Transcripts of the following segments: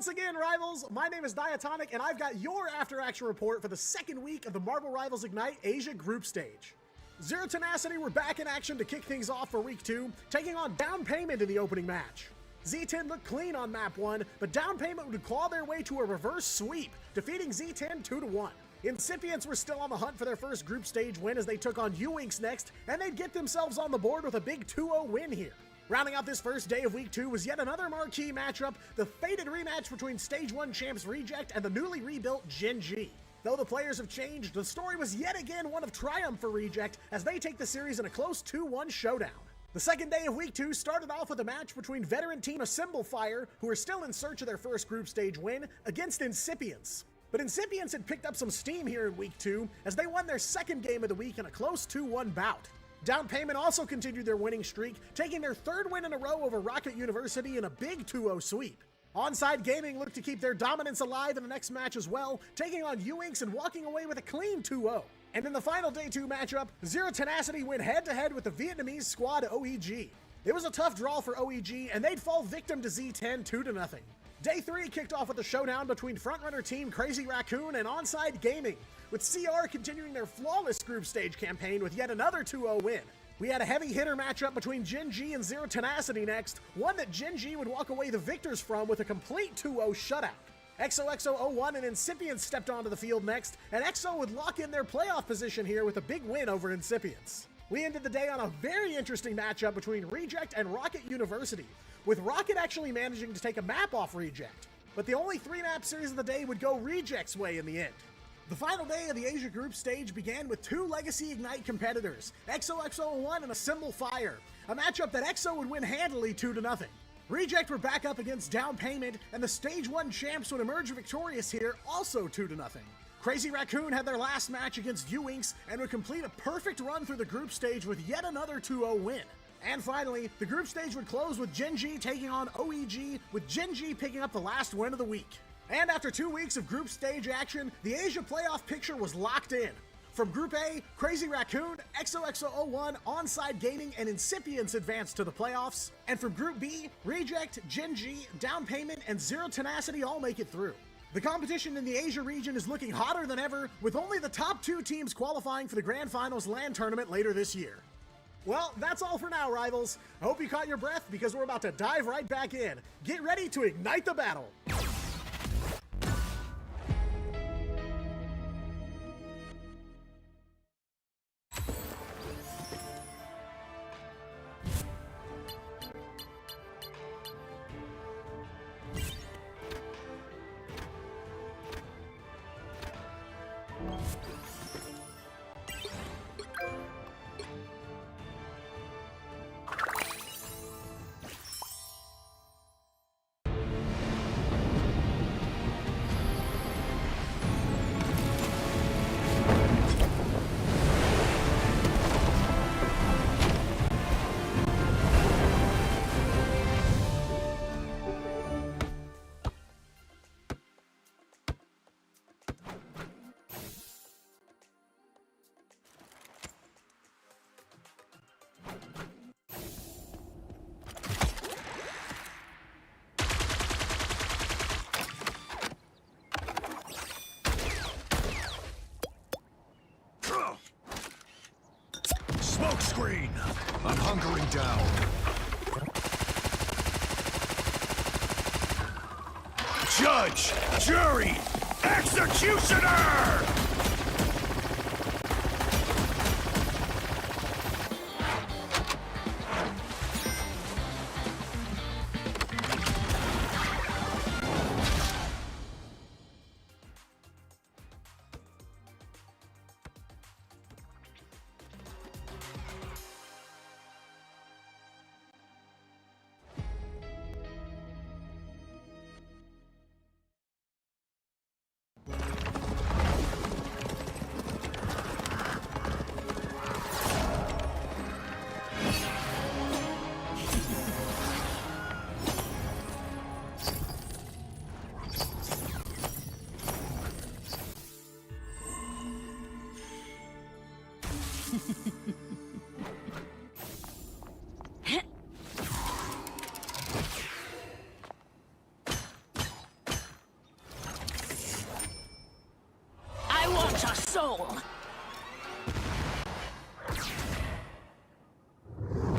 Once again, Rivals, my name is Diatonic, and I've got your after-action report for the second week of the Marble Rivals Ignite Asia Group Stage. Zero Tenacity were back in action to kick things off for Week 2, taking on Down Payment in the opening match. Z10 looked clean on Map 1, but Down Payment would claw their way to a reverse sweep, defeating Z10 2-1. Incipients were still on the hunt for their first group stage win as they took on U-Inks next, and they'd get themselves on the board with a big 2-0 win here. Rounding out this first day of Week 2 was yet another marquee matchup, the fated rematch between Stage 1 champs Reject and the newly rebuilt Gen G. Though the players have changed, the story was yet again one of triumph for Reject as they take the series in a close 2-1 showdown. The second day of Week 2 started off with a match between veteran team Assemble Fire, who are still in search of their first group stage win, against Incipients. But Incipients had picked up some steam here in Week 2 as they won their second game of the week in a close 2-1 bout. Down Payment also continued their winning streak, taking their third win in a row over Rocket University in a big 2-0 sweep. Onside Gaming looked to keep their dominance alive in the next match as well, taking on U-Inks and walking away with a clean 2-0. And in the final Day 2 matchup, Zero Tenacity went head-to-head with the Vietnamese squad OEG. It was a tough draw for OEG, and they'd fall victim to Z10 2-0. Day 3 kicked off with a showdown between frontrunner team Crazy Raccoon and Onside Gaming, with CR continuing their flawless group stage campaign with yet another 2-0 win. We had a heavy hitter matchup between Gen G and Zero Tenacity next, one that Gen G would walk away the victors from with a complete 2-0 shutout. XOXO01 and Incipients stepped onto the field next, and XO would lock in their playoff position here with a big win over Incipients. We ended the day on a very interesting matchup between Reject and Rocket University, with Rocket actually managing to take a map off Reject. But the only 3-map series of the day would go Reject's way in the end. The final day of the Asia Group Stage began with two Legacy Ignite competitors, XOXO01 and Assemble Fire, a matchup that XO would win handily 2-0. Reject were back up against Down Payment, and the Stage 1 champs would emerge victorious here, also 2-0. Crazy Raccoon had their last match against U-Inks and would complete a perfect run through the group stage with yet another 2-0 win. And finally, the group stage would close with Gen G taking on OEG, with Gen G picking up the last win of the week. And after 2 weeks of group stage action, the Asia playoff picture was locked in. From Group A, Crazy Raccoon, XOXO01, Onside Gaming, and Incipients advanced to the playoffs. And from Group B, Reject, Gen G, Down Payment, and Zero Tenacity all make it through. The competition in the Asia region is looking hotter than ever, with only the top 2 teams qualifying for the Grand Finals LAN tournament later this year. Well, that's all for now, Rivals. I hope you caught your breath because we're about to dive right back in. Get ready to ignite the battle. Smoke screen! I'm hunkering down. Judge! Jury! Executioner! want your soul.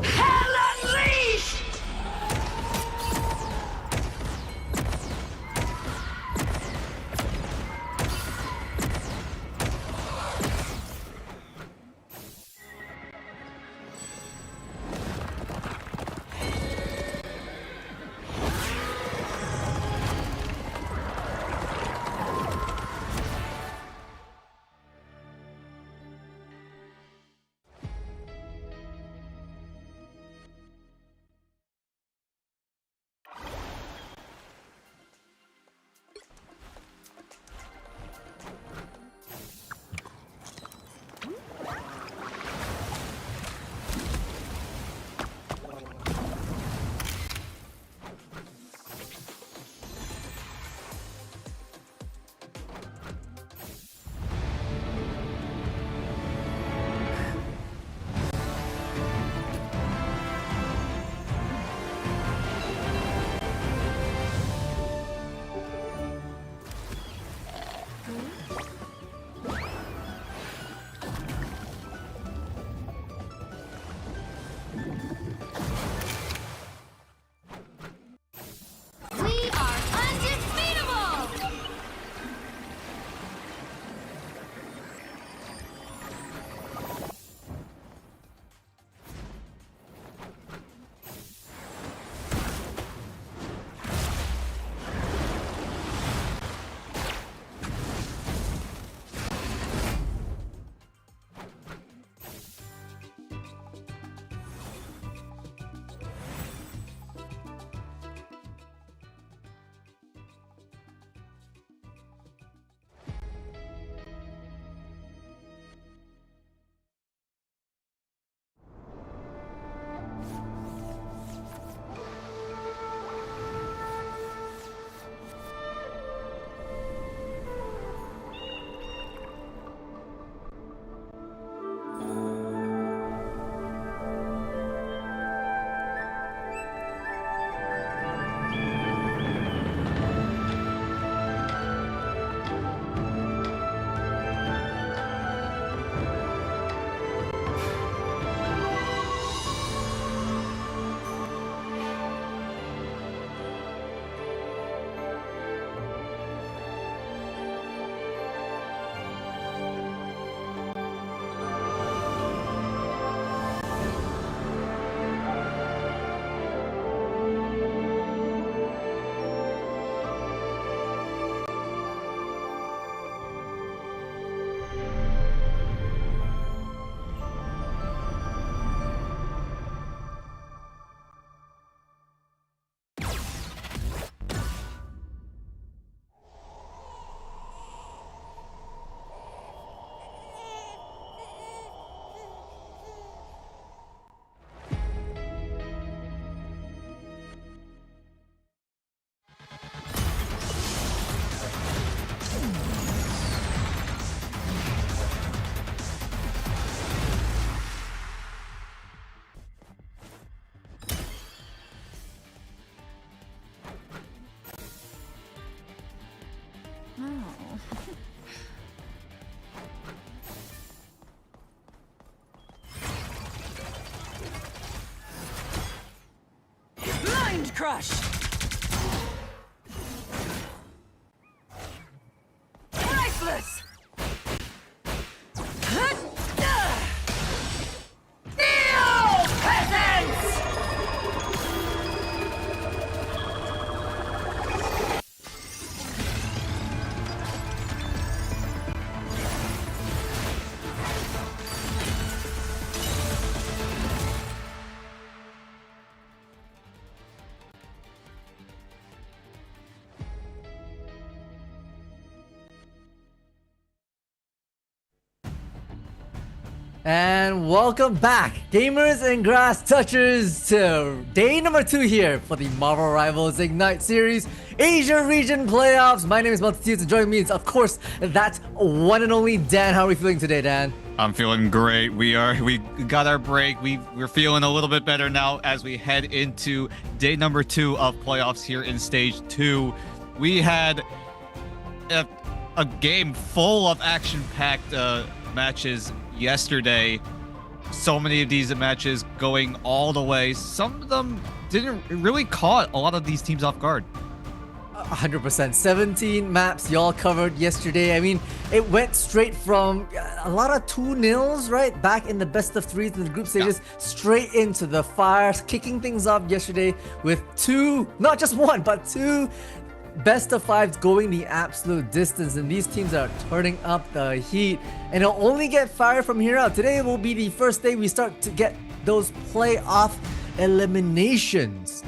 Hell unleashed! We are undefeatable! Mind crush! Priceless! Feel peasants! And welcome back, gamers and grass touchers, to day number 2 here for the Marvel Rivals Ignite series Asia region playoffs. My name is Multitudes, and joining me is, of course, that one and only Dan. How are we feeling today, Dan? I'm feeling great. We got our break. We're feeling a little bit better now as we head into day number 2 of playoffs here in stage 2. We had a game full of action-packed matches yesterday. So many of these matches going all the way. Some of them didn't really caught a lot of these teams off guard. 100%. 17 maps y'all covered yesterday. I mean, it went straight from a lot of 2-0s, right? Back in the best of threes in the group stages, straight into the fire, kicking things off yesterday with two, not just one, but two best of fives going the absolute distance. And these teams are turning up the heat. And it'll only get fire from here out. Today will be the first day we start to get those playoff eliminations.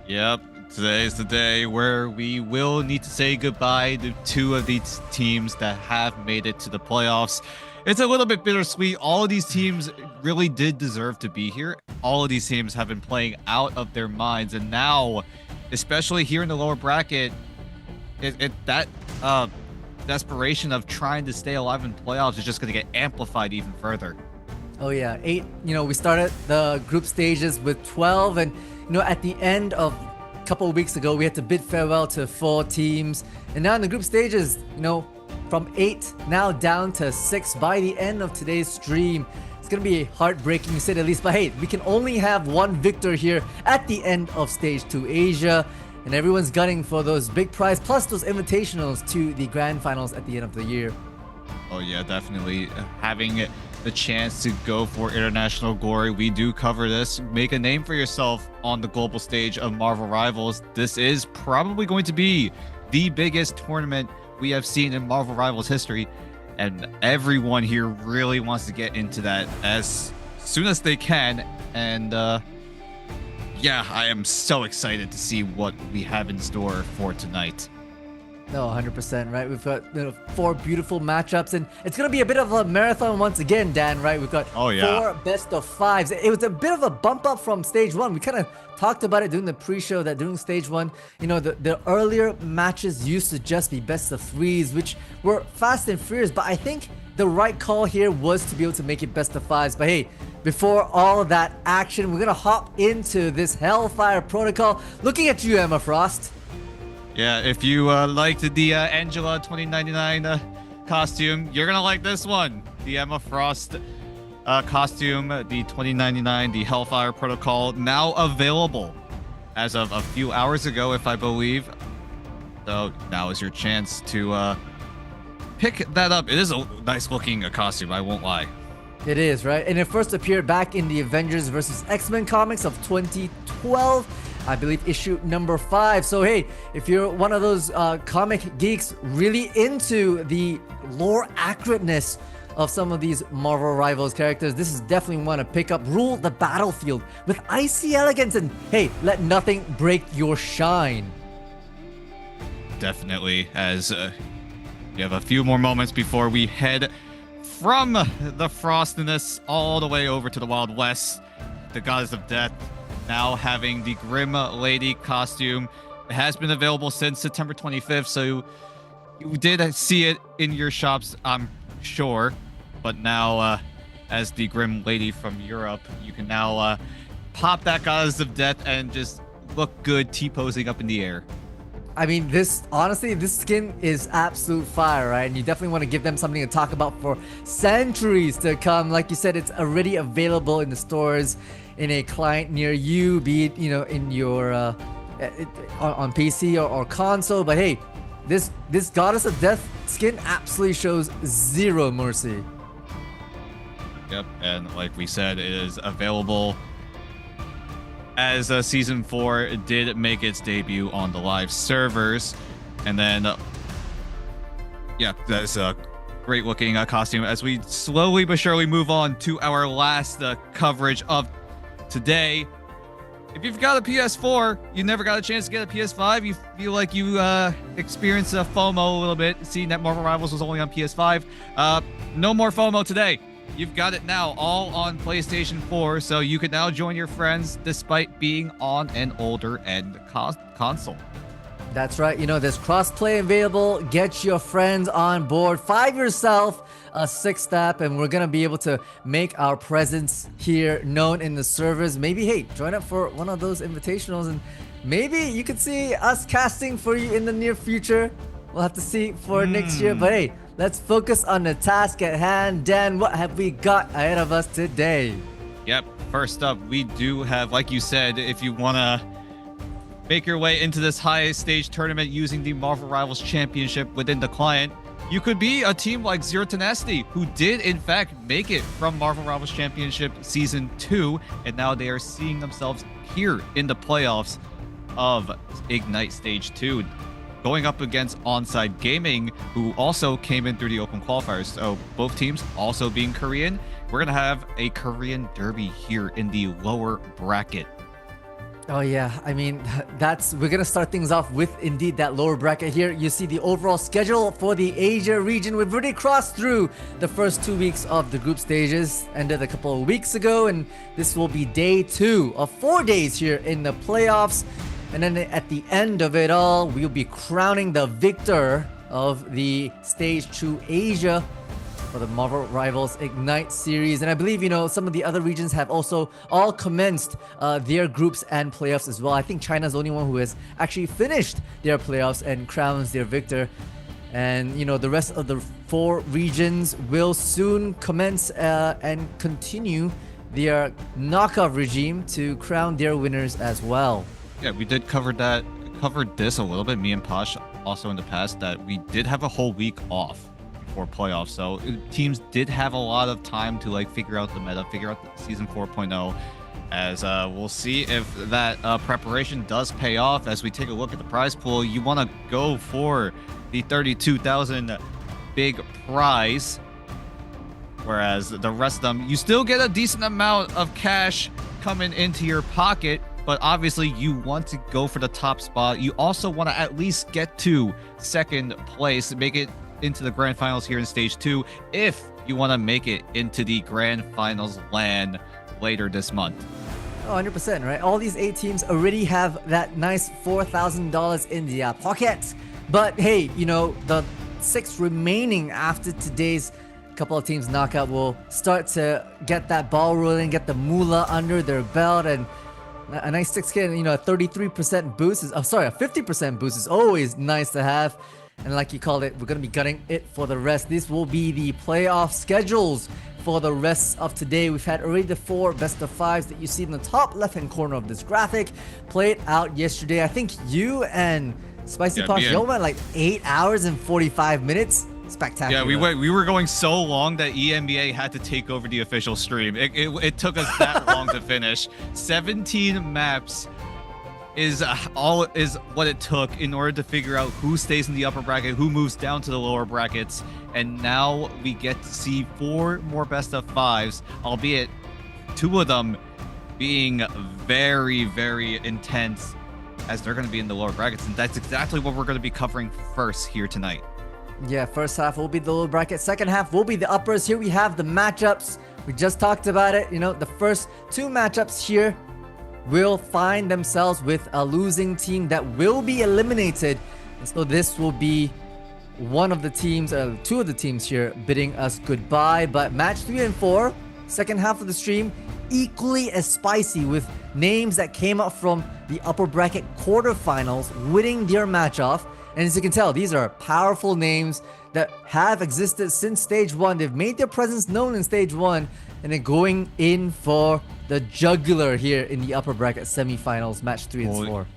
Yep. Today is the day where we will need to say goodbye to two of these teams that have made it to the playoffs. It's a little bit bittersweet. All of these teams really did deserve to be here. All of these teams have been playing out of their minds, and now, especially here in the lower bracket, that desperation of trying to stay alive in playoffs is just going to get amplified even further. Oh yeah, 8. We started the group stages with 12, and at the end of couple of weeks ago we had to bid farewell to 4 teams, and now in the group stages, from 8 now down to 6 by the end of today's stream. It's gonna be heartbreaking to say the least, but hey, we can only have one victor here at the end of stage 2 Asia, and everyone's gunning for those big prize plus those invitationals to the grand finals at the end of the year. Oh yeah, definitely having the chance to go for international glory. We do cover this. Make a name for yourself on the global stage of Marvel Rivals. This is probably going to be the biggest tournament we have seen in Marvel Rivals history, and everyone here really wants to get into that as soon as they can. And yeah, I am so excited to see what we have in store for tonight. No, 100%, right? We've got 4 beautiful matchups, and it's going to be a bit of a marathon once again, Dan, right? We've got 4 best of 5s. It was a bit of a bump up from stage 1. We kind of talked about it during the pre-show that during stage 1, the earlier matches used to just be best of 3s, which were fast and furious, but I think the right call here was to be able to make it best of 5s. But hey, before all of that action, we're going to hop into this Hellfire Protocol. Looking at you, Emma Frost. Yeah, if you liked the Angela 2099 costume, you're gonna like this one. The Emma Frost costume, the 2099, the Hellfire Protocol, now available as of a few hours ago, if I believe. So now is your chance to pick that up. It is a nice looking costume, I won't lie. It is, right? And it first appeared back in the Avengers vs. X-Men comics of 2012. I believe issue number 5. So hey, if you're one of those comic geeks really into the lore accurateness of some of these Marvel Rivals characters, this is definitely one to pick up. Rule the battlefield with icy elegance, and hey, let nothing break your shine. Definitely, as we have a few more moments before we head from the frostiness all the way over to the Wild West, the Goddess of Death. Now having the Grim Lady costume. It has been available since September 25th, so you did see it in your shops, I'm sure. But now, as the Grim Lady from Europe, you can now pop that Goddess of Death and just look good T-posing up in the air. I mean, honestly, this skin is absolute fire, right? And you definitely want to give them something to talk about for centuries to come. Like you said, it's already available in the stores, in a client near you, be it in your on PC or console. But hey, this Goddess of Death skin absolutely shows zero mercy. Yep, and like we said, it is available as Season 4 did make its debut on the live servers. And then, yeah, that's a great looking costume as we slowly but surely move on to our last coverage of today. If you've got a PS4, you never got a chance to get a PS5, you feel like you experienced a FOMO a little bit, seeing that Marvel Rivals was only on PS5. No more FOMO today. You've got it now, all on PlayStation 4, so you can now join your friends despite being on an older end console. That's right. There's crossplay available. Get your friends on board. Find yourself a 6th app, and we're gonna be able to make our presence here known in the servers. Maybe, hey, join up for one of those invitationals, and maybe you could see us casting for you in the near future. We'll have to see for next year. But hey, let's focus on the task at hand. Dan, what have we got ahead of us today? Yep. First up, we do have, like you said, if you want to make your way into this high stage tournament using the Marvel Rivals Championship within the client, you could be a team like Zero Tenacity, who did in fact make it from Marvel Rivals Championship Season 2, and now they are seeing themselves here in the playoffs of Ignite Stage 2, going up against Onside Gaming, who also came in through the open qualifiers. So both teams also being Korean. We're going to have a Korean derby here in the lower bracket. Oh yeah, I mean, we're gonna start things off with indeed that lower bracket here. You see the overall schedule for the Asia region. We've already crossed through the first 2 weeks of the group stages, ended a couple of weeks ago, and this will be day 2 of 4 days here in the playoffs. And then at the end of it all, we'll be crowning the victor of the Stage 2 Asia for the Marvel Rivals Ignite series. And I believe, some of the other regions have also all commenced their groups and playoffs as well. I think China's the only one who has actually finished their playoffs and crowns their victor. And, the rest of the 4 regions will soon commence and continue their knockout regime to crown their winners as well. Yeah, we did covered this a little bit, me and Posh, also in the past, that we did have a whole week off for playoffs, so teams did have a lot of time to figure out the meta, figure out the season 4.0, as we'll see if that preparation does pay off. As we take a look at the prize pool, you want to go for the 32,000 big prize, whereas the rest of them, you still get a decent amount of cash coming into your pocket, but obviously you want to go for the top spot. You also want to at least get to second place, make it into the grand finals here in Stage 2 if you want to make it into the grand finals LAN later this month. Oh, 100%, right? All these 8 teams already have that nice $4,000 in their pocket. But hey, the 6 remaining after today's couple of teams knockout will start to get that ball rolling, get the moolah under their belt, and a nice 6K, a 33% boost is, a 50% boost is always nice to have. And like you called it, we're going to be gunning it for the rest. This will be the playoff schedules for the rest of today. We've had already the 4 best of 5s that you see in the top left-hand corner of this graphic played out yesterday. I think you and Spicy Posh, you went 8 hours and 45 minutes. Spectacular. Yeah, we were going so long that EMBA had to take over the official stream. It took us that long to finish. 17 maps is what it took in order to figure out who stays in the upper bracket, who moves down to the lower brackets, and now we get to see 4 more best of 5s, albeit 2 of them being very, very intense, as they're going to be in the lower brackets, and that's exactly what we're going to be covering first here tonight. Yeah, first half will be the lower bracket, second half will be the uppers. Here we have the matchups. We just talked about it. The first 2 matchups here will find themselves with a losing team that will be eliminated. And so this will be one of the teams, 2 of the teams here bidding us goodbye. But match 3 and 4, second half of the stream, equally as spicy, with names that came up from the upper bracket quarterfinals winning their match off. And as you can tell, these are powerful names that have existed since Stage 1. They've made their presence known in Stage 1, and then going in for the jugular here in the upper bracket semifinals, match 3 and 4.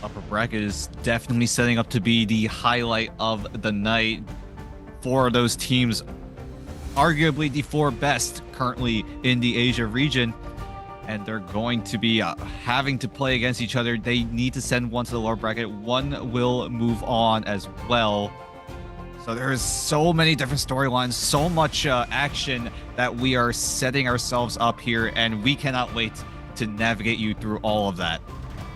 Upper bracket is definitely setting up to be the highlight of the night for those teams. Arguably the 4 best currently in the Asia region, and they're going to be having to play against each other. They need to send one to the lower bracket. One will move on as well. So there's so many different storylines, so much action that we are setting ourselves up here, and we cannot wait to navigate you through all of that.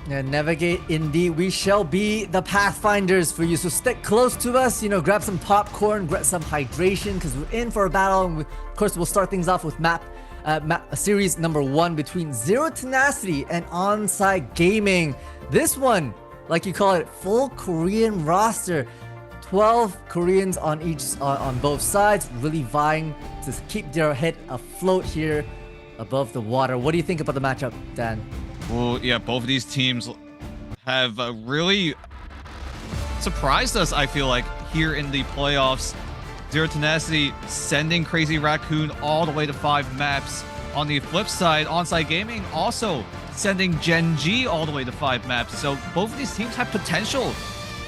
Yeah, navigate indeed. We shall be the pathfinders for you, so stick close to us. Grab some popcorn, grab some hydration, because we're in for a battle. And of course, we'll start things off with series number 1 between Zero Tenacity and Onside Gaming. This one, like you call it, full Korean roster. 12 Koreans on both sides, really vying to keep their head afloat here above the water. What do you think about the matchup, Dan? Well, yeah, both of these teams have really surprised us, I feel like, here in the playoffs. Zero Tenacity sending Crazy Raccoon all the way to 5 maps. On the flip side, Onside Gaming also sending Gen G all the way to 5 maps. So both of these teams have potential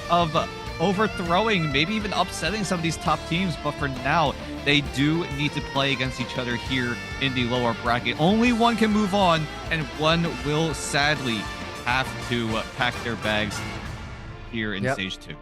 of overthrowing, maybe even upsetting some of these top teams. But for now, they do need to play against each other here in the lower bracket. Only one can move on, and one will sadly have to pack their bags here in stage 2.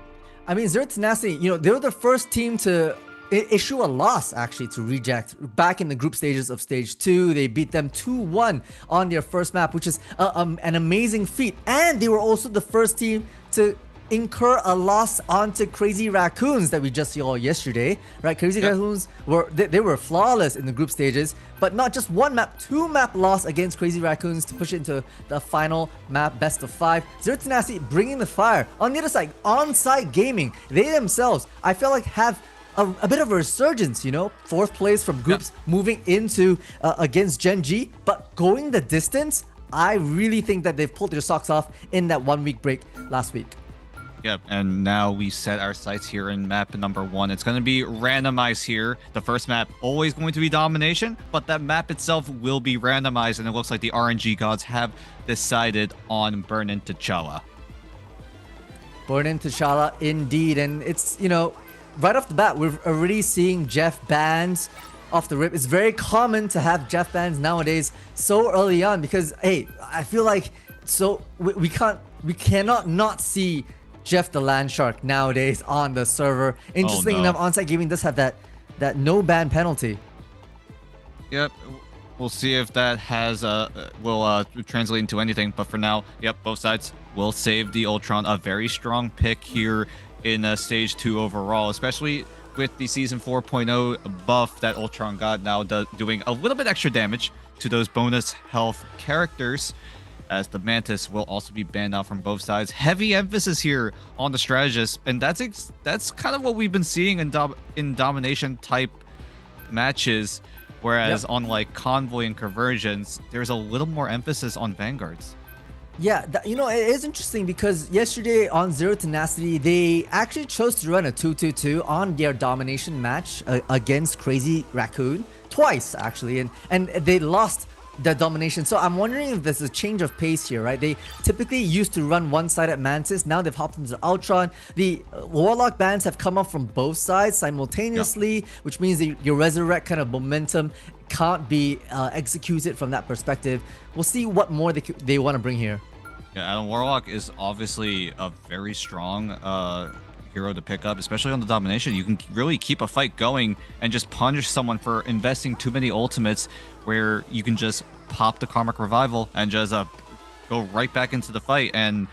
I mean, Zero Tenacity, they were the first team to issue a loss, actually, to Reject. Back in the group stages of stage 2, they beat them 2-1 on their first map, which is an amazing feat. And they were also the first team to incur a loss onto Crazy Raccoons that we just saw yesterday, right? Crazy Raccoons they were flawless in the group stages, but not just 1 map, 2 map loss against Crazy Raccoons to push it into the final map, best of 5. Zero Tenacity bringing the fire. On the other side, Onside Gaming, they themselves, I feel like, have a bit of a resurgence, 4th place from groups, moving into against Gen G, but going the distance. I really think that they've pulled their socks off in that 1-week break last week. Yep, and now we set our sights here in map number 1. It's going to be randomized here. The first map always going to be domination, but that map itself will be randomized, and it looks like the RNG gods have decided on Burnin' T'Challa. Burnin' T'Challa, indeed, and it's, right off the bat, we're already seeing Jeff bans off the rip. It's very common to have Jeff bans nowadays so early on because, hey, I feel like we cannot not see Jeff the Land Shark nowadays on the server. Interesting enough, Onside Gaming does have that no ban penalty. Yep, we'll see if that will translate into anything. But for now, yep, both sides will save the Ultron. A very strong pick here in stage 2 overall, especially with the season 4.0 buff that Ultron got now doing a little bit extra damage to those bonus health characters, as the Mantis will also be banned out from both sides. Heavy emphasis here on the strategist, and that's kind of what we've been seeing in domination type matches, whereas on like Convoy and Convergence, there's a little more emphasis on Vanguards. Yeah, it is interesting because yesterday on Zero Tenacity, they actually chose to run a 2-2-2 on their domination match against Crazy Raccoon twice, actually, and they lost the domination. So I'm wondering if there's a change of pace here, right? They typically used to run one-sided Mantis. Now they've hopped into Ultron. The Warlock bans have come up from both sides simultaneously, which means your Resurrect kind of momentum can't be executed from that perspective. We'll see what more they want to bring here. Yeah, Adam Warlock is obviously a very strong hero to pick up, especially on the domination. You can really keep a fight going and just punish someone for investing too many ultimates, where you can just pop the Karmic Revival and just go right back into the fight. And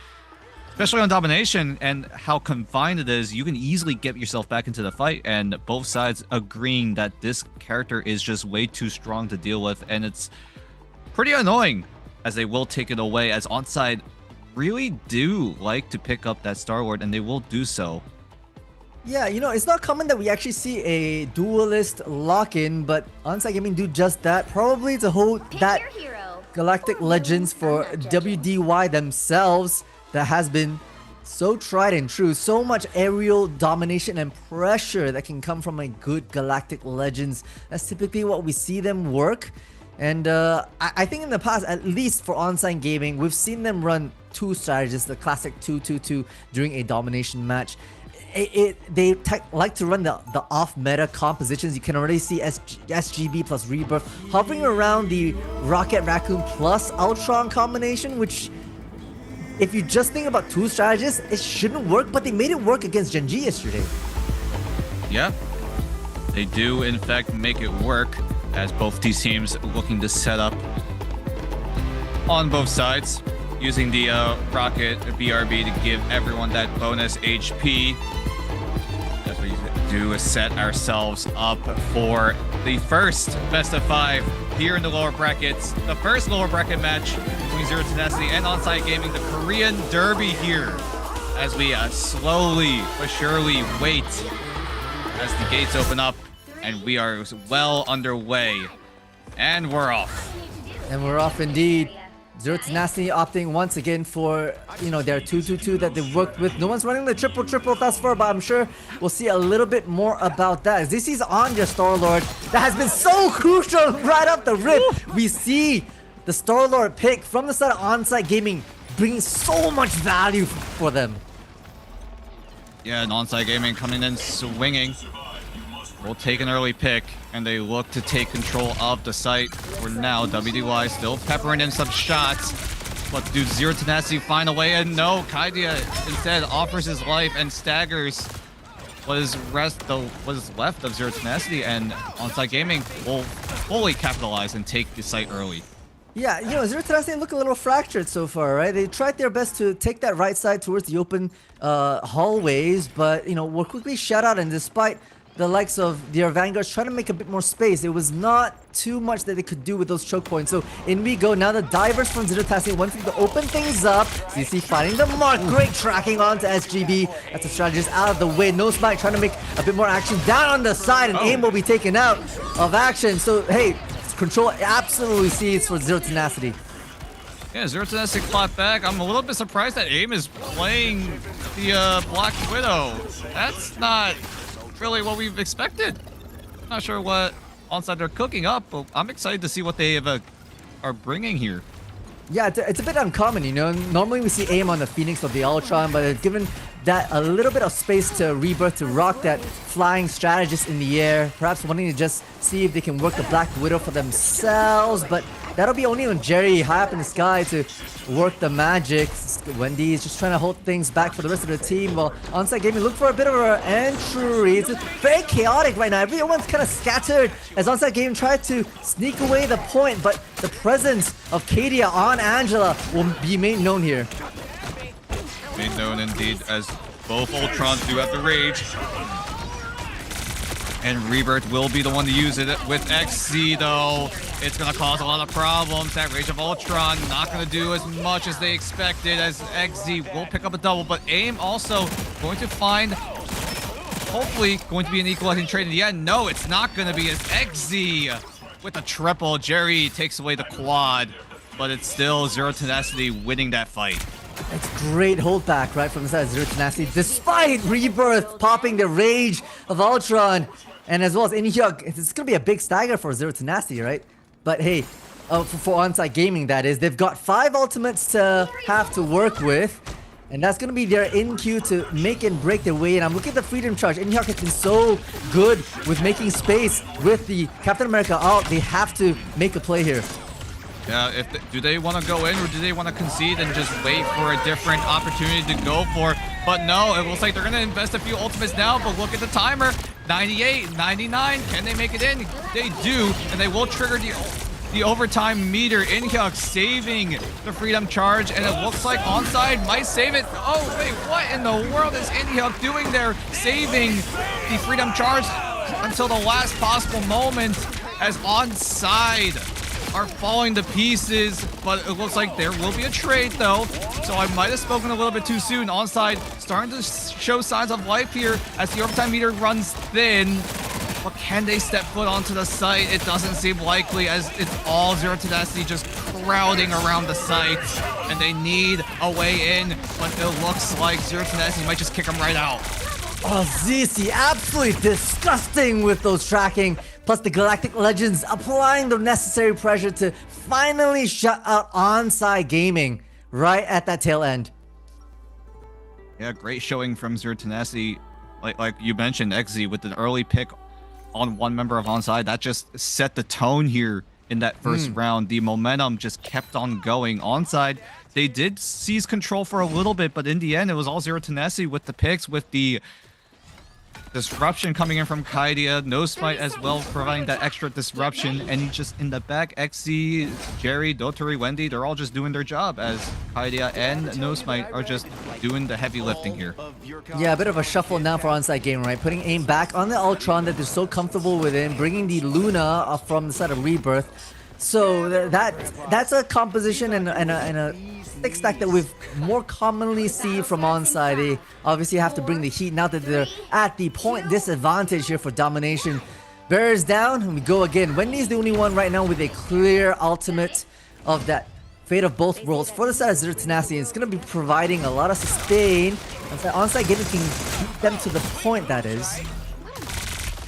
especially on domination and how confined it is, you can easily get yourself back into the fight, and both sides agreeing that this character is just way too strong to deal with, and it's pretty annoying as they will take it away, as Onside really do like to pick up that Star-Lord, and they will do so. Yeah, it's not common that we actually see a duelist lock-in, but Onside Gaming do just that, probably to hold that Galactic Legends for WDY themselves that has been so tried and true. So much aerial domination and pressure that can come from a good Galactic Legends. That's typically what we see them work. And I think in the past, at least for Onside Gaming, we've seen them run 2 strategies, the classic 2-2-2 during a domination match. They like to run the off-meta compositions. You can already see SGB plus Rebirth hovering around the Rocket Raccoon plus Ultron combination, which, if you just think about 2 strategies, it shouldn't work, but they made it work against Gen G yesterday. Yeah, they do in fact make it work, as both these teams looking to set up on both sides, using the Rocket BRB to give everyone that bonus HP. As we do set ourselves up for the first best of 5 here in the lower brackets. The first lower bracket match between Zero Tenacity and Onside Gaming, the Korean Derby here, as we slowly but surely wait as the gates open up, and we are well underway, and we're off. And we're off indeed. Zero Tenacity opting once again for, their 2-2-2 that they've worked with. No one's running the triple thus far, but I'm sure we'll see a little bit more about that. As this is on your Star-Lord that has been so crucial right up the rip. We see the Star-Lord pick from the side of Onsite Gaming bringing so much value for them. Yeah, and Onsite Gaming coming in swinging. Will take an early pick, and they look to take control of the site. For now, WDY still peppering in some shots. But do Zero Tenacity find a way in? No, Kaidia instead offers his life and staggers what is left of Zero Tenacity, and Onsite Gaming will fully capitalize and take the site early. Yeah, Zero Tenacity look a little fractured so far, right? They tried their best to take that right side towards the open hallways, but, were quickly shut out, and despite the likes of their Vanguards trying to make a bit more space, there was not too much that they could do with those choke points. So in we go. Now the divers from Zero Tenacity wanting to open things up. CC finding the mark. Great tracking onto SGB. That's a strategist out of the way. No Smite trying to make a bit more action down on the side, and aim will be taken out of action. So hey, control absolutely sees for Zero Tenacity. Yeah, Zero Tenacity clapped back. I'm a little bit surprised that AIM is playing the Black Widow. That's not really what we've expected. Not sure what Onsite they're cooking up, but I'm excited to see what they are bringing here. Yeah, it's a bit uncommon, Normally we see aim on the Phoenix of the Ultron, but they've given that a little bit of space to Rebirth to rock that flying strategist in the air. Perhaps wanting to just see if they can work the Black Widow for themselves, but that'll be only on Jerry high up in the sky to work the magic. Wendy is just trying to hold things back for the rest of the team, while Onsite Gaming look for a bit of an entry. It's very chaotic right now. Everyone's kind of scattered as Onsite Gaming tried to sneak away the point, but the presence of Kadia on Angela will be made known here. Made known indeed, as both Ultrons do have the rage. And Rebirth will be the one to use it with XZ, though. It's going to cause a lot of problems. That Rage of Ultron not going to do as much as they expected, as XZ will pick up a double. But AIM also going to find, hopefully, going to be an equalizing trade in the end. No, it's not going to be, as XZ with a triple. Jerry takes away the quad, but it's still Zero Tenacity winning that fight. It's great holdback right from the side of Zero Tenacity, despite Rebirth popping the Rage of Ultron, and as well as Inhyuk. It's going to be a big stagger for Zero Tenacity, right? But hey, for Onsite Gaming, that is, they've got 5 ultimates to have to work with, and that's going to be their in queue to make and break their way in. I'm looking at the Freedom Charge. Inhyuk has been so good with making space with the Captain America out. They have to make a play here. Yeah, do they want to go in, or do they want to concede and just wait for a different opportunity to go for? But no, it looks like they're going to invest a few ultimates now, but look at the timer. 98, 99, can they make it in? They do, and they will trigger the overtime meter. Inhyuk saving the Freedom Charge, and it looks like Onside might save it. Oh, wait, what in the world is Inhyuk doing there? Saving the Freedom Charge until the last possible moment, as Onside are falling to pieces, but it looks like there will be a trade though, so I might have spoken a little bit too soon. Onside starting to show signs of life here as the overtime meter runs thin, but can they step foot onto the site? It doesn't seem likely, as it's all Zero Tenacity just crowding around the site, and they need a way in, but it looks like Zero Tenacity might just kick them right out. Oh, ZC, absolutely disgusting with those tracking. Plus the Galactic Legends applying the necessary pressure to finally shut out Onsite Gaming right at that tail end. Yeah, great showing from Zero Tenacity. Like you mentioned, XZ with an early pick on one member of Onside. That just set the tone here in that first round. The momentum just kept on going. Onside, they did seize control for a little bit, but in the end, it was all Zero Tenacity with the picks, with the disruption coming in from Kaidia, No Smite as well, providing that extra disruption, and just in the back, XZ, Jerry, Dotori, Wendy, they're all just doing their job, as Kaidia and No Smite are just doing the heavy lifting here. Yeah, a bit of a shuffle now for Onsite Game, right? Putting aim back on the Ultron that they're so comfortable with, bringing the Luna from the side of Rebirth. So that's a composition and a stick stack that we've more commonly seen from Onside. They obviously have to bring the heat now that they're at the point disadvantage here for domination. Bears down, and we go again. Wendy's the only one right now with a clear ultimate of that Fate of Both Worlds for the side of Zero Tenacity. It's going to be providing a lot of sustain. Onside gaming can beat them to the point, that is.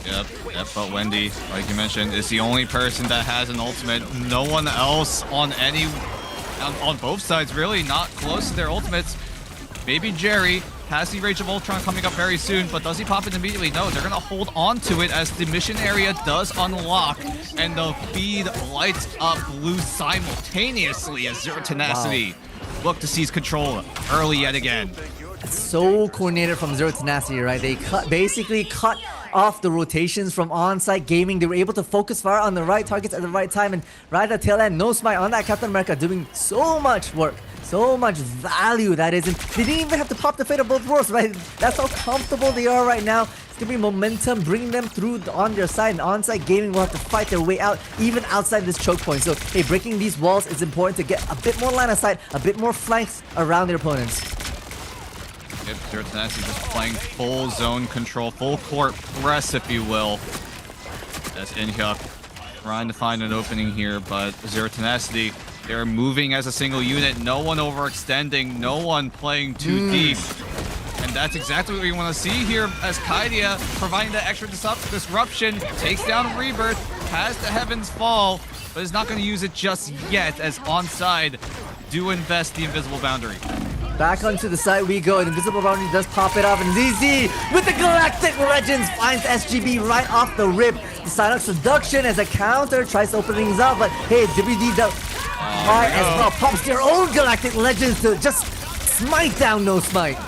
Yep, but Wendy, like you mentioned, is the only person that has an ultimate. No one else on both sides, really, not close to their ultimates. Maybe Jerry has the Rage of Ultron coming up very soon, but does he pop it immediately? No, they're going to hold on to it as the mission area does unlock, and the feed lights up blue simultaneously as Zero Tenacity look to seize control early yet again. It's so coordinated from Zero Tenacity, right? They basically cut off the rotations from on-site gaming. They were able to focus fire on the right targets at the right time, and right at the tail end, No Smite on that Captain America doing so much work. So much value, that is. And they didn't even have to pop the Fate of Both Worlds, right? That's how comfortable they are right now. It's gonna be momentum bringing them through on their side, and on-site gaming will have to fight their way out even outside this choke point. So, hey, breaking these walls is important to get a bit more line of sight, a bit more flanks around their opponents. Yep, Zero Tenacity just playing full zone control, full court press, if you will. As Inhyuk trying to find an opening here, but Zero Tenacity, they're moving as a single unit. No one overextending, no one playing too deep. And that's exactly what we want to see here as Kaidia providing the extra disruption, takes down Rebirth, has the Heavens Fall, but is not going to use it just yet as onside do invest the Invisible Boundary. Back onto the side we go, and Invisible Boundary does pop it off, and ZZ with the Galactic Legends finds SGB right off the rip. The Synox seduction as a counter tries to open things up, but hey, WD does might as well pops their own Galactic Legends to just smite down No Smite.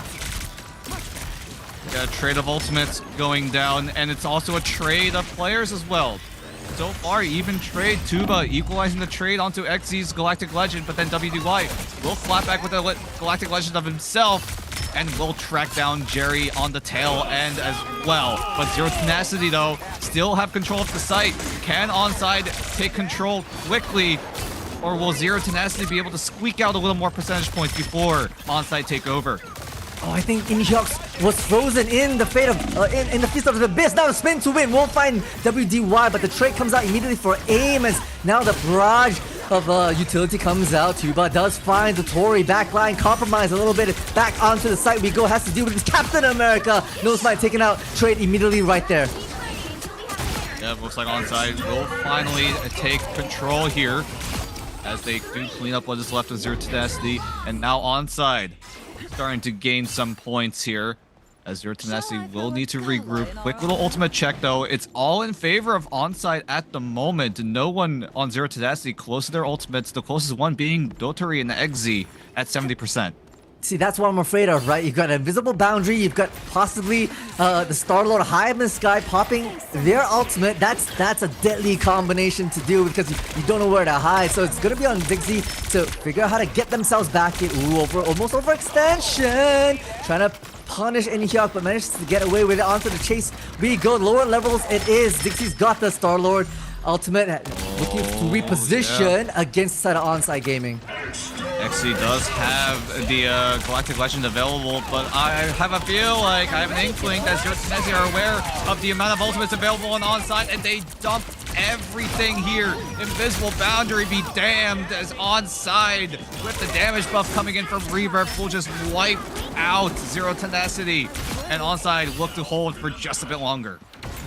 Yeah, trade of ultimates going down, and it's also a trade of players as well. So far, even trade Tuba equalizing the trade onto XZ's Galactic Legend, but then WDY will flat back with the Galactic Legend of himself and will track down Jerry on the tail end as well. But Zero Tenacity, though, still have control of the site. Can Onside take control quickly, or will Zero Tenacity be able to squeak out a little more percentage points before Onside take over? Oh, I think Inhyuk was frozen in the fate of in the Feast of the Abyss. Now the spin to win won't find WDY, but the trade comes out immediately for aim as now the barrage of utility comes out. Tuba does find the Tory backline compromise a little bit. Back onto the site we go. Has to deal with his Captain America. No Smite taking out trade immediately right there. Yeah, looks like Onside will finally take control here as they do clean up what is left of Zero Tenacity, and now Onside starting to gain some points here as Zero Tenacity will need to regroup. Quick little ultimate check though. It's all in favor of Onside at the moment. No one on Zero Tenacity close to their ultimates. The closest one being Dotary and XZ at 70%. See, that's what I'm afraid of, right? You've got an Invisible Boundary, you've got possibly the Star-Lord high in the sky popping their ultimate. That's a deadly combination to do because you don't know where to hide. So it's going to be on Dixie to figure out how to get themselves back in. Ooh, almost overextension. Trying to punish Inhyuk, but manages to get away with it. Onto the chase we go. Lower levels it is. Dixie's got the Star-Lord ultimate, looking to reposition against the side of Onside Gaming. XZ does have the Galactic Legend available, but I have a feel like I have an inkling that Zero Tenacity are aware of the amount of ultimates available on Onside, and they dump everything here. Invisible Boundary be damned as Onside with the damage buff coming in from Rebirth will just wipe out Zero Tenacity, and Onside look to hold for just a bit longer.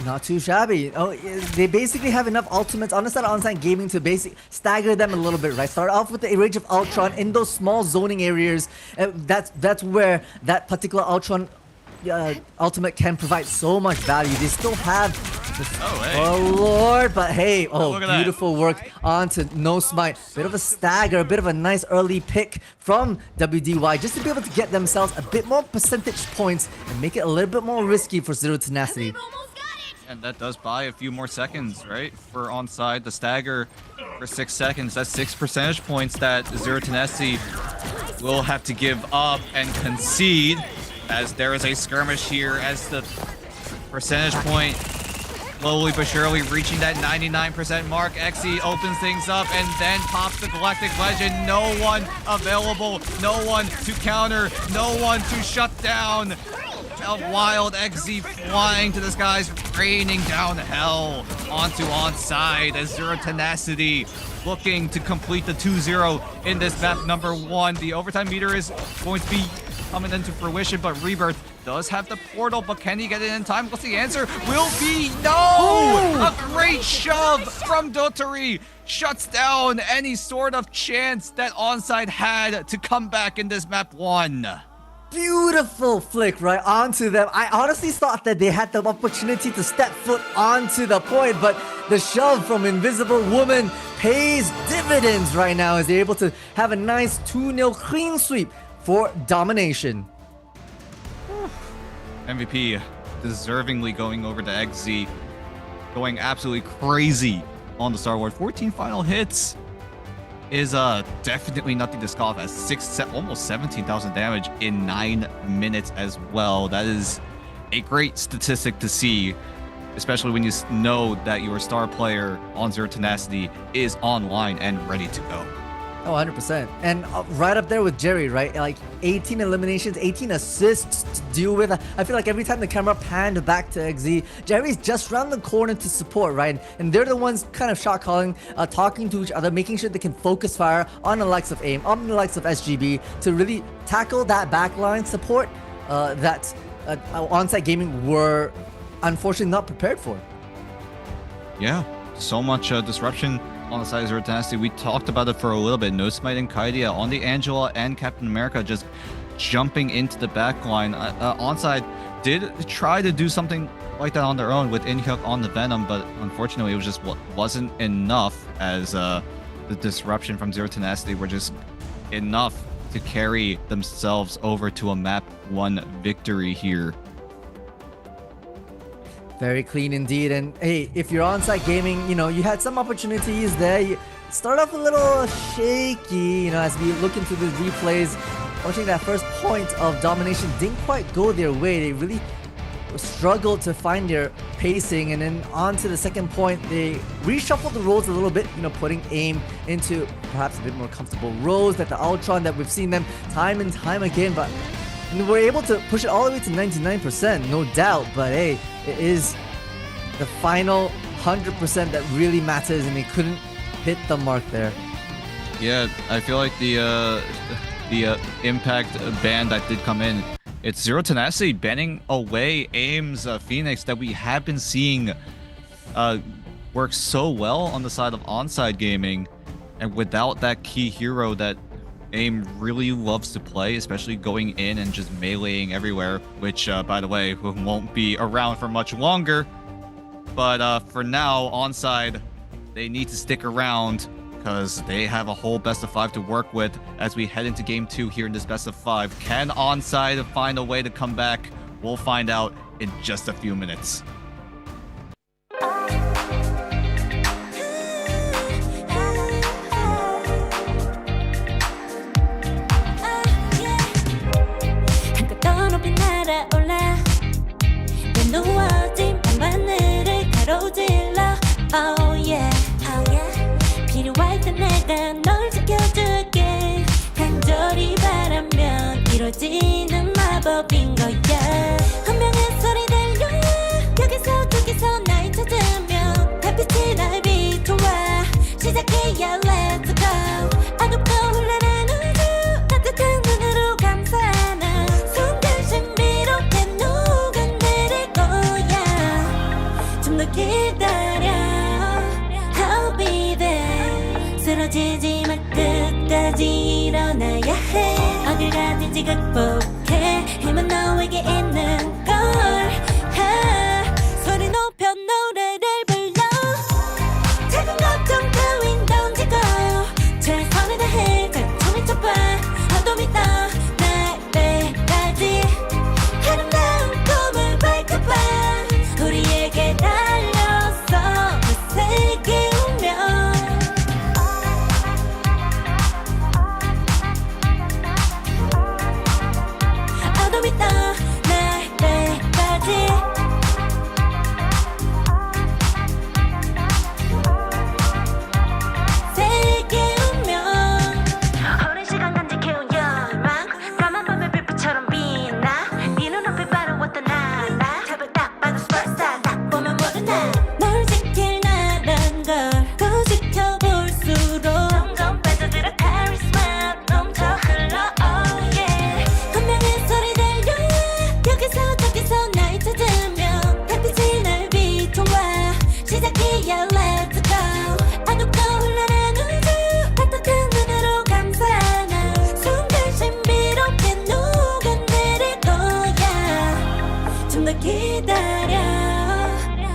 Not too shabby. Oh, they basically have enough ultimates on the side of Onside Gaming to basically stagger them a little bit, right? Start off with the Rage of Ultron in those small zoning areas. That's where that particular Ultron ultimate can provide so much value. They still have oh lord, but hey, beautiful work onto No Smite. Bit of a stagger, a bit of a nice early pick from WDY just to be able to get themselves a bit more percentage points and make it a little bit more risky for Zero Tenacity. And that does buy a few more seconds, right? For Onside, the stagger for 6 seconds. That's 6 percentage points that Zero Tenacity will have to give up and concede, as there is a skirmish here as the percentage point slowly but surely reaching that 99% mark. XZ opens things up and then pops the Galactic Legend. No one available, no one to counter, no one to shut down. a wild XZ flying to the skies, raining down hell onto onside as Zero Tenacity looking to complete the 2-0 in this map number 1. The overtime meter is going to be coming into fruition, but Rebirth does have the portal, but can he get it in time? What's the answer? Will be no! A great shove from Dotari shuts down any sort of chance that Onside had to come back in this map 1. Beautiful flick right onto them. I honestly thought that they had the opportunity to step foot onto the point, but the shove from Invisible Woman pays dividends right now as they're able to have a nice 2-0 clean sweep for domination. MVP deservingly going over to XZ, going absolutely crazy on the Star Wars. 14 final hits is definitely nothing to scoff at. Almost 17,000 damage in 9 minutes as well. That is a great statistic to see, especially when you know that your star player on Zero Tenacity is online and ready to go. Oh, 100%. And right up there with Jerry, right? Like 18 eliminations, 18 assists to deal with. I feel like every time the camera panned back to XZ, Jerry's just around the corner to support, right? And they're the ones kind of shot calling, talking to each other, making sure they can focus fire on the likes of AIM, on the likes of SGB to really tackle that backline support that Onsite Gaming were unfortunately not prepared for. Yeah, so much disruption on the side of Zero Tenacity. We talked about it for a little bit. No Smite and Kaidia on the Angela and Captain America just jumping into the backline. Onside did try to do something like that on their own with Inhyuk on the Venom, but unfortunately it was just wasn't enough as the disruption from Zero Tenacity were just enough to carry themselves over to a map 1 victory here. Very clean indeed. And hey, if you're Onsite Gaming, you know, you had some opportunities there. You start off a little shaky, you know, as we look into the replays. Watching that first point of domination didn't quite go their way. They really struggled to find their pacing. And then on to the second point, they reshuffled the roles a little bit, you know, putting AIM into perhaps a bit more comfortable roles that the Ultron that we've seen them time and time again. But we're able to push it all the way to 99%, no doubt. But hey, it is the final 100% that really matters, and they couldn't hit the mark there. Yeah, I feel like the impact ban that did come in, it's Zero Tenacity banning away AIM's Phoenix that we have been seeing work so well on the side of Onside Gaming, and without that key hero that AIM really loves to play, especially going in and just meleeing everywhere, which, by the way, won't be around for much longer. But for now, Onside, they need to stick around because they have a whole best of 5 to work with as we head into game 2 here in this best of 5. Can Onside find a way to come back? We'll find out in just a few minutes. 누워진 밤하늘을 가로질러 Oh yeah, oh yeah 필요할 때 내가 널 지켜줄게 간절히 바라면 이루어지는 마법인 거야 분명한 소리 들려 여기서 저기서 날 찾으며 달빛이 날 비춰와 시작해야 let's go 어둡고 혼란한 우주 따뜻한 눈으로 감싸는 순간 신비롭게 녹아내릴 거야 좀 더 기다려 I'll be there 쓰러지지 마 끝까지 일어나야 해 어딜 가든지 극복해 힘은 너에게 있는 걸 소리 높여 노래를 불러 작은 걱정 따윈 던지고 최선을 다해 작품을 쳐봐 어둠이 떠 날 때까지 아름다운 꿈을 밝혀봐 우리에게 달려서 세게 울면 어둠이 떠 날 때까지 Yeah, let's go. 아무것도 흘러난 우주 따뜻한 눈으로 감싸나 순간 신비롭게 녹아내릴 거야. 좀 더 기다려.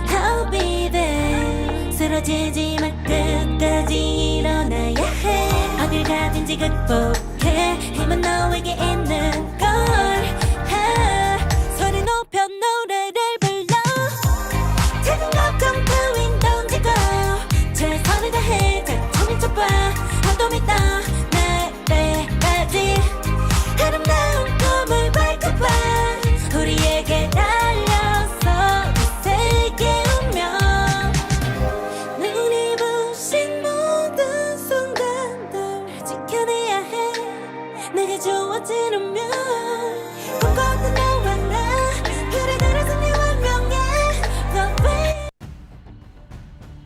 I'll be there. 쓰러지지 마 끝까지 일어나야 해. 어딜 가든지 극복해. 힘은 너에게 있는 걸. 소리 높여 노래를 불러. 작은 걱정 따윈 던지고 최선을 다해 자신을 좁아 한도 믿어 날 때까지 아름다운 꿈을 밝혀봐. 우리에게 달려서 이 세계 운명 눈이 부신 모든 순간들 지켜내야 해. 내가 좋아지려면 꿈꿔도 너와 나 그래 그래서 네 운명에 The way.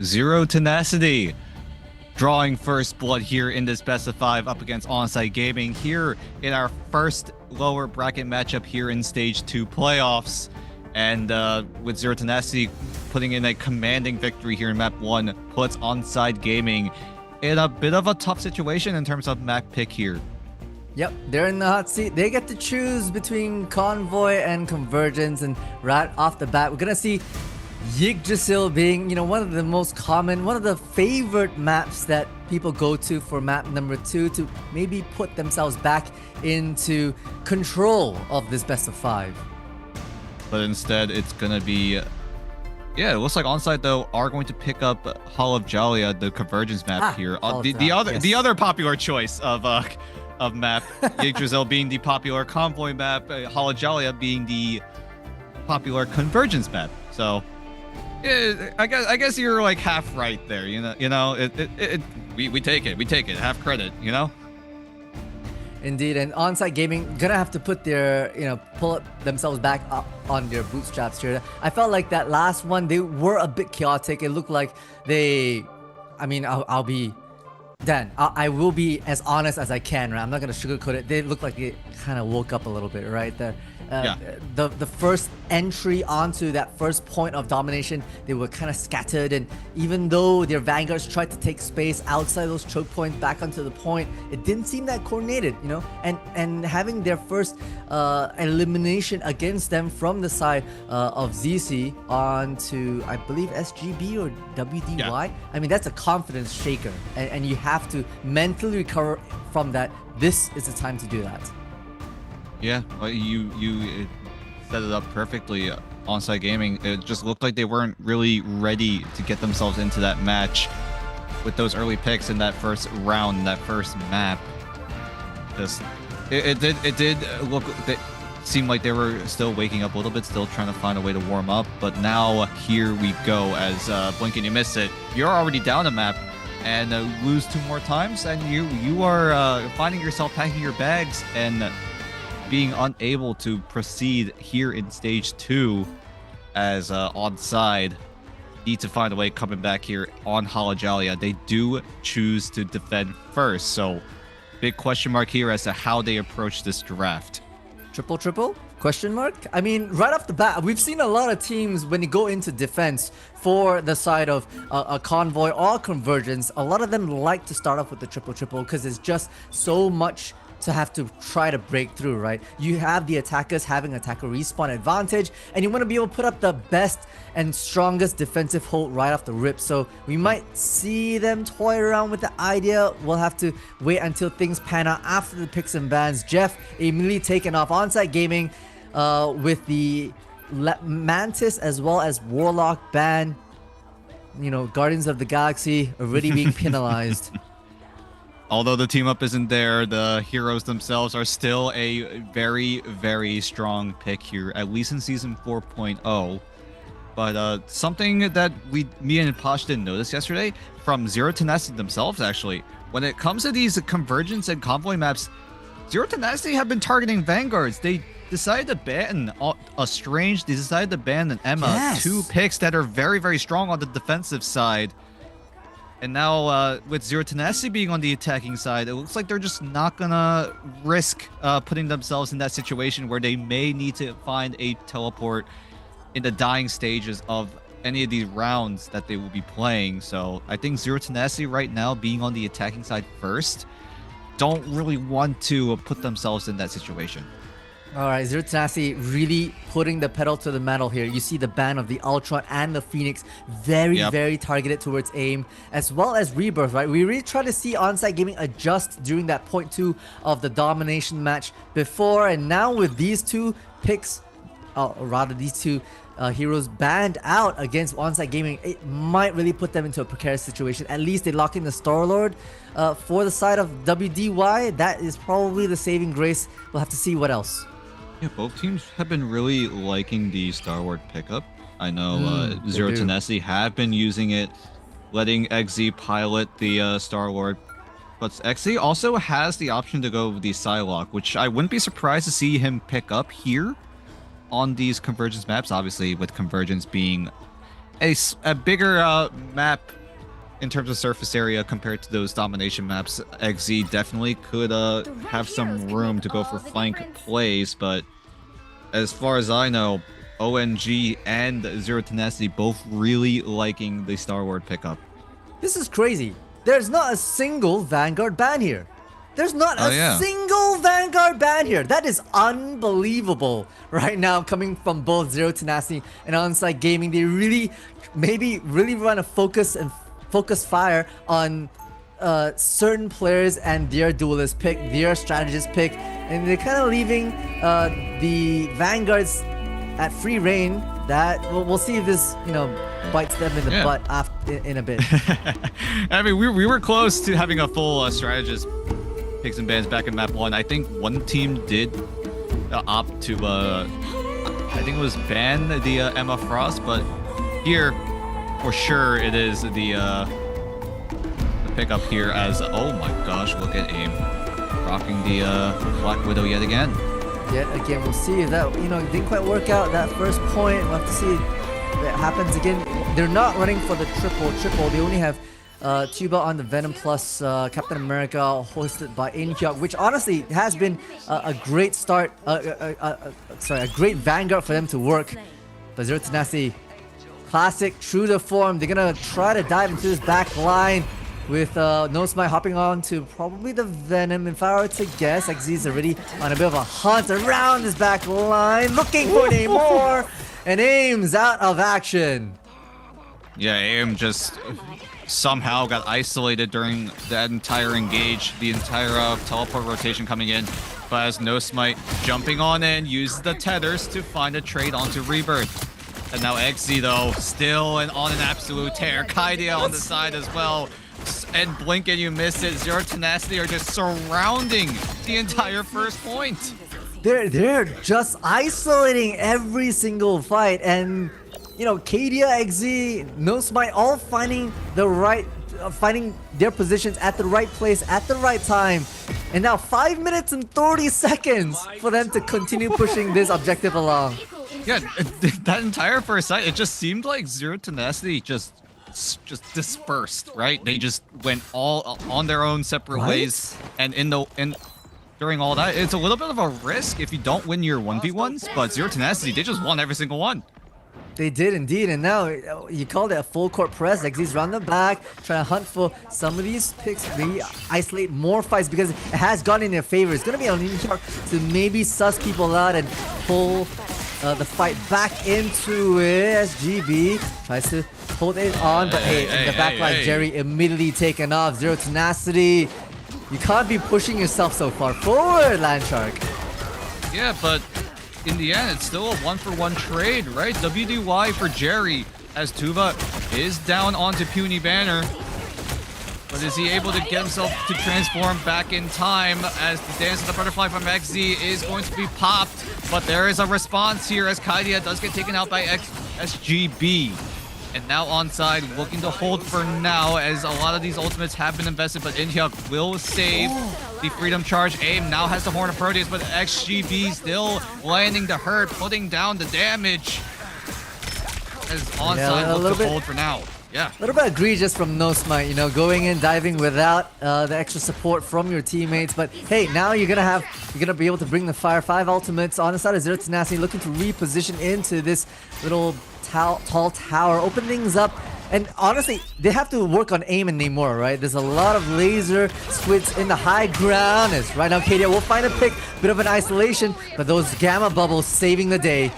Zero Tenacity drawing first blood here in this best of 5 up against Onsite Gaming here in our first lower bracket matchup here in stage 2 playoffs. And with Zero Tenacity putting in a commanding victory here in map 1 puts Onsite Gaming in a bit of a tough situation in terms of map pick here. Yep, they're in the hot seat. They get to choose between Convoy and Convergence, and right off the bat, we're gonna see Yggdrasil being, one of the most common, one of the favorite maps that people go to for map number 2 to maybe put themselves back into control of this best of 5. But instead, it's gonna be. Yeah, it looks like Onsite though are going to pick up Hall of Jalia, the Convergence map here. Hall of The Jalia, other yes. the other popular choice of map, Yggdrasil being the popular Convoy map, Hall of Jalia being the popular Convergence map. So, yeah, I guess you're like half right there. We take it, half credit. Indeed, and Onsite Gaming gonna have to put their, pull themselves back up on their bootstraps here. I felt like that last one, they were a bit chaotic. It looked like I'll be, Dan, I will be as honest as I can, right? I'm not gonna sugarcoat it. They look like they kind of woke up a little bit, right? The first entry onto that first point of domination, they were kind of scattered, and even though their vanguards tried to take space outside those choke points back onto the point, it didn't seem that coordinated, and having their first elimination against them from the side of ZC onto, I believe, SGB or WDY. Yeah. That's a confidence shaker, and you have to mentally recover from that. This is the time to do that. Yeah, well, you set it up perfectly. Onsite Gaming, it just looked like they weren't really ready to get themselves into that match with those early picks in that first round, that first map. It did look. It seemed like they were still waking up a little bit, still trying to find a way to warm up. But now here we go. As blink and you miss it, you're already down a map, and lose 2 more times, and you are finding yourself packing your bags and being unable to proceed here in stage 2 as Onside need to find a way coming back here on Halajalia. They do choose to defend first, so big question mark here as to how they approach this draft. Triple? Question mark? Right off the bat, we've seen a lot of teams when they go into defense for the side of a Convoy or Convergence, a lot of them like to start off with the triple because it's just so much to have to try to break through, right? You have the attackers having attacker respawn advantage, and you want to be able to put up the best and strongest defensive hold right off the rip. So we might see them toy around with the idea. We'll have to wait until things pan out after the picks and bans. Jeff immediately taken off. Onsite Gaming with the Mantis as well as Warlock ban. Guardians of the Galaxy already being penalized. Although the team up isn't there, the heroes themselves are still a very, very strong pick here, at least in Season 4.0. But something that me and Posh didn't notice yesterday from Zero Tenacity themselves, actually, when it comes to these Convergence and Convoy maps, Zero Tenacity have been targeting Vanguards. They decided to ban a Strange, they decided to ban an Emma, Yes. 2 picks that are very, very strong on the defensive side. And now with Zero Tenacity being on the attacking side, it looks like they're just not gonna risk putting themselves in that situation where they may need to find a teleport in the dying stages of any of these rounds that they will be playing. So I think Zero Tenacity right now, being on the attacking side first, don't really want to put themselves in that situation. All right, Zero Tenacity really putting the pedal to the metal here. You see the ban of the Ultron and the Phoenix very targeted towards AIM, as well as Rebirth, right? We really try to see Onsite Gaming adjust during that point 2 of the domination match before, and now with these two picks, these two heroes banned out against Onsite Gaming, it might really put them into a precarious situation. At least they lock in the Star-Lord for the side of WDY. That is probably the saving grace. We'll have to see what else. Yeah, both teams have been really liking the Star-Lord pickup. I know Zero Tenacity have been using it, letting XZ pilot the Star-Lord. But XZ also has the option to go with the Psylocke, which I wouldn't be surprised to see him pick up here on these Convergence maps. Obviously, with Convergence being a bigger map in terms of surface area compared to those domination maps, XZ definitely could have some room to go for flank plays. But as far as I know, ONG and Zero Tenacity both really liking the Star-Lord pickup. This is crazy. There's not a single Vanguard ban here. There's not a single Vanguard ban here. That is unbelievable right now, coming from both Zero Tenacity and Onsite Gaming. They really want to focus fire on certain players and their duelist pick, their strategist pick, and they're kind of leaving the Vanguards at free reign. That we'll see if this bites them in the butt in a bit. I mean, we were close to having a full strategist picks and bans back in map 1. I think one team did opt to I think it was ban the Emma Frost, but here for sure it is the pickup here as, oh my gosh, look at AIM rocking the Black Widow yet again. We'll see if that didn't quite work out that first point. We'll have to see if that happens again. They're not running for the triple. They only have Tuba on the Venom plus Captain America, hosted by Inhyuk, which honestly has been a great start, a great Vanguard for them to work. But Zero Tenacity, classic, true to form, they're gonna try to dive into this back line with No Smite hopping on to probably the Venom. If I were to guess, XZ's already on a bit of a hunt around this back line, looking for Namor, and AIM's out of action. Yeah, AIM just somehow got isolated during that entire engage, the entire teleport rotation coming in. But as No Smite jumping on in, used the tethers to find a trade onto Rebirth. And now XZ though, still on an absolute tear. Kaidia on the side as well. And blink and you miss it. Zero Tenacity are just surrounding the entire first point. They're just isolating every single fight, and Kadia, XZ, No Smite all finding their positions at the right place at the right time. And now 5 minutes and 30 seconds for them to continue pushing this objective along. Yeah, that entire first sight, it just seemed like Zero Tenacity just dispersed, right? They just went all on their own separate ways, and during all that, it's a little bit of a risk if you don't win your 1v1s, but Zero Tenacity, they just won every single one. They did indeed, and now you called it a full court press. XZ's round the back, trying to hunt for some of these picks, maybe isolate more fights because it has gone in their favor. It's going to be on Inhyuk to maybe suss people out and pull the fight back into it. SGB tries to hold it on, but in the backline, Jerry immediately taken off. Zero Tenacity, you can't be pushing yourself so far forward, Landshark. Yeah, but in the end, it's still a 1-for-1 trade, right? WDY for Jerry, as Tuva is down onto Puny Banner. But is he able to get himself to transform back in time as the Dance of the Butterfly from XZ is going to be popped? But there is a response here as Kaidia does get taken out by SGB. And now onside, looking to hold for now as a lot of these ultimates have been invested, but Inhyuk will save the Freedom Charge. AIM now has the Horn of Proteus, but XGB still landing the hurt, putting down the damage. As onside looks to hold for now. Yeah. A little bit egregious from No Smite, going in, diving without the extra support from your teammates. But hey, now you're gonna be able to bring the Fire 5 ultimates on the side of Zero Tenacity, looking to reposition into this little tall tower, open things up. And honestly, they have to work on aim and Namor, right? There's a lot of laser squids in the high ground. As right now, Kadia will find a pick, bit of an isolation, but those gamma bubbles saving the day.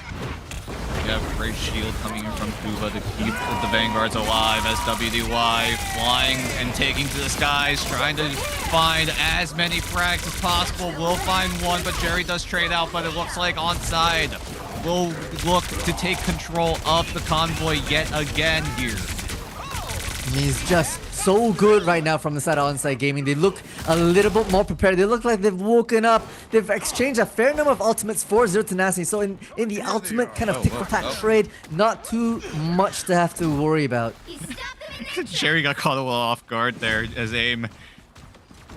Yeah, great shield coming in from Kuba to keep the Vanguards alive as WDY flying and taking to the skies, trying to find as many frags as possible. Will find one, but Jerry does trade out, but it looks like onside will look to take control of the convoy yet again here. He's just so good right now from the side of Onside Gaming. They look a little bit more prepared. They look like they've woken up. They've exchanged a fair number of ultimates for Zero Tenacity. So in the ultimate kind of tick-for-tat trade, not too much to have to worry about. Jerry got caught a little off guard there as AIM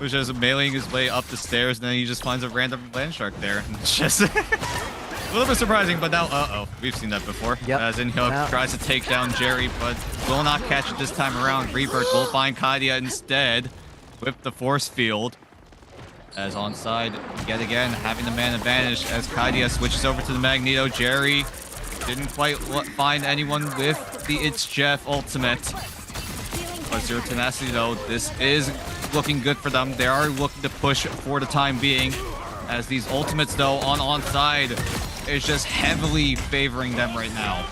was just mailing his way up the stairs, and then he just finds a random land shark there. It's just a little bit surprising, but now, we've seen that before. Yep. As Inhyuk tries to take down Jerry, but will not catch it this time around. Rebirth will find Kadia instead with the force field. As onside, yet again, having the man advantage as Kadia switches over to the Magneto. Jerry didn't quite find anyone with the It's Jeff ultimate. But Zero Tenacity, though, this is looking good for them. They are looking to push for the time being. As these ultimates, though, on onside is just heavily favoring them right now.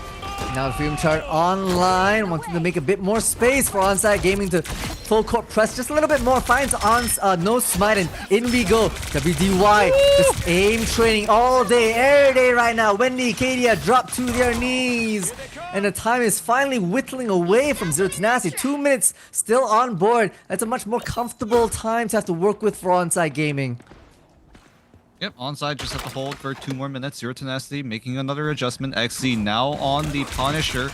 Now the Freedom Chart online, wanting to make a bit more space for Onside Gaming to full court press just a little bit more. Finds No Smite, and in we go. WDY just aim training all day, every day right now. Wendy, Kadia drop to their knees. And the time is finally whittling away from Zero Tenacity. 2 minutes still on board. That's a much more comfortable time to have to work with for Onside Gaming. Yep, onside just have to hold for 2 more minutes. Zero Tenacity making another adjustment. XZ now on the Punisher,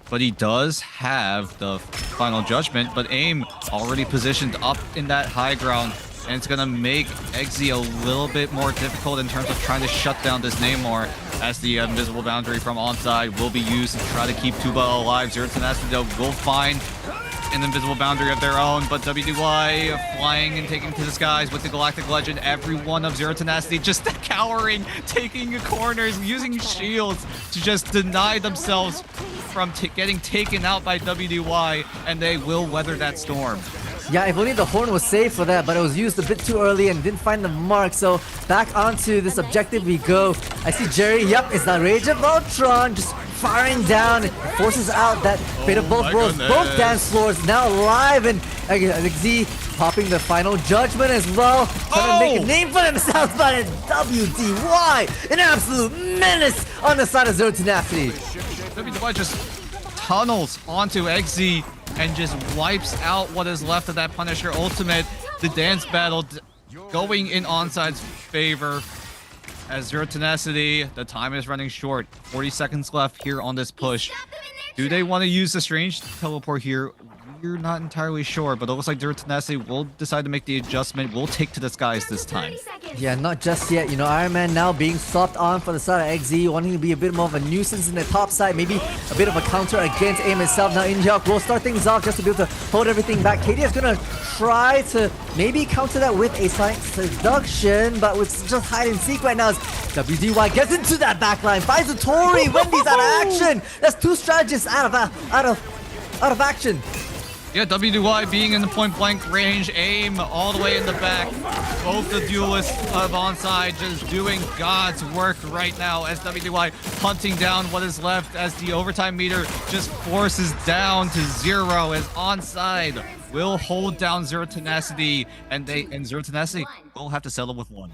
but he does have the final judgment. But AIM already positioned up in that high ground, and it's gonna make XZ a little bit more difficult in terms of trying to shut down this Namor, as the invisible boundary from onside will be used to try to keep Tuba alive. Zero Tenacity, though, will find an invisible boundary of their own, but WDY flying and taking to the skies with the Galactic Legend. Every one of Zero Tenacity just cowering, taking corners, using shields to just deny themselves from getting taken out by WDY, and they will weather that storm. Yeah, if only the horn was safe for that, but it was used a bit too early and didn't find the mark. So back onto this objective we go. I see Jerry, yep, it's the Rage of Ultron, just firing down. It forces out that bit of both worlds. Both dance floors now live, and Z popping the final judgment as well. Trying to make a name for themselves, but it's WDY, an absolute menace on the side of Zero Tenacity. WDY just tunnels onto XZ and just wipes out what is left of that Punisher ultimate. The dance battle going in onside's favor. As Zero Tenacity, the time is running short. 40 seconds left here on this push. Do they want to use the strange teleport here? We're not entirely sure, but it looks like Zero Tenacity will decide to make the adjustment. We'll take to the skies this time. Yeah, not just yet. Iron Man now being swapped on for the side of XZ, wanting to be a bit more of a nuisance in the top side, maybe a bit of a counter against AIM itself. Now Inhyuk will start things off just to be able to hold everything back. KD is going to try to maybe counter that with a sonic seduction, but it's just hide and seek right now as WDY gets into that backline, finds a Tori. Wendy's out of action. That's 2 strategists out of action. Yeah, WDY being in the point-blank range, AIM all the way in the back. Both the duelists of onside just doing God's work right now as WDY hunting down what is left as the overtime meter just forces down to 0 as onside will hold down Zero Tenacity, and Zero Tenacity will have to settle with 1.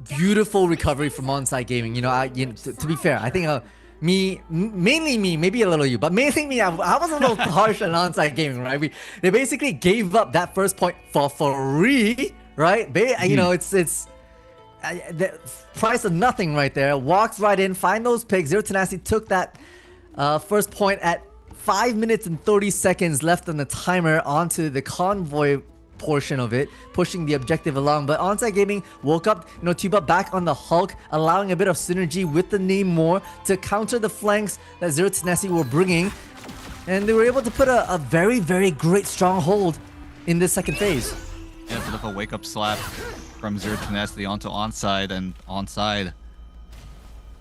Beautiful recovery from Onside Gaming. To be fair, I think mainly me, maybe a little you, but mainly me, I was a little harsh on Onside Gaming, right? They basically gave up that first point for free, right? It's the price of nothing right there. Walks right in, find those picks. Zero Tenacity took that first point at 5 minutes and 30 seconds left on the timer onto the convoy portion of it, pushing the objective along. But Onside Gaming woke up, Tuba back on the Hulk, allowing a bit of synergy with the Namor to counter the flanks that Zero Tenacity were bringing. and they were able to put a very, very great stronghold in this second phase. Yeah, a bit of a wake-up slap from Zero Tenacity onto Onside, and Onside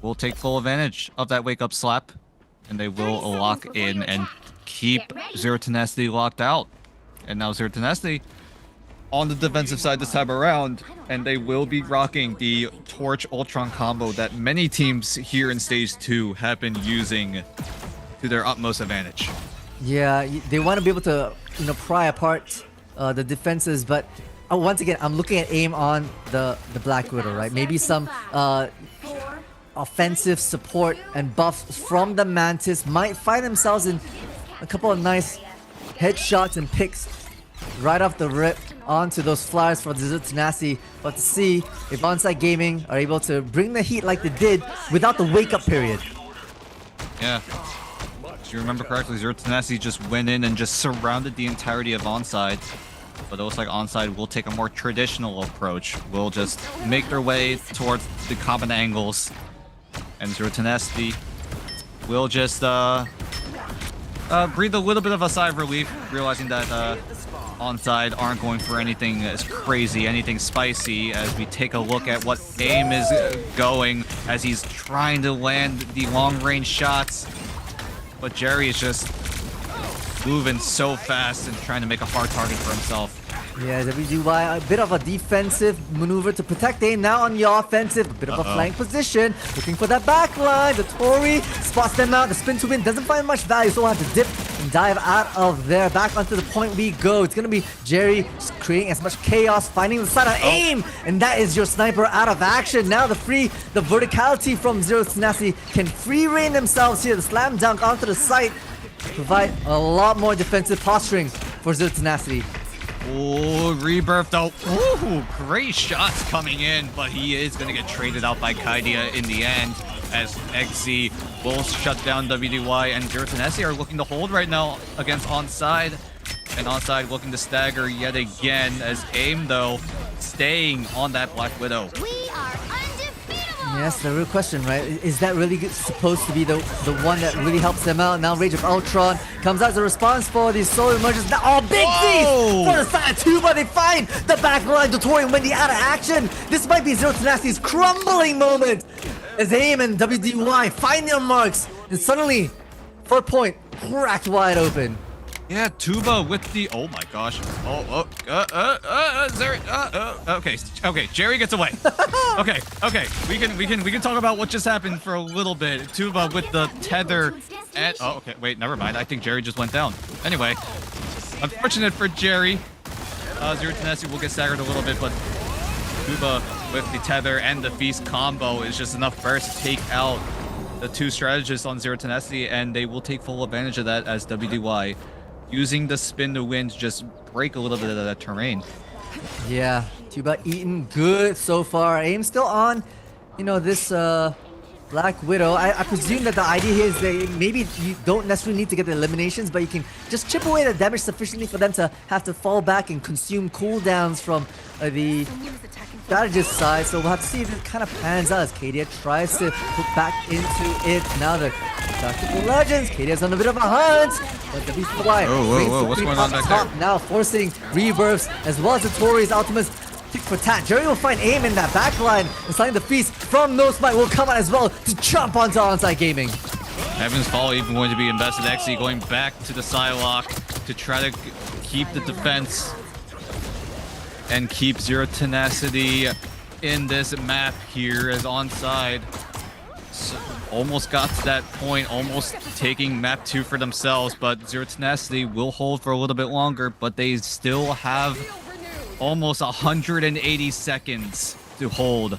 will take full advantage of that wake-up slap, and they will lock in and keep Zero Tenacity locked out. And now Zero Tenacity on the defensive side this time around, and they will be rocking the Torch Ultron combo that many teams here in Stage 2 have been using to their utmost advantage. Yeah, they want to be able to, pry apart the defenses, but once again, I'm looking at aim on the Black Widow, right? Maybe some offensive support and buffs from the Mantis might find themselves in a couple of nice headshots and picks right off the rip onto those flyers for the Zero Tenacity. But to see if Onside Gaming are able to bring the heat like they did without the wake-up period. Yeah. If you remember correctly, Zero Tenacity just went in and just surrounded the entirety of Onside. But it looks like Onside will take a more traditional approach. Will just make their way towards the common angles. And Zero Tenacity will just breathe a little bit of a sigh of relief, realizing that Onside aren't going for anything as crazy, anything spicy, as we take a look at what AIM is going as he's trying to land the long-range shots. But Jerry is just moving so fast and trying to make a hard target for himself. Yeah, WDY, a bit of a defensive maneuver to protect AIM. Now on the offensive, a bit of a flank position, looking for that back line. The Tori spots them out. The spin to win doesn't find much value, so we'll have to dip and dive out of there. Back onto the point we go. It's going to be Jerry just creating as much chaos, finding the side of AIM, and that is your sniper out of action. Now the verticality from Zero Tenacity can free reign themselves here. The slam dunk onto the site provide a lot more defensive posturing for Zero Tenacity. Oh, Rebirth though. Ooh, great shots coming in, but he is going to get traded out by Kaidia in the end, as XZ will shut down WDY, and Zero Tenacity are looking to hold right now against Onside, and Onside looking to stagger yet again, as AIM though staying on that Black Widow. We are undefeatable. Yes, the real question, right? Is that really supposed to be the one that really helps them out? Now Rage of Ultron comes out as a response for the Solar Emergence. Now, oh, big feast for the side two, but they find the back line. Dotori and Wendy out of action. This might be Zero Tenacity's crumbling moment as AIM and WDY find their marks, and suddenly, 4 point cracked wide open. Yeah, Tuba with the, oh my gosh. Okay, Jerry gets away. Okay, we can talk about what just happened for a little bit. Tuba with the tether at, oh, okay, wait, never mind. I think Jerry just went down. Anyway, unfortunate for Jerry. Zero Tenacity will get staggered a little bit, but Tuba with the tether and the feast combo is just enough burst to take out the two strategists on Zero Tenacity, and they will take full advantage of that as WDY using the spin to win to just break a little bit of that terrain. Yeah, Tuba eating good so far. AIM still on, this Black Widow. I presume that the idea here is that maybe you don't necessarily need to get the eliminations, but you can just chip away the damage sufficiently for them to have to fall back and consume cooldowns from the strategist side. So we'll have to see if it kind of pans out as Kadia tries to put back into it. Now the Tactical Legends, Kadia's on a bit of a hunt, but the Beast Why whoa, what's going on back there? Now forcing rebirths as well as the Tori's ultimates. Tick for tat. Jerry will find AIM in that backline, and starting the feast from No Smite will come out as well to jump onto Onside Gaming. Heaven's Fall even going to be invested. XE going back to the Psylocke to try to keep the defense and keep Zero Tenacity in this map here as Onside almost got to that point, almost taking map 2 for themselves, but Zero Tenacity will hold for a little bit longer, but they still have almost 180 seconds to hold.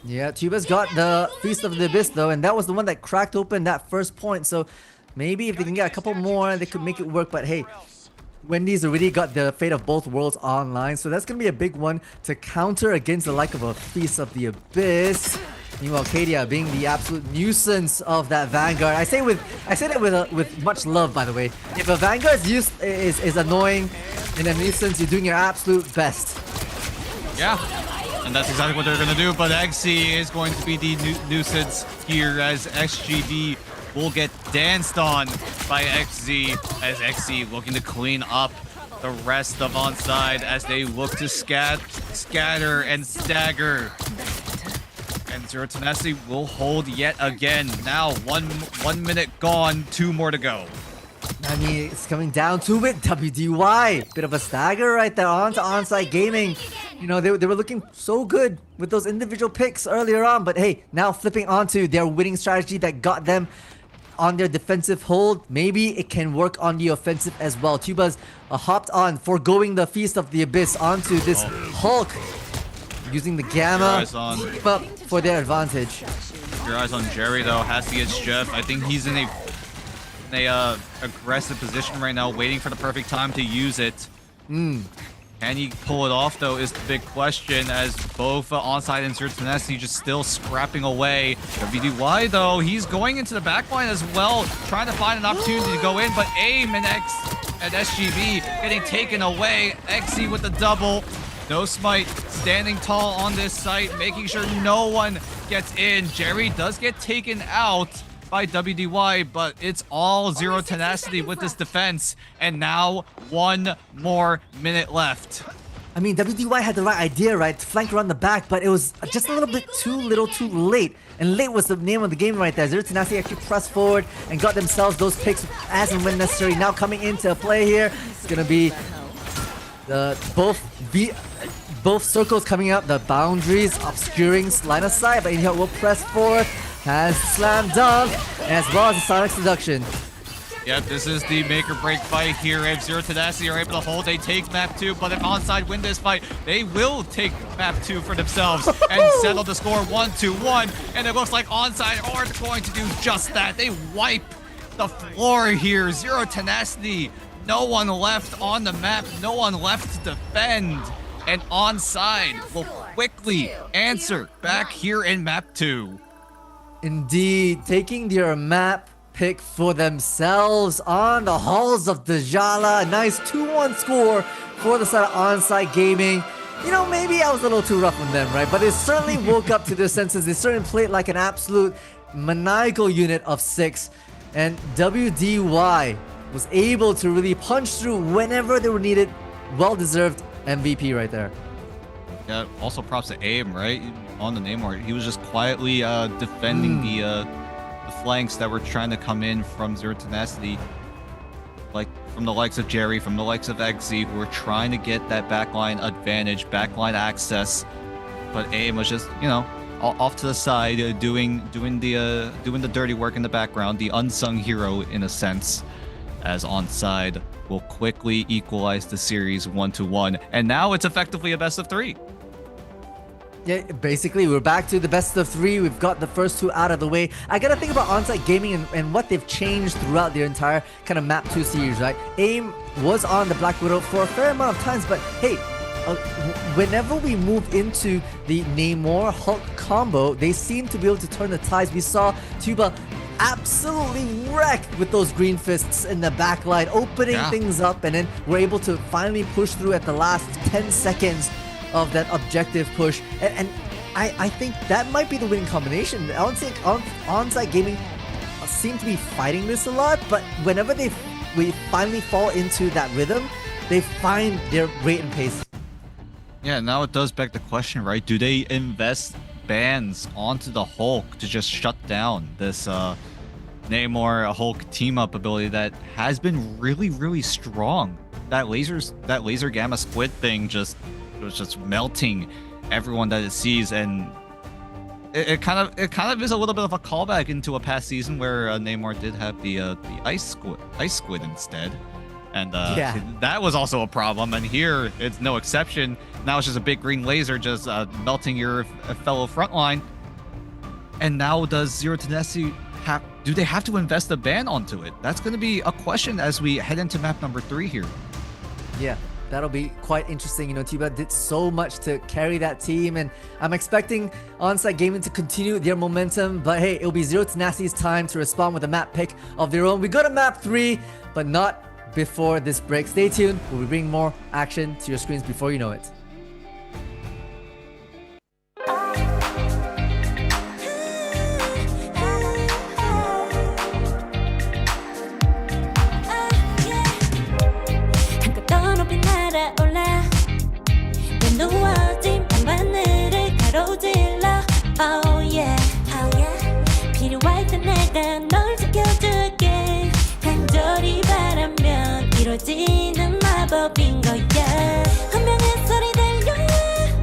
Yeah, Tuba's got the Feast of the Abyss though, and that was the one that cracked open that first point, so maybe if they can get a couple more, they could make it work, but hey, Wendy's already got the Fate of Both Worlds online, so that's gonna be a big one to counter against the like of a Feast of the Abyss. Meanwhile, Kadia being the absolute nuisance of that Vanguard. I say that with much love, by the way. If a Vanguard is annoying and a nuisance, you're doing your absolute best. Yeah, and that's exactly what they're gonna do. But XC is going to be the nuisance here as XGD will get danced on by XZ, as XZ looking to clean up the rest of onside as they look to scatter and stagger. And Zero Tenacity will hold yet again. Now, one minute gone, 2 more to go. I mean, it's coming down to it. WDY. Bit of a stagger right there onto Onside Gaming. You know, they were looking so good with those individual picks earlier on. But hey, now flipping onto their winning strategy that got them on their defensive hold. Maybe it can work on the offensive as well. Tuba's hopped on, foregoing the Feast of the Abyss onto this Hulk. Using the Gamma keep up for their advantage. Your eyes on Jerry, though, has to get Jeff. I think he's in a aggressive position right now, waiting for the perfect time to use it. Can he pull it off, though, is the big question, as both Onside and Zero Tenacity just still scrapping away. WDY, though, he's going into the backline as well, trying to find an opportunity to go in, but AIM and SGB getting taken away. XZ with the double. No Smite standing tall on this site, making sure no one gets in. Jerry does get taken out by WDY, but it's all Zero Tenacity with this defense. And now 1 more minute left. I mean, WDY had the right idea, right? To flank around the back, but it was just a little bit too late. And late was the name of the game right there. Zero Tenacity actually pressed forward and got themselves those picks as and when necessary. Now coming into play here, it's gonna be both circles coming up, the boundaries obscuring line of sight, but Inhale will press forth, has slam dunk, as well as the Sonic Seduction. Yep, this is the make or break fight here. If Zero Tenacity are able to hold, they take map 2, but if Onside win this fight, they will take map 2 for themselves and settle the score 1-1. And it looks like Onside are going to do just that. They wipe the floor here. Zero Tenacity, no one left on the map, no one left to defend. And Onside will quickly answer back here in map 2. Indeed, taking their map pick for themselves on the halls of Dajala. A nice 2-1 score for the side of Onside Gaming. You know, maybe I was a little too rough on them, right? But it certainly woke up to their senses. They certainly played like an absolute maniacal unit of 6. And WDY was able to really punch through whenever they were needed. Well-deserved MVP right there. Yeah, also props to AIM, right? On the Namor, he was just quietly defending the flanks that were trying to come in from Zero Tenacity, like from the likes of Jerry, from the likes of XZ, who were trying to get that backline advantage, backline access. But AIM was just, you know, off to the side, doing the dirty work in the background, the unsung hero in a sense, as Onside will quickly equalize the series 1-1, and now it's effectively a best of 3. Yeah, basically, we're back to the best of 3. We've got the first 2 out of the way. I gotta think about Onside Gaming and what they've changed throughout their entire kind of map 2 series, right? AIM was on the Black Widow for a fair amount of times, but hey, whenever we move into the Namor Hulk combo, they seem to be able to turn the tides. We saw Tuba absolutely wreck with those green fists in the backline, opening things up, and then we're able to finally push through at the last 10 seconds of that objective push. And I think that might be the winning combination. I don't think Onside Gaming seem to be fighting this a lot, but whenever we finally fall into that rhythm, they find their rate and pace. Yeah, now it does beg the question, right? Do they invest bans onto the Hulk to just shut down this Namor Hulk team-up ability that has been really strong? That laser gamma squid thing was just melting everyone that it sees, and it kind of is a little bit of a callback into a past season where Namor did have the ice squid instead. And that was also a problem, and here it's no exception. Now it's just a big green laser just melting your fellow frontline. And now does Zero Tenacity do they have to invest a ban onto it? That's going to be a question as we head into map number 3 here. Yeah, that'll be quite interesting. You know, Tuba did so much to carry that team, and I'm expecting Onside Gaming to continue their momentum. But hey, it'll be Zero Tenacity's time to respond with a map pick of their own. We go to map 3, but not before this break. Stay tuned. We'll be bringing more action to your screens before you know it. 법인 거야 운명의 소리 들려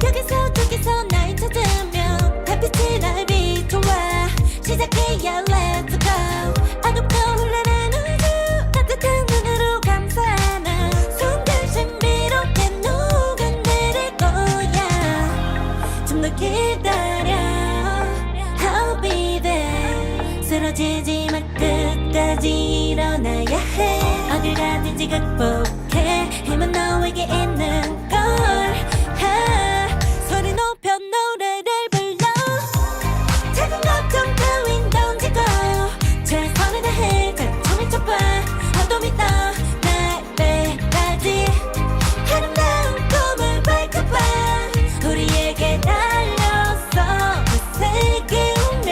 여기서 저기서 날 찾으면 달빛이 날 비춰와 시작해야 let's go 어둡고 흘러는 우주 따뜻한 눈으로 감싸는 순간 신비롭게 녹아내릴 거야 좀 더 기다려 I'll be there 쓰러지지 마 끝까지 일어나야 해 어딜 가든지 극복해 힘은 너에게 있는 걸 소리 높여 노래를 불러 작은 걱정 따윈 던지고 최선을 다해 자충을 쳐봐 어둠이 떠날 때까지 아름다운 꿈을 밝혀봐 우리에게 달려서 그 세계 운명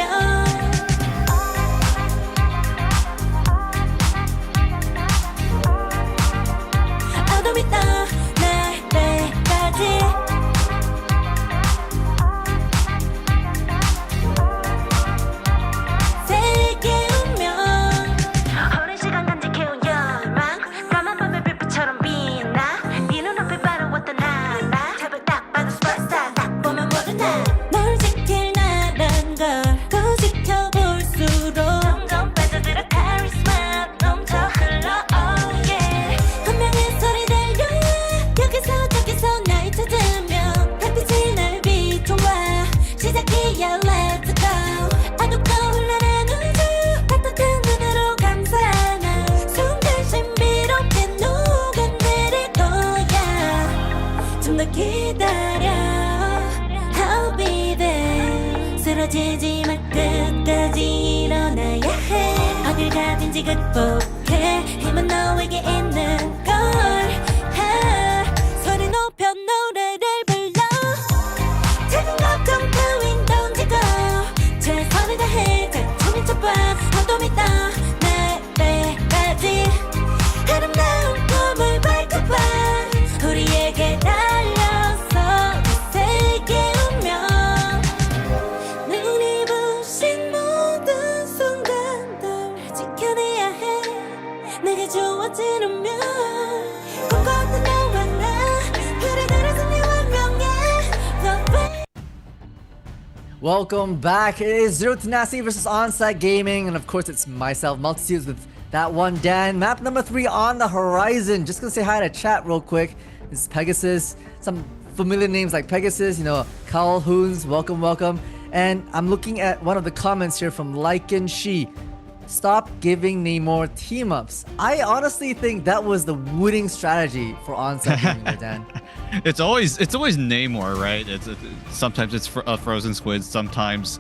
어둠이 떠날 때까지 세계 운명 오랜 시간 간직해온 열망 까만 밤의 빛처럼 빛나 네 눈앞에 바로 왔던 나 제발 딱 봐도 superstar 딱 보면 모두 나널 지킬 나란 걸더 지켜볼수록 점점 빠져들어 카리스마 넘쳐 흘러 oh yeah 운명의 소리 들려 여기서 저기서 날 찾으면 달빛이 날 비춰와 시작이야 let's go 어둡고 흘러는 우주 따뜻한 눈으로 감싸는 순간 신비롭게 녹아내릴 거야 좀 더 기다려 I'll be there 쓰러지지 마 끝까지 일어나야 해 어딜 가든지 극복해 힘은 너에게 있는 걸 소리 높여 노래를 불러 작은 걱정 따윈 던지고 최선을 다해 자충을 쳐봐 어둠이 떠날 때까지 아름다운 꿈을 밝혀봐 우리에게 달려서 그 세계 운명 눈이 부신 모든 순간들 지켜내야 해 내게 주어지는 꿈꿨던 너와 나 그래 그래서 네 운명에 The way Welcome back. It is Zero Tenacity versus Onsite Gaming, and of course it's myself, Multitudes, with that one Dan. Map number 3 on the horizon. Just gonna say hi to chat real quick. This is Pegasus. Some familiar names like Pegasus, you know, Calhoun's, welcome. And I'm looking at one of the comments here from Lycan Shi. Stop giving Namor team-ups. I honestly think that was the winning strategy for Onsite Gaming there, Dan. It's always Namor, right? Sometimes it's a frozen squid, sometimes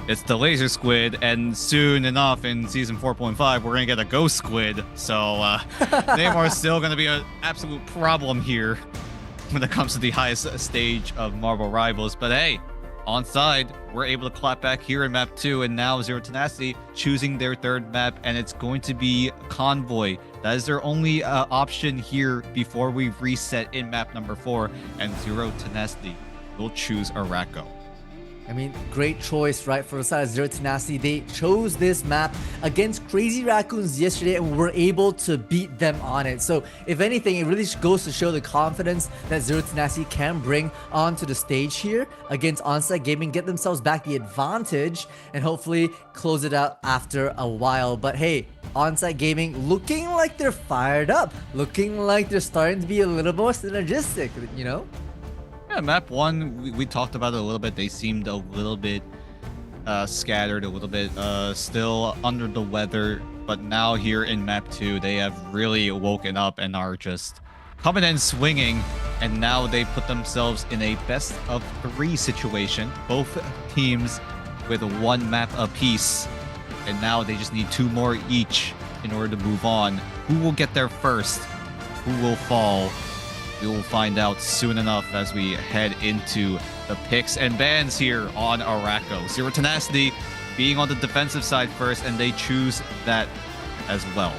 it's the laser squid, and soon enough in season 4.5 we're gonna get a ghost squid. So Namor is still gonna be an absolute problem here when it comes to the highest stage of Marvel Rivals. But hey, onside, we're able to clap back here in map 2, and now Zero Tenacity choosing their third map, and it's going to be Convoy. That is their only option here before we reset in map number 4, and Zero Tenacity will choose Araco. I mean, great choice, right? For the side of Zero Tenacity, they chose this map against Crazy Raccoons yesterday and were able to beat them on it. So, if anything, it really goes to show the confidence that Zero Tenacity can bring onto the stage here against Onsite Gaming, get themselves back the advantage, and hopefully close it out after a while. But hey, Onsite Gaming looking like they're fired up, looking like they're starting to be a little more synergistic, you know? Yeah, map 1, we talked about it a little bit. They seemed a little bit scattered, a little bit still under the weather. But now here in map 2, they have really woken up and are just coming in swinging. And now they put themselves in a best of 3 situation. Both teams with 1 map apiece. And now they just need 2 more each in order to move on. Who will get there first? Who will fall? We will find out soon enough as we head into the picks and bans here on Araco. Zero Tenacity being on the defensive side first, and they choose that as well.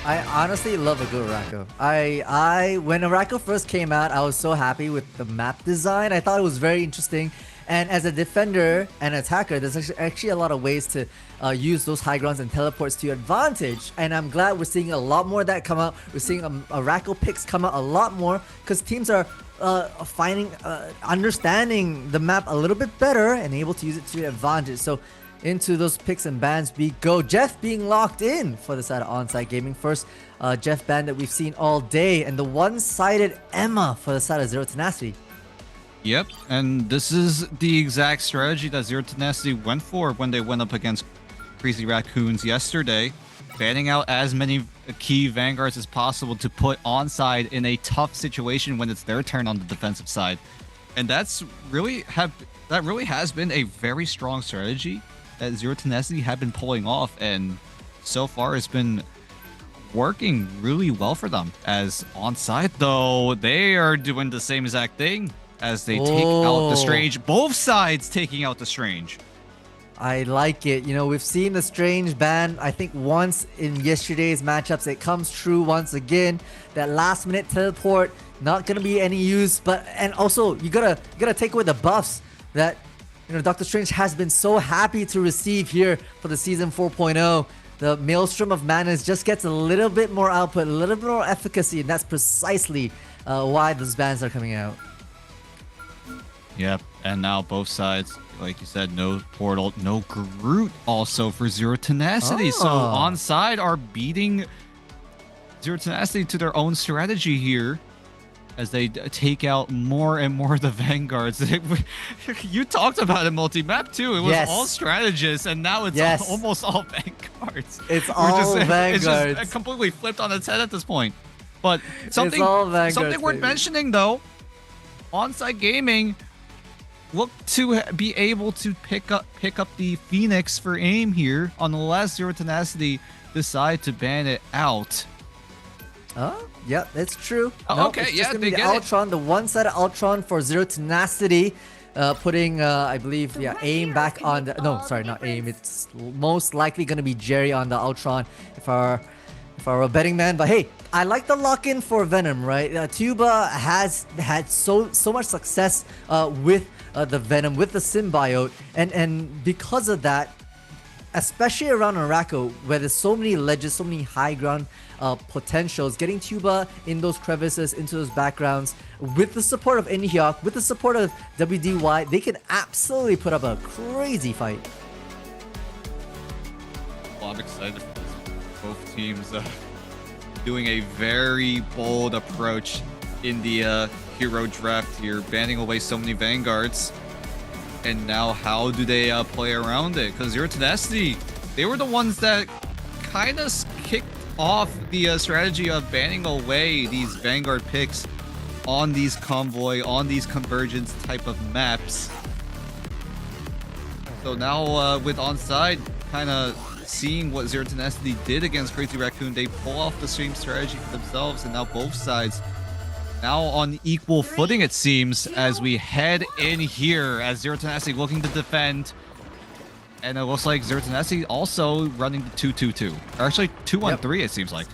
I honestly love a good Araco. I when Araco first came out, I was so happy with the map design. I thought it was very interesting. And as a defender and attacker, there's actually a lot of ways to use those high grounds and teleports to your advantage. And I'm glad we're seeing a lot more of that come out. We're seeing Araco picks come out a lot more because teams are understanding the map a little bit better and able to use it to their advantage. So into those picks and bans we go. Jeff being locked in for the side of Onside Gaming. First Jeff ban that we've seen all day, and the one-sided Emma for the side of Zero Tenacity. Yep, and this is the exact strategy that Zero Tenacity went for when they went up against Crazy Raccoons yesterday, banning out as many key vanguards as possible to put Onside in a tough situation when it's their turn on the defensive side. And that really has been a very strong strategy that Zero Tenacity have been pulling off, and so far it's been working really well for them. As Onside, though, they are doing the same exact thing as they take out the Strange. Both sides taking out the Strange. I like it. You know, we've seen the Strange ban, I think, once in yesterday's matchups. It comes true once again. That last minute teleport, not gonna be any use, and also you gotta take away the buffs that, you know, Doctor Strange has been so happy to receive here for the season 4.0. The Maelstrom of Madness just gets a little bit more output, a little bit more efficacy, and that's precisely why those bans are coming out. Yep, and now both sides, like you said, no Portal, no Groot also for Zero Tenacity. So Onside are beating Zero Tenacity to their own strategy here as they take out more and more of the Vanguards. You talked about it multi-map too. It was all strategists, and now it's almost all Vanguards. It's all Vanguards. It's just completely flipped on its head at this point. But something worth mentioning though, Onside Gaming look to be able to pick up the Phoenix for aim here on the last Zero Tenacity decide to ban it out. Yeah, that's true. Okay, it's just gonna be the Ultron, the one-sided Ultron for Zero Tenacity, putting, I believe, aim back on the... No, sorry, not aim. It's most likely going to be Jerry on the Ultron if I were a betting man. But hey, I like the lock-in for Venom, right? Tuba has had so much success with the Venom, with the symbiote, and because of that, especially around Araco, where there's so many ledges, so many high ground potentials, getting Tuba in those crevices, into those backgrounds, with the support of Inhyuk, with the support of WDY, they can absolutely put up a crazy fight. Well, I'm excited for both teams doing a very bold approach in the hero draft here, banning away so many Vanguards. And now how do they play around it? Because Zero Tenacity, they were the ones that kind of kicked off the strategy of banning away these Vanguard picks on these convoy, on these convergence type of maps. So now with Onside kind of seeing what Zero Tenacity did against Crazy Raccoon, they pull off the same strategy for themselves, and now both sides now on equal footing, it seems, as we head in here as Zero Tenacity looking to defend. And it looks like Zero Tenacity also running the 2-2-2. Or actually 2-1-3, it seems like.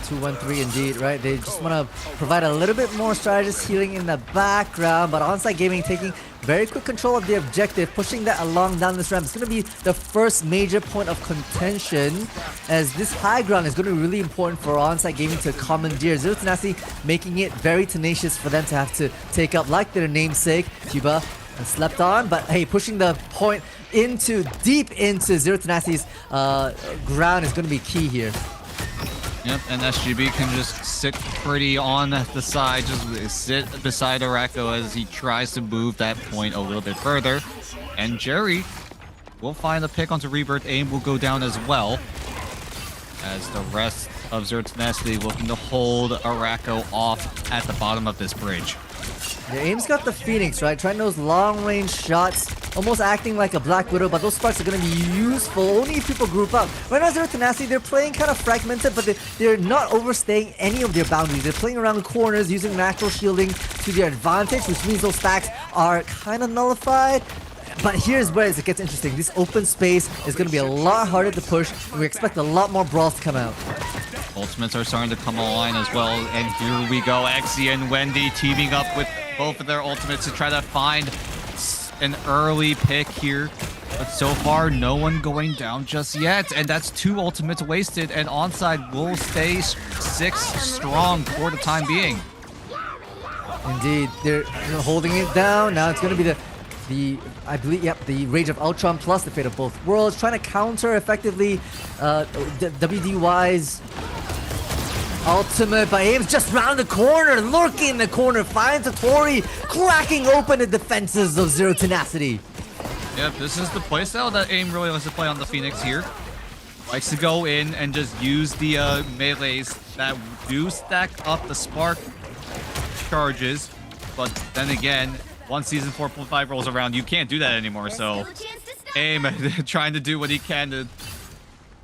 2-1-3 indeed, right? They just want to provide a little bit more strategist healing in the background, but Onside Gaming taking very quick control of the objective, pushing that along down this ramp. It's going to be the first major point of contention, as this high ground is going to be really important for Onside Gaming to commandeer. Zero Tenacity making it very tenacious for them to have to take up, like their namesake, Tuba, and slept on, but hey, pushing the point deep into Zero Tenacity's ground is going to be key here. Yep, and SGB can just sit pretty on the side, just sit beside Araco as he tries to move that point a little bit further. And Jerry will find a pick onto Rebirth. Aim will go down as well, as the rest of Zero Tenacity looking to hold Araco off at the bottom of this bridge. The Aim's got the Phoenix, right? Trying those long-range shots, almost acting like a Black Widow, but those sparks are going to be useful only if people group up. Right now, Zero Tenacity, they're playing kind of fragmented, but they're not overstaying any of their boundaries. They're playing around the corners, using natural shielding to their advantage, which means those stacks are kind of nullified. But here's where it gets interesting. This open space is going to be a lot harder to push, and we expect a lot more brawls to come out. Ultimates are starting to come online as well, and here we go. Exy and Wendy teaming up with both of their ultimates to try to find an early pick here. But so far, no one going down just yet. And that's 2 ultimates wasted. And Onside will stay 6 strong for the time being. Indeed, they're holding it down. Now it's going to be I believe, yep, the Rage of Ultron plus the Fate of Both Worlds, trying to counter effectively WDY's ultimate, but Aim's just round the corner, lurking in the corner, finds a Tori, cracking open the defenses of Zero Tenacity. Yep, this is the playstyle that Aim really likes to play on the Phoenix here. Likes to go in and just use the melees that do stack up the spark charges, but then again, once Season 4.5 rolls around, you can't do that anymore, so Aim trying to do what he can to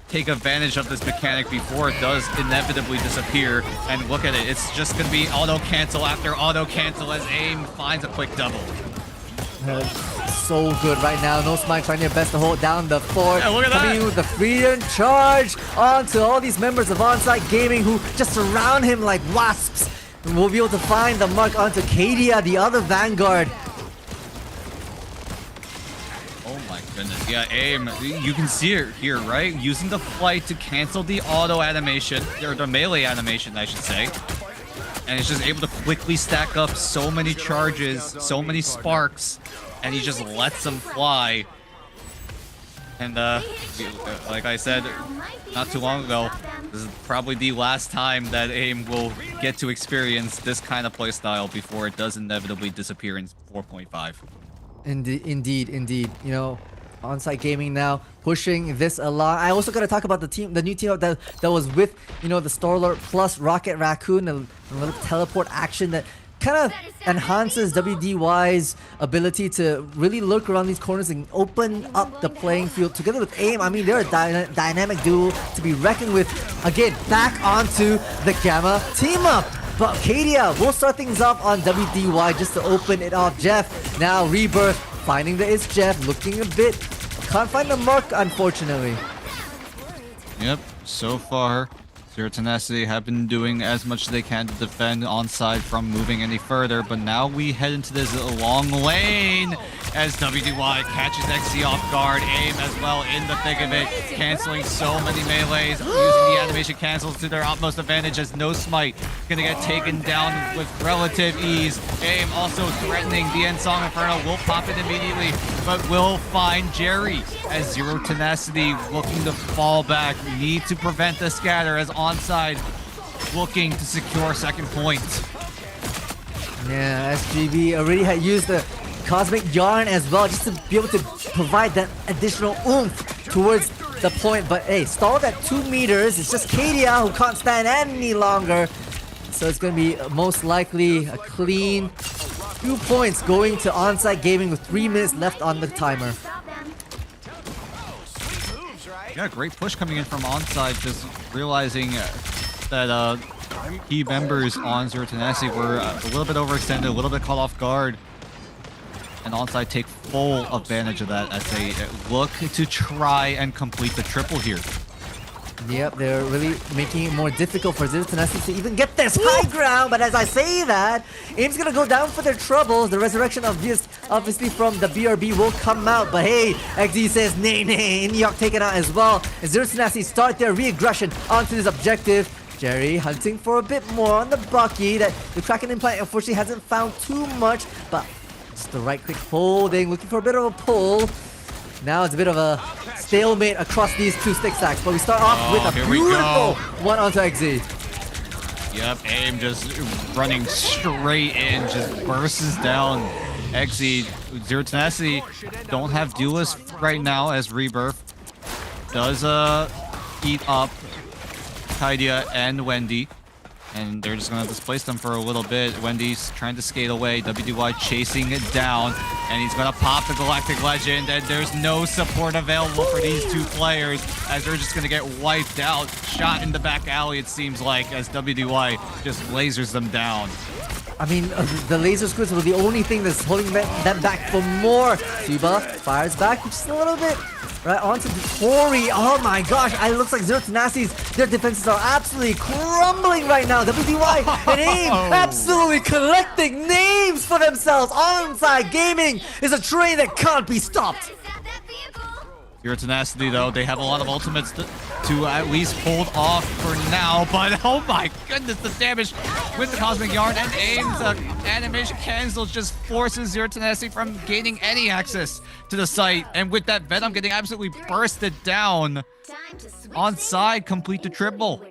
take advantage of this mechanic before it does inevitably disappear. And look at it, it's just going to be auto-cancel after auto-cancel as Aim finds a quick double. So good right now. No Smite trying their best to hold down the fort. Yeah, look at Coming that. in with the freedom charge onto all these members of Onsite Gaming who just surround him like wasps. We'll be able to find the mark onto Kadia, the other Vanguard. Oh my goodness. Yeah, Aim, you can see it here, right? Using the flight to cancel the auto animation, or the melee animation, I should say. And he's just able to quickly stack up so many charges, so many sparks, and he just lets them fly. And like I said not too long ago, this is probably the last time that Aim will get to experience this kind of playstyle before it does inevitably disappear in 4.5. Indeed. You know, Onsite Gaming now pushing this along. I also gotta talk about the new team that was with, you know, the Starlord plus Rocket Raccoon, a little teleport action that kind of enhances WDY's ability to really lurk around these corners and open up the playing field together with Aim. I mean, they're a dynamic duo to be reckoned with. Again, back onto the Gamma team up. But Kadia will start things off on WDY just to open it off. Jeff, now Rebirth, finding that it's Jeff, looking a bit, can't find the mark, unfortunately. Yep, so far, Zero Tenacity have been doing as much as they can to defend Onside from moving any further, but now we head into this long lane as WDY catches XC off guard, Aim as well in the thick of it, canceling so many melees, using the animation cancels to their utmost advantage as no Smite gonna get taken down with relative ease. Aim also threatening the End Song Inferno, will pop it immediately, but will find Jerry as Zero Tenacity looking to fall back, need to prevent the scatter as Onside looking to secure second point. Yeah, SGB already had used the Cosmic Yarn as well, just to be able to provide that additional oomph towards the point. But hey, stalled at 2 meters. It's just Kadia who can't stand any longer. So it's going to be most likely a clean 2 points going to Onsite Gaming with 3 minutes left on the timer. Yeah, great push coming in from Onside, just realizing that key members on Zero Tenacity were a little bit overextended, a little bit caught off guard. And Onside take full advantage of that as they look to try and complete the triple here. Yep, they're really making it more difficult for Zero Tenacity to even get this high ground. But as I say that, Aim's gonna go down for their troubles. The resurrection of this, obviously from the BRB, will come out. But hey, XD says nay. Inyok taken out as well. And Zero Tenacity start their re-aggression onto this objective. Jerry hunting for a bit more on the Bucky. That the Kraken implant unfortunately hasn't found too much, but just the right click holding, looking for a bit of a pull. Now it's a bit of a stalemate across these 2 stick stacks, but we start off with a beautiful one onto XZ. Yep, Aim just running straight in, just bursts down XZ. Zero Tenacity don't have duelists right now as Rebirth does eat up Kadia and Wendy. And they're just gonna displace them for a little bit. Wendy's trying to skate away. WDY chasing it down. And he's gonna pop the Galactic Legend. And there's no support available for these 2 players as they're just gonna get wiped out. Shot in the back alley, it seems like, as WDY just lasers them down. I mean, the laser squids were the only thing that's holding them back for more. Tuba fires back just a little bit. Right, onto Tori. Oh my gosh, it looks like Zero Tenacity's, their defenses are absolutely crumbling right now. WDY and AIM absolutely collecting names for themselves. Onside Gaming is a train that can't be stopped. Your Tenacity, though, they have a lot of ultimates to at least hold off for now, but oh my goodness, the damage with the Cosmic Yarn and AIM's animation cancel just forces Zero Tenacity from gaining any access to the site, and with that Venom getting absolutely bursted down, onside complete the triple.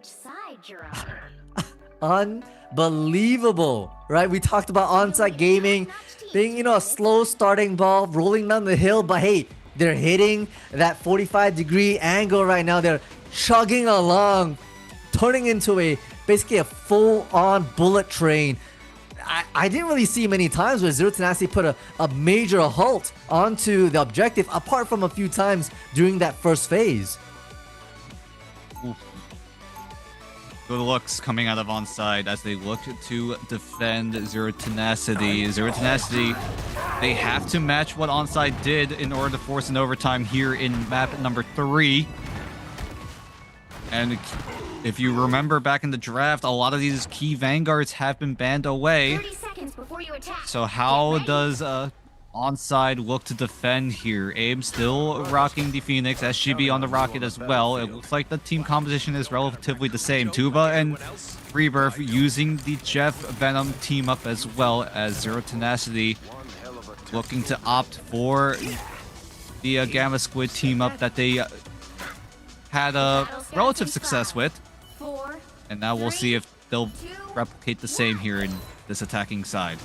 Unbelievable, right? We talked about onside gaming being, a slow starting ball, rolling down the hill, but hey, they're hitting that 45-degree angle right now. They're chugging along, turning into basically a full-on bullet train. I didn't really see many times where Zero Tenacity put a major halt onto the objective, apart from a few times during that first phase. Good looks coming out of onside as they look to defend Zero Tenacity. Zero Tenacity, they have to match what onside did in order to force an overtime here in map number 3. And if you remember back in the draft, a lot of these key vanguards have been banned away. 30 seconds before you attack. So how does onside look to defend here? AIM still rocking the Phoenix, SGB on the Rocket as well. It looks like the team composition is relatively the same. Tuba and Rebirth using the Jeff Venom team up, as well as Zero Tenacity looking to opt for the Gamma Squid team up that they had a relative success with. And now we'll see if they'll replicate the same here in this attacking side.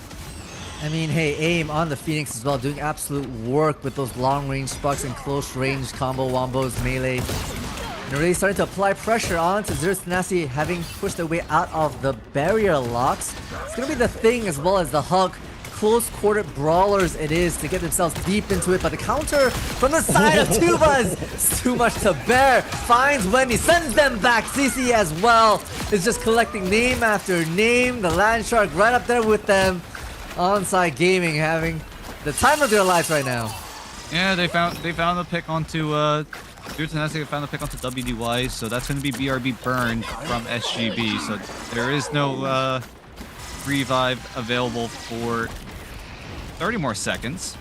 I mean, hey, AIM on the Phoenix as well, doing absolute work with those long-range sparks and close-range combo wombos, melee. And really starting to apply pressure onto Zero Tenacity, having pushed their way out of the barrier locks. It's going to be the thing as well as the Hulk. Close-quarter brawlers it is to get themselves deep into it, but the counter from the side of Tubas is too much to bear. Finds Wendy, sends them back. CC as well is just collecting name after name. The Land Shark right up there with them. Onside Gaming having the time of their lives right now. Yeah, they found a pick onto Zero Tenacity found a pick onto WDY, so that's going to be BRB burned from SGB. So there is no revive available for 30 more seconds.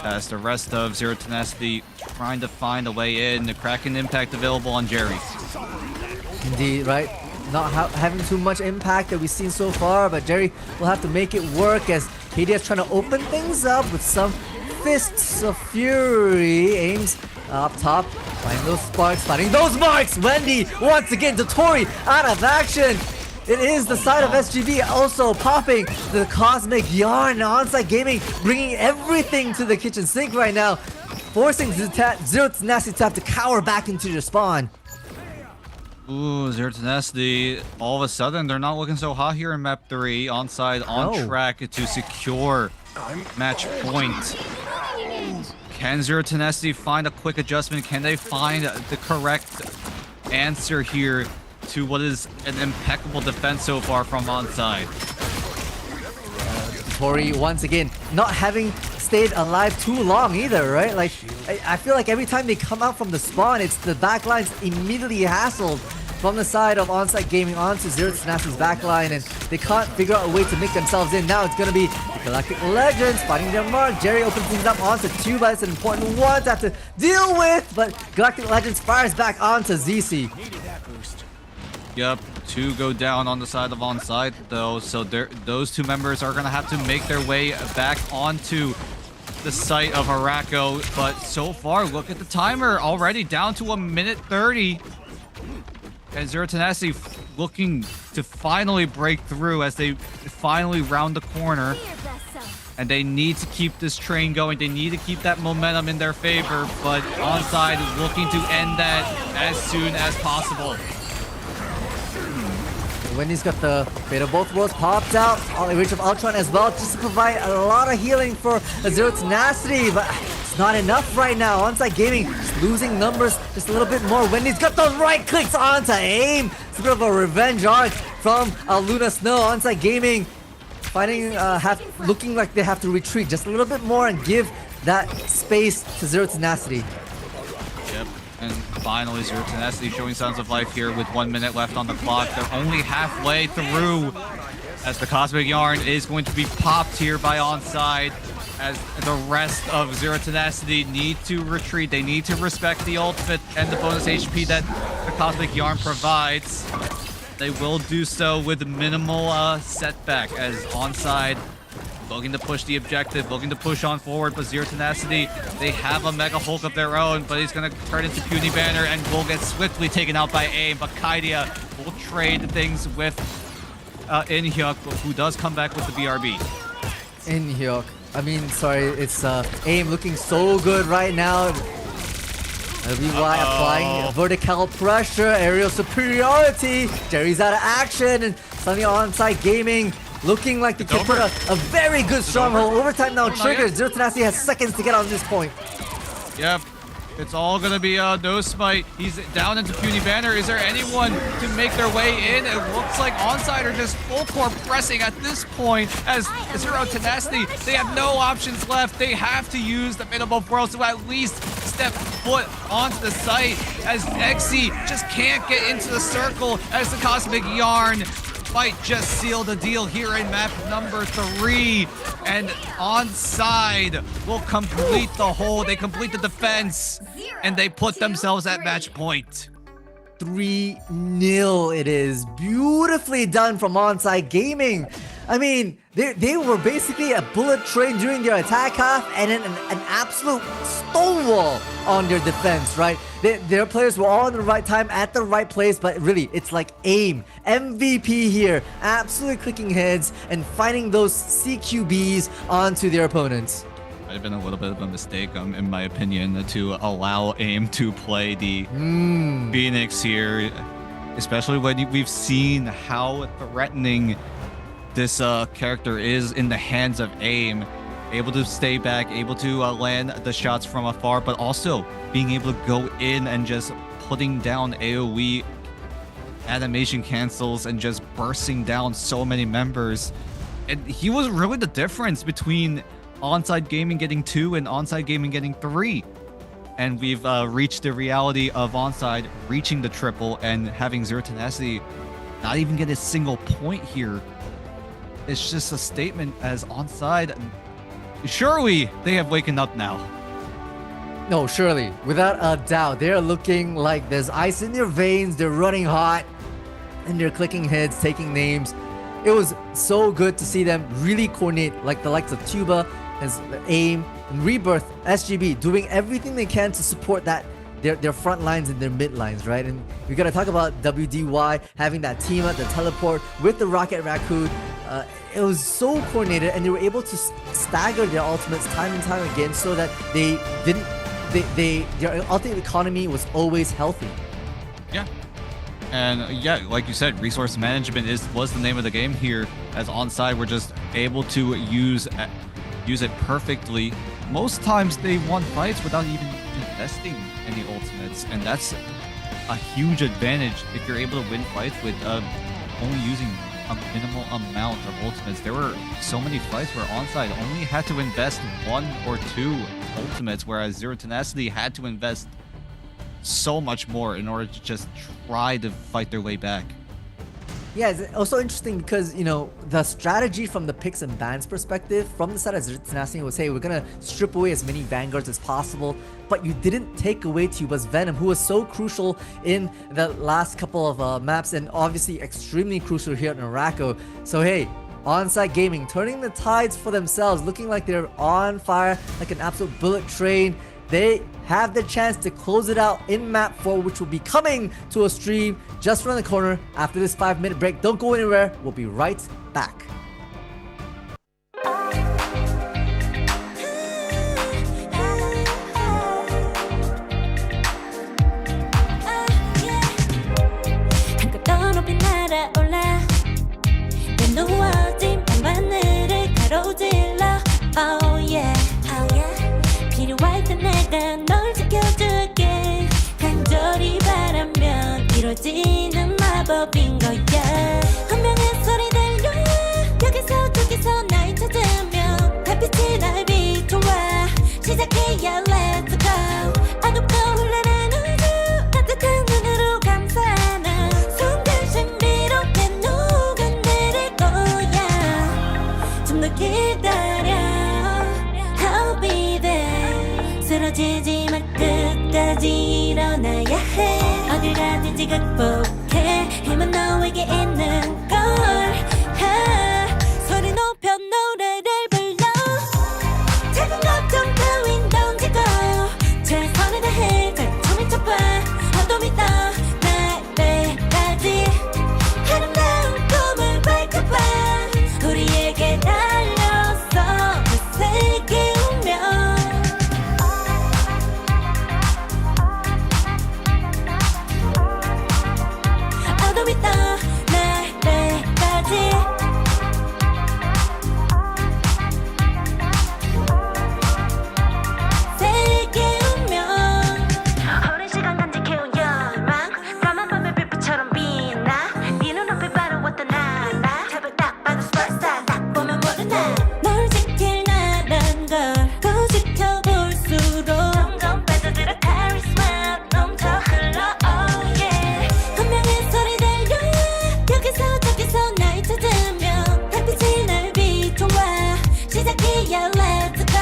As the rest of Zero Tenacity trying to find a way in. The Kraken impact available on Jerry. Indeed, right? Not having too much impact that we've seen so far, but Jerry will have to make it work as KD is trying to open things up with some Fists of Fury. Aims up top, finding those sparks, finding those marks. Wendy once again, Tori out of action. It is the side of SGB also popping the Cosmic Yarn. Onside Gaming bringing everything to the kitchen sink right now, forcing Zero Tenacity to have to cower back into your spawn. Ooh, Zero Tenacity, all of a sudden, they're not looking so hot here in map 3. Onside on track to secure match point. Can Zero Tenacity find a quick adjustment? Can they find the correct answer here to what is an impeccable defense so far from onside? Tori, once again, not having stayed alive too long either, right? Like, I feel like every time they come out from the spawn, it's the backlines immediately hassled from the side of Onside Gaming onto Zero Tenacity's backline, and they can't figure out a way to make themselves in. Now it's going to be the Galactic Legends finding their mark. Jerry opens things up onto Tuba. It's an important one to have to deal with, but Galactic Legends fires back onto ZC. Yep, 2 go down on the side of onside though, so those 2 members are going to have to make their way back onto the site of Harako, but so far, look at the timer, already down to 1:30. And Zero Tenacity looking to finally break through as they finally round the corner. And they need to keep this train going. They need to keep that momentum in their favor, but onside is looking to end that as soon as possible. Wendy's got the Fate of Both Worlds popped out, Reach of Ultron as well, just to provide a lot of healing for Zero Tenacity, but it's not enough right now. Onside Gaming just losing numbers just a little bit more. Wendy's got those right clicks onto AIM. It's a bit of a revenge arc from Luna Snow. Onside Gaming finding, looking like they have to retreat just a little bit more and give that space to Zero Tenacity. And finally, Zero Tenacity showing signs of life here with 1 minute left on the clock. They're only halfway through as the Cosmic Yarn is going to be popped here by Onside, as the rest of Zero Tenacity need to retreat. They need to respect the ultimate and the bonus HP that the Cosmic Yarn provides. They will do so with minimal setback as Onside looking to push the objective, looking to push on forward, but Zero Tenacity, they have a Mega Hulk of their own, but he's going to turn into Puny Banner and will get swiftly taken out by AIM, but Kaidia will trade things with In-hyuk, who does come back with the BRB. In-hyuk. I mean, sorry, it's AIM looking so good right now. WY applying vertical pressure, aerial superiority. Jerry's out of action, and suddenly Onside Gaming looking like they can put a very good stronghold. Overtime now triggers. Zero Tenacity has seconds to get on this point. Yep. It's all gonna be no smite. He's down into Puny Banner. Is there anyone to make their way in? It looks like Onside are just full core pressing at this point as Zero Tenacity. They have no options left. They have to use the minimal world to at least step foot onto the site as Exy just can't get into the circle as the Cosmic Yarn might just seal the deal here in map number 3, and Onside will complete the hold. They complete the defense, and they put themselves at match point. 3-0 it is. Beautifully done from Onside Gaming. I mean, they were basically a bullet train during their attack half and then an absolute stonewall on their defense, right? Their players were all in the right time at the right place, but really, it's like AIM. MVP here, absolutely clicking heads and finding those CQBs onto their opponents. Might have been a little bit of a mistake, in my opinion, to allow AIM to play the Phoenix here, especially when we've seen how threatening this character is in the hands of AIM. Able to stay back, able to land the shots from afar, but also being able to go in and just putting down AoE animation cancels and just bursting down so many members. And he was really the difference between Onside Gaming getting 2 and Onside Gaming getting 3. And we've reached the reality of Onside reaching the triple and having Zero Tenacity not even get a single point here. It's just a statement as Onside, surely they have waken up now. No, surely. Without a doubt. They're looking like there's ice in their veins. They're running hot. And they're clicking heads, taking names. It was so good to see them really coordinate, like the likes of Tuba, as AIM, and Rebirth, SGB, doing everything they can to support that their front lines and their mid lines, right? And we gotta talk about WDY having that team up, the teleport with the Rocket Raccoon. It was so coordinated, and they were able to stagger their ultimates time and time again so that their ultimate economy was always healthy. Yeah. And yeah, like you said, resource management was the name of the game here, as Onside were just able to use it perfectly. Most times they won fights without even investing any ultimates, and that's a huge advantage if you're able to win fights with only using a minimal amount of ultimates. There were so many fights where Onside only had to invest 1 or 2 ultimates, whereas Zero Tenacity had to invest so much more in order to just try to fight their way back. Yeah, it's also interesting because, you know, the strategy from the picks and bans perspective from the side of Zero Tenacity was, hey, we're gonna strip away as many Vanguards as possible, but you didn't take away Tuba's Venom, who was so crucial in the last couple of maps, and obviously extremely crucial here at Narako. So hey, Onside Gaming turning the tides for themselves, looking like they're on fire, like an absolute bullet train. They have the chance to close it out in map 4, which will be coming to a stream just around the corner after this 5-minute break. Don't go anywhere. We'll be right back. Oh yeah, oh yeah. 필요할 때 내가 널 지켜줄게. 간절히 바라면 이루어지는 마법인 거야. 운명의 소리 들려. 여기서 저기서 날 찾으면 달빛이 날 비춰와. 시작해야 let's go. 어둡고 흘러는 우주. 기다려 I'll be there 쓰러지지 마 끝까지 일어나야 해 어딜 가든지 극복해 힘은 너에게 있는 걸 소리 높여 노래를 불러 작은 걱정 따윈 던지고 최선을 다해 작품을 쳐봐 어둠이 떠 날때까지 아름다운 꿈을 밝혀봐 우리에게 달려서 그 세계 운명 어둠이 떠 날때까지 세계 운명 오랜 시간 간직해온 열망 까만 밤의 빛처럼 빛나 네 눈앞에 바로 왔던 나 제발 딱 봐도 superstar 딱 보면 모두 나널 지킬 나란 걸 지켜볼수록 점점 빠져들어 카리스마 넘쳐 흘러 oh yeah 운명의 소리 들려 여기서 저기서 날 찾으면 달빛이 날 비춰와 시작이야 let's go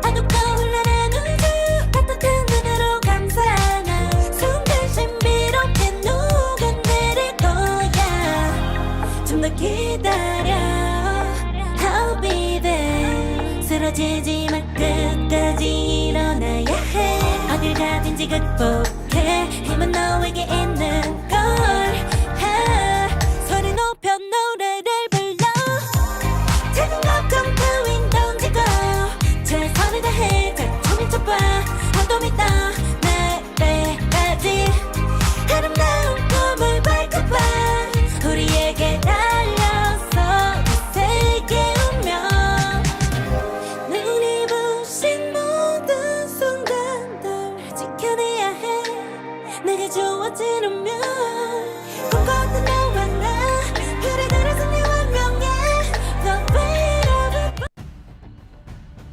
어둡고 혼란한 우주 따뜻한 눈으로 감싸나 순간 신비롭게 녹아내릴 거야 좀 더 기다려 I'll be there 쓰러지지 마 끝까지 일어나야 해 어딜 가든지 극복해 힘은 너에게 있는 걸 소리 높여 노래를 불러 작은 걱정 따윈 던지고 최선을 다해 작품을 쳐봐 어둠이 떠 날때까지 아름다운 꿈을 밝혀봐 우리에게 달려서 그 세계 운명 눈이 부신 모든 순간들 지켜내야 해 내가 좋아지려면 꿈꿨던 너와 나 그래 그래서 네 운명에 The weight of it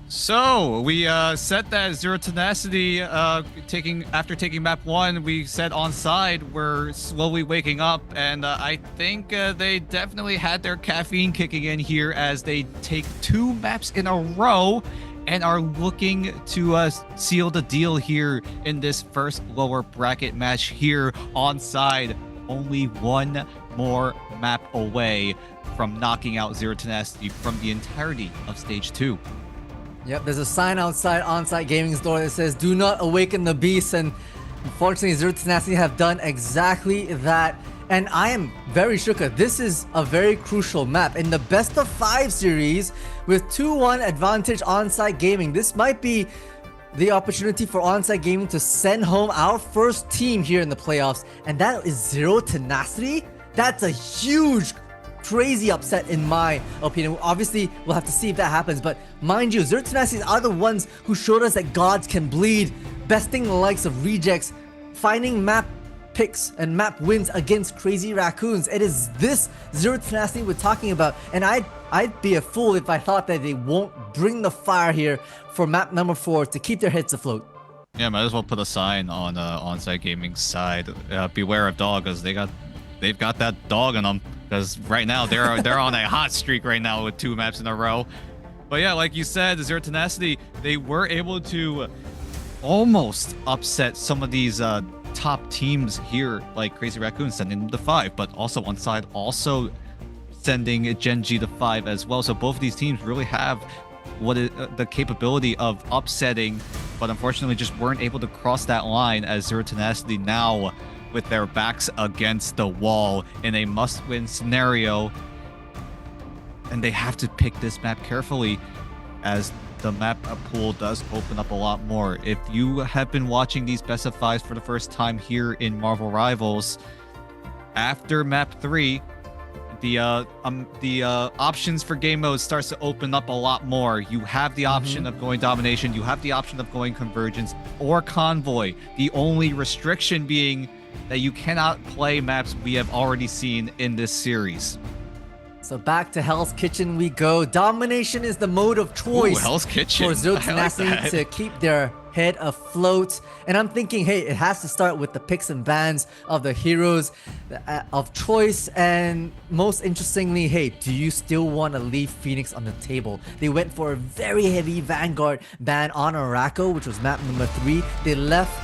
So we said that Zero Tenacity after taking map 1, we said on side we're slowly waking up, and I think they definitely had their caffeine kicking in here as they take 2 maps in a row and are looking to seal the deal here in this first lower bracket match here on side. Only 1 more map away from knocking out Zero Tenacity from the entirety of stage 2. Yep, there's a sign outside On-Site Gaming's door that says, "Do not awaken the beast," and unfortunately, Zero Tenacity have done exactly that. And I am very shook. This is a very crucial map in the best of 5 series with 2-1 advantage On-Site Gaming. This might be the opportunity for On-Site Gaming to send home our first team here in the playoffs, and that is Zero Tenacity. That's a huge, crazy upset in my opinion. Obviously, we'll have to see if that happens, but mind you, Zero Tenacity are the ones who showed us that gods can bleed, besting the likes of Rejects, finding map picks and map wins against Crazy Raccoons. It is this Zero Tenacity we're talking about, and I'd be a fool if I thought that they won't bring the fire here for map number 4 to keep their heads afloat. Yeah, might as well put a sign on On-Site Gaming's side. Beware of dog, because they've got that dog in them. Because right now they're on a hot streak right now with 2 maps in a row. But yeah, like you said, Zero Tenacity, they were able to almost upset some of these top teams here, like Crazy Raccoon, sending them to 5, but also on side also sending Genji to 5 as well. So both of these teams really have the capability of upsetting, but unfortunately just weren't able to cross that line, as Zero Tenacity now with their backs against the wall in a must-win scenario, and they have to pick this map carefully as the map pool does open up a lot more. If you have been watching these best of 5s for the first time here in Marvel Rivals, after map 3, the options for game mode starts to open up a lot more. You have the option of going domination, you have the option of going convergence or convoy. The only restriction being that you cannot play maps we have already seen in this series. So back to Hell's Kitchen we go. Domination is the mode of choice Hell's Kitchen. for Zero I like Tenacity that. to keep their head afloat. And I'm thinking, hey, it has to start with the picks and bans of the heroes of choice. And most interestingly, hey, do you still want to leave Phoenix on the table? They went for a very heavy Vanguard ban on Araco, which was map number 3. They left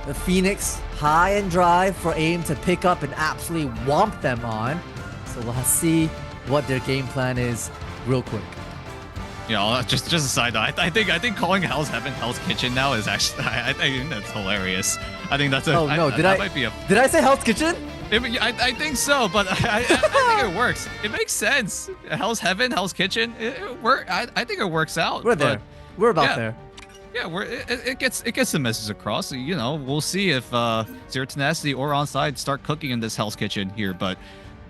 the Phoenix high and dry for AIM to pick up and absolutely womp them on. So we'll see what their game plan is real quick. You know, just a side note. I think calling Hell's Heaven Hell's Kitchen now is actually I think that's hilarious. I think that's a Oh no, that might be a. Did I say Hell's Kitchen? I think so, but I think it works. It makes sense. Hell's Heaven, Hell's Kitchen. I think it works out. We're there. We're about there. Yeah, it gets the message across. You know, we'll see if Zero Tenacity or Onside start cooking in this Hell's Kitchen here. But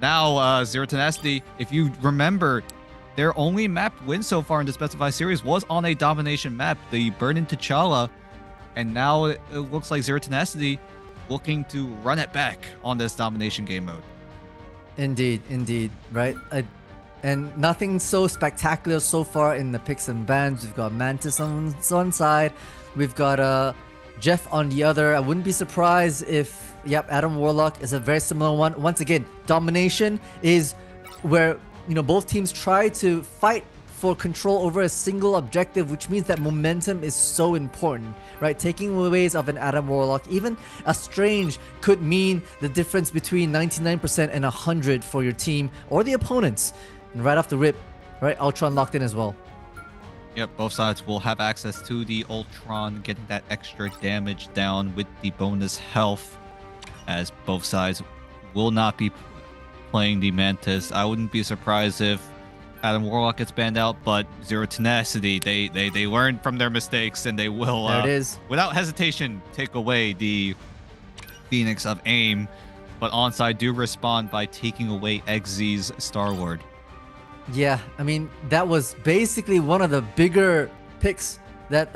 now Zero Tenacity, if you remember, their only map win so far in the Specified Series was on a domination map, the Burning T'Challa, and now it looks like Zero Tenacity looking to run it back on this domination game mode. Indeed, right? And nothing so spectacular so far in the picks and bans. We've got Mantis on one side, we've got Jeff on the other. I wouldn't be surprised if, yep, Adam Warlock is a very similar one. Once again, domination is where, you know, both teams try to fight for control over a single objective, which means that momentum is so important, right? Taking away of an Adam Warlock, even a Strange, could mean the difference between 99% and 100 for your team or the opponents. And right off the rip, right, Ultron locked in as well. Yep, both sides will have access to the Ultron, getting that extra damage down with the bonus health, as both sides will not be playing the Mantis. I wouldn't be surprised if Adam Warlock gets banned out, but Zero Tenacity, they learned from their mistakes, and they will, there it is, without hesitation, take away the Phoenix of AIM. But Onside do respond by taking away XZ's Star-Lord. Yeah, I mean, that was basically one of the bigger picks that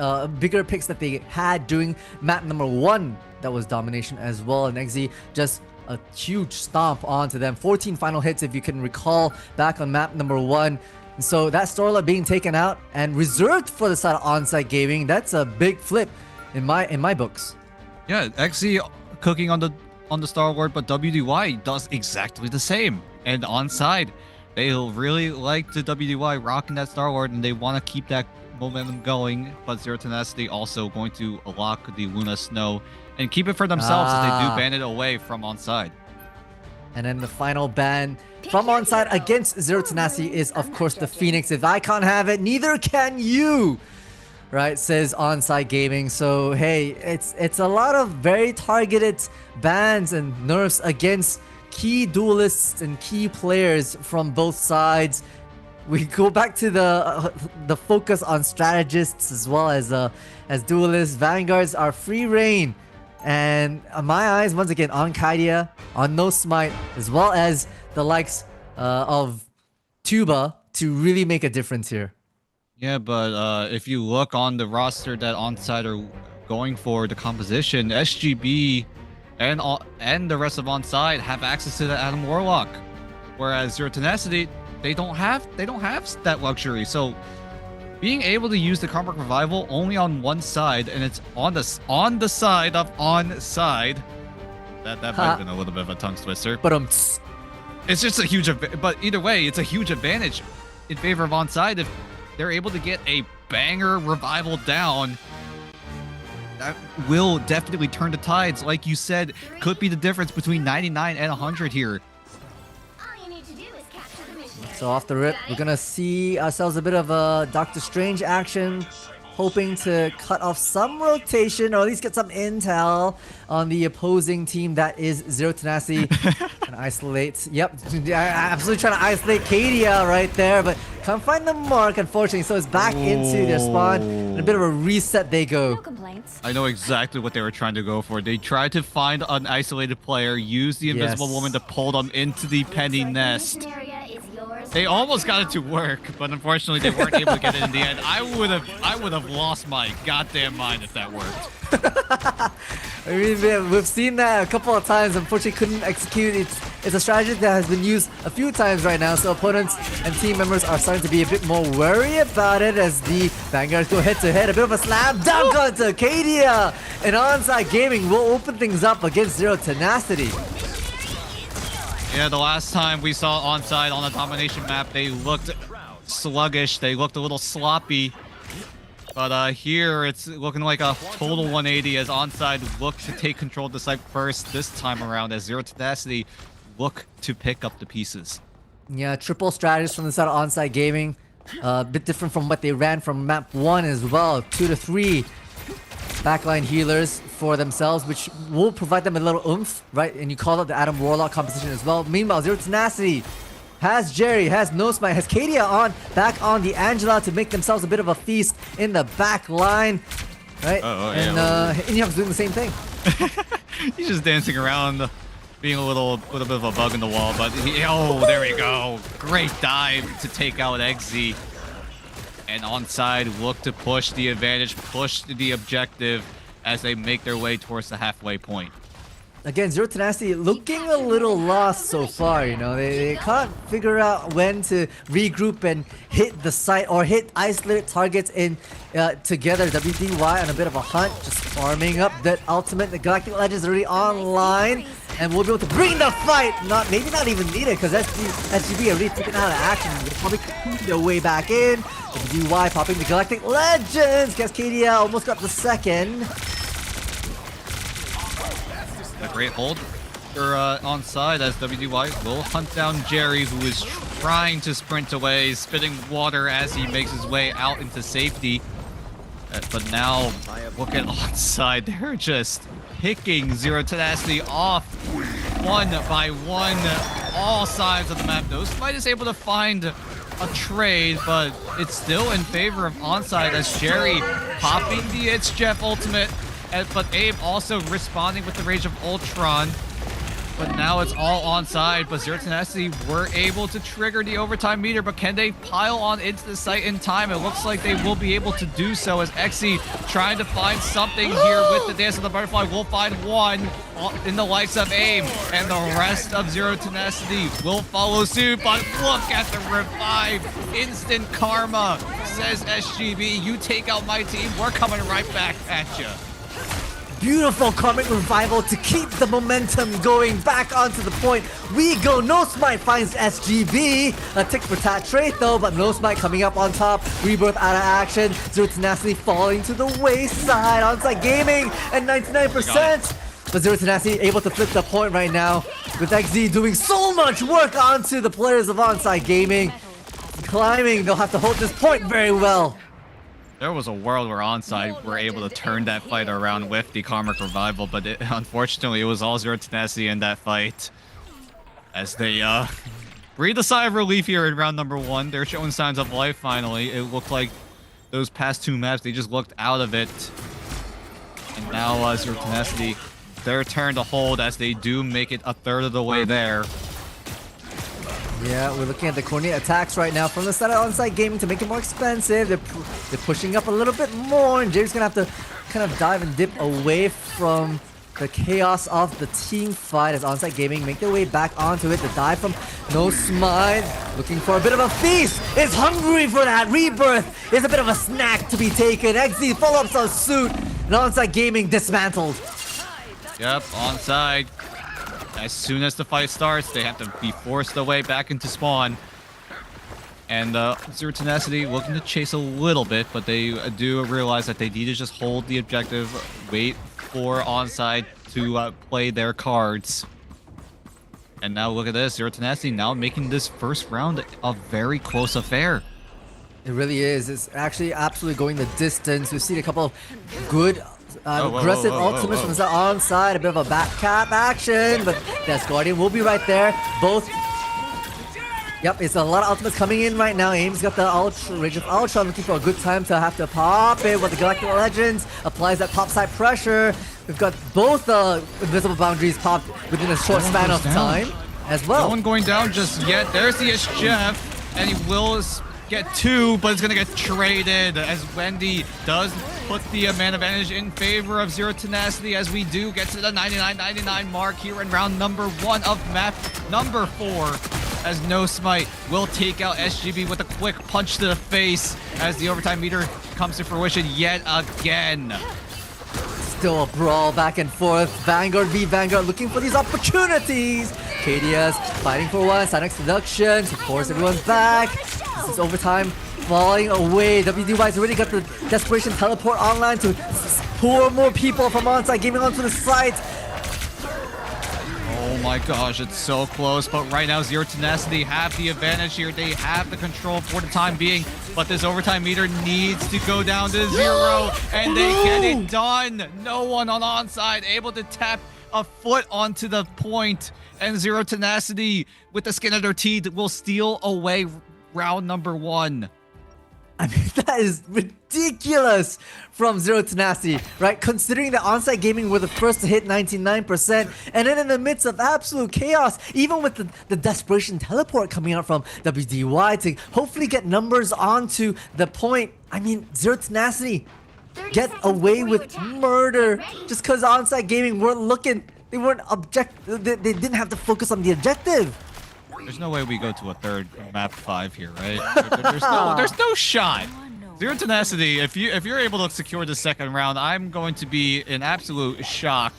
they had during map number 1. That was domination as well, and XZ just a huge stomp onto them. 14 final hits, if you can recall, back on map number 1. And so that Starla being taken out and reserved for the side of Onside Gaming, that's a big flip in my books. Yeah, XZ cooking on the Star-Lord, but WDY does exactly the same. And Onside, they really like the WDY rocking that Star-Lord, and they want to keep that momentum going. But Zero Tenacity also going to lock the Luna Snow and keep it for themselves as they do ban it away from Onside. And then the final ban from Onside against Zero Tenacity is, of course, the Phoenix. If I can't have it, neither can you, right? Says Onside Gaming. So hey, it's a lot of very targeted bans and nerfs against key duelists and key players from both sides. We go back to the focus on strategists as well as duelists. Vanguards are free reign. And my eyes, once again, on Kaidia, on No Smite, as well as the likes of Tuba to really make a difference here. Yeah, but if you look on the roster that Onside are going for, the composition, SGB and the rest of Onside have access to the Adam Warlock, whereas Zero Tenacity, they don't have that luxury. So being able to use the Karmic Revival only on one side, and it's on the side of Onside, that might have been a little bit of a tongue twister. But it's just a huge, but either way, it's a huge advantage in favor of Onside if they're able to get a banger revival down. That will definitely turn the tides. Like you said, could be the difference between 99 and 100 here. So off the rip, we're gonna see ourselves a bit of a Doctor Strange action, hoping to cut off some rotation or at least get some intel on the opposing team that is Zero Tenacity. And isolate. Yep, absolutely trying to isolate Kadia right there, but can't find the mark, unfortunately. So it's back into their spawn. And a bit of a reset they go. No complaints. I know exactly what they were trying to go for. They tried to find an isolated player, use the Invisible Woman to pull them into the Penny Nest. They almost got it to work, but unfortunately they weren't able to get it in the end. I would have lost my goddamn mind if that worked. I mean, we've seen that a couple of times. Unfortunately, couldn't execute. It's a strategy that has been used a few times right now. So opponents and team members are starting to be a bit more wary about it as the Vanguards go head to head. A bit of a slam dunk onto Acadia. And Onside Gaming will open things up against Zero Tenacity. Yeah, the last time we saw Onside on the domination map, they looked sluggish. They looked a little sloppy. But here, it's looking like a total 180 as Onside look to take control of the site first this time around as Zero Tenacity look to pick up the pieces. Yeah, triple strategies from the side of Onside Gaming. A bit different from what they ran from map 1 as well. 2 to 3 backline healers for themselves, which will provide them a little oomph, right? And you call it the Adam Warlock composition as well. Meanwhile, Zero Tenacity has Jerry, has No Smite, has Kadia back on the Angela to make themselves a bit of a feast in the back line, right? And Inhyuk's doing the same thing. He's just dancing around, being a little bit of a bug in the wall, but there we go. Great dive to take out XZ. And Onside look to push the advantage, push the objective as they make their way towards the halfway point. Again, Zero Tenacity looking a little lost so far, you know. They can't figure out when to regroup and hit the site or hit isolated targets in together. WDY on a bit of a hunt, just farming up that ultimate. The Galactic Legends already online and we'll be able to bring the fight. Maybe not even needed because SGB already taken out of action. They'll probably continue their way back in. WDY popping the Galactic Legends. Cascadia almost got the second. A great hold for Onside as WDY will hunt down Jerry, who is trying to sprint away, spitting water as he makes his way out into safety. But now, look at Onside. They're just picking Zero Tenacity off one by one, all sides of the map. No Smite is able to find a trade, but it's still in favor of Onside as Jerry popping the It's Jeff ultimate. But Abe also responding with the Rage of Ultron. But now it's all Onside. But Zero Tenacity were able to trigger the overtime meter. But can they pile on into the site in time? It looks like they will be able to do so as Exy trying to find something here with the Dance of the Butterfly. Will find one in the likes of Abe. And the rest of Zero Tenacity will follow suit. But look at the revive. Instant karma, says SGB. You take out my team, we're coming right back at you. Beautiful Karmic Revival to keep the momentum going back onto the point. We go. No Smite finds SGB. A tick for tat trade though, but No Smite coming up on top. Rebirth out of action. Zero Tenacity falling to the wayside. Onside Gaming at 99%. But Zero Tenacity able to flip the point right now with XZ doing so much work onto the players of Onside Gaming. Climbing, they'll have to hold this point very well. There was a world where Onside were able to turn that fight around with the Karmic Revival, but unfortunately it was all Zero Tenacity in that fight. As they breathe a sigh of relief here in round number 1. They're showing signs of life finally. It looked like those past 2 maps, they just looked out of it. And now Zero Tenacity, their turn to hold as they do make it a third of the way there. Yeah, we're looking at the coordinate attacks right now from the side of Onside Gaming to make it more expensive. They're pushing up a little bit more, and Jerry's gonna have to kind of dive and dip away from the chaos of the team fight as Onside Gaming make their way back onto it. The dive from No Smite, looking for a bit of a feast, is hungry for that. Rebirth is a bit of a snack to be taken. XZ follow-ups on suit, and Onside Gaming dismantled. Yep, Onside. As soon as the fight starts, they have to be forced away back into spawn. And Zero Tenacity looking to chase a little bit, but they do realize that they need to just hold the objective, wait for Onside to play their cards. And now look at this, Zero Tenacity now making this first round a very close affair. It really is. It's actually absolutely going the distance. We've seen a couple of good aggressive ultimates from the Onside, a bit of a back cap action, but Death Guardian will be right there. Both. Yep, it's a lot of ultimates coming in right now. Aim's got the Rage of Ultron, looking for a good time to have to pop it with the Galactic Legends, applies that topside pressure. We've got both invisible boundaries popped within a short span of time as well. No one going down just yet. There's the Jeff, and he will get 2, but it's going to get traded as Wendy does put the man advantage in favor of Zero Tenacity as we do get to the 99-99 mark here in round number 1 of map number 4. As No Smite will take out SGB with a quick punch to the face as the overtime meter comes to fruition yet again. Still a brawl back and forth. Vanguard v Vanguard looking for these opportunities. KDS fighting for one. Sonic seduction to force everyone back. This is overtime falling away. WDY's already got the desperation teleport online to pour more people from onside gaming onto the site. Oh my gosh, it's so close, but right now Zero Tenacity have the advantage here. They have the control for the time being, but this overtime meter needs to go down to 0, and they get it done. No one on onside able to tap a foot onto the point, and Zero Tenacity with the skin of their teeth will steal away round number 1. I mean, that is ridiculous from Zero Tenacity, right? Considering that Onsite Gaming were the first to hit 99%, and then in the midst of absolute chaos, even with the desperation teleport coming out from WDY to hopefully get numbers onto the point. I mean, Zero Tenacity get away with murder just because Onsite Gaming weren't looking. They weren't they didn't have to focus on the objective. There's no way we go to a third map 5 here, right? There's no shot. Zero Tenacity, if you're able to secure the second round, I'm going to be in absolute shock.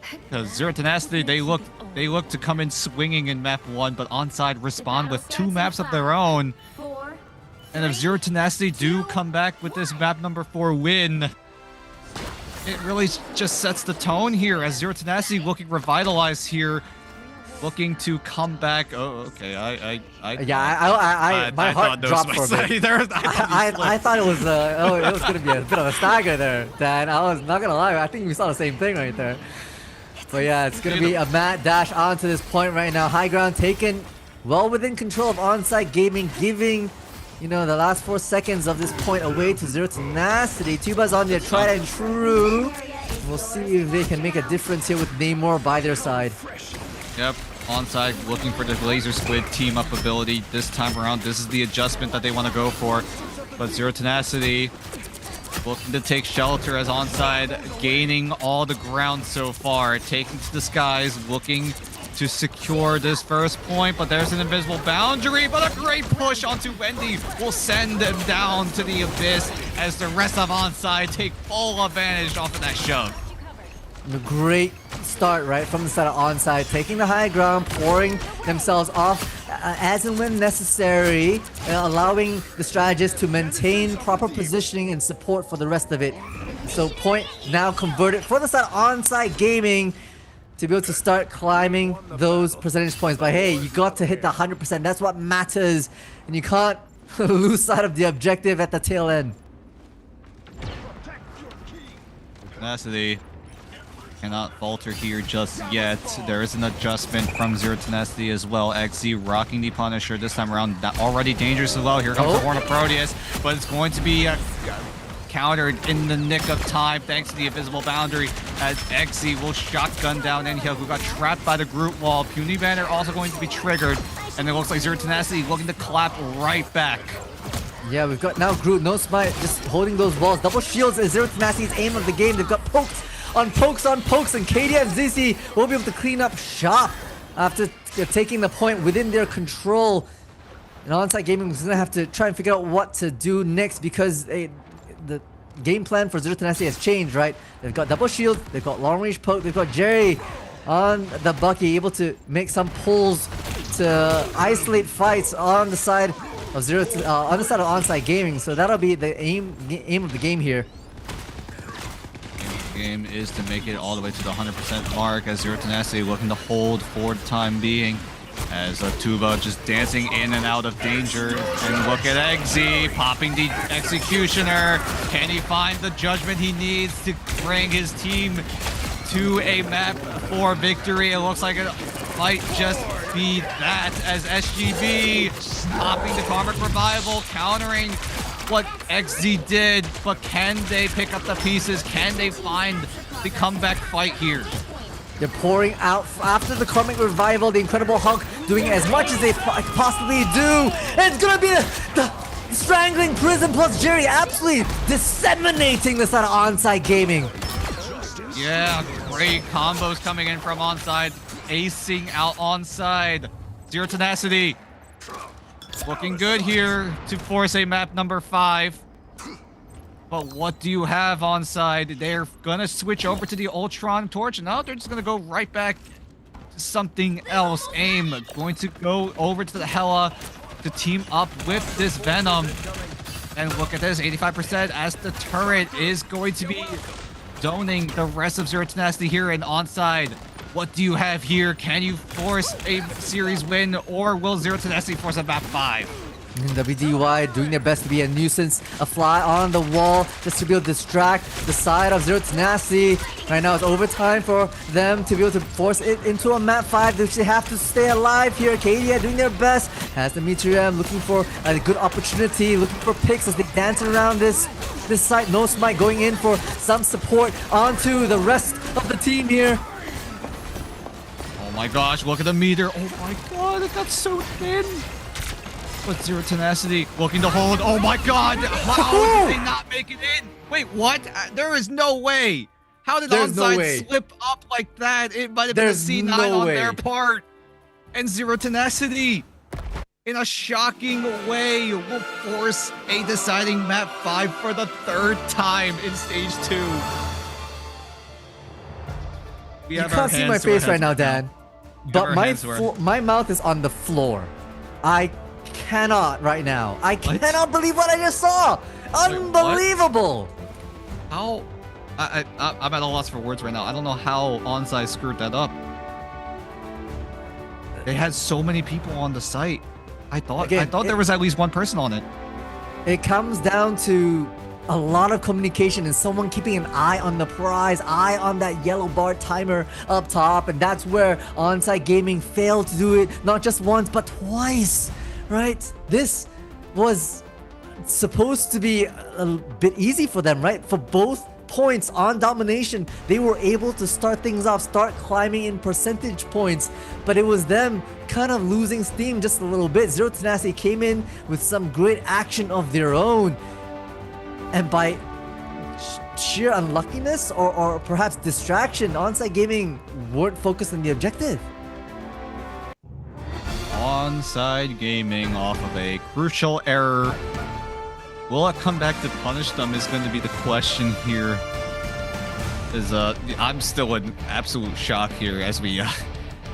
Because Zero Tenacity, they look to come in swinging in map 1, but Onside respond with 2 maps of their own. And if Zero Tenacity do come back with this map number 4 win, it really just sets the tone here as Zero Tenacity looking revitalized here. Looking to come back. Oh, okay. My heart dropped for a bit. I thought it was it was gonna be a bit of a stagger there, Dan. I was not gonna lie. I think we saw the same thing right there. But yeah, it's gonna be a mad dash onto this point right now. High ground taken, well within control of Onsite Gaming, giving the last 4 seconds of this point away to Zero Tenacity. Tuba's on their tried and true. We'll see if they can make a difference here with Namor by their side. Yep, Onside looking for the Laser Squid team up ability this time around. This is the adjustment that they want to go for. But Zero Tenacity looking to take shelter as Onside gaining all the ground so far. Taking to the skies, looking to secure this first point. But there's an invisible boundary, but a great push onto Wendy will send them down to the abyss as the rest of Onside take full advantage off of that shove. A great start right from the side of Onside, taking the high ground, pouring themselves off as and when necessary, allowing the strategists to maintain proper positioning and support for the rest of it. So point now converted for the side of Onside Gaming to be able to start climbing those percentage points. But hey, you got to hit the 100%. That's what matters, and you can't lose sight of the objective at the tail end. Tenacity cannot falter here just yet. There is an adjustment from Zero Tenacity as well. XZ rocking the Punisher this time around. Already dangerous as well. Here comes the Horn of Proteus, but it's going to be countered in the nick of time thanks to the invisible boundary as XZ will shotgun down Enhyuk, who got trapped by the Groot wall. Puny Banner also going to be triggered, and it looks like Zero Tenacity looking to clap right back. Yeah, we've got now Groot, No Smite just holding those walls. Double shields is Zero Tenacity's aim of the game. They've got pokes, and KD and ZC will be able to clean up shop after taking the point within their control. And Onsite Gaming is going to have to try and figure out what to do next because the game plan for Zero Tenacity has changed, right? They've got double shield, they've got long range poke, they've got Jerry on the Bucky, able to make some pulls to isolate fights on the side of Onsite Gaming. So that'll be the aim of the game here. Game is to make it all the way to the 100% mark as Zero Tenacity looking to hold for the time being as Tuba just dancing in and out of danger. And look at XZ popping the Executioner. Can he find the judgment he needs to bring his team to a map 4 victory? It looks like it might just be that as SGB popping the Karmic Revival, countering what XZ did, but can they pick up the pieces? Can they find the comeback fight here? They're pouring out after the Karmic Revival, the Incredible Hulk doing as much as they possibly do. And it's gonna be the Strangling Prism plus Jerry absolutely disseminating the side of Onside Gaming. Yeah, great combos coming in from Onside, acing out Onside. Zero Tenacity looking good here to force a map number 5. But what do you have Onside? They're gonna switch over to the Ultron Torch. Now they're just gonna go right back to something else. AIM going to go over to the Hela to team up with this Venom. And look at this, 85% as the turret is going to be zoning the rest of Zero Tenacity here in Onside. What do you have here? Can you force a series win, or will Zero Tenacity force a map 5? WDY doing their best to be a nuisance, a fly on the wall just to be able to distract the side of Zero Tenacity. Right now it's overtime for them to be able to force it into a map 5. They have to stay alive here. Kadia doing their best, has the Meteorium looking for a good opportunity, looking for picks as they dance around this site. No Smite going in for some support onto the rest of the team here. Oh my gosh, look at the meter. Oh my god, it got so thin. But Zero Tenacity looking to hold. Oh my god! How did they not make it in? Wait, what? There is no way. How did Onside slip up like that? It might have been a C9 on their part. And Zero Tenacity, in a shocking way, will force a deciding map 5 for the 3rd time in stage 2. You can't see my face right now, Dan. But my mouth is on the floor. I cannot right now. I cannot believe what I just saw. Unbelievable. How? I'm at a loss for words right now. I don't know how Onside screwed that up. They had so many people on the site. I thought there was at least one person on it. It comes down to a lot of communication and someone keeping an eye on the prize, eye on that yellow bar timer up top, and that's where Onside Gaming failed to do it not just once but twice, right? This was supposed to be a bit easy for them, right? For both points on domination, they were able to start things off, start climbing in percentage points, but it was them kind of losing steam just a little bit. Zero Tenacity came in with some great action of their own, and by sheer unluckiness or perhaps distraction, Onside Gaming weren't focused on the objective. Onside Gaming off of a crucial error. Will it come back to punish them is going to be the question here. I'm still in absolute shock here as we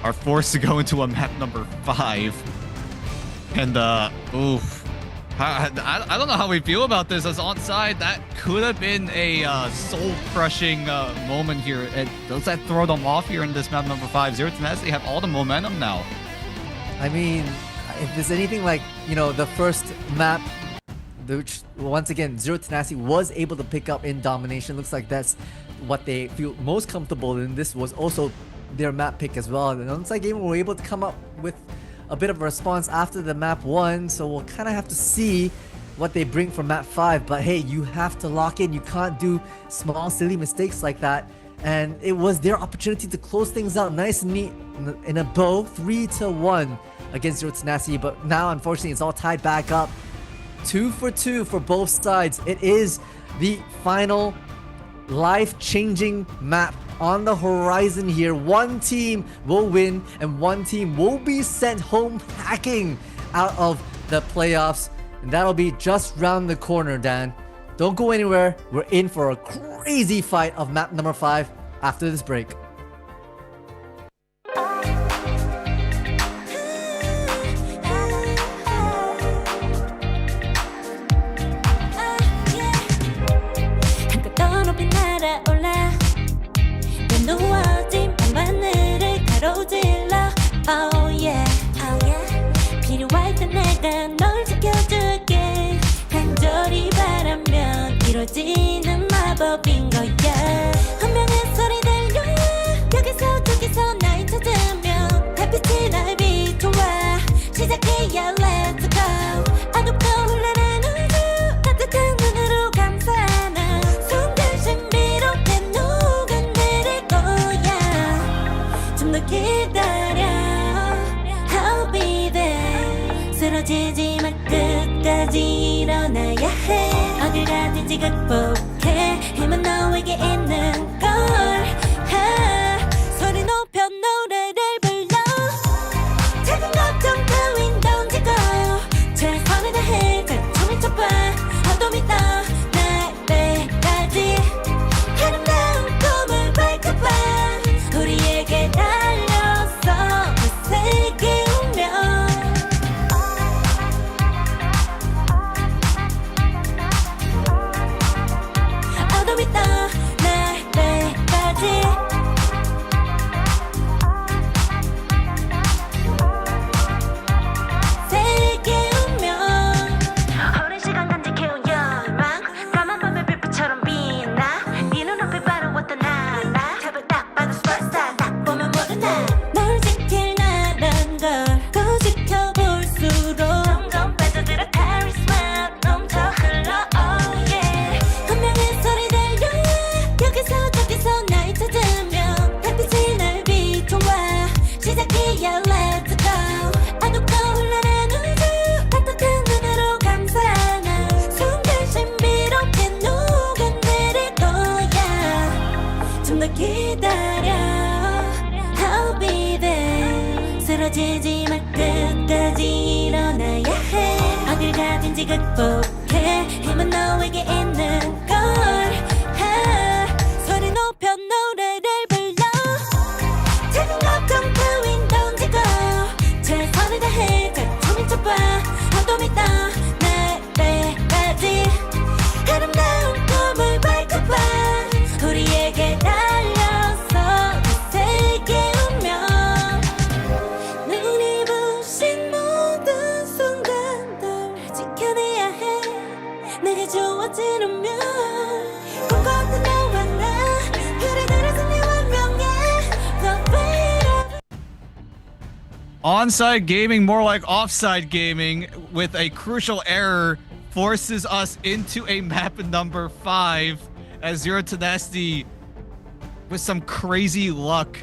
are forced to go into a map number 5. And oof. I don't know how we feel about this as Onside. That could have been a soul-crushing moment here. Does that throw them off here in this map number 5? Zero Tenacity have all the momentum now. I mean, if there's anything like, you know, the first map, which once again Zero Tenacity was able to pick up in domination, looks like that's what they feel most comfortable in. This was also their map pick as well. And Onside Gaming were able to come up with a bit of a response after the map 1, so we'll kind of have to see what they bring for map 5. But hey, you have to lock in. You can't do small silly mistakes like that, and it was their opportunity to close things out nice and neat in a bow, 3-1 against Zero Tenacity. But now unfortunately it's all tied back up, 2 for 2 for both sides. It is the final life-changing map on the horizon here. One team will win and one team will be sent home packing out of the playoffs, and that'll be just round the corner. Dan, don't go anywhere. We're in for a crazy fight of map number 5 after this break. 누워진 밤하늘을 가로질러 Oh yeah, oh yeah. 필요할 때 내가 널 지켜줄게. 간절히 바라면 이루어지는 마법인 거야. 운명의 소리 들려 여기서 저기서 날 찾으면 달빛이 날 비춰와. 시작해야 let's go. 어둡고 흘러는 우주 따뜻한 눈으로 감싸나. 손 대신 비롯해 누가 내릴 거야. 끝까지 일어나야 해 어딜 가든지 극복해 힘은 너에게 있는 걸 소리 높여 노래를 불러 작은 걱정 따윈 던지고 최선을 다해 자충을 쳐봐 어둠이 떠 날 때까지 아름다운 꿈을 밝혀봐 우리에게 달려서 그 세계 운명 어둠이 떠 날 때까지 세계 운명 오랜 시간 간직해온 열망 까만 밤의 빛빛처럼 빛나 네 눈앞에 바로 왔던 나라 잡을 딱 봐도 superstar 딱 보면 모두 나널 지킬 나란 걸 지켜볼수록 점점 빠져들어 카리스마 넘쳐 흘러 oh yeah 운명의 소리 들려 여기서 저기서 날 찾으며 달빛이 날 비춰와 시작이야 let's go 어둡고 혼란한 우주 따뜻한 눈으로 감싸나 순간 신비롭게 녹아내릴 거야 좀 더 기다려 I'll be there 쓰러지지 말 끝까지 일어나야 해 어딜 가든지 극복해 힘은 너에게 있는 걸 소리 높여 노래를 불러 작은 걱정 따윈 던지고 최선을 다해 자충을 쳐봐 어둠이 떠 날 때까지 아름다운 꿈을 밝혀봐 우리에게 달려서 그 세계 운명 눈이 부신 모든 순간들 지켜내야 해 내가 좋아지려면 꿈꿨던 너와 나 그래들어서 내 운명에 The weight of Onside gaming, more like offside gaming, with a crucial error, forces us into a map number 5 as Zero Tenacity, with some crazy luck,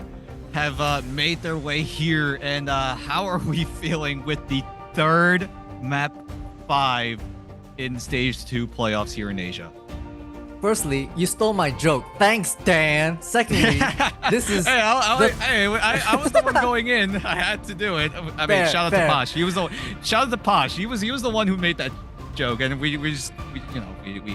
have made their way here. And how are we feeling with the third map 5 in Stage 2 playoffs here in Asia? Firstly, you stole my joke. Thanks, Dan. Secondly, this is I was the one going in. I had to do it. I mean, shout out to Posh. He was the shout out to Posh. He was the one who made that joke, and we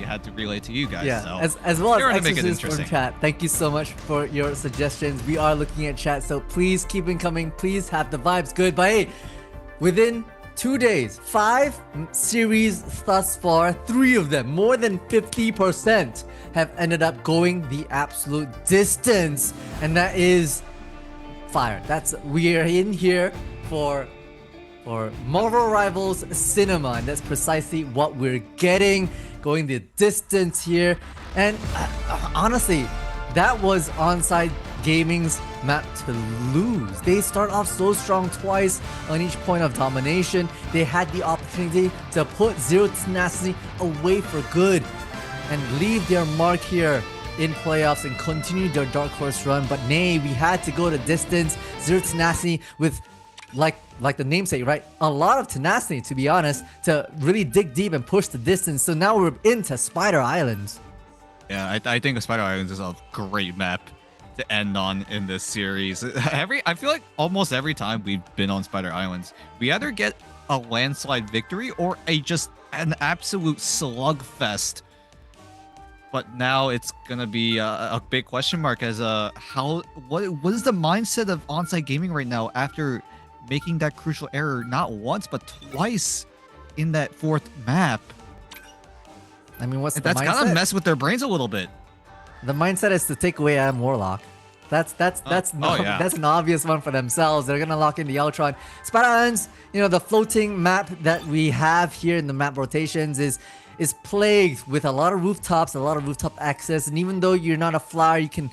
had to relay to you guys. Yeah, so. as well You're as gonna make it Exorcist from interesting. chat. Thank you so much for your suggestions. We are looking at chat, so please keep it coming. Please have the vibes good. But hey, within 2 days, 5 series thus far, 3 of them, more than 50%, have ended up going the absolute distance, and that is fire. We are in here for Marvel Rivals Cinema, and that's precisely what we're getting, going the distance here. And honestly, that was Onside Gaming's map to lose. They start off so strong twice on each point of domination. They had the opportunity to put Zero Tenacity away for good and leave their mark here in playoffs and continue their dark horse run. But nay, we had to go the distance. Zero Tenacity with like the namesake, right? A lot of tenacity, to be honest, to really dig deep and push the distance. So now we're into Spider Islands. Yeah, I think Spider Islands is a great map to end on in this series. I feel like almost every time we've been on Spider Islands, we either get a landslide victory or just an absolute slugfest. But now it's gonna be a big question mark as what is the mindset of Onside Gaming right now after making that crucial error not once but twice in that 4th map. I mean, what's the That's mindset? gotta mess with their brains a little bit. The mindset is to take away Adam Warlock. That's an obvious one for themselves. They're gonna lock in the Ultron. Spider Islands, the floating map that we have here in the map rotations is plagued with a lot of rooftops, a lot of rooftop access, and even though you're not a flyer, you can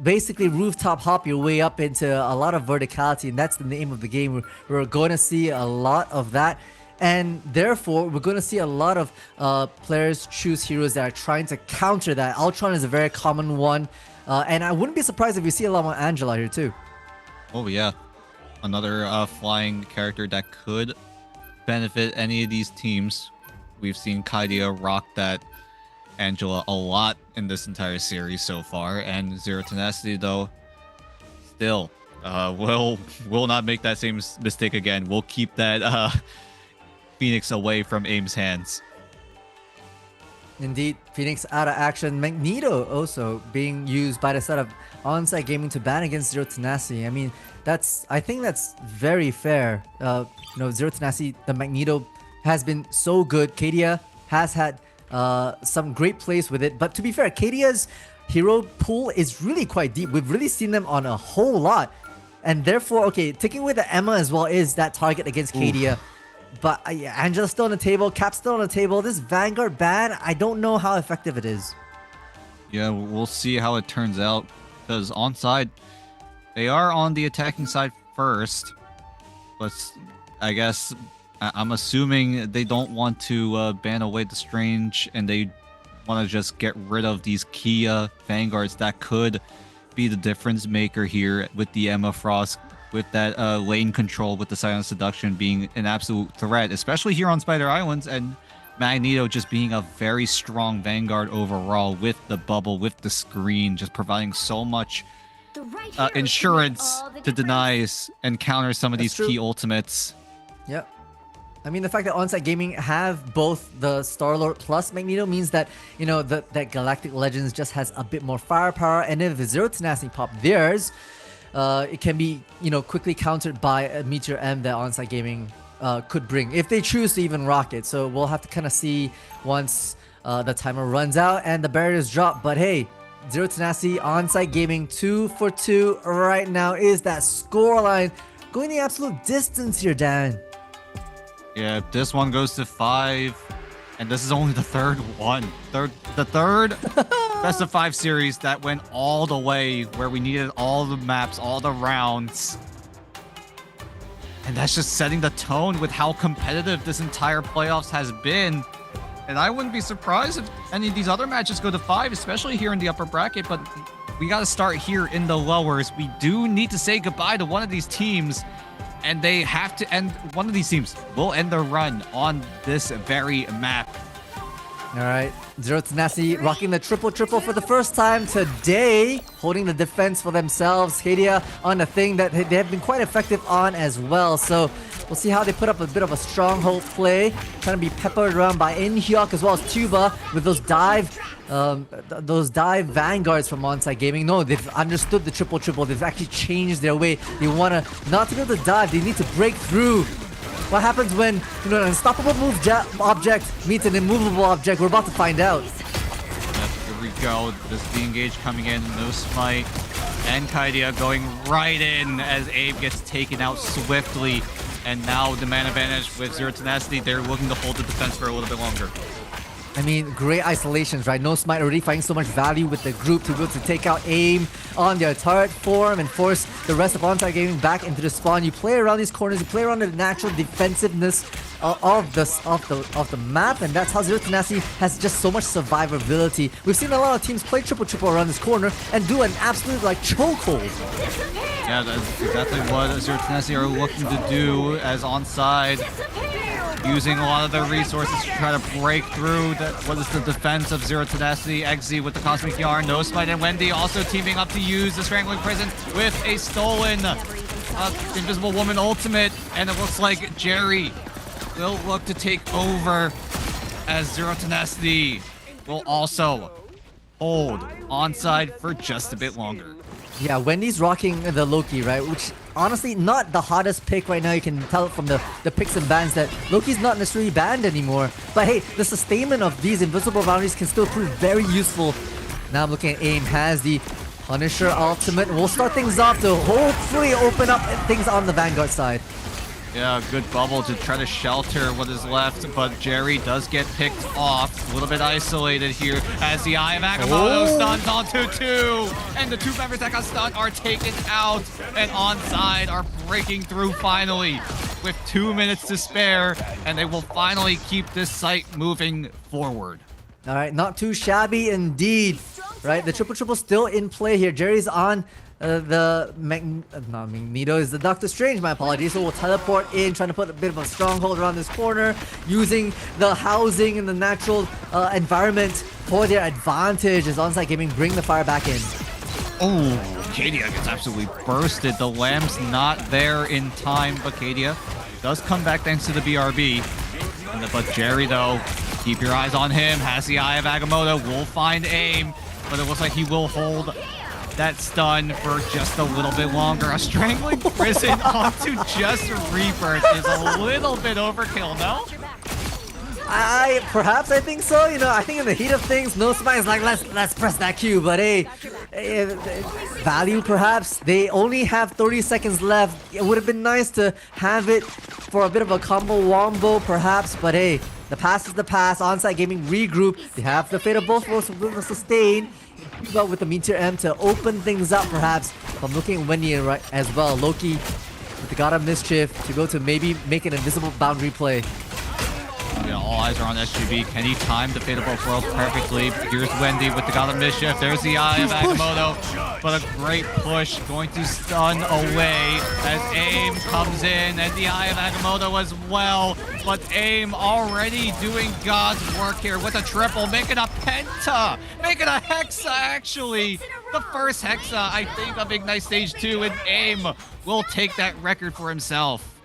basically rooftop hop your way up into a lot of verticality, and that's the name of the game. We're going to see a lot of that, and therefore we're going to see a lot of players choose heroes that are trying to counter that. Ultron is a very common one, and I wouldn't be surprised if we see a lot more Angela here too. Oh yeah, another flying character that could benefit any of these teams. We've seen Kaidia rock that Angela a lot in this entire series so far, and Zero Tenacity though still will not make that same mistake again. We'll keep that Phoenix away from AIM's hands. Indeed, Phoenix out of action. Magneto also being used by the set of Onsite Gaming to ban against Zero Tenacity. I mean, I think that's very fair. Zero Tenacity, the Magneto has been so good. Kadia has had some great plays with it. But to be fair, Kadia's hero pool is really quite deep. We've really seen them on a whole lot. And therefore, okay, taking away the Emma as well is that target against Kadia. But Angela's still on the table, Cap's still on the table. This Vanguard ban, I don't know how effective it is. Yeah, we'll see how it turns out. Because on side, they are on the attacking side first. But I guess I'm assuming they don't want to ban away the Strange, and they want to just get rid of these Kia Vanguards that could be the difference maker here with the Emma Frost, with that lane control, with the Silent Seduction being an absolute threat, especially here on Spider Islands, and Magneto just being a very strong Vanguard overall with the bubble, with the screen, just providing so much insurance to deny and counter some of these key ultimates. Yep. I mean, the fact that Onsite Gaming have both the Star-Lord plus Magneto means that, that Galactic Legends just has a bit more firepower, and if Zero Tenacity pop theirs, it can be, quickly countered by a Meteor M that Onsite Gaming could bring, if they choose to even rock it. So we'll have to kind of see once the timer runs out and the barriers drop. But hey, Zero Tenacity, Onsite Gaming, 2 for 2 right now is that scoreline. Going the absolute distance here, Dan. Yeah, this one goes to 5, and this is only the third one. The third best of 5 series that went all the way, where we needed all the maps, all the rounds. And that's just setting the tone with how competitive this entire playoffs has been. And I wouldn't be surprised if any of these other matches go to 5, especially here in the upper bracket, but we got to start here in the lowers. We do need to say goodbye to one of these teams, and they have to end. One of these teams will end their run on this very map. All right, Zero Tenacity rocking the triple for the first time today, holding the defense for themselves. Kadia on a thing that they have been quite effective on as well. So we'll see how they put up a bit of a stronghold play, trying to be peppered around by In-Hyuk as well as Tuba with those dive vanguards from Onsite Gaming. No, they've understood the triple. They've actually changed their way. They want to not to be able to dive. They need to break through. What happens when an unstoppable object meets an immovable object? We're about to find out. Yep, here we go. This de-engage coming in. No smite. And Kaidia going right in as Abe gets taken out swiftly. And now the man advantage with Zero Tenacity. They're looking to hold the defense for a little bit longer. I mean, great isolations, right? No Smite already finding so much value with the group to be able to take out AIM on their turret form and force the rest of Onsite Gaming back into the spawn. You play around these corners, you play around the natural defensiveness of the map, and that's how Zero Tenacity has just so much survivability. We've seen a lot of teams play triple around this corner and do an absolute chokehold. Yeah, that's exactly what Zero Tenacity are looking to do, as onside, using a lot of their resources to try to break through what is the defense of Zero Tenacity. Eggsy with the Cosmic Yarn, No Smite, and Wendy also teaming up to use the Strangling Prison with a stolen Invisible Woman ultimate, and it looks like Jerry will look to take over, as Zero Tenacity will also hold onside for just a bit longer. Yeah, Wendy's rocking the Loki, right? Which, honestly, not the hottest pick right now. You can tell from the picks and bans that Loki's not necessarily banned anymore. But hey, the sustainment of these invisible boundaries can still prove very useful. Now I'm looking at AIM, has the Punisher ultimate. We'll start things off to hopefully open up things on the Vanguard side. Yeah, good bubble to try to shelter what is left, but Jerry does get picked off. A little bit isolated here as the Eye of Agamotto stuns onto 2. And the 2 members that got stunned are taken out, and onside are breaking through finally with 2 minutes to spare, and they will finally keep this site moving forward. All right, not too shabby indeed, right? The triple still in play here. Jerry's on not Magneto, is the Doctor Strange, my apologies. So we'll teleport in, trying to put a bit of a stronghold around this corner, using the housing and the natural environment for their advantage as Onside Gaming bring the fire back in. Oh, Kadia gets absolutely bursted. The Lamb's not there in time, but Kadia does come back thanks to the BRB. But Jerry, though, keep your eyes on him. Has the eye of Agamotto, will find aim, but it looks like he will hold that stun for just a little bit longer. A strangling prison onto just Rebirth is a little bit overkill, no? Perhaps I think so. You know, I think in the heat of things, no spine is like, let's press that Q. But hey, value perhaps. They only have 30 seconds left. It would have been nice to have it for a bit of a combo wombo perhaps. But hey, the past is the past. Onside Gaming regroup. They have the fate of both will sustain. But with the Meteor M to open things up perhaps. I'm looking at Wendy as well. Loki with the God of Mischief to go to maybe make an invisible boundary play. Yeah, all eyes are on SGB. Can he time the Fate of both worlds perfectly? Here's Wendy with the God of Mischief. There's the Eye of Agamotto. But a great push, going to stun away as AIM comes in, and the Eye of Agamotto as well. But AIM already doing God's work here with a triple, making a penta, making a hexa actually. The first hexa, I think, of Ignite Stage 2, and AIM will take that record for himself.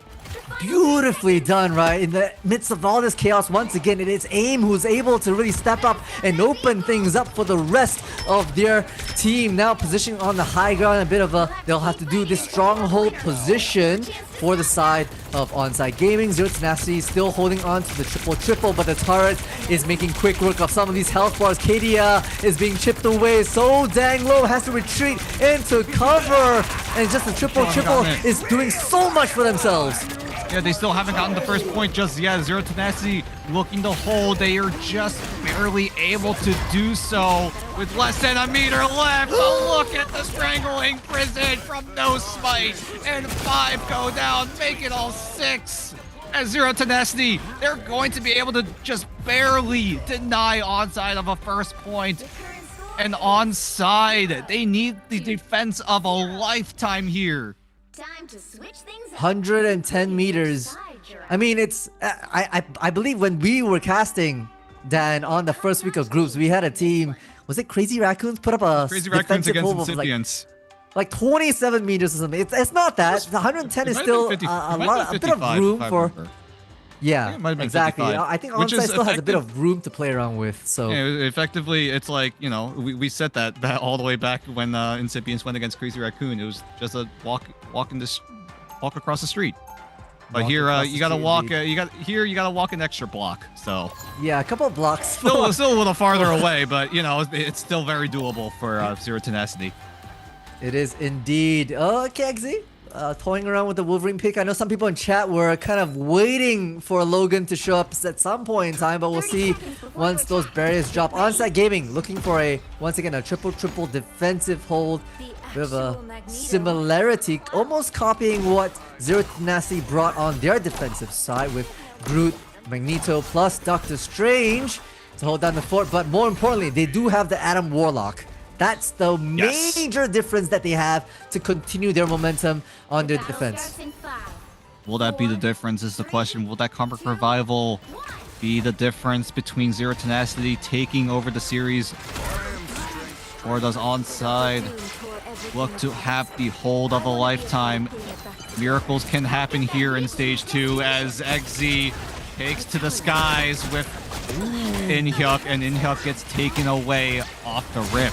Beautifully done, right? In the midst of all this chaos, once again, it is AIM who's able to really step up and open things up for the rest of their team. Now positioning on the high ground, a bit of a, they'll have to do this stronghold position for the side of Onside Gaming. Zero Tenacity still holding on to the triple, but the turret is making quick work of some of these health bars. Kadia is being chipped away so dang low, has to retreat into cover, and just the triple is doing so much for themselves. Yeah, they still haven't gotten the first point just yet. Zero Tenacity looking to hold. They are just barely able to do so with less than a meter left. Oh, look at the strangling prison from No Smite. And 5 go down, make it all 6. As Zero Tenacity, they're going to be able to just barely deny onside of a first point. And onside, they need the defense of a lifetime here. Time to switch things up. 110 meters. I mean, it's I believe when we were casting, Dan, on the first week of groups, we had a team. Was it Crazy Raccoons? Put up a Crazy Raccoons against hold of Incipients. like 27 meters or something. It's not that. The 110 is still a bit of room for. Yeah, exactly. 55, I think onside still has a bit of room to play around with. So yeah, effectively, it's like, you know, we said that all the way back when Incipients went against Crazy Raccoon. It was just a walk across the street. But here you gotta walk. You gotta walk an extra block. So yeah, a couple of blocks. Still a little farther away, but you know it's still very doable for Zero Tenacity. It is indeed. Kegsy. Toying around with the Wolverine pick. I know some people in chat were kind of waiting for Logan to show up at some point in time, but we'll see once those barriers drop. Onside Gaming looking for once again a triple defensive hold. Bit of a similarity, almost copying what Zero Tenacity brought on their defensive side with Groot, Magneto plus Doctor Strange to hold down the fort. But more importantly, they do have the Adam Warlock. That's the major difference that they have to continue their momentum on their defense. Will that be the difference is the question. Will that Comic Revival be the difference between Zero Tenacity taking over the series? Or does Onside look to have the hold of a lifetime? Miracles can happen here in Stage 2 as XZ takes to the skies with Inhyuk, and Inhyuk gets taken away off the rip.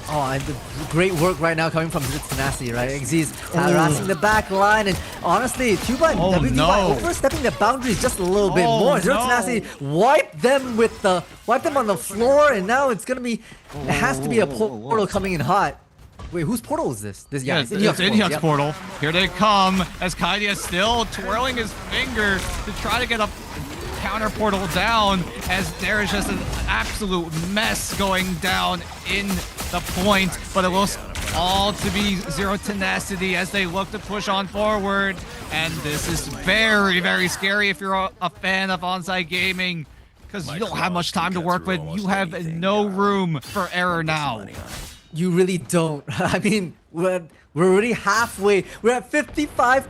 Oh, and the great work right now coming from Tenacity, right? XZ's harassing the back line, and honestly, Cuba and WD overstepping the boundaries just a little bit more. Zero Tenacity wiped them on the floor, and now it's gonna be, it has to be a portal coming in hot. Wait, whose portal is this? It's Inhyuk's portal. Here they come as Kaidi is still twirling his finger to try to get a counter portal down, as there is just an absolute mess going down in the point, but it looks all to be Zero Tenacity as they look to push on forward, and this is very, very scary if you're a fan of Onside Gaming, because you don't have much time to work with. You have no room for error now. You really don't. I mean, We're already halfway. We're at 55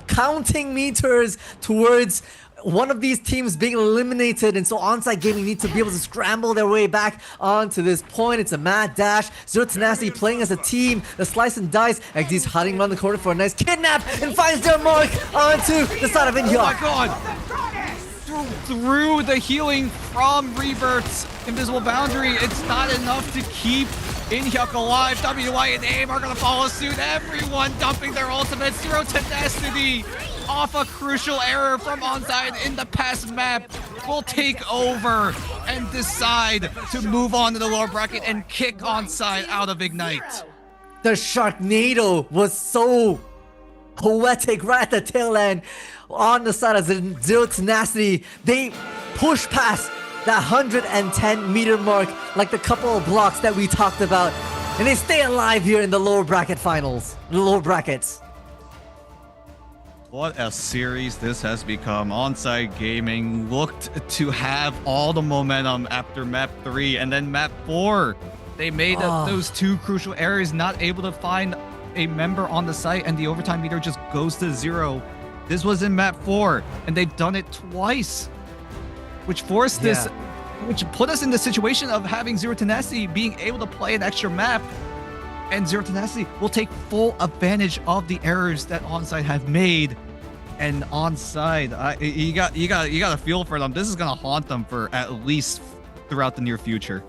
counting meters towards one of these teams being eliminated, and so Onside Gaming need to be able to scramble their way back onto this point. It's a mad dash. Zero Tenacity playing as a team. The slice and dice. XD's hiding around the corner for a nice kidnap and finds their mark onto the side of India. Oh my god! Through the healing from Rebirth's invisible boundary, it's not enough to keep Inhyuk alive. WY and AIM are gonna follow suit. Everyone dumping their ultimates. Zero Tenacity off a crucial error from Onside in the past map will take over and decide to move on to the lower bracket and kick Onside out of Ignite. The Sharknado was so poetic right at the tail end. On the side of Zero Tenacity, they push past that 110-meter mark like the couple of blocks that we talked about, and they stay alive here in the lower bracket finals, the lower brackets. What a series this has become. Onside Gaming looked to have all the momentum after map 3 and then map 4. They made those two crucial errors, not able to find a member on the site, and the overtime meter just goes to 0. This was in map 4, and they've done it twice, which forced this, which put us in the situation of having Zero Tenacity being able to play an extra map, and Zero Tenacity will take full advantage of the errors that Onside have made. And Onside, you got a feel for them. This is gonna haunt them for at least throughout the near future.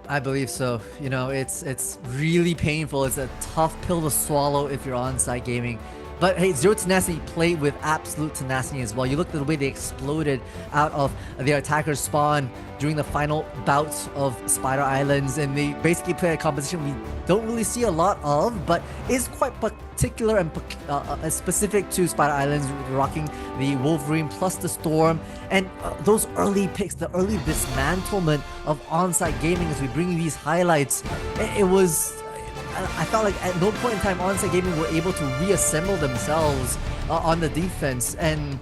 I believe so. You know, it's really painful. It's a tough pill to swallow if you're Onside Gaming. But hey, Zero Tenacity played with absolute tenacity as well. You look at the way they exploded out of their attacker's spawn during the final bouts of Spider Islands, and they basically play a composition we don't really see a lot of, but is quite particular and specific to Spider Islands, rocking the Wolverine plus the Storm, and those early picks, the early dismantlement of Onside Gaming as we bring you these highlights. It was... I felt like at no point in time Onside Gaming were able to reassemble themselves on the defense, and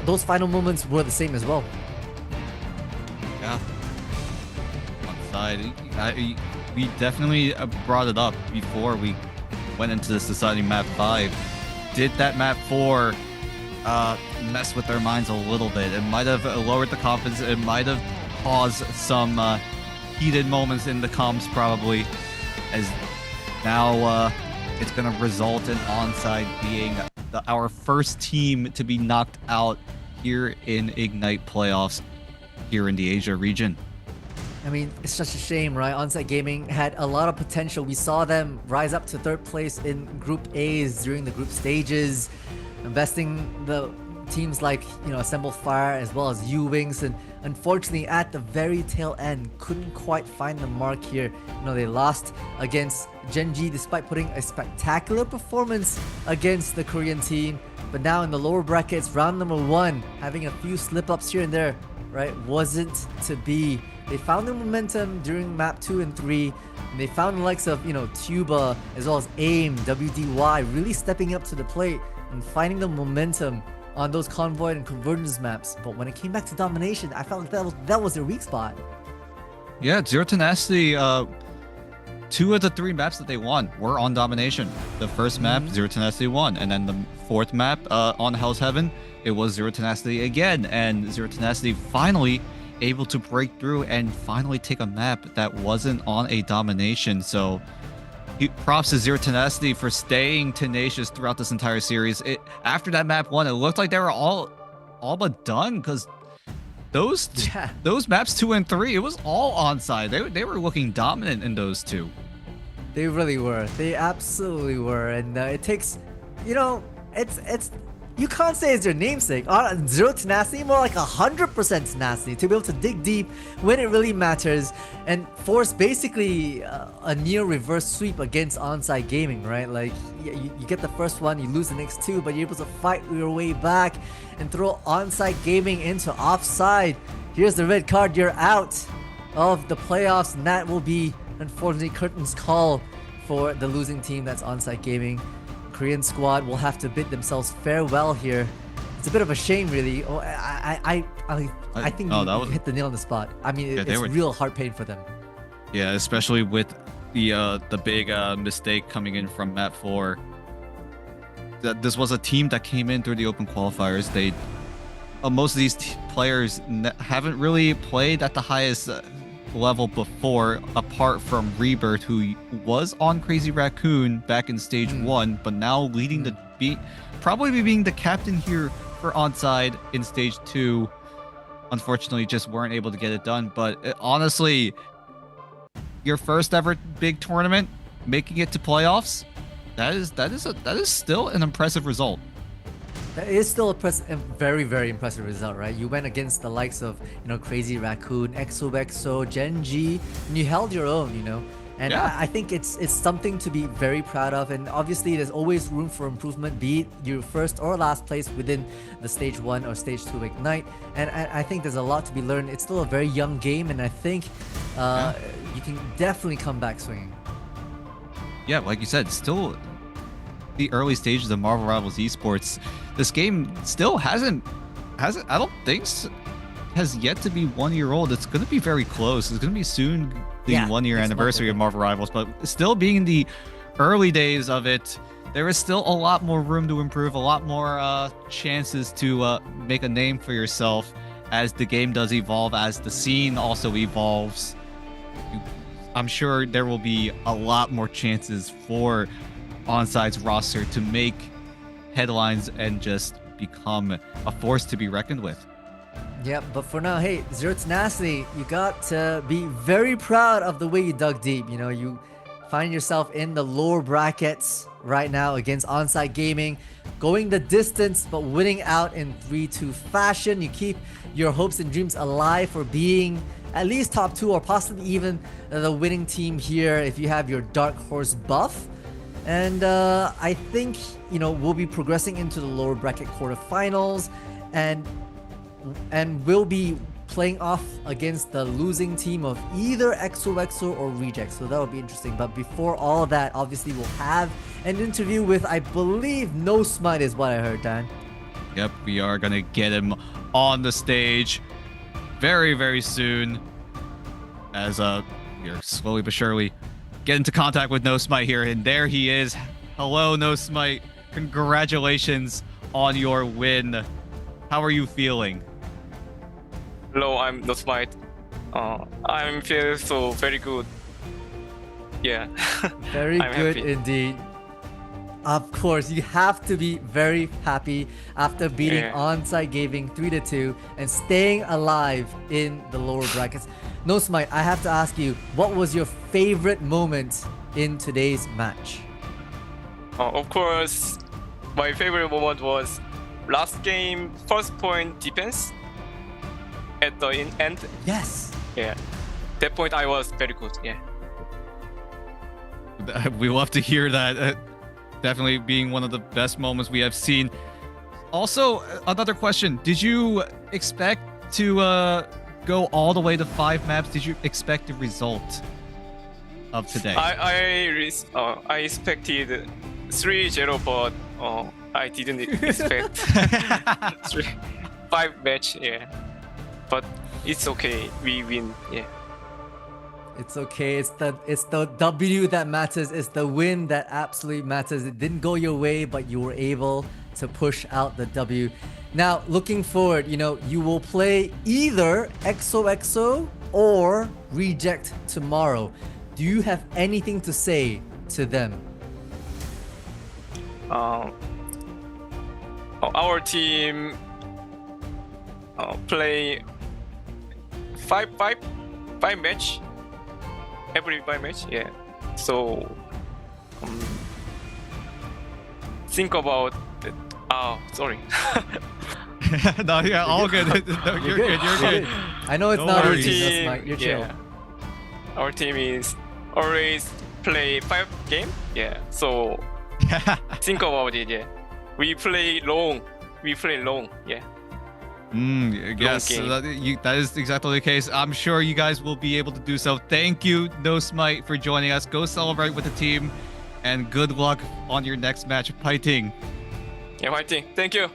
those final moments were the same as well. Yeah. Onside, we definitely brought it up before we went into this deciding map 5. Did that map 4 mess with their minds a little bit? It might have lowered the confidence. It might have caused some heated moments in the comms, probably, as now it's going to result in Onside being our first team to be knocked out here in Ignite playoffs here in the Asia region. I mean, it's such a shame, right? Onside Gaming had a lot of potential. We saw them rise up to 3rd place in Group A's during the group stages, investing the teams like, you know, Assemble Fire as well as U-Wings, and unfortunately at the very tail end couldn't quite find the mark here. You know, they lost against Genji despite putting a spectacular performance against the Korean team, but now in the lower brackets, round number 1, having a few slip-ups here and there, right, wasn't to be. They found the momentum during map 2 and 3, and they found the likes of, you know, Tuba as well as AIM, WDY really stepping up to the plate and finding the momentum on those convoy and convergence maps. But when it came back to domination, I felt like that was their weak spot. Yeah, Zero Tenacity, 2 of the 3 maps that they won were on domination. The first map, Zero Tenacity won, and then the 4th map on Hell's Heaven, it was Zero Tenacity again, and Zero Tenacity finally able to break through and finally take a map that wasn't on a domination. So props to Zero Tenacity for staying tenacious throughout this entire series. After that map 1, it looked like they were all but done, because those maps 2 and 3, it was all Onside. They were looking dominant in those 2. They really were. They absolutely were. And it takes, you know, it's you can't say it's their namesake. Zero Tenacity, more like 100% tenacity to be able to dig deep when it really matters and force basically a near reverse sweep against Onside Gaming, right? Like, you get the first one, you lose the next 2, but you're able to fight your way back and throw Onside Gaming into offside. Here's the red card, you're out of the playoffs, and that will be, unfortunately, curtain's call for the losing team, that's Onside Gaming. Korean squad will have to bid themselves farewell here. It's a bit of a shame, really. Oh, I think you hit the nail on the spot. I mean, it's real heart pain for them. Yeah, especially with, the big mistake coming in from Map 4. That this was a team that came in through the open qualifiers. They most of these players haven't really played at the highest level before, apart from Rebirth, who was on Crazy Raccoon back in stage 1, but now leading the beat, probably being the captain here for Onside in stage 2. Unfortunately, just weren't able to get it done. But honestly, your first ever big tournament, making it to playoffs, that is still an impressive result. That is still a very, very impressive result, right? You went against the likes of, Crazy Raccoon, XOXO, Gen G, and you held your own, And Yeah. I think it's something to be very proud of. And obviously, there's always room for improvement, be it your first or last place within the stage 1 or stage 2 Ignite. And I think there's a lot to be learned. It's still a very young game, and I think you can definitely come back swinging. Yeah, like you said, still the early stages of Marvel Rivals Esports. This game still hasn't I don't think has yet to be 1 year old. It's going to be very close. It's going to be soon the 1 year anniversary of Marvel Rivals, but still being in the early days of it, there is still a lot more room to improve, a lot more chances to make a name for yourself as the game does evolve, as the scene also evolves. I'm sure there will be a lot more chances for Onside's roster to make headlines and just become a force to be reckoned with. Yeah, but for now, hey, Zero Tenacity, you got to be very proud of the way you dug deep. You find yourself in the lower brackets right now against Onside Gaming, going the distance but winning out in 3-2 fashion. You keep your hopes and dreams alive for being at least top 2 or possibly even the winning team here if you have your Dark Horse buff. And I think, we'll be progressing into the lower bracket quarterfinals and we'll be playing off against the losing team of either XOXO or Reject. So that will be interesting. But before all of that, obviously we'll have an interview with, I believe, No Smite is what I heard, Dan. Yep, we are going to get him on the stage very, very soon as we're slowly but surely get into contact with No Smite here. And there he is. Hello, No Smite. Congratulations on your win. How are you feeling? Hello, I'm No Smite. I'm feel so very good. Yeah. Very I'm good happy. indeed. Of course, you have to be very happy after beating Onside Gaming 3-2 and staying alive in the lower brackets. No Smite, I have to ask you, what was your favorite moment in today's match? Of course, my favorite moment was last game, first point defense at the end. Yes. Yeah. That point I was very good. Yeah. We love to hear that. Definitely being one of the best moments we have seen. Also, another question. Did you expect to go all the way to 5 maps? Did you expect the result of today? I expected 3-0, but I didn't expect 5 match. Yeah. But it's okay. We win. Yeah. It's okay. It's the W that matters. It's the win that absolutely matters. It didn't go your way, but you were able to push out the W. Now, looking forward, you will play either XOXO or Reject tomorrow. Do you have anything to say to them? Our team play five match. Every 5 match, yeah. So think about it. Oh, sorry. No, yeah, all good. No, you're good. You're good. I know it's Don't not worry. easy. That's Smite. You're chill. Our team is always play 5 game. Yeah. So think about it. Yeah. We play long. Yeah. Yes, game. that is exactly the case. I'm sure you guys will be able to do so. Thank you, No Smite, for joining us. Go celebrate with the team, and good luck on your next match. Fighting. Yeah, fighting. Thank you.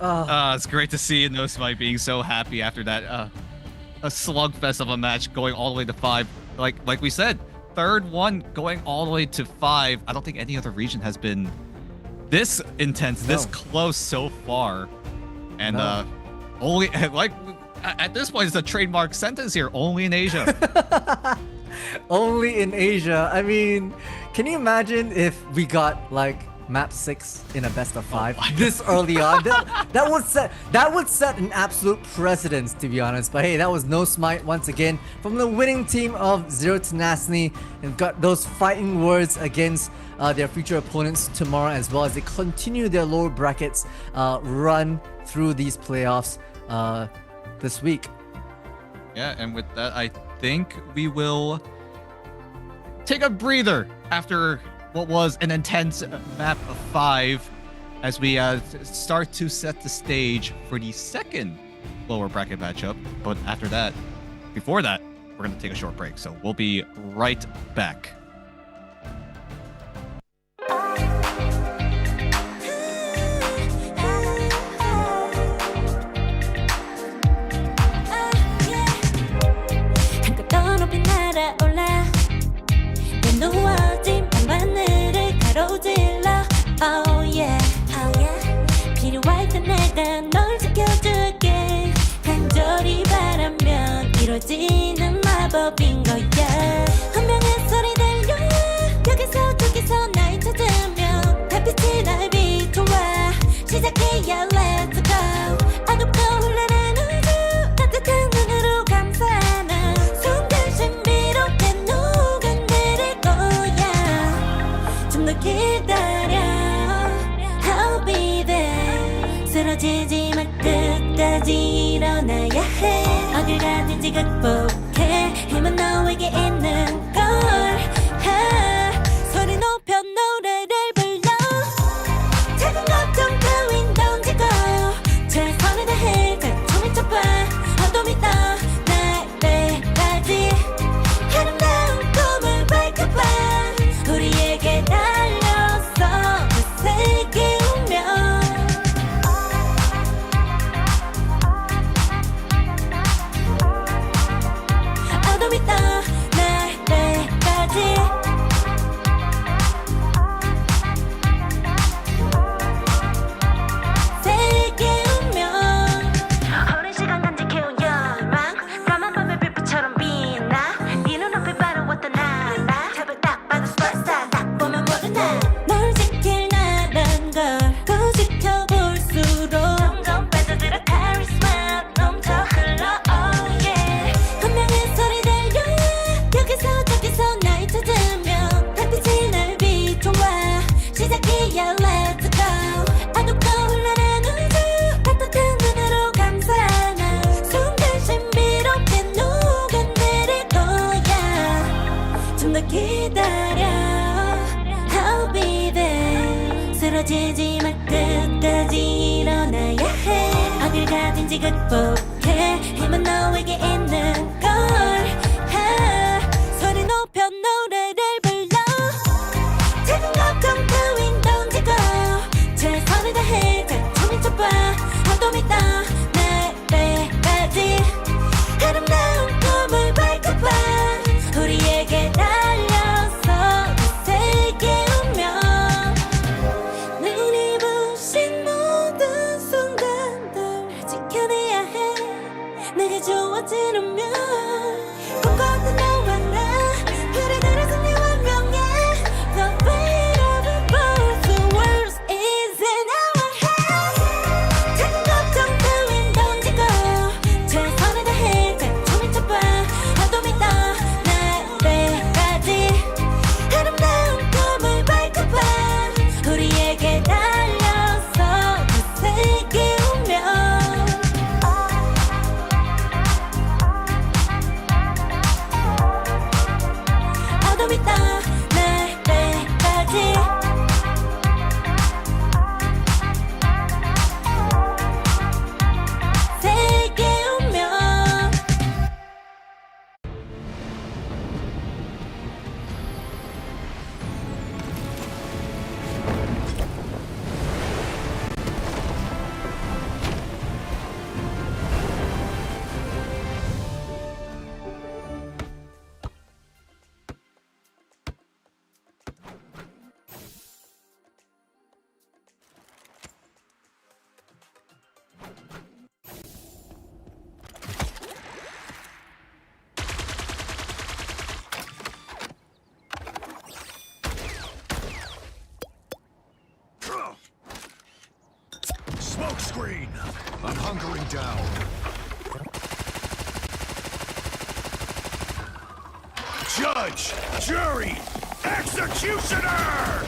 It's great to see No Smite being so happy after that a slugfest of a match, going all the way to 5 like we said, third one going all the way to 5. I don't think any other region has been this intense, this close so far. And only like at this point, it's a trademark sentence here. Only in Asia. Only in Asia. I mean, can you imagine if we got like map 6 in a best of 5 this early on? That would set an absolute precedence, to be honest. But hey, that was no smite once again from the winning team of Zero Tenacity, and got those fighting words against their future opponents tomorrow, as well as they continue their lower brackets run through these playoffs this week. Yeah, and with that, I think we will take a breather after what was an intense map of 5 as we start to set the stage for the second lower bracket matchup. But after that, before that, we're going to take a short break. So we'll be right back. 누워진 밤하늘을 가로질러 Oh yeah, oh yeah. 필요할 때 내가 널 지켜줄게. 간절히 바라면 이루어지는 마법인 거야. 운명의 소리 들려 여기서 저기서 날 찾으면 달빛이 날 비춰와. 시작해야 let's go. 어둡고 흘러는 우주 따뜻한 눈으로 감싸나 순간 신비롭게 기다려 I'll be there. 쓰러지지 말 끝까지 일어나야 해. 어딜 가든지 극복해. 힘은 너에게 있는 걸. 소리 높여 노래를 불러. 작은 걱정 따윈 던지고 최선을 다해 가총을 쳐봐. 어둠이 떠 날 때까지 아름다운 꿈을 밝혀봐. 우리에게 달려서 그 세계 운명. 어둠이 떠 날 때까지 세계 운명. 오랜 시간 간직해온 열망 까만 밤의 빛처럼 빛나. 네 눈앞에 바로 왔던 나라. 탑을 딱 봐도 superstar. 딱 보면 모르나 널 지킬 나란 걸 더 지켜볼수록 점점 빠져들어 카리스마 넘쳐 흘러 oh yeah. 운명의 소리 들려 여기서 저기서 날 찾으면 달빛이 날 비춰와. 시작이야 let's go. 어둡고 흘러는 우주 따뜻한 눈으로 감싸나 순간 신비롭게 녹아내릴 거야. 좀 더 기다려 I'll be there. 쓰러지지 말 끝까지 일어나야 해. 어딜 가든지 극복해. 힘은 너에게 있는 걸. 소리 높여 노래를 불러. 작은 걱정 따윈 던지고 최선을 다해 가총을 쳐봐. 어둠이 떠 날 때까지 아름다운 꿈을 밝혀봐. 우리에게 달려서 그 세계 운명. 눈이 부신 모든 순간들 지켜내야 해. 내가 좋아지려면 꿈꿨던 너와 나 그래들의 승리 완명해. The fate of the birds, the world is in our hands. 작은 걱정 따윈 던지고 최선을 다해 가총을 쳐봐. 어둠이 떠 날 때까지 아름다운 꿈을 밝혀봐. 우리에게 달려서 그 세계 운명. Judge, jury, executioner!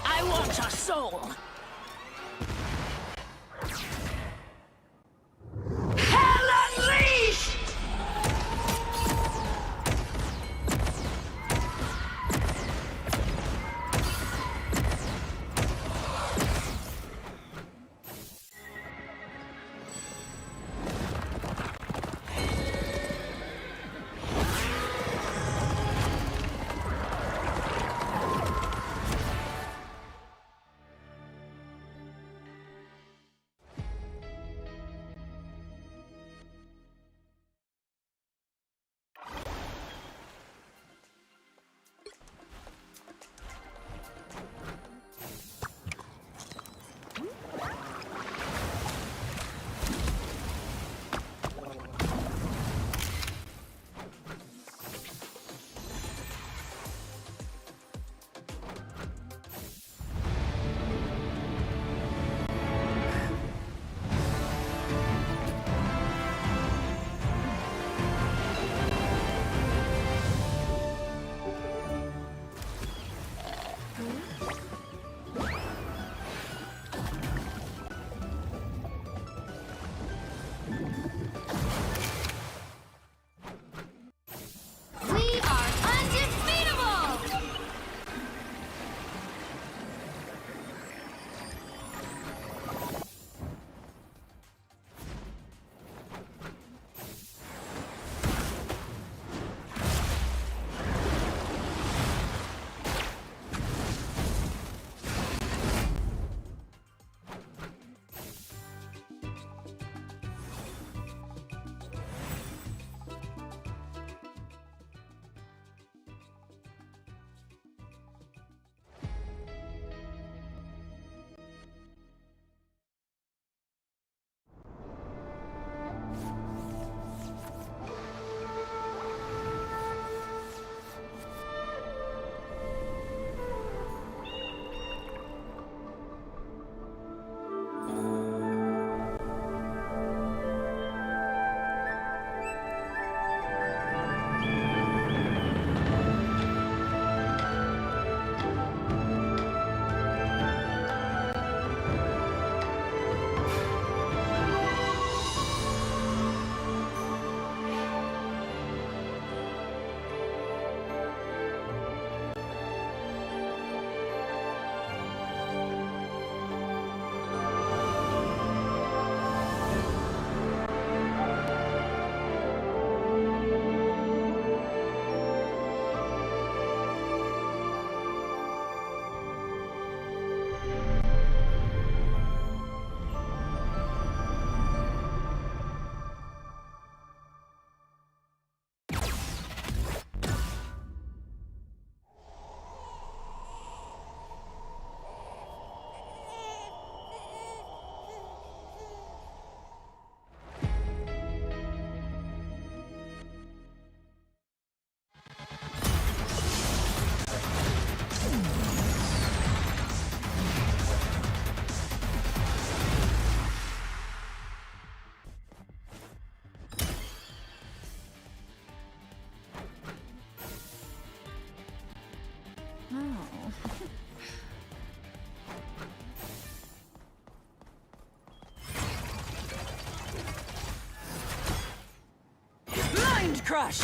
I want your soul. Hell unleashed! We are undefeatable! Mind crush!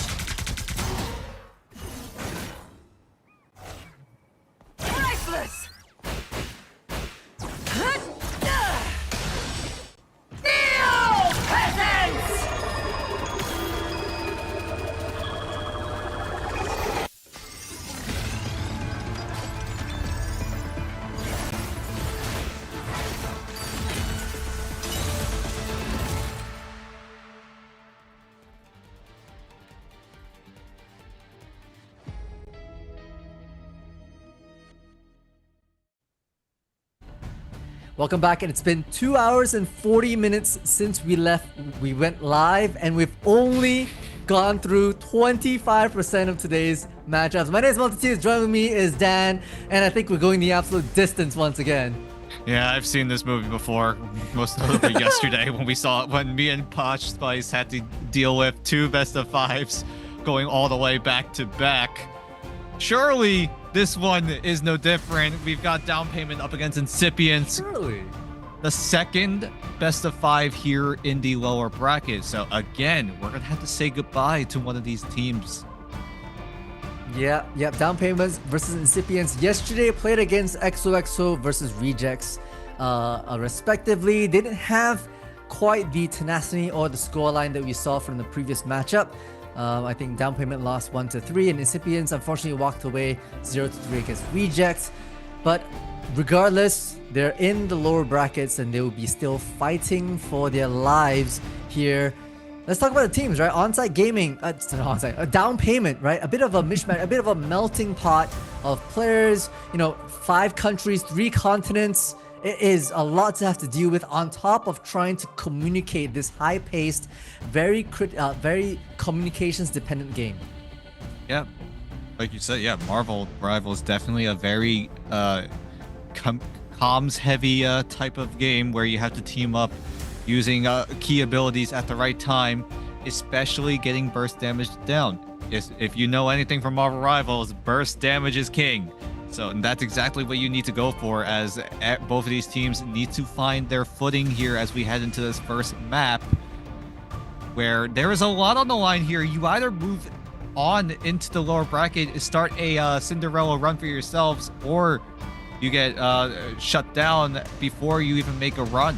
Welcome back, and it's been 2 hours and 40 minutes since we went live, and we've only gone through 25% of today's matchups. My name is Multitudes, joining me is Dan, and I think we're going the absolute distance once again. Yeah, I've seen this movie before, most notably yesterday when we saw it, when me and Posh Spice had to deal with 2 best of 5s going all the way back to back. Surely this one is no different. We've got down payment up against Incipients. Surely. The second best of 5 here in the lower bracket. So again, we're going to have to say goodbye to one of these teams. Yeah, down payments versus Incipients. Yesterday played against XOXO versus Rejects, respectively. They didn't have quite the tenacity or the scoreline that we saw from the previous matchup. I think down payment lost 1-3, and Incipients unfortunately walked away 0-3 against Rejects. But regardless, they're in the lower brackets and they will be still fighting for their lives here. Let's talk about the teams, right? Onsite Gaming, down payment, right? A bit of a mishmash, a bit of a melting pot of players, 5 countries, 3 continents. It is a lot to have to deal with on top of trying to communicate this high-paced, very communications-dependent game. Yeah, like you said, yeah, Marvel Rivals definitely a very comms-heavy type of game where you have to team up using key abilities at the right time, especially getting burst damage down. If you know anything from Marvel Rivals, burst damage is king. So that's exactly what you need to go for, as both of these teams need to find their footing here as we head into this first map, where there is a lot on the line here. You either move on into the lower bracket, start a Cinderella run for yourselves, or you get shut down before you even make a run.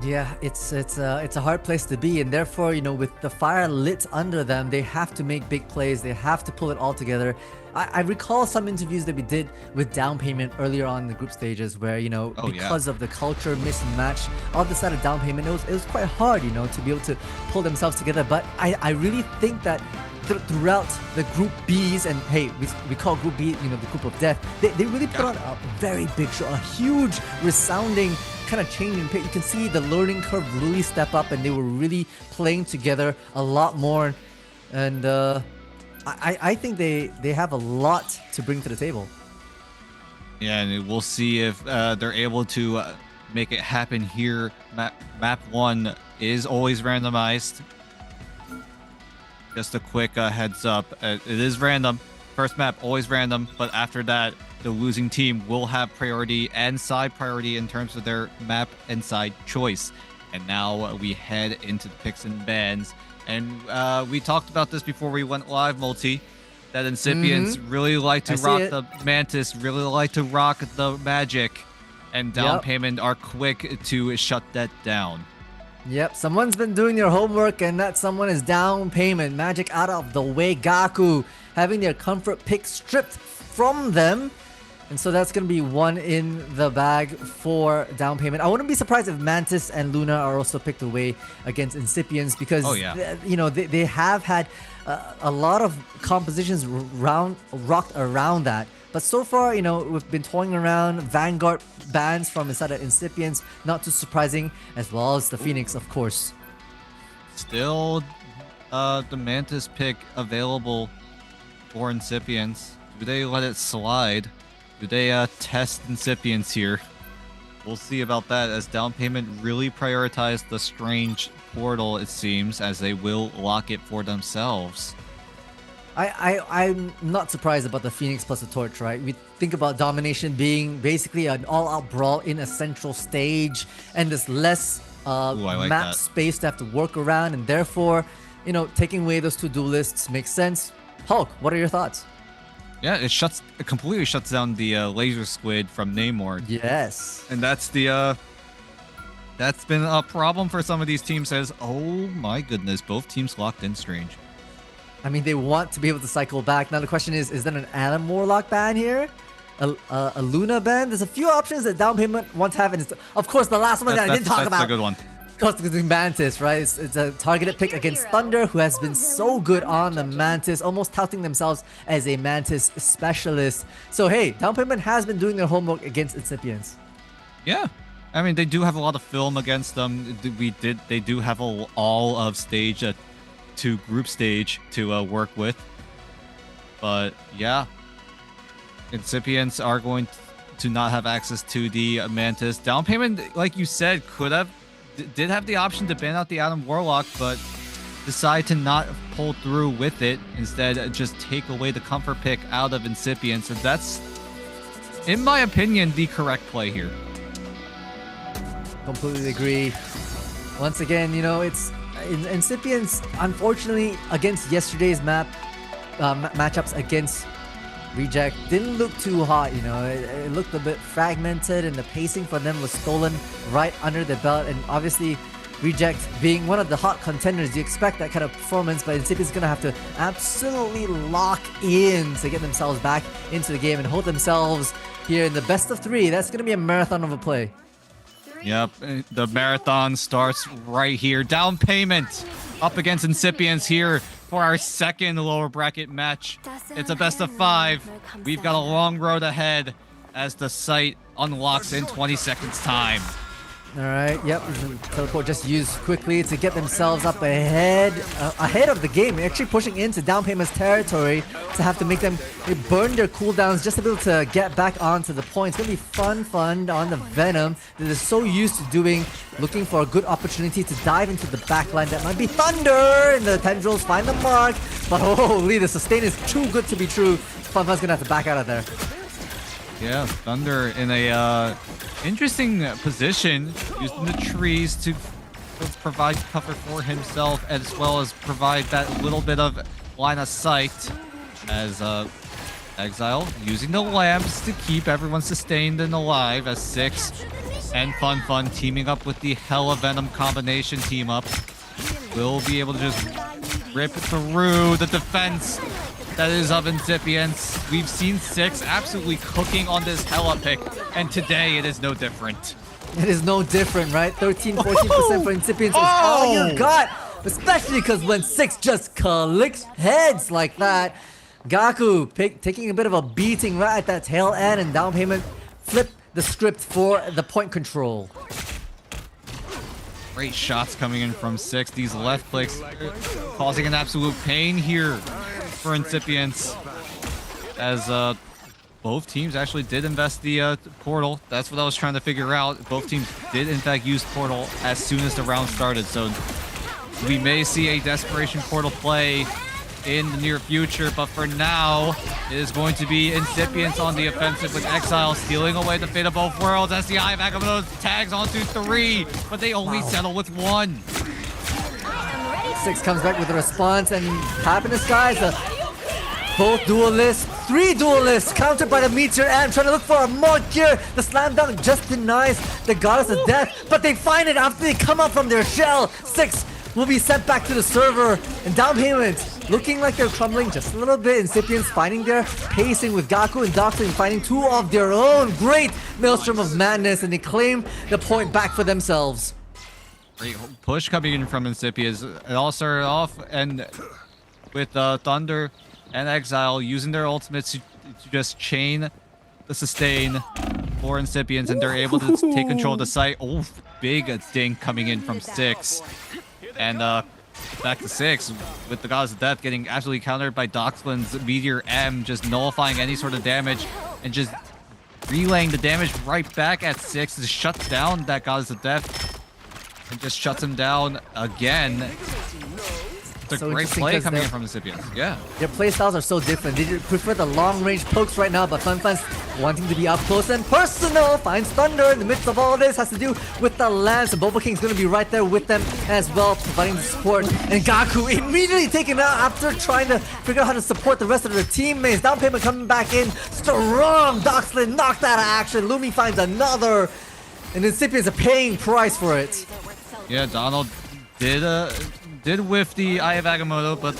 Yeah, it's a hard place to be, and therefore, with the fire lit under them, they have to make big plays. They have to pull it all together. I recall some interviews that we did with down payment earlier on in the group stages, where because of the culture mismatch of the side of down payment, it was quite hard, to be able to pull themselves together. But I really think that throughout the group Bs, and hey, we call group B, the group of death, they really put on a very big show, a huge resounding kind of change in pace. You can see the learning curve really step up, and they were really playing together a lot more, and I think they have a lot to bring to the table. Yeah, and we'll see if they're able to make it happen here. Map 1 is always randomized. Just a quick heads up, it is random. First map, always random, but after that, the losing team will have priority and side priority in terms of their map and side choice. And now we head into the picks and bans. And we talked about this before we went live, Multi, that Incipients really like to rock the Mantis, really like to rock the Magic, and down payment are quick to shut that down. Yep, someone's been doing their homework, and that someone is down payment. Magic out of the way, Gaku having their comfort pick stripped from them. And so that's going to be one in the bag for down payment. I wouldn't be surprised if Mantis and Luna are also picked away against Incipients, because they have had a lot of compositions rocked around that. But so far, we've been toying around Vanguard bans from inside of Incipients, not too surprising, as well as the Phoenix, of course. Still, the Mantis pick available for Incipients. Do they let it slide? Do they test Incipients here? We'll see about that, as down payment really prioritized the strange portal, it seems, as they will lock it for themselves. I'm not surprised about the Phoenix plus the Torch, right? We think about domination being basically an all-out brawl in a central stage, and there's less map space to have to work around, and therefore, taking away those 2 duelists makes sense. Hulk, what are your thoughts? Yeah, it completely shuts down the laser squid from Namor. Yes. And that's been a problem for some of these teams, as, oh my goodness, both teams locked in Strange. I mean, they want to be able to cycle back. Now the question is that an Adam Warlock ban here? A Luna ban? There's a few options that down payment want to have, and it's, of course, the last one that I didn't talk about. That's a good one. Costing Mantis, right? It's a targeted pick against Thunder, who has been so good on the Mantis, almost touting themselves as a Mantis specialist. So hey, down payment has been doing their homework against Incipients. Yeah. I mean, they do have a lot of film against them. They do have all of stage 2 group stage to work with. But yeah, Incipients are going to not have access to the Mantis. Down Payment, like you said, did have the option to ban out the Adam Warlock, but decide to not pull through with it. Instead, just take away the comfort pick out of Incipients. And that's, in my opinion, the correct play here. Completely agree. Once again, you know, it's Incipients, unfortunately, against yesterday's matchups against Reject, didn't look too hot, you know. It looked a bit fragmented, and the pacing for them was stolen right under the belt. And obviously, Reject being one of the hot contenders, you expect that kind of performance, but Incipients gonna have to absolutely lock in to get themselves back into the game and hold themselves here in the best of 3. That's gonna be a marathon of a play. Yep, the marathon starts right here. Down Payment up against Incipients here for our second lower bracket match. It's a best of 5. We've got a long road ahead as the site unlocks in 20 seconds time. Alright, yep, teleport just used quickly to get themselves up ahead of the game, actually pushing into Down Payment's territory to have to make them burn their cooldowns just to be able to get back onto the point. It's gonna be fun on the Venom that they're so used to doing, looking for a good opportunity to dive into the backline. That might be Thunder, and the Tendrils find the mark, but holy, the sustain is too good to be true. Fun's gonna have to back out of there. Yeah, Thunder in a interesting position, using the trees to provide cover for himself, as well as provide that little bit of line of sight, as Exile using the lamps to keep everyone sustained and alive, as Six and Fun teaming up with the Hella Venom combination team up will be able to just rip through the defense that is of Incipients. We've seen Six absolutely cooking on this Hella pick, and today it is no different. It is no different, right? 13-14% for Incipients is all you got, especially because when Six just collects heads like that. Gaku taking a bit of a beating right at that tail end, and Down Payment flip the script for the point control. Great shots coming in from Six. These left clicks causing an absolute pain here for Incipients, as both teams actually did invest the portal. That's what I was trying to figure out. Both teams did in fact use portal as soon as the round started, so we may see a desperation portal play in the near future, but for now it is going to be Incipients on the offensive, with Exile stealing away the fate of both worlds as the Eye of Agamotto tags onto 3, but they only settle with 1. Six comes back with a response, and Happiness guys, both duelists, 3 duelists, countered by the Meteor Amp, trying to look for a mark here. The slam dunk just denies the Goddess of Death, but they find it after they come up from their shell. Six will be sent back to the server, and Down Payment looking like they're crumbling just a little bit. Incipients finding their pacing with Gaku and Doctor, and finding 2 of their own. Great Maelstrom of Madness, and they claim the point back for themselves. Great push coming in from Incipients. It all started off and with Thunder and Exile using their ultimates to just chain the sustain for Incipients, and they're able to take control of the site. Oh, big dink coming in from Six. And back to Six with the Goddess of Death getting absolutely countered by Doxlin's Meteor M, just nullifying any sort of damage and just relaying the damage right back at Six to shut down that Goddess of Death. And just shuts him down again. It's a So great interesting play 'cause coming in they're- from Incipients. Yeah. Their playstyles are so different. They prefer the long-range pokes right now, but Fun's wanting to be up close and personal. Finds Thunder in the midst of all this. Has to do with the lance. And Boba King's going to be right there with them as well, providing the support. And Gaku immediately taken out after trying to figure out how to support the rest of their teammates. Down Payment coming back in strong. Doxlin knocked out of action. Lumi finds another. And Incipients are paying price for it. Yeah, Donald did whiff the Eye of Agamotto, but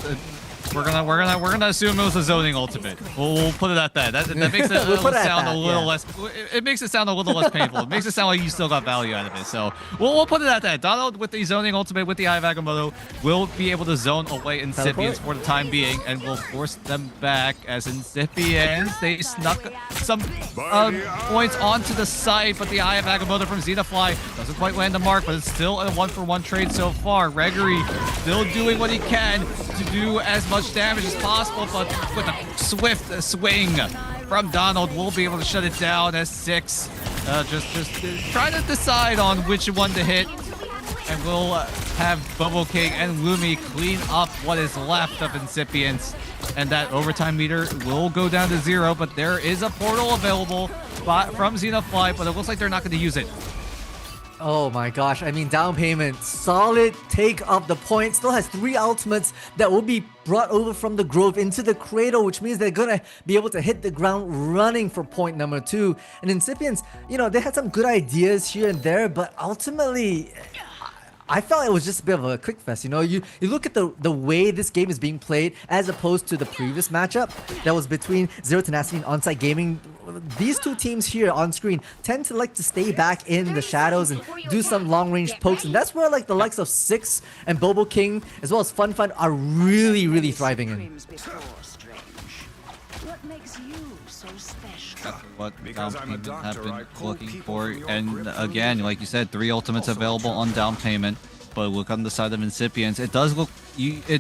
We're gonna assume it was a zoning ultimate. We'll put it at that. That makes it We'll put it at sound that, a little yeah. less. It makes it sound a little less painful. It makes it sound like you still got value out of it. So we'll put it at that. Donald with the zoning ultimate with the Eye of Agamotto will be able to zone away Incipients for the time being, and will force them back as Incipients. They snuck some points onto the site, but the Eye of Agamotto from Xenofly doesn't quite land the mark, but it's still a 1-for-1 trade so far. Gregory still doing what he can to do as much damage as possible, but with a swift swing from Donald, we'll be able to shut it down as 6. Just trying to decide on which one to hit. And we'll have Bubble King and Lumi clean up what is left of Incipients. And that overtime meter will go down to 0, but there is a portal available from Xenofly, but it looks like they're not going to use it. Oh my gosh, I mean, down payment, solid take of the point, still has 3 ultimates that will be brought over from the Grove into the Cradle, which means they're gonna be able to hit the ground running for point number 2. And Incipients, you know, they had some good ideas here and there, but ultimately, I felt it was just a bit of a quick fest. You know, you look at the way this game is being played as opposed to the previous matchup that was between Zero Tenacity and Onsite Gaming. These two teams here on screen tend to like to stay back in the shadows and do some long-range pokes, and that's where like the likes of Six and Bobo King as well as Fun are really thriving in. What makes you so special? That's what Because down I'm a payment doctor, have been I quote looking people for. from your And critical again, like you said, 3 ultimates available on down payment. But look on the side of Incipients. It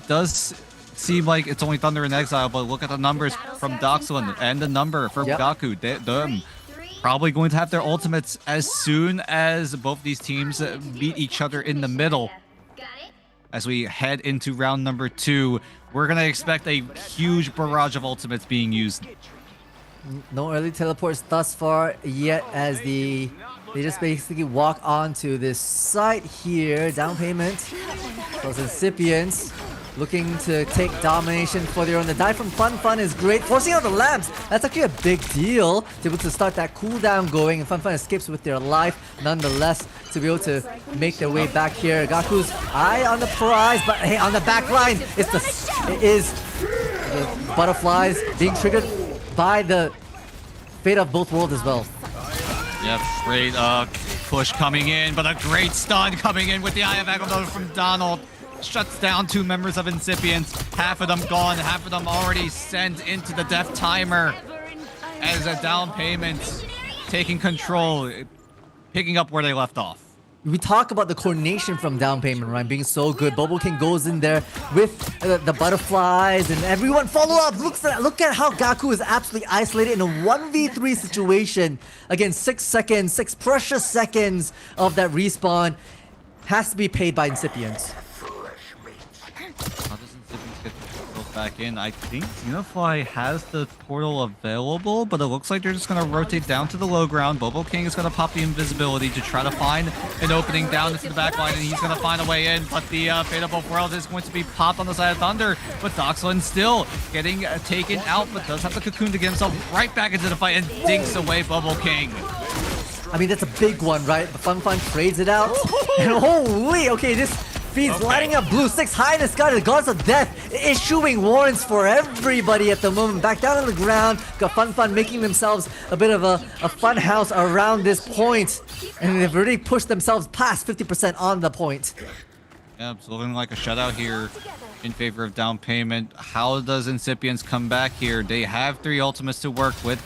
does seem like it's only Thunder in Exile, but look at the numbers from Doxlin and the number from Gaku. They're probably going to have their ultimates as soon as both these teams meet each other in the middle. As we head into round number 2, we're going to expect a huge barrage of ultimates being used. No early teleports thus far yet, as they just basically walk onto this site here. Down payment. Those Incipients looking to take domination for their own. The dive from Fun is great. Forcing out the lamps. That's actually a big deal to be able to start that cooldown going. And Fun escapes with their life nonetheless to be able to make their way back here. Gaku's eye on the prize, but hey, on the back line, it is the butterflies being triggered by the fate of both worlds as well. Yep, great push coming in, but a great stun coming in with the Eye of Agamotto from Donald. Shuts down 2 members of Incipients. Half of them gone, half of them already sent into the death timer. As a down payment taking control, picking up where they left off. We talk about the coordination from down payment, right, being so good. Bobo King goes in there with the butterflies and everyone follow up. Look at how Gaku is absolutely isolated in a 1v3 situation. Again, 6 seconds, 6 precious seconds of that respawn has to be paid by Incipients. How does Incipients get themselves back in? I think Xenofly has the portal available, but it looks like they're just going to rotate down to the low ground. Bobo King is going to pop the invisibility to try to find an opening down into the back line, and he's going to find a way in, but the Fate of Both Worlds is going to be popped on the side of Thunder, but Doxlin still getting taken out, but does have the cocoon to get himself right back into the fight and dinks away Bobo King. I mean, that's a big one, right? But Fun trades it out. And holy, okay, this feed's lighting up blue. 6 high in the sky, the gods of death issuing warrants for everybody at the moment. Back down on the ground, got Fun making themselves a bit of a fun house around this point. And they've already pushed themselves past 50% on the point. Yeah, it's looking like a shutout here in favor of down payment. How does Incipients come back here? They have 3 ultimates to work with.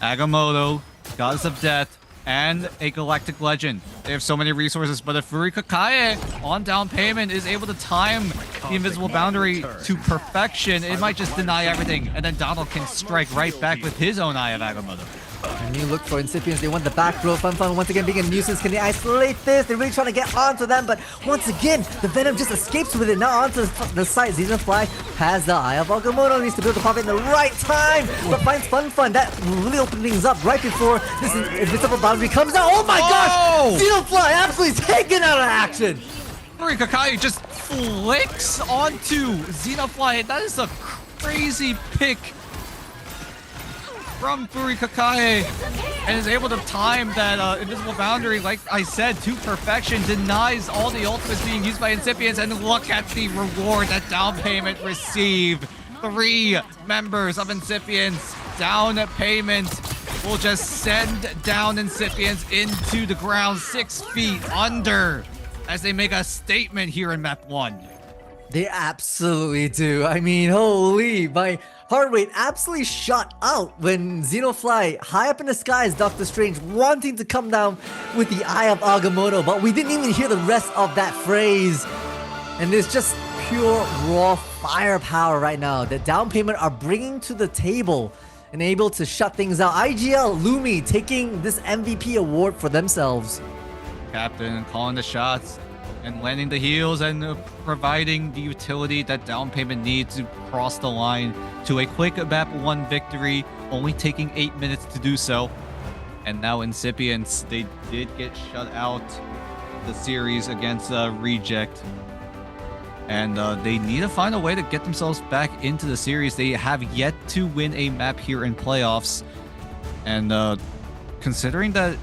Agamotto, Goddess of Death, and a Galactic Legend. They have so many resources, but if Furikakae on down payment is able to time the invisible boundary to perfection, it might just deny everything, and then Donald can strike right back with his own Eye of Agamotto. A new look for Incipients. They want the back row. Fun once again being a nuisance. Can they isolate this? They're really trying to get onto them, but once again, the Venom just escapes with it. Now onto the site. Xenofly has the Eye of Agamotto. Needs to be able to pop it in the right time, but finds Fun. That really opens things up right before this invisible boundary comes out. Oh my gosh! Xenofly absolutely taken out of action! Furikakae just flicks onto Xenofly. That is a crazy pick from Furikakae. and is able to time that invisible boundary, like I said, to perfection. Denies all the ultimates being used by Incipients, and look at the reward that down payment received. 3 members of Incipients. Down payment will just send down Incipients into the ground 6 feet under as they make a statement here in map 1. They absolutely do. I mean, holy, my heart rate absolutely shot out when Xenofly, high up in the skies, Doctor Strange, wanting to come down with the Eye of Agamotto, but we didn't even hear the rest of that phrase. And there's just pure raw firepower right now that down payment are bringing to the table and able to shut things out. IGL, Lumi taking this MVP award for themselves. Captain calling the shots and landing the heals and providing the utility that down payment needs to cross the line to a quick map 1 victory, only taking 8 minutes to do so. And now Incipients, they did get shut out the series against Reject. And they need to find a way to get themselves back into the series. They have yet to win a map here in playoffs. And considering that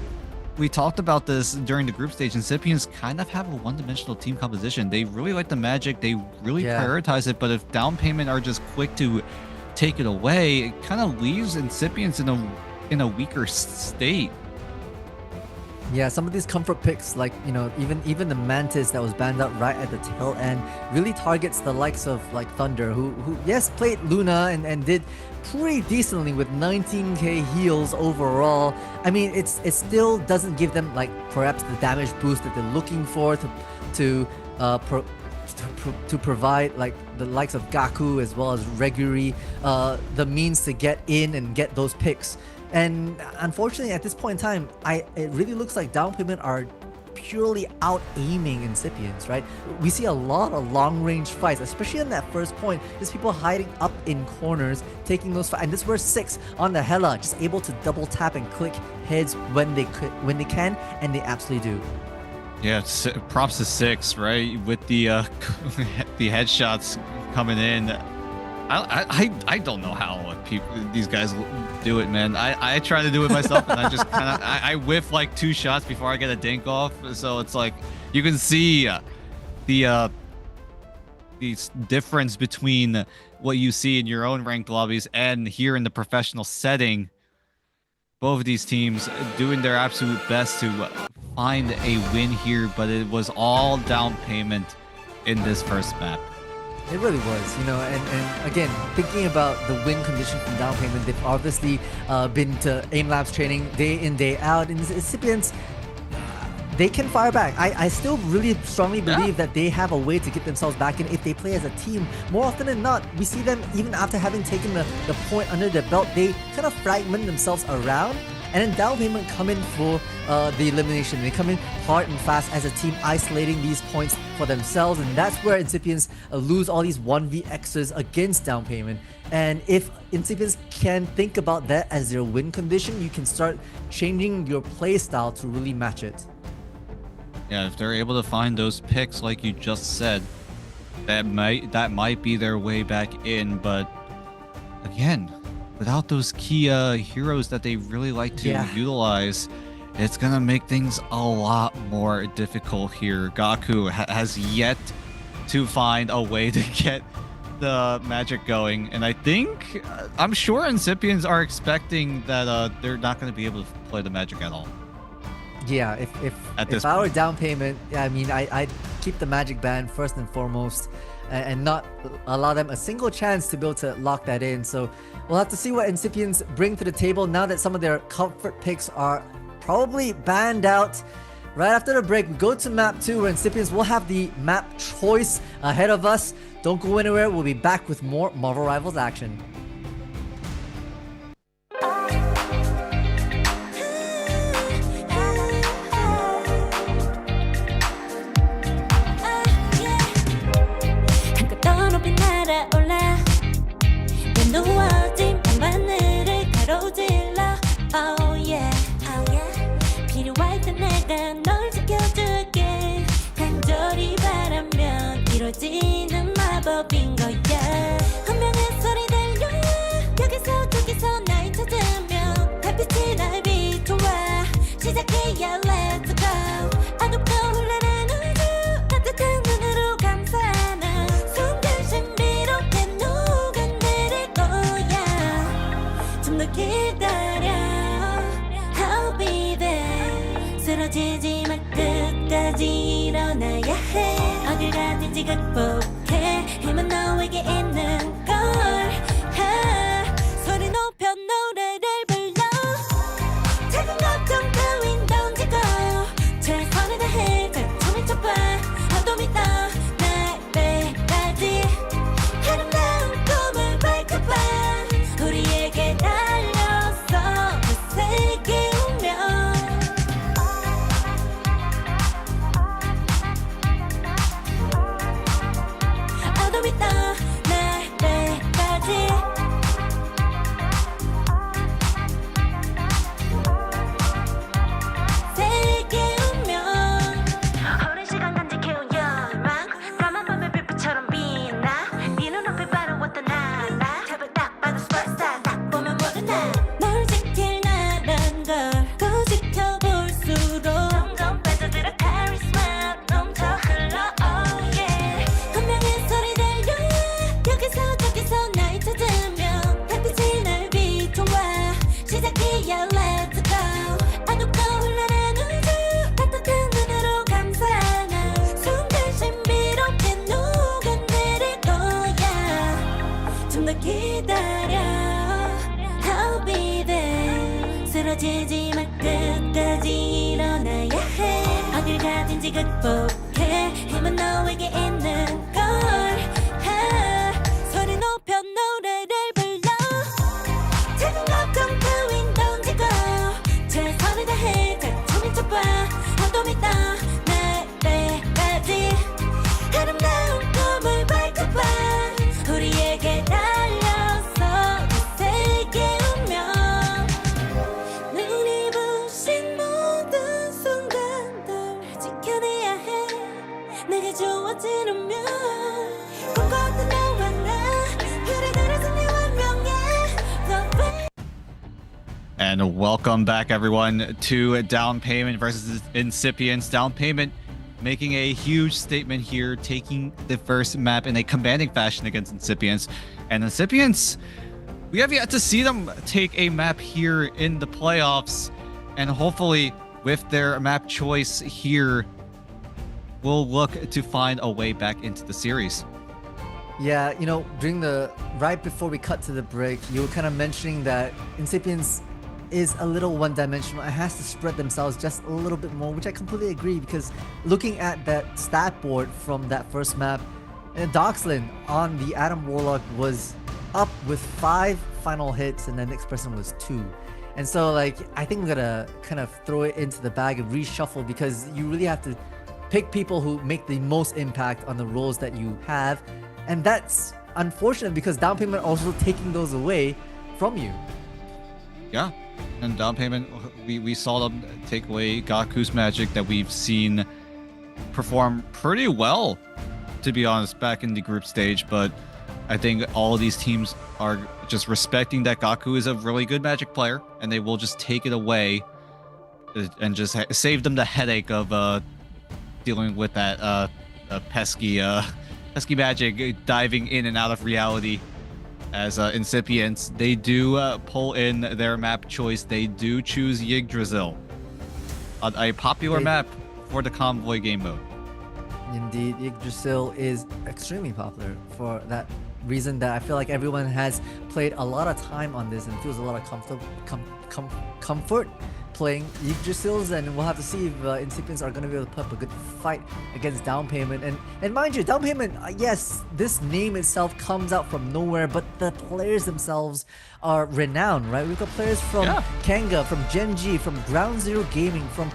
we talked about this during the group stage, Incipients kind of have a one-dimensional team composition. They really like the Magic. They really prioritize it. But if down payment are just quick to take it away, it kind of leaves Incipients in a weaker state. Yeah, some of these comfort picks, like, you know, even the Mantis that was banned out right at the tail end, really targets the likes of like Thunder, who yes, played Luna and did pretty decently with 19k heals overall. I mean, it still doesn't give them like perhaps the damage boost that they're looking for to provide like the likes of Gaku as well as Reguri the means to get in and get those picks. And unfortunately, at this point in time, it really looks like down payment are purely out aiming Incipients, right? We see a lot of long range fights, especially in that first point. There's people hiding up in corners, taking those fights. And this was 6 on the Hela, just able to double tap and click heads when they can, and they absolutely do. Yeah, props to 6, right? With the the headshots coming in. I don't know how these guys do it, man. I try to do it myself, and I just kind of I whiff like 2 shots before I get a dink off. So it's like you can see the difference between what you see in your own ranked lobbies and here in the professional setting. Both of these teams doing their absolute best to find a win here, but it was all down payment in this first map. It really was, you know, and again, thinking about the win condition from down payment, they've obviously been to aim labs training day in, day out, and Incipients, they can fire back. I still really strongly believe that they have a way to get themselves back in if they play as a team. More often than not, we see them, even after having taken the point under their belt, they kind of fragment themselves around, and then down payment come in for the elimination. They come in hard and fast as a team, isolating these points for themselves, and that's where Incipients lose all these 1vx's against down payment. And if Incipients can think about that as their win condition, you can start changing your play style to really match it. Yeah, if they're able to find those picks like you just said, that might be their way back in. But again, without those key heroes that they really like to utilize, it's gonna make things a lot more difficult here. Gaku has yet to find a way to get the magic going, and I'm sure Incipients are expecting that they're not going to be able to play the magic at all. Yeah, if I were down payment, I mean, I'd keep the magic ban first and foremost, and not allow them a single chance to be able to lock that in. So we'll have to see what Incipients bring to the table now that some of their comfort picks are probably banned out. Right after the break, we go to map 2 where Incipients will have the map choice ahead of us. Don't go anywhere, we'll be back with more Marvel Rivals action. Oh yeah, 필요할 때 내가 널 지켜줄게. 간절히 바라면 이루어지는 마법인 거야. 운명의 소리 들려 여기서 저기서 날 찾으면 달빛이 날 비춰. 쓰러지지 마 끝까지 일어나야 해 어딜 가든지 극복해 힘은 너에게 있는 걸 소리 높여 노래를 불러 작은 걱정 따윈 던지고 최선을 다해 자충을 쳐봐 나도 믿어 내일까지 아름다운 꿈을 밝혀봐 우리에게 달려서 이 세계 운명 눈이 부신 모든 순간들 지켜내야 해 내게 주어지는 꿈꿨던 너와 나 그래들의 승리 완명해 And welcome back, everyone, to Down Payment versus Incipients. Down Payment making a huge statement here, taking the first map in a commanding fashion against Incipients. And Incipients, we have yet to see them take a map here in the playoffs. And hopefully, with their map choice here, we'll look to find a way back into the series. Yeah, you know, right before we cut to the break, you were kind of mentioning that Incipients is a little one-dimensional. It has to spread themselves just a little bit more, which I completely agree, because looking at that stat board from that first map, Doxlin on the Adam Warlock was up with 5 final hits and the next person was 2. And so like, I think we gotta kind of throw it into the bag and reshuffle, because you really have to pick people who make the most impact on the roles that you have. And that's unfortunate because Down Payment also taking those away from you. Yeah, and Down Payment, we saw them take away Gaku's magic that we've seen perform pretty well, to be honest, back in the group stage. But I think all of these teams are just respecting that Gaku is a really good magic player, and they will just take it away and just save them the headache of dealing with that pesky magic diving in and out of reality. As Incipients, they do pull in their map choice. They do choose Yggdrasil, a popular map for the convoy game mode. Indeed, Yggdrasil is extremely popular for that reason that I feel like everyone has played a lot of time on this and feels a lot of comfort playing Yggdrasils, and we'll have to see if Incipients are going to be able to put up a good fight against Down Payment. And mind you, Down Payment, yes, this name itself comes out from nowhere, but the players themselves are renowned, right? We've got players from Kanga, from Gen G, from Ground Zero Gaming, from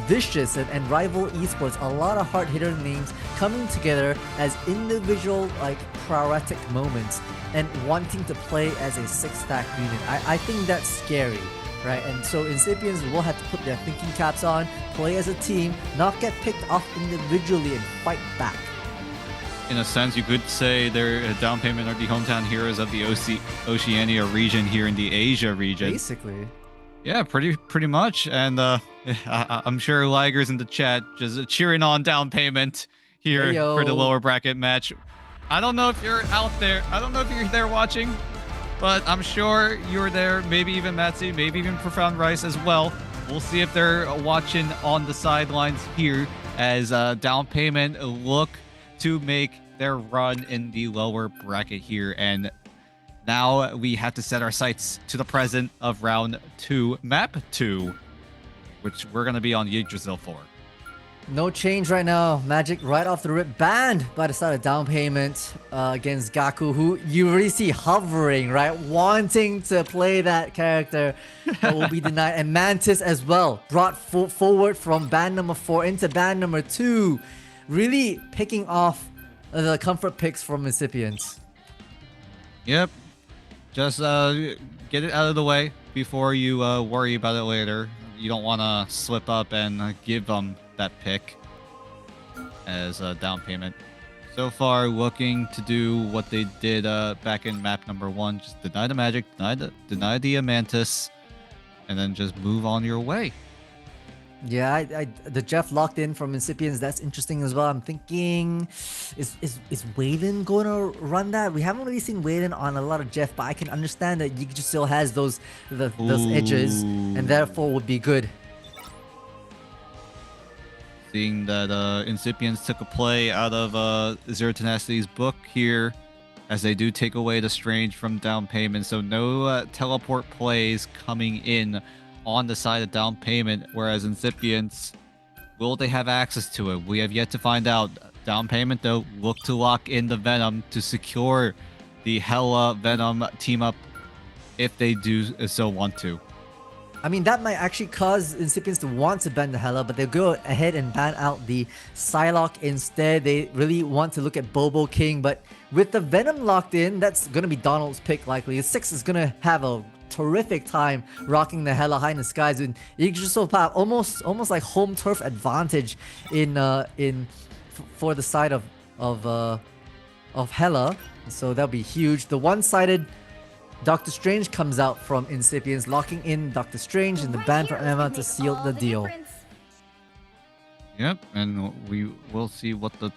Vicious and Rival Esports. A lot of hard hitter names coming together as individual like prioretic moments and wanting to play as a 6-stack unit. I think that's scary. Right, and so Incipients will have to put their thinking caps on, play as a team, not get picked off individually and fight back. In a sense, you could say they're Down Payment are the hometown heroes of the Oceania region here in the Asia region. Basically. Yeah, pretty much. And I'm sure Liger's in the chat just cheering on Down Payment here for the lower bracket match. I don't know if you're out there. I don't know if you're there watching, but I'm sure you're there. Maybe even Matsu, maybe even Profound Rice as well. We'll see if they're watching on the sidelines here as Down Payment look to make their run in the lower bracket here. And now we have to set our sights to the present of round 2, map 2, which we're going to be on Yggdrasil for. No change right now. Magic right off the rip, banned by the side of Down Payment against Gaku, who you really see hovering, right? Wanting to play that character, but will be denied. And Mantis as well, brought forward from ban number 4 into ban number 2. Really picking off the comfort picks from Incipients. Yep. Just get it out of the way before you worry about it later. You don't want to slip up and give them that pick as a Down Payment. So far, looking to do what they did back in map number 1. Just deny the magic, deny the Mantis, and then just move on your way. Yeah, the Jeff locked in from Incipients, that's interesting as well. I'm thinking, is Waylon going to run that? We haven't really seen Waylon on a lot of Jeff, but I can understand that Yggdrasil still has those edges, and therefore would be good. Seeing that Incipients took a play out of Zero Tenacity's book here, as they do take away the Strange from Down Payment. So no teleport plays coming in on the side of down payment, whereas Incipients, will they have access to it? We have yet to find out. Down payment, though, look to lock in the Venom to secure the Hela Venom team up if they do so want to. I mean, that might actually cause Incipients to want to ban the Hela, but they'll go ahead and ban out the Psylocke instead. They really want to look at Bobo King, but with the Venom locked in, that's going to be Donald's pick likely. 6 is going to have a terrific time rocking the Hela high in the skies with Yggdrasil Path, almost like home turf advantage for the side of Hela. So that'll be huge. The one-sided Doctor Strange comes out from Incipients, locking in Doctor Strange and the ban for Emma to seal the deal. Yep, and we will see what the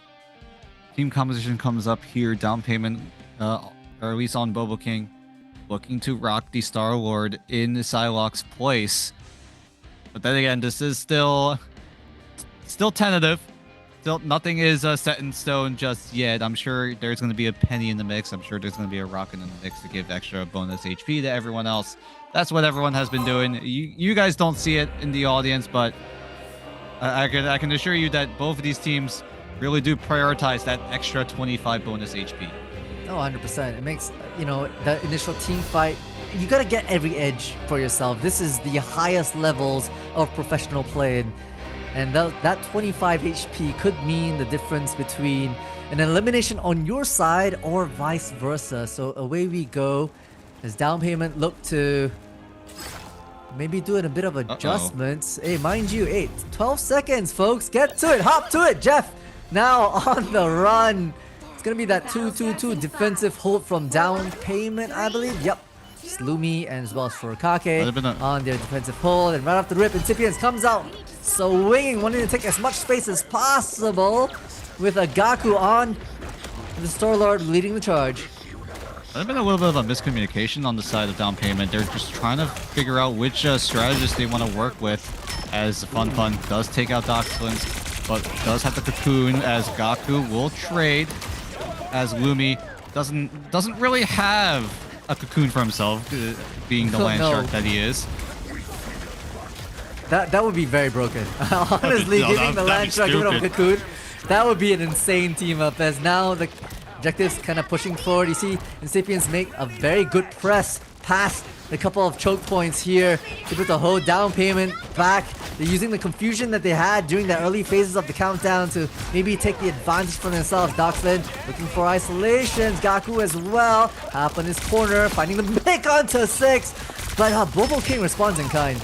team composition comes up here. Down payment, or at least on Bobo King, looking to rock the Star-Lord in Psylocke's place. But then again, this is still tentative. Still, nothing is set in stone just yet. I'm sure there's going to be a penny in the mix. I'm sure there's going to be a rocket in the mix to give extra bonus HP to everyone else. That's what everyone has been doing. You guys don't see it in the audience, but I can assure you that both of these teams really do prioritize that extra 25 bonus HP. Oh, 100%. It makes, the initial team fight, you got to get every edge for yourself. This is the highest levels of professional play. And that 25 HP could mean the difference between an elimination on your side or vice versa. So away we go as down payment look to maybe doing a bit of adjustments. Hey, mind you, 12 seconds, folks. Get to it. Hop to it, Jeff. Now on the run. It's going to be that 2-2-2 defensive hold from down payment, I believe. Yep. Sloomy and as well as Furikake on their defensive hold. And right off the rip, Incipients comes out swinging, wanting to take as much space as possible with a Gaku on the Star-Lord leading the charge. There's been a little bit of a miscommunication on the side of down payment. They're just trying to figure out which strategist they want to work with, as Fun does take out Doxlin, but does have the cocoon as Gaku will trade, as Lumi doesn't really have a cocoon for himself, being the land shark that he is. That would be very broken. Honestly, giving the land shark giving up a cocoon, that would be an insane team up, as now the objectives kind of pushing forward. You see Incipients make a very good press past a couple of choke points here to put the whole down payment back. They're using the confusion that they had during the early phases of the countdown to maybe take the advantage for themselves. Doxlin looking for isolations. Gaku as well. Half on his corner, finding the pick onto 6. But Bobo King responds in kind.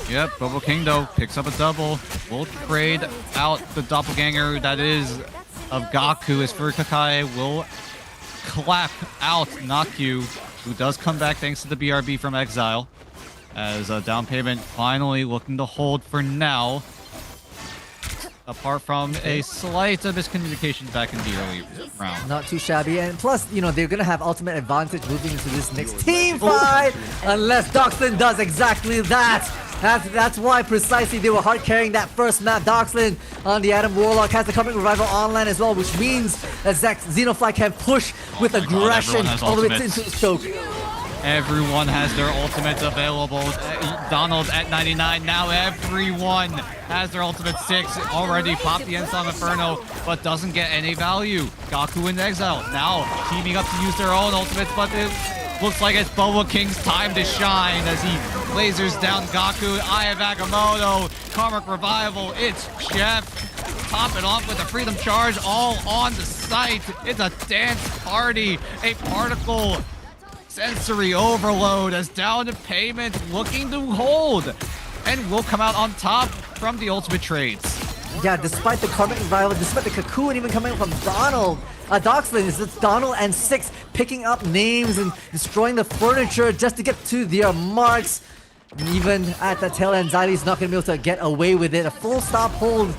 Yep, Bobo King though picks up a double. Will trade out the doppelganger that is of Gaku, as Furikake will clap out Nakyu, who does come back thanks to the BRB from Exile, as down payment finally looking to hold for now, apart from a slight miscommunication back in the early round. Not too shabby, and plus, they're gonna have ultimate advantage moving into this next team fight, unless Doxlin does exactly that. That's why precisely they were hard carrying that first map. Doxlin on the Adam Warlock has the Cosmic Revival online as well, which means that Xenofly can push with aggression all the way into the choke. Everyone has their ultimates available. Donald at 99. Now everyone has their ultimate 6. Already popped the Ensong Inferno, but doesn't get any value. Gaku in Exile now teaming up to use their own ultimates, but it looks like it's Bobo King's time to shine as he lasers down Gaku. Eye of Agamotto, Karmic Revival. It's Jeff topping off with a Freedom Charge all on the site. It's a dance party, a particle sensory overload as down to payment looking to hold and will come out on top from the ultimate trades. Yeah, despite the Karmic Revival, despite the cocoon even coming from Donald, Doxlin is it's Donald and 6 picking up names and destroying the furniture just to get to their marks. And even at the tail end, Xylee's not going to be able to get away with it. A full stop hold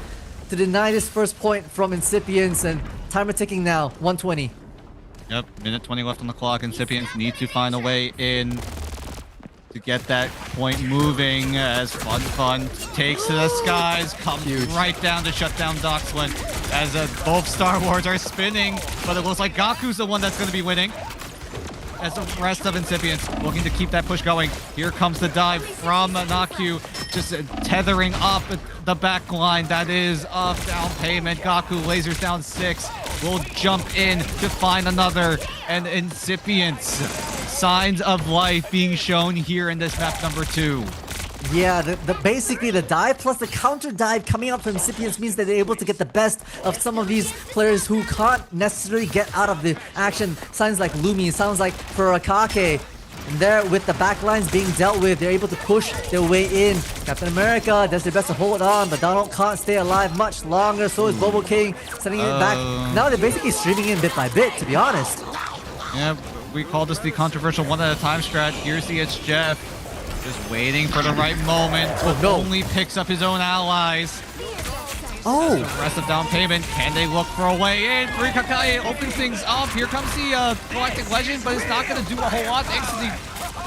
to deny this first point from Incipients, and timer ticking now, 120. Yep, minute 20 left on the clock. Incipients need to find a way in to get that point moving as Fun takes to the skies, comes right down to shut down Doxlin as both Star Wars are spinning, but it looks like Gaku's the one that's going to be winning. as the rest of Incipients looking to keep that push going. Here comes the dive from Naku, just tethering up the back line that is of down payment. Gaku lasers down 6, will jump in to find another, and Incipients, signs of life being shown here in this map number 2. Yeah, basically the dive plus the counter dive coming up from Incipients means that they're able to get the best of some of these players who can't necessarily get out of the action. Sounds like Lumi, sounds like Furakake. And there with the backlines being dealt with, they're able to push their way in. Captain America does their best to hold on, but Donald can't stay alive much longer. So is Bobo King sending it back. Now they're basically streaming in bit by bit, to be honest. Yeah, we call this the controversial one at a time strat. Here's the It's Jeff. Just waiting for the right moment. Oh, no. Only picks up his own allies. Oh! The rest of down payment. Can they look for a way in? Furakake opens things up. Here comes the Galactic Legend, but it's not going to do a whole lot thanks to the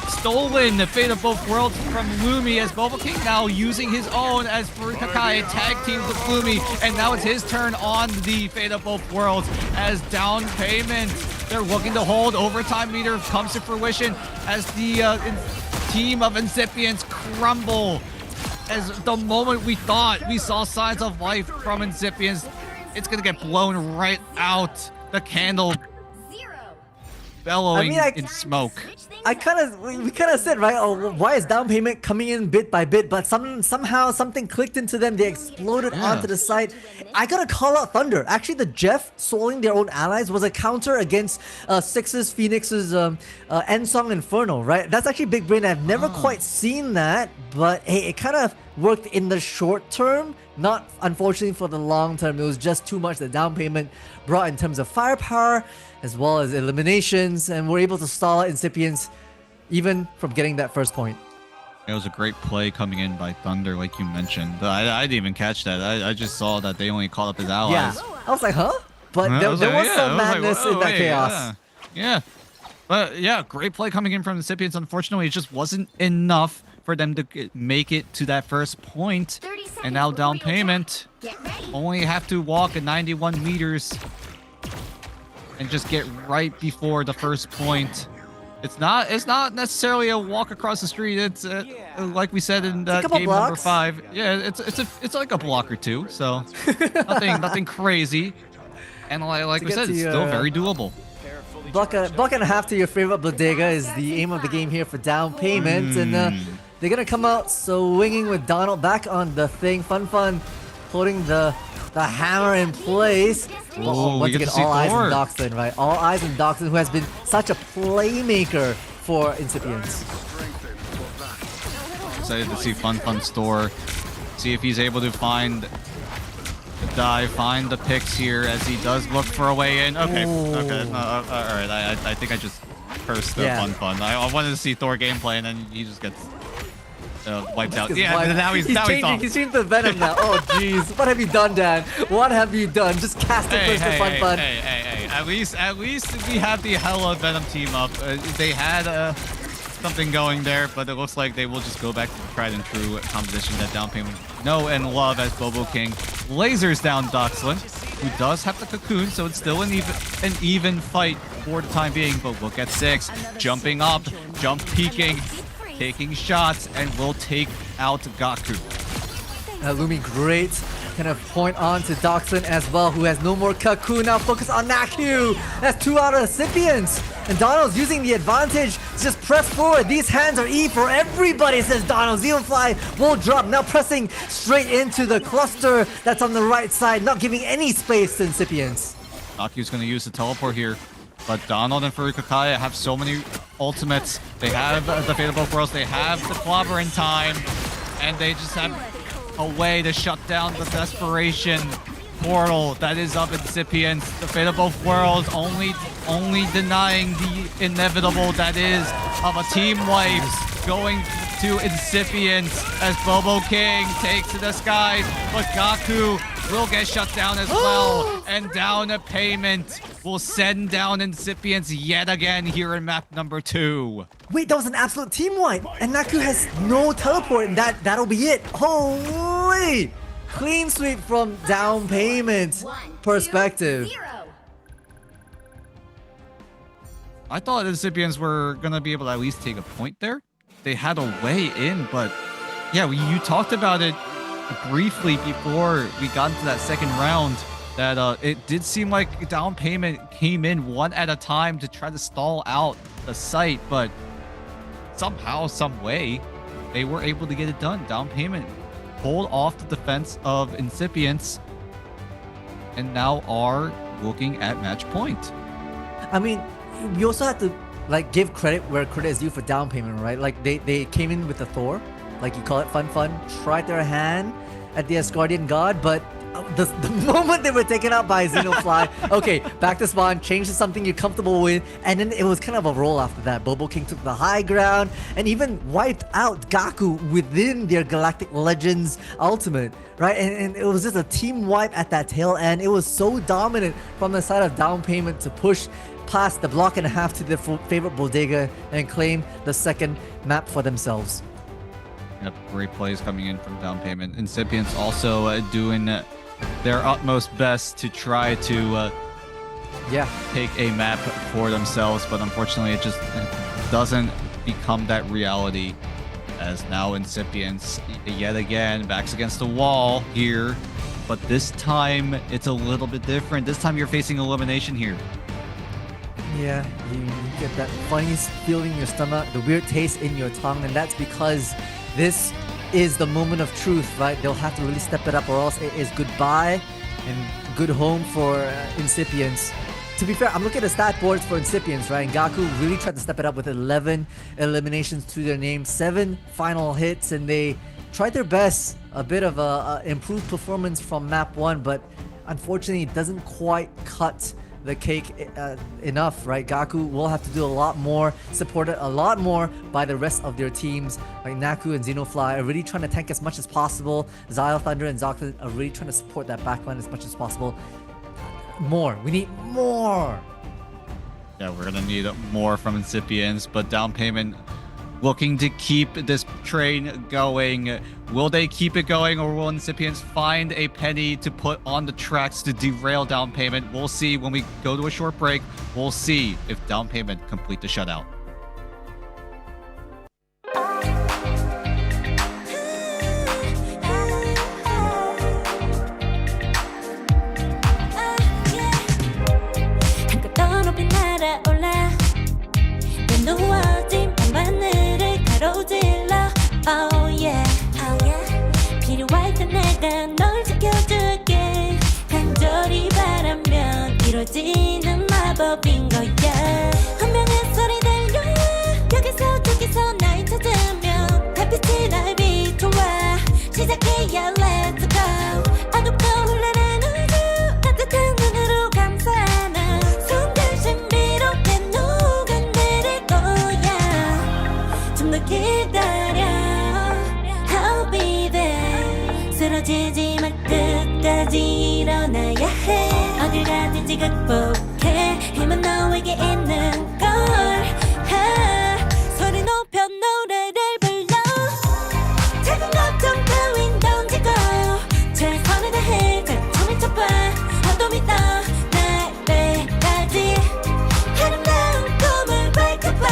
stolen Fate of Both Worlds from Lumi, as Boba King now using his own as Furakake tag teams with Lumi, and now it's his turn on the Fate of Both Worlds as down payment. They're looking to hold. Overtime meter comes to fruition as the team of Incipients crumble. As the moment we thought we saw signs of life from Incipients, it's gonna get blown right out. The candle bellowing in smoke. we kind of said, right, oh, why is down payment coming in bit by bit, but somehow something clicked into them, they exploded onto the site. I gotta call out Thunder. Actually, the Jeff soling their own allies was a counter against Six's, Phoenix's Ensong Inferno, right? That's actually big brain. I've never quite seen that, but hey, it kind of worked in the short term, not unfortunately for the long term. It was just too much that down payment brought in terms of firepower as well as eliminations, and we're able to stall out Incipients even from getting that first point. It was a great play coming in by Thunder, like you mentioned. I didn't even catch that. I just saw that they only caught up his allies. Yeah, I was like, huh? But there was some madness in that chaos. Yeah. But yeah, great play coming in from the Incipients. Unfortunately, it just wasn't enough for them to make it to that first point. And now down payment only have to walk at 91 meters and just get right before the first point. It's not necessarily a walk across the street. It's like we said in game number 5. Yeah, it's like a block or two. So nothing crazy. And like we said, it's still very doable. Block and a half to your favorite bodega is the aim of the game here for down payment, and they're gonna come out swinging with Donald back on the thing. Fun, putting the hammer in place. Once again, all eyes on Doxson, right? All eyes on Doxson, who has been such a playmaker for Incipients. Excited to see Fun Store, see if he's able to find the dive, find the picks here as he does look for a way in. Okay. All right. I think I just cursed the Fun. I wanted to see Thor gameplay, and then he just gets wiped out. Yeah, now he's off. He's changed the Venom now. Oh, jeez. What have you done, Dan? What have you done? Just cast it first for Fun. Hey. At least we have the Hella Venom team up. They had something going there, but it looks like they will just go back to the tried and true composition that down payment know and love as Bobo King lasers down Doxlin, who does have the cocoon, so it's still an even fight for the time being. But look at Six jumping up, jump peeking, taking shots, and will take out Gaku. Lumi, great kind of point on to Doxlin as well, who has no more cocoon. Now focus on Naku. That's 2 out of Incipients. And Donald's using the advantage to just press forward. These hands are E for everybody, says Donald. Xeonfly will drop. Now pressing straight into the cluster that's on the right side, not giving any space to Incipients. Naku's going to use the teleport here. But Donald and Furakake have so many ultimates. They have the Fate of Both Worlds. They have the clobber in time. And they just have a way to shut down the desperation portal that is of Incipients. The Fate of Both Worlds only denying the inevitable that is of a team wipe going to Incipients as Bobo King takes to the skies. But Gaku will get shut down as well. And down a payment will send down Incipients yet again here in map number 2. Wait, that was an absolute team wipe, and Naku has no teleport, and that'll be it. Holy! Clean sweep from down payment perspective. I thought the Incipients were gonna be able to at least take a point there. They had a way in, but yeah, you talked about it briefly before we got into that second round. That it did seem like down payment came in one at a time to try to stall out the site, but somehow, some way, they were able to get it done. Down payment pulled off the defense of Incipients and now are looking at match point. I mean, we also have to like give credit where credit is due for down payment, right? Like they came in with the Thor, like you call it, fun, tried their hand at the Asgardian god, but the moment they were taken out by Xenofly, okay, back to spawn, change to something you're comfortable with, and then it was kind of a roll after that. Bobo King took the high ground and even wiped out Gaku within their Galactic Legends ultimate, right? And it was just a team wipe at that tail end. It was so dominant from the side of down payment to push past the block and a half to their favorite bodega and claim the second map for themselves. Yep, great plays coming in from down payment. Incipients also doing their utmost best to try to take a map for themselves, but unfortunately it just doesn't become that reality, as now Incipients yet again backs against the wall here, but this time it's a little bit different. This time you're facing elimination here. Yeah, you get that funny feeling in your stomach, the weird taste in your tongue, and that's because this is the moment of truth, right? They'll have to really step it up, or else it is goodbye and good home for Incipients. To be fair, I'm looking at the stat boards for Incipients, right? And Gaku really tried to step it up with 11 eliminations to their name, 7 final hits, and they tried their best. A bit of a improved performance from map 1, but unfortunately it doesn't quite cut the cake enough, right? Gaku will have to do a lot more, supported a lot more by the rest of their teams. Like Naku and Xenofly are really trying to tank as much as possible. Xyle Thunder and Zoxan are really trying to support that backline as much as possible. More. We need more. Yeah, we're gonna need more from Incipients, but down payment looking to keep this train going. Will they keep it going, or will Incipients find a penny to put on the tracks to derail down payment? We'll see when we go to a short break. We'll see if down payment complete the shutout. Oh yeah, oh yeah. 필요할 때 내가 널 지켜줄게. 간절히 바라면 이루어지는 마법인 거야. 운명의 소리 들려. 여기서 저기서 날 찾으면 달빛이 날 비춰와. 시작이야, let's go. 어둡고 흘러는 우주 따뜻한 눈으로 감싸나. 순간 신비롭게 녹아내릴 거야. 좀 더 기다려. 쓰러지지 말 끝까지 일어나야 해. 어딜 가든지 극복해. 힘은 너에게 있는 걸. 소리 높여 노래를 불러. 작은 걱정 따윈 던지고 최선을 다해 작품을 쳐봐. 어둠이 떠 날때까지 아름다운 꿈을 밝혀봐.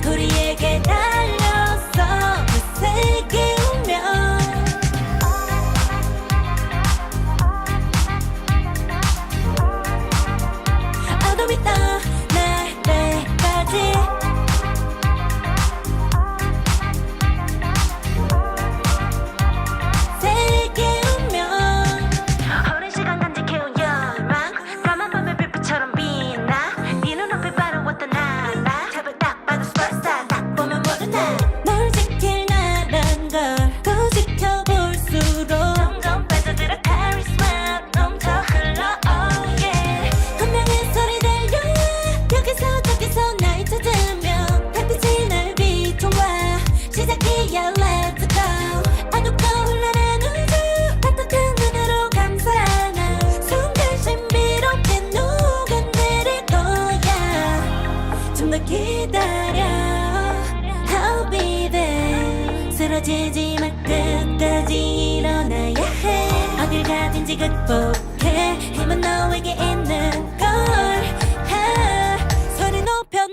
우리에게 달려서 그 세계 운명. 쓰러지지 말 끝까지 일어나야 해. 어딜 가든지 극복해. 힘은 너에게 있는 걸. 소리 높여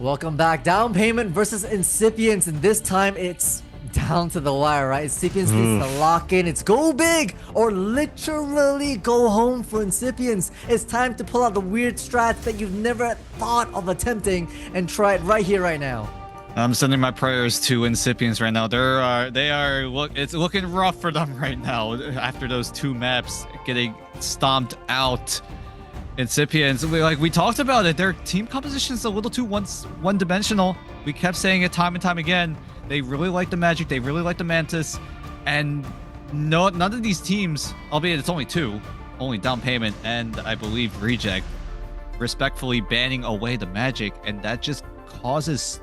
welcome back. Down payment versus Incipients, and this time it's down to the wire, right? Incipients needs to lock in. It's go big or literally go home for Incipients. It's time to pull out the weird strats that you've never thought of attempting and try it right here, right now. I'm sending my prayers to Incipients right now. It's looking rough for them right now after those 2 maps getting stomped out. Incipients, we talked about it. Their team composition is a little too one-dimensional. We kept saying it time and time again. They really like the Magic. They really like the Mantis, and none of these teams, albeit it's only 2, only Down Payment and I believe Reject, respectfully banning away the Magic, and that just causes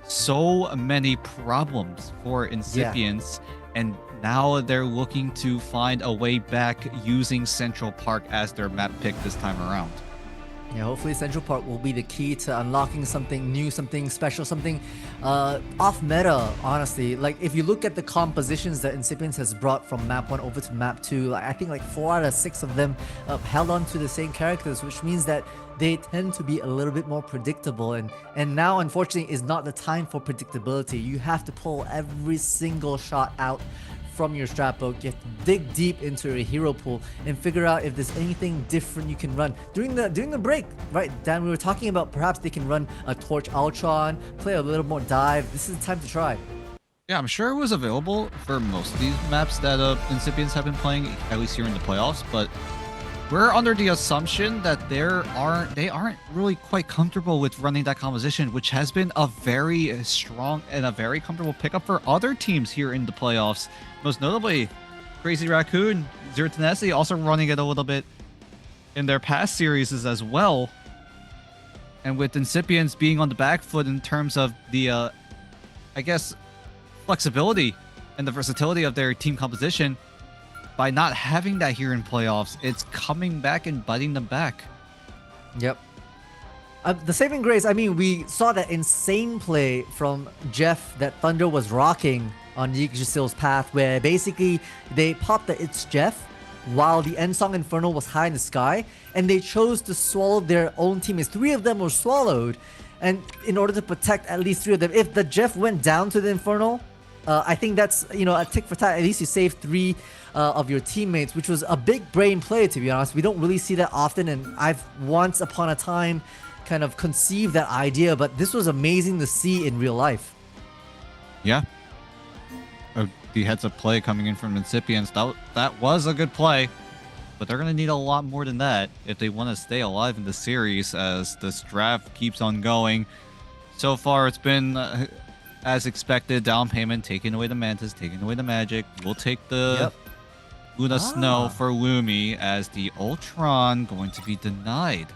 so many problems for Incipients, and now they're looking to find a way back using Central Park as their map pick this time around. Yeah, hopefully Central Park will be the key to unlocking something new, something special, something off meta, honestly. Like, if you look at the compositions that Incipients has brought from map 1 over to map 2, like, I think like 4 out of 6 of them held on to the same characters, which means that they tend to be a little bit more predictable, and now unfortunately is not the time for predictability. You have to pull every single shot out from your strat book. You have to dig deep into your hero pool and figure out if there's anything different you can run during the break, right? Dan, we were talking about perhaps they can run a Torch Ultron, play a little more dive. This is the time to try. Yeah, I'm sure it was available for most of these maps that Incipients have been playing, at least here in the playoffs, but we're under the assumption that they aren't really quite comfortable with running that composition, which has been a very strong and a very comfortable pickup for other teams here in the playoffs. Most notably, Crazy Raccoon, Zero Tenacity also running it a little bit in their past series as well. And with Incipients being on the back foot in terms of the, I guess, flexibility and the versatility of their team composition, by not having that here in playoffs, it's coming back and biting them back. Yep. The saving grace, I mean, we saw that insane play from Jeff that Thunder was rocking on Yggdrasil's path, where basically they popped the It's Jeff while the Ensong Inferno was high in the sky, and they chose to swallow their own teammates. 3 of them were swallowed, and in order to protect at least 3 of them, if the Jeff went down to the Inferno, I think that's, a tick for tat. At least you saved 3 of your teammates, which was a big brain play, to be honest. We don't really see that often, and I've once upon a time kind of conceived that idea, but this was amazing to see in real life. Yeah. The heads-up play coming in from Incipients, that was a good play, but they're going to need a lot more than that if they want to stay alive in the series as this draft keeps on going. So far, it's been... as expected, Down Payment taking away the Mantis, taking away the Magic. We'll take the Luna Snow for Lumi, as the Ultron going to be denied.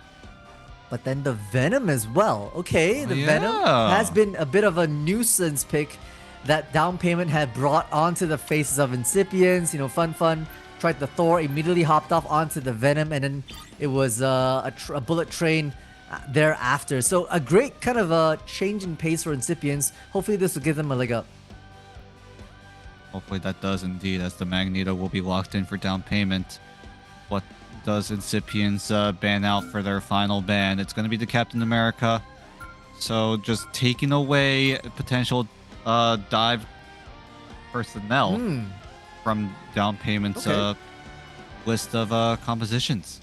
But then the Venom as well. Okay, the Venom has been a bit of a nuisance pick that Down Payment had brought onto the faces of Incipients. Fun. Tried the Thor, immediately hopped off onto the Venom, and then it was a bullet train thereafter. So a great kind of a change in pace for Incipients. Hopefully this will give them a leg up. Hopefully that does indeed, as the Magneto will be locked in for Down Payment. What does Incipients ban out for their final ban? It's going to be the Captain America. So just taking away potential dive personnel from Down Payment's list of compositions.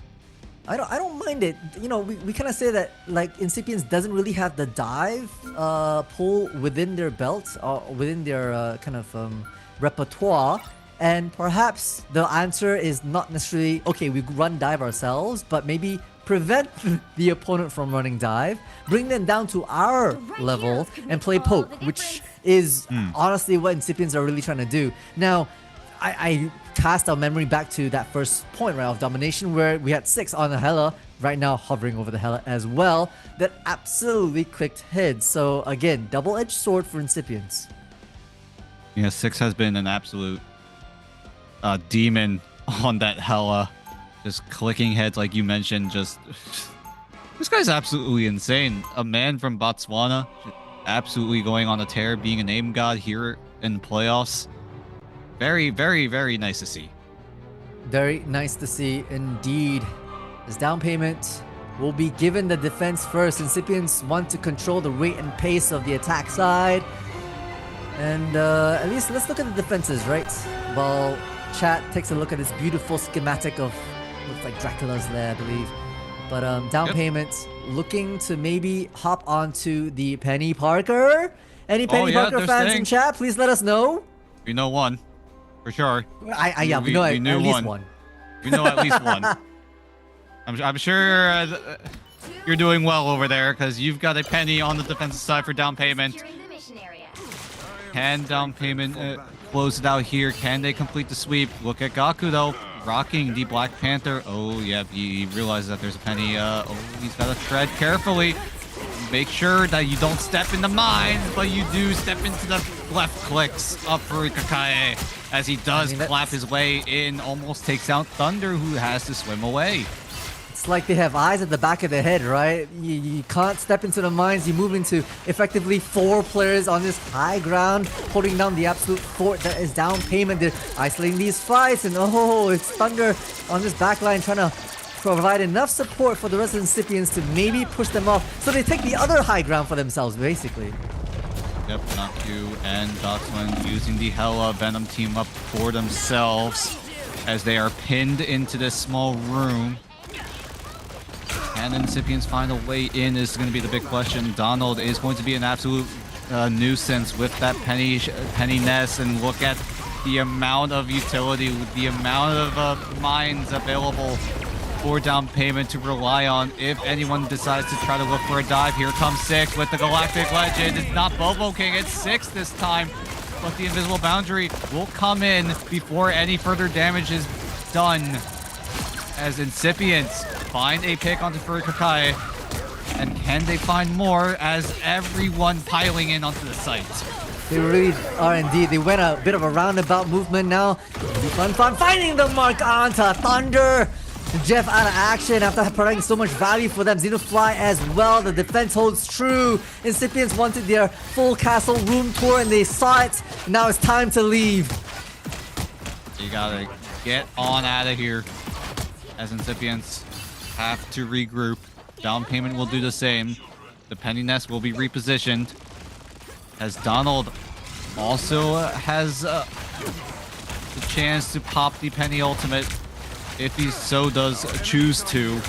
I don't mind it. We kind of say that like Incipients doesn't really have the dive pull within their belt or within their kind of repertoire, and perhaps the answer is not necessarily okay, we run dive ourselves, but maybe prevent the opponent from running dive, bring them down to our level and play poke, which is honestly what Incipients are really trying to do. Now, I cast our memory back to that first point, right, of domination, where we had 6 on the Hela, right now hovering over the Hela as well, that absolutely clicked heads. So again, double-edged sword for Incipients. Yeah, 6 has been an absolute demon on that Hela. Just clicking heads, like you mentioned, this guy's absolutely insane. A man from Botswana, absolutely going on a tear, being a name god here in the playoffs. Very, very, very nice to see. Very nice to see indeed. As Down Payment will be given the defense first. Incipients want to control the rate and pace of the attack side. And at least let's look at the defenses, right? While chat takes a look at this beautiful schematic of, looks like Dracula's there, I believe. But down payments, looking to maybe hop onto the Penny Parker. Any Penny Parker fans in chat, please let us know. We know one, for sure. Yeah, we know at least one. We know at least one. I'm sure you're doing well over there because you've got a Penny on the defensive side for down payment. Can down payment close it out here? Can they complete the sweep? Look at Gaku though, rocking the Black Panther. Oh yeah, he realizes that there's a Penny. Oh, he's got to tread carefully. Make sure that you don't step in the mines, but you do step into the left clicks of Furikakae as he does clap his way in, almost takes out Thunder, who has to swim away. It's like they have eyes at the back of the head, right? You can't step into the mines. You move into effectively 4 players on this high ground, holding down the absolute fort that is down payment. They're isolating these fights, and oh, it's Thunder on this backline trying to provide enough support for the rest of the Incipients to maybe push them off, so they take the other high ground for themselves, basically. Yep, Naku and Doxman using the Hella Venom team up for themselves as they are pinned into this small room. Can the Incipients find a way in is going to be the big question. Donald is going to be an absolute nuisance with that Penny Nest, and look at the amount of utility, the amount of mines available for down payment to rely on if anyone decides to try to look for a dive. Here comes 6 with the Galactic Legend. It's not Bobo King, it's 6 this time, but the Invisible Boundary will come in before any further damage is done as Incipients find a pick onto Furikakae. And can they find more as everyone piling in onto the site? They really are indeed. They went a bit of a roundabout movement now. Fun finding the mark onto Thunder. Jeff out of action after providing so much value for them. Xenofly as well. The defense holds true. Incipients wanted their full castle room tour and they saw it. Now it's time to leave. You gotta get on out of here as Incipients have to regroup. Down payment will do the same. The Penny Nest will be repositioned as Donald also has the chance to pop the Penny Ultimate if he so does choose to.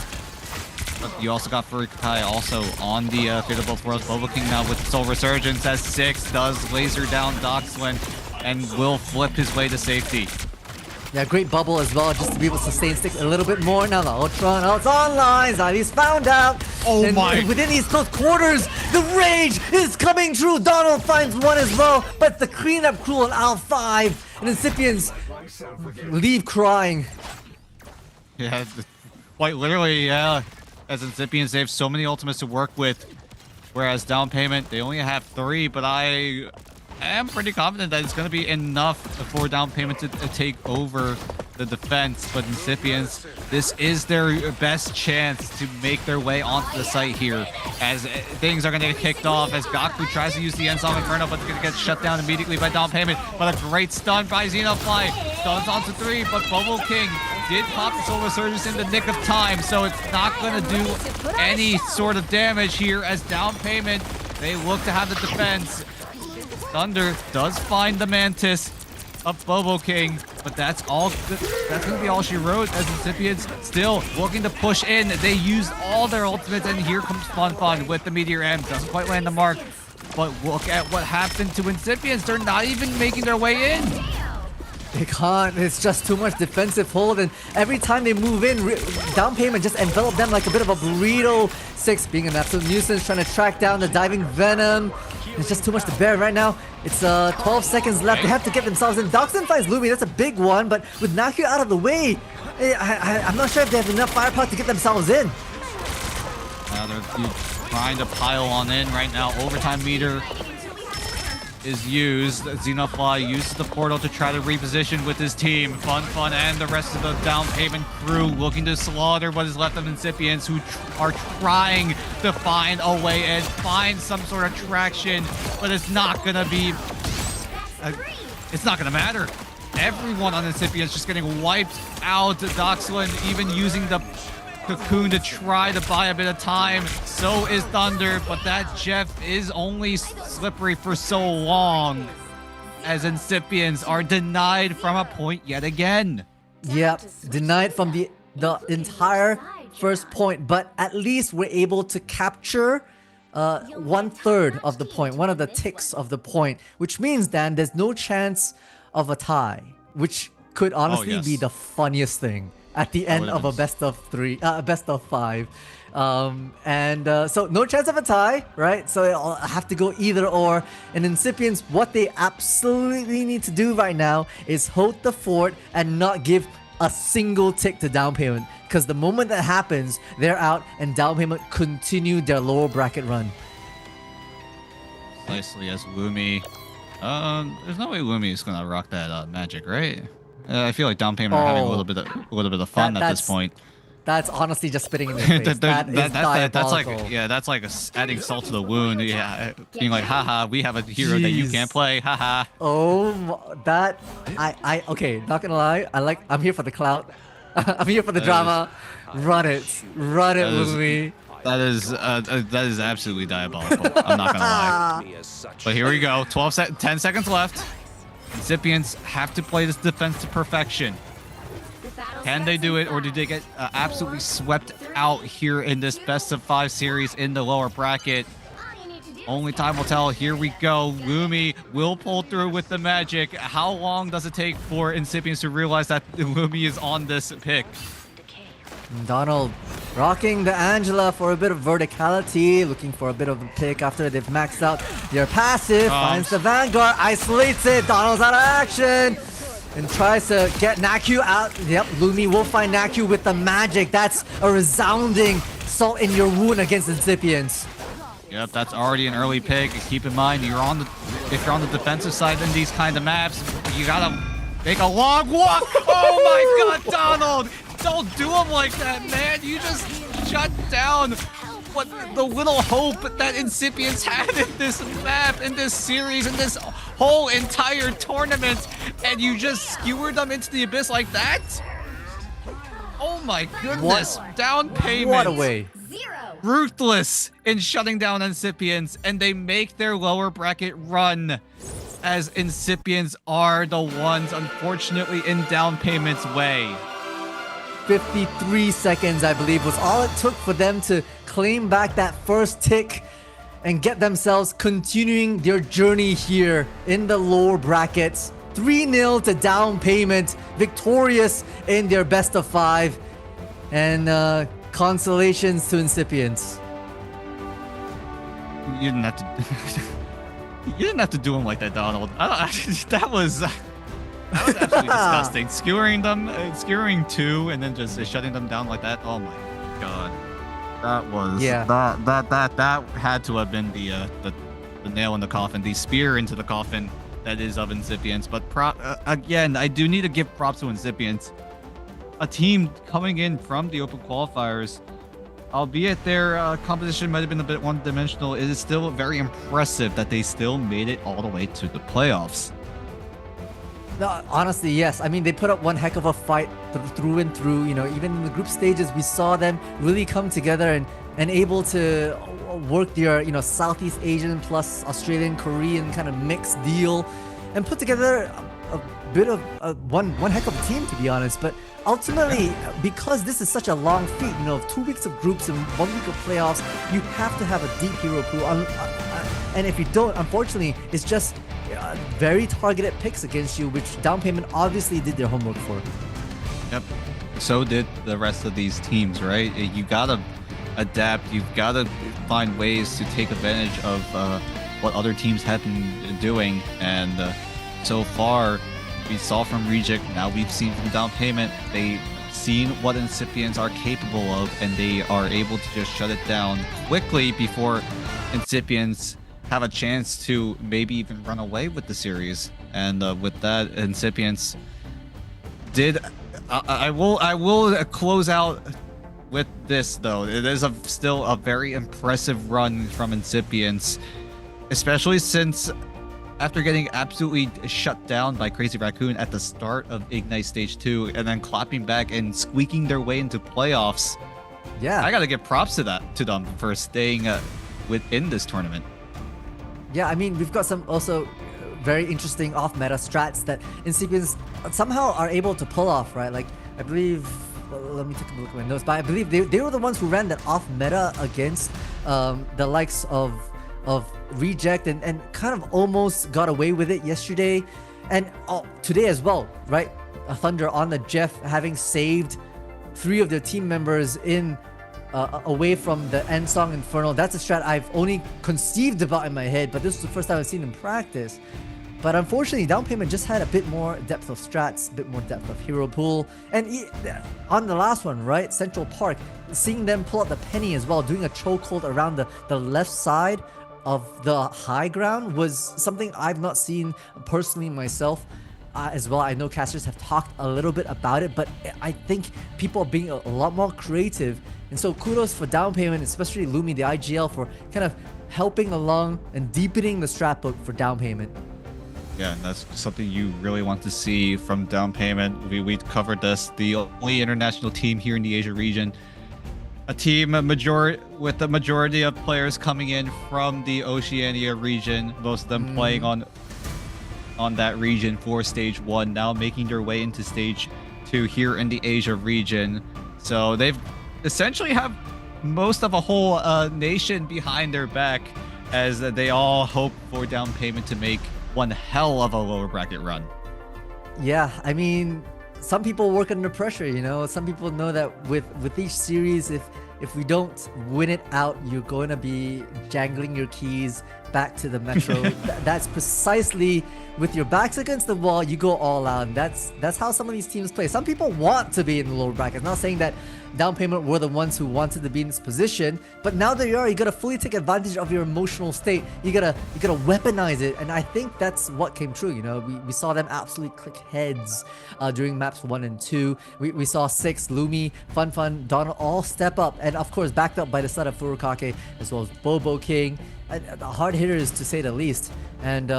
But you also got Furikakae also on the Fate of Both Worlds. Bobo King now with Soul Resurgence as 6 does laser down Doxlin and will flip his way to safety. Yeah, great bubble as well, just to be able to sustain sticks a little bit more. Now the Ultron out's online. Zai's found out. Oh my! Within these close quarters, the rage is coming true. Donald finds one as well, but the cleanup crew on Al 5 and Incipients leave crying. Yeah, quite literally, yeah. As Incipients, they have so many ultimates to work with, whereas down payment, they only have 3, but I am pretty confident that it's going to be enough for down payment to take over the defense. But Incipients, this is their best chance to make their way onto the site here, as things are going to get kicked off as Gaku tries to use the End Song Inferno, but it's going to get shut down immediately by down payment. But a great stun by Xenofly. Stuns onto 3, but Bobo King did pop the Soul Resurgence in the nick of time, so it's not going to do any sort of damage here as down payment, they look to have the defense. Thunder does find the Mantis of Bobo King, but that's all. That's going to be all she wrote as Incipients still looking to push in. They used all their ultimates, and here comes Fun with the Meteor M. Doesn't quite land the mark, but look at what happened to Incipients. They're not even making their way in. They can't. It's just too much defensive hold, and every time they move in, down payment just envelop them like a bit of a burrito. 6 being an absolute nuisance, trying to track down the diving Venom. It's just too much to bear right now. It's 12 seconds left. They have to get themselves in. Doxon finds Lumi. That's a big one, but with Naku out of the way, I'm not sure if they have enough firepower to get themselves in. They're trying to pile on in right now. Overtime meter is used. Xenofly uses the portal to try to reposition with his team. Fun and the rest of the down payment crew looking to slaughter what is left of Incipients, who are trying to find a way and find some sort of traction, but it's not gonna be it's not gonna matter. Everyone on Incipients just getting wiped out. Doxlin even using the Cocoon to try to buy a bit of time. So is Thunder, but that Jeff is only slippery for so long as Incipients are denied from a point yet again. Yep, denied from the entire first point, but at least we're able to capture 1/3 of the point, one of the ticks of the point, which means then there's no chance of a tie, which could honestly be the funniest thing at the end of a best of 5. So no chance of a tie, right? So it'll have to go either or. And Incipients, what they absolutely need to do right now is hold the fort and not give a single tick to down payment. Because the moment that happens, they're out and down payment continue their lower bracket run. Precisely as Lumi. There's no way Lumi is gonna rock that magic, right? I feel like down payment are having a little bit of fun at this point. That's honestly just spitting in their face. That's like adding salt to the wound. Yeah, being like, haha, we have a hero that you can't play. Haha. Okay, not gonna lie. I'm here for the clout. I'm here for the drama. Run it, Lumi. That is absolutely diabolical. I'm not gonna lie. But here we go. 10 seconds left. Incipients have to play this defense to perfection. Can they do it, or do they get absolutely swept out here in this best of 5 series in the lower bracket? Only time will tell. Here we go. Lumi will pull through with the magic. How long does it take for Incipients to realize that Lumi is on this pick? Donald rocking the Angela for a bit of verticality, looking for a bit of a pick after they've maxed out their passive. Finds the Vanguard, isolates it. Donald's out of action and tries to get Naku out. Yep, Lumi will find Naku with the magic. That's a resounding salt in your wound against Incipients. Yep, that's already an early pick. Keep in mind, if you're on the defensive side in these kind of maps, you gotta make a long walk. Oh my God, Donald! Don't do him like that, man. You just shut down what the little hope that Incipients had in this map, in this series, in this whole entire tournament, and you just skewered them into the abyss like that? Oh my goodness. Down payment. What a way. Ruthless in shutting down Incipients, and they make their lower bracket run as Incipients are the ones, unfortunately, in down payment's way. 53 seconds, I believe, was all it took for them to claim back that first tick and get themselves continuing their journey here in the lower brackets. 3-0 to down payment, victorious in their best of 5, and consolations to Incipients. You didn't have to. You didn't have to do him like that, Donald. That was absolutely disgusting. Skewering 2 and then just shutting them down like that. Oh my God, that was that had to have been the nail in the coffin, the spear into the coffin that is of Incipients. But again, I do need to give props to Incipients, a team coming in from the open qualifiers. Albeit their composition might have been a bit one-dimensional, it is still very impressive that they still made it all the way to the playoffs. No, honestly, yes. I mean, they put up one heck of a fight through and through. You know, even in the group stages, we saw them really come together and able to work their, Southeast Asian plus Australian, Korean kind of mixed deal and put together a bit of one heck of a team, to be honest. But ultimately, because this is such a long feat, 2 weeks of groups and 1 week of playoffs, you have to have a deep hero pool. And if you don't, unfortunately, it's just very targeted picks against you, which down payment obviously did their homework for. Yep. So did the rest of these teams, right? You gotta adapt. You've gotta find ways to take advantage of what other teams have been doing. And so far, we saw from Reject, now we've seen from down payment, they've seen what Incipients are capable of, and they are able to just shut it down quickly before Incipients have a chance to maybe even run away with the series. And with that, Incipients did. I will close out with this though. It is still a very impressive run from Incipients, especially since after getting absolutely shut down by Crazy Raccoon at the start of Ignite Stage 2 and then clapping back and squeaking their way into playoffs, Yeah. I gotta give props to them for staying within this tournament. Yeah, I mean, we've got some also very interesting off-meta strats that in sequence somehow are able to pull off, right? Like, I believe, well, let me take a look at my notes, but I believe they were the ones who ran that off-meta against the likes of Reject and kind of almost got away with it yesterday. And today as well, right? A Thunder on the Jeff having saved 3 of their team members in away from the end song Inferno. That's a strat I've only conceived about in my head, but this is the first time I've seen in practice. But unfortunately, Down Payment just had a bit more depth of strats, a bit more depth of hero pool. And on the last one, right, Central Park, seeing them pull out the penny as well, doing a chokehold around the left side of the high ground was something I've not seen personally myself. As well, I know casters have talked a little bit about it, but I think people are being a lot more creative. And so kudos for Down Payment, especially Lumi, the IGL, for kind of helping along and deepening the strat book for Down Payment. Yeah, and that's something you really want to see from Down Payment. We covered this, the only international team here in the Asia region. A team with the majority of players coming in from the Oceania region, most of them playing on that region for stage 1, now making their way into stage 2 here in the Asia region. So they've essentially have most of a whole nation behind their back as they all hope for Down Payment to make one hell of a lower bracket run. Yeah, I mean, some people work under pressure, you know. Some people know that with each series, if we don't win it out, you're going to be jangling your keys back to the metro. That's precisely, with your backs against the wall, you go all out. And that's how some of these teams play. Some people want to be in the lower brackets. Not saying that Down Payment were the ones who wanted to be in this position, but now that you gotta fully take advantage of your emotional state. You gotta weaponize it, and I think that's what came true. You know, we saw them absolutely click heads during maps 1 and 2. We saw Six, Lumi, Fun, Donald all step up, and of course backed up by the side of Furukake as well as Bobo King. The hard hitters to say the least. And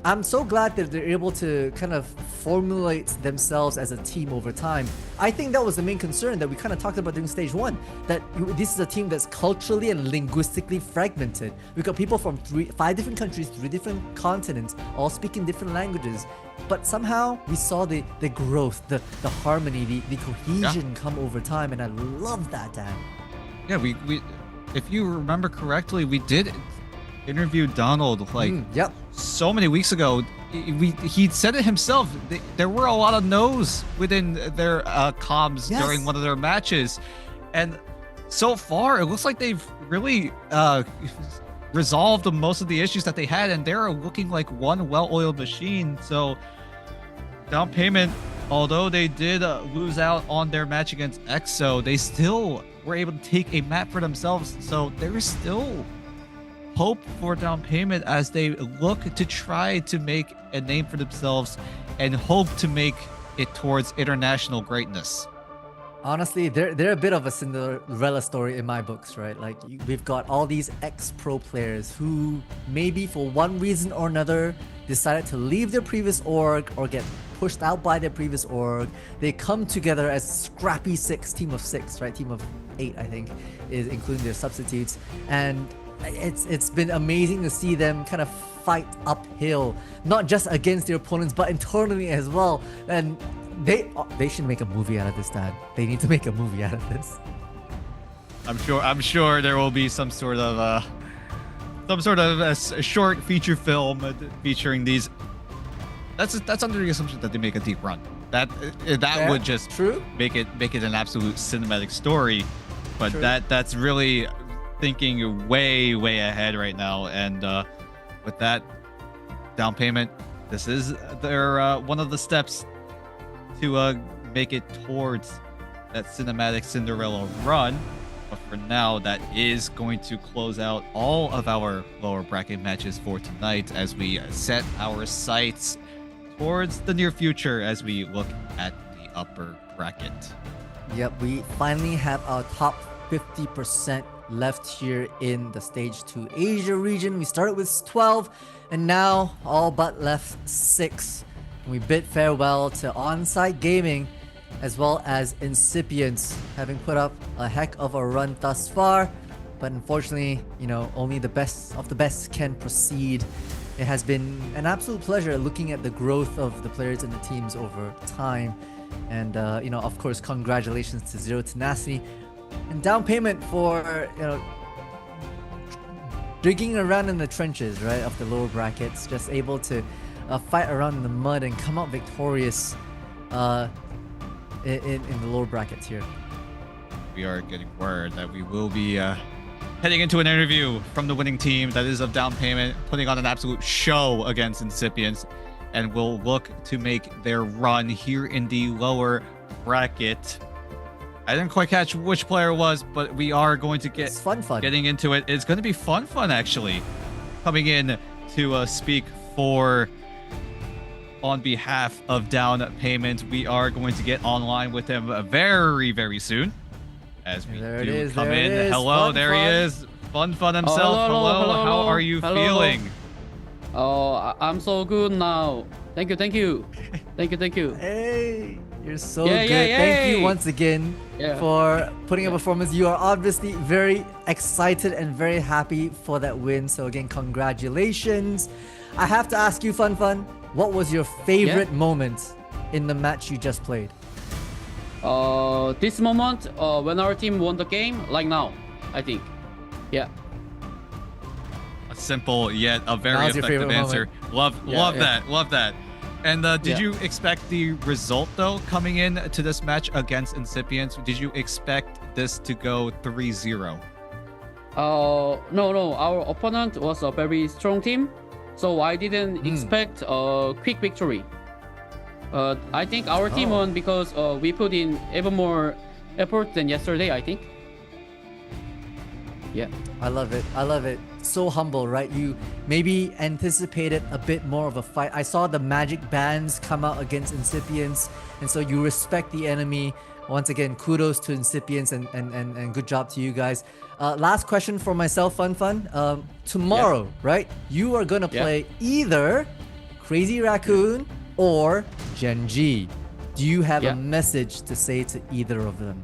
I'm so glad that they're able to kind of formulate themselves as a team over time. I think that was the main concern that we kind of talked about during stage 1, that this is a team that's culturally and linguistically fragmented. We've got people from 5 different countries, 3 different continents, all speaking different languages. But somehow we saw the growth, the harmony, the cohesion come over time, and I love that, Dan. Yeah, we if you remember correctly, we did interview Donald like so many weeks ago. He said it himself. There were a lot of no's within their comms during one of their matches, and so far it looks like they've really resolved most of the issues that they had, and they're looking like one well-oiled machine. So Down Payment, although they did lose out on their match against EXO, they still were able to take a map for themselves. So there is still hope for Down Payment as they look to try to make a name for themselves and hope to make it towards international greatness. Honestly, they're a bit of a Cinderella story in my books, right? Like, we've got all these ex-pro players who maybe for one reason or another decided to leave their previous org or get pushed out by their previous org. They come together as scrappy team of 6, right? Team of 8, I think, is including their substitutes. And it's been amazing to see them kind of fight uphill, not just against their opponents, but internally as well. And they should make a movie out of this, Dad. They need to make a movie out of this. I'm sure there will be some sort of a short feature film featuring these. That's under the assumption that they make a deep run. That would just make it an absolute cinematic story. But that's really thinking way ahead right now. And with that, Down Payment, this is their one of the steps to make it towards that cinematic Cinderella run. But for now, that is going to close out all of our lower bracket matches for tonight as we set our sights towards the near future as we look at the upper bracket. Yep, we finally have our top 50% left here in the stage 2 Asia region. We started with 12 and now all but left 6. We bid farewell to On-Site Gaming as well as Incipients, having put up a heck of a run thus far. But unfortunately, only the best of the best can proceed. It has been an absolute pleasure looking at the growth of the players and the teams over time. And, of course, congratulations to Zero Tenacity. And down payment for, digging around in the trenches, right, of the lower brackets. Just able to fight around in the mud and come out victorious in the lower brackets here. We are getting word that we will be heading into an interview from the winning team that is of down payment, putting on an absolute show against Incipients, and will look to make their run here in the lower bracket. I didn't quite catch which player it was, but we are going to get getting into it. It's going to be fun actually. Coming in to speak on behalf of down payment, we are going to get online with him very, very soon. As we come in. Hello, there he is. Fun himself. Hello. How are you feeling? Oh, I'm so good now. Thank you. Hey, you're so good. Thank you once again for putting a performance. You are obviously very excited and very happy for that win. So again, congratulations. I have to ask you, Fun, what was your favorite moment in the match you just played? This moment, when our team won the game, like now, I think. Yeah. A simple yet a very effective answer. Love that. And did you expect the result though coming in to this match against Incipients? Did you expect this to go 3-0? No. Our opponent was a very strong team, so I didn't expect a quick victory. I think our team won because we put in even more effort than yesterday, I think. Yeah. I love it. So humble, right? You maybe anticipated a bit more of a fight. I saw the magic bands come out against Incipients, and so you respect the enemy. Once again, kudos to Incipients and good job to you guys. Last question for myself, Fun. Tomorrow, right? You are gonna play either Crazy Raccoon or Gen.G. Do you have a message to say to either of them?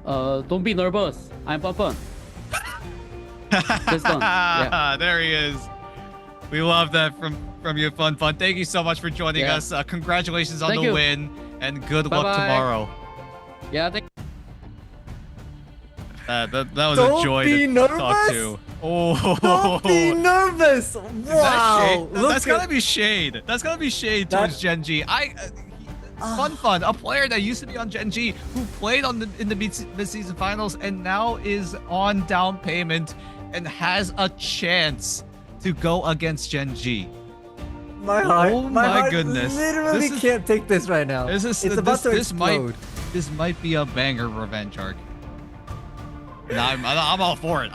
Don't be nervous. I'm Fun. Just done. Yeah. There he is. We love that from you, Fun. Thank you so much for joining us. Congratulations on the win, and good luck tomorrow. Yeah. That was a joy to talk to. Oh, don't be nervous. Wow, that's gotta be shade. That's gotta be shade towards Gen.G. Fun, a player that used to be on Gen.G, who played in the mid-season finals and now is on down payment and has a chance to go against Gen.G. My heart, oh my goodness! Literally can't take this right now. It's about to explode. This might be a banger revenge arc. And I'm all for it.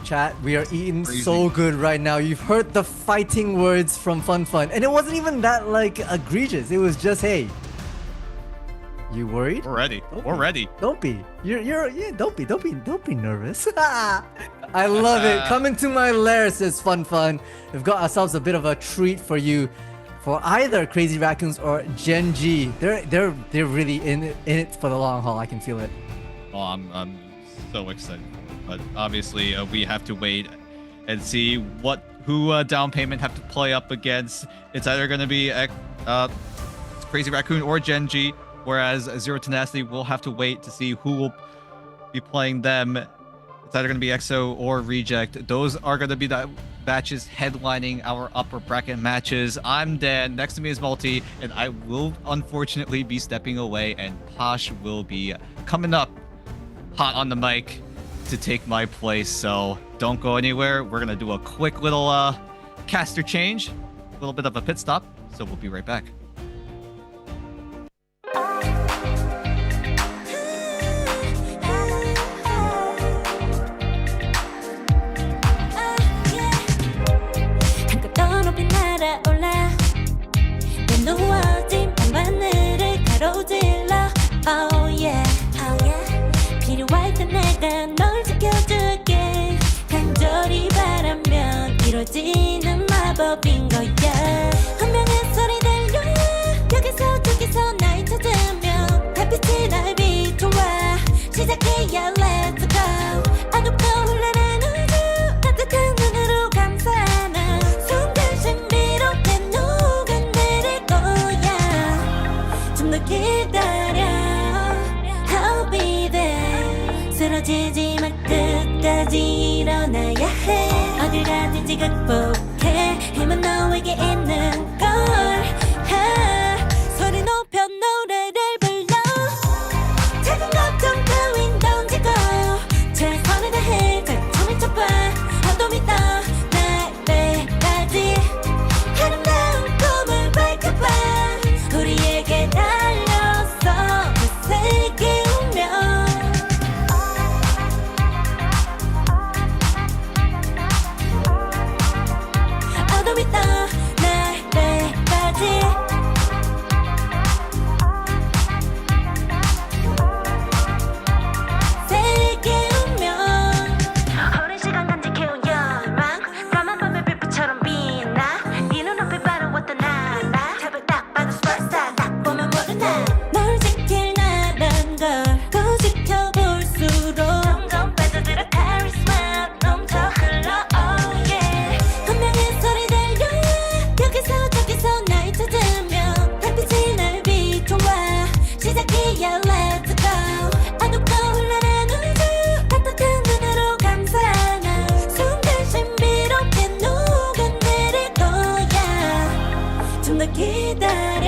Chat, we are eating so good right now. You've heard the fighting words from Fun, and it wasn't even that egregious. It was just, hey, you worried? We're ready. We're ready. Don't be. Don't be nervous. I love it. Come into my lair, says Fun. We've got ourselves a bit of a treat for you, for either Crazy Raccoons or Gen.G. They're really in it for the long haul. I can feel it. Oh, I'm so excited. But obviously, we have to wait and see who down payment have to play up against. It's either going to be Crazy Raccoon or Gen.G, whereas Zero Tenacity will have to wait to see who will be playing them. It's either going to be EXO or Reject. Those are going to be the matches headlining our upper bracket matches. I'm Dan. Next to me is Multi, and I will unfortunately be stepping away, and Posh will be coming up hot on the mic to take my place, so don't go anywhere. We're gonna do a quick little caster change, a little bit of a pit stop, so we'll be right back. Oh yeah, 필요할 때 내가 널 지켜줄게. 간절히 바라면 이루어지는 마법인 거야. 운명의 소리 들려 여기서 저기서 쓰러지지 마 끝까지 일어나야 해 어딜 가든지 극복해 힘은 너에게 있는 걸 소리 높여 노래를 불러 작은 걱정 따윈 던지고 최선을 다해 작품을 쳐봐 어둠이 떠 날때까지 아름다운 꿈을 밝혀봐 우리에게 달려서 그 세계 운명 어둠이 떠 날때까지 세계 운명 오랜 시간 간직해온 열망 까만 밤의 빛처럼 빛나 네 눈앞에 바로 왔던 나 탑을 딱 봐도 스파스타 딱 보면 모르나 널 지킬 나란 걸 더 지켜볼수록 점점 빠져들어 카리스마 넘쳐 흘러 oh yeah 분명히 소리 들려 여기서 저기서 날 찾으며 달빛이 날 비춰와 시작이야 let's go 어둡고 흘러는 우주 따뜻한 눈으로 감싸나 순간 신비롭게 녹아내릴 거야 좀 더 기다려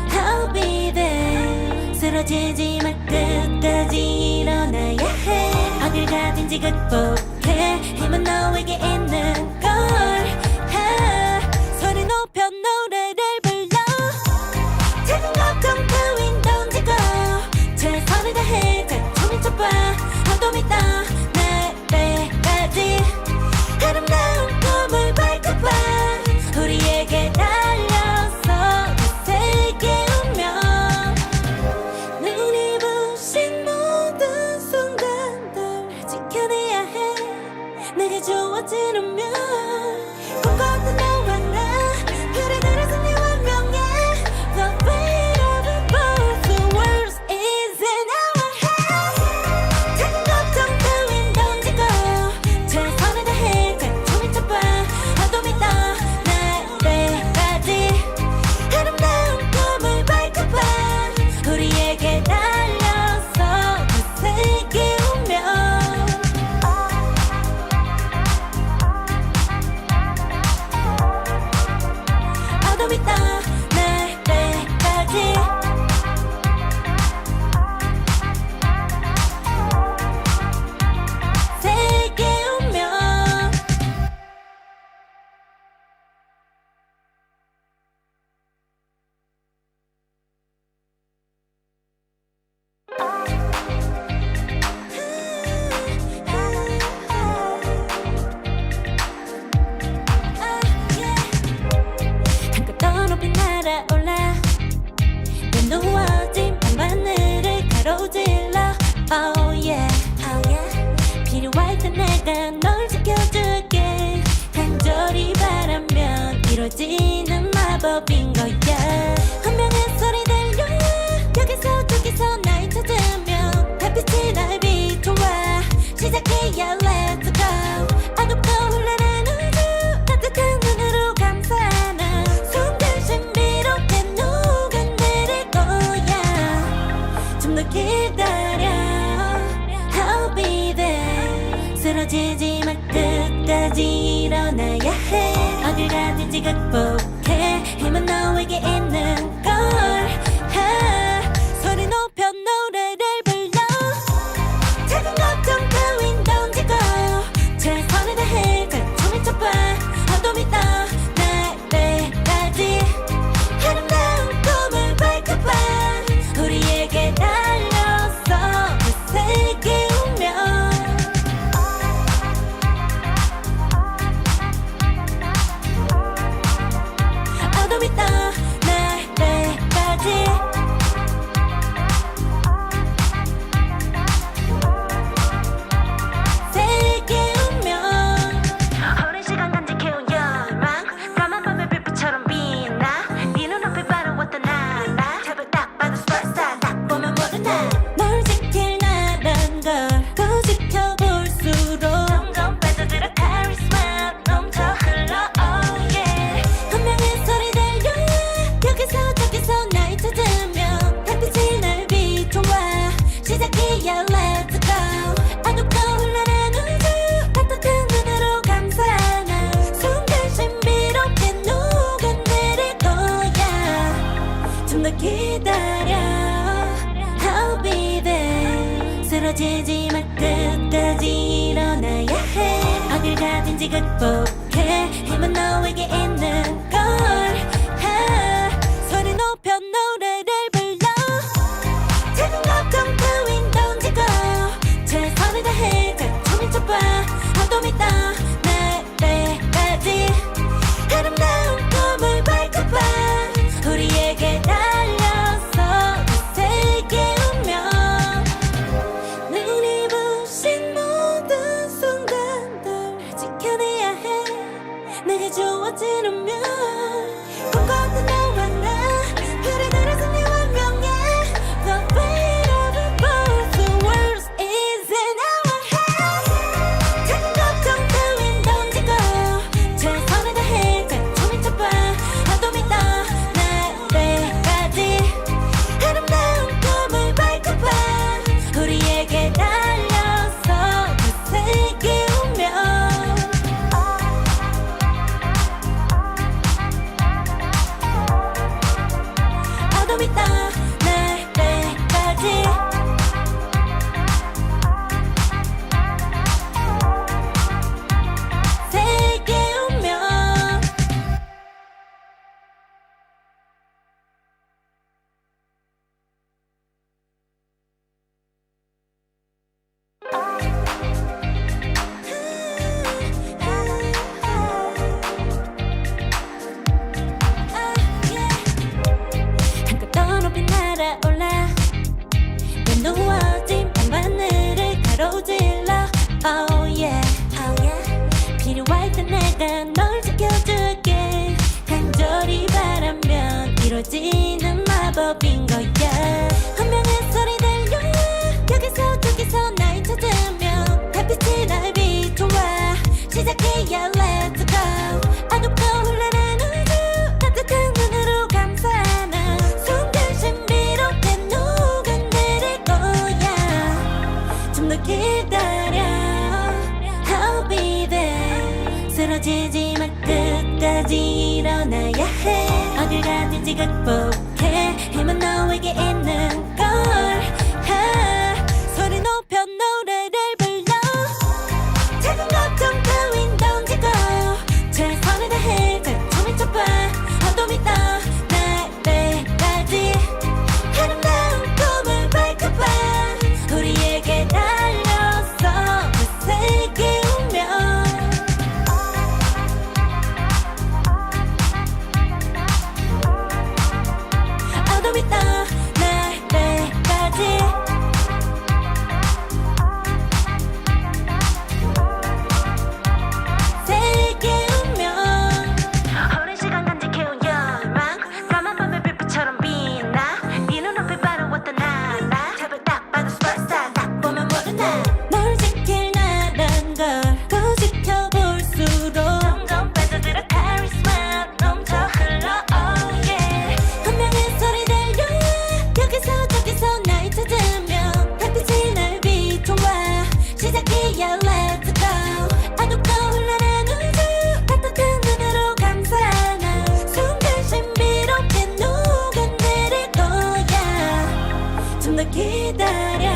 I'll be there 쓰러지지 마 끝까지 일어나야 해 어딜 가든지 극복해 힘은 너에게 있는 걸 소리 높여 노래를 불러 작은 걱정 따윈 던지고 최선을 다해 작품을 쳐봐 어둠이 떠 날때까지 아름다운 꿈을 밝혀봐 우리에게 달려서 그 세계 운명 눈이 부신 모든 순간들 지켜내야 해 내게 주어지는 꿈꿨던 너와 나 그래 승리 완명해 The fate of the birds The world is in our hands 작은 걱정 따윈 던지고 최선을 다해 작품을 쳐봐 어둠이 떠 날때까지 아름다운 꿈을 밝혀봐 우리에게 달려서 그 세계 운명 어둠이 떠 날때까지 세계 운명 한껏 더 높이 날아올라 내 누워진 밤하늘을 가로질러 Oh yeah, oh yeah 필요할 때 내가 널 지켜줄게 간절히 바라면 이루어지는 마법인 거야 분명한 소리 들려 여기서 저기서 날 찾으며 달빛이 날 비춰와 시작이야 let's go 어둡고 흘러는 우주 따뜻한 눈으로 감싸나 순간 신비롭게 녹아내릴 거야 좀 더 기다려 I'll be there 쓰러지지 마 끝까지 일어나야 해 어딜 가든지 극복해 힘은 너에게 있는 걸 소리 높여 노래를 불러 작은 걱정 따윈 던지고 최선을 다해 작품을 쳐봐 어둠이 떠 날때까지 아름다운 꿈을 밝혀봐 우리에게 달려서 그 세계 운명 어둠이 떠 날때까지 쓰러지지 말 끝까지 일어나야 해 어딜 가든지 극복해 힘은 너에게 있는 걸 소리 높여 노래를 불러 작은 걱정 따윈 던지고 최선을 다해 작품을 쳐봐 어둠이 떠날 때까지 아름다운 꿈을 밝혀봐 우리에게 달려서 세계 운명 눈이 부신 모든 순간들 지켜내야 해 내게 주어지는 꿈꿔도 너와 나 별의들을 승리 완명해 The fate of the birds The world is in our hands 작은 걱정 따윈 던지고 최선을 다해 작품을 쳐봐 어둠이 떠날 때까지 아름다운 꿈을 밝혀봐 우리에게 달려서 그 세계 운명 어둠이 떠날 때까지 세계 운명 한껏 더 높이 날아올라 내 누워진 밤하늘을 가로질러 Oh yeah, oh yeah 필요할 때 내가 널 지켜줄게 간절히 바라면 이루어지는 마법인 거야 운명의 소리 들려 여기서 저기서 날 찾으면 달빛이 날 비춰와 시작해야 Let's go 어둡고 흘러는 우주 따뜻한 눈으로 감싸나 순간 신비롭게 녹아내릴 거야 좀 더 기다려 I'll be there 쓰러지지 말 끝까지 일어나야 해 어딜 가든지 극복해 힘은 너에게 있는 걸 소리 높여 노래를 불러 작은 걱정 따윈 던지고 최선을 다해 작품을 쳐봐 어둠이 떠날 때까지 아름다운 꿈을 밝혀봐 우리에게 달려서 그 세계 운명 어둠이 떠날 때까지 세계 운명 오랜 시간 간직해온 열망 까만 밤의 빛처럼 빛나 네 눈앞에 바로 왔던 나 잡을 딱 봐도 superstar 딱 보면 모르나 널 지킬 나란 걸 더 지켜볼수록 점점 빠져들어 카리스마 넘쳐 흘러 oh yeah 운명의 소리 들려 여기서 저기서 날 찾으면 달빛이 날 비춰와 시작이야 Let's go 어둡고 흘러는 우주 따뜻한 눈으로 감싸나 순간 신비롭게 녹아내릴 거야 좀 더 기다려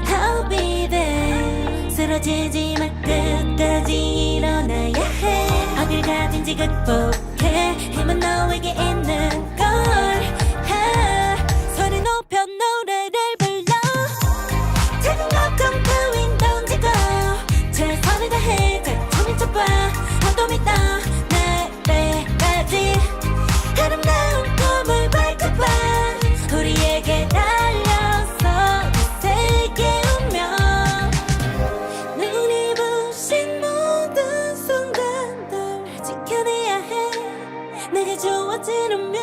I'll be there 쓰러지지 말 끝까지 일어나야 해 어딜 가든지 극복해 힘은 너에게 있는 걸 소리 높여 노래를 불러 작은 걱정 따윈 던지고 최선을 다해 작품을 쳐봐 어둠이 떠날 때까지 아름다운 꿈을 밝혀봐 우리에게 달려서 그 세계 운명 눈이 부신 모든 순간들 지켜내야 해 내게 주어지는 면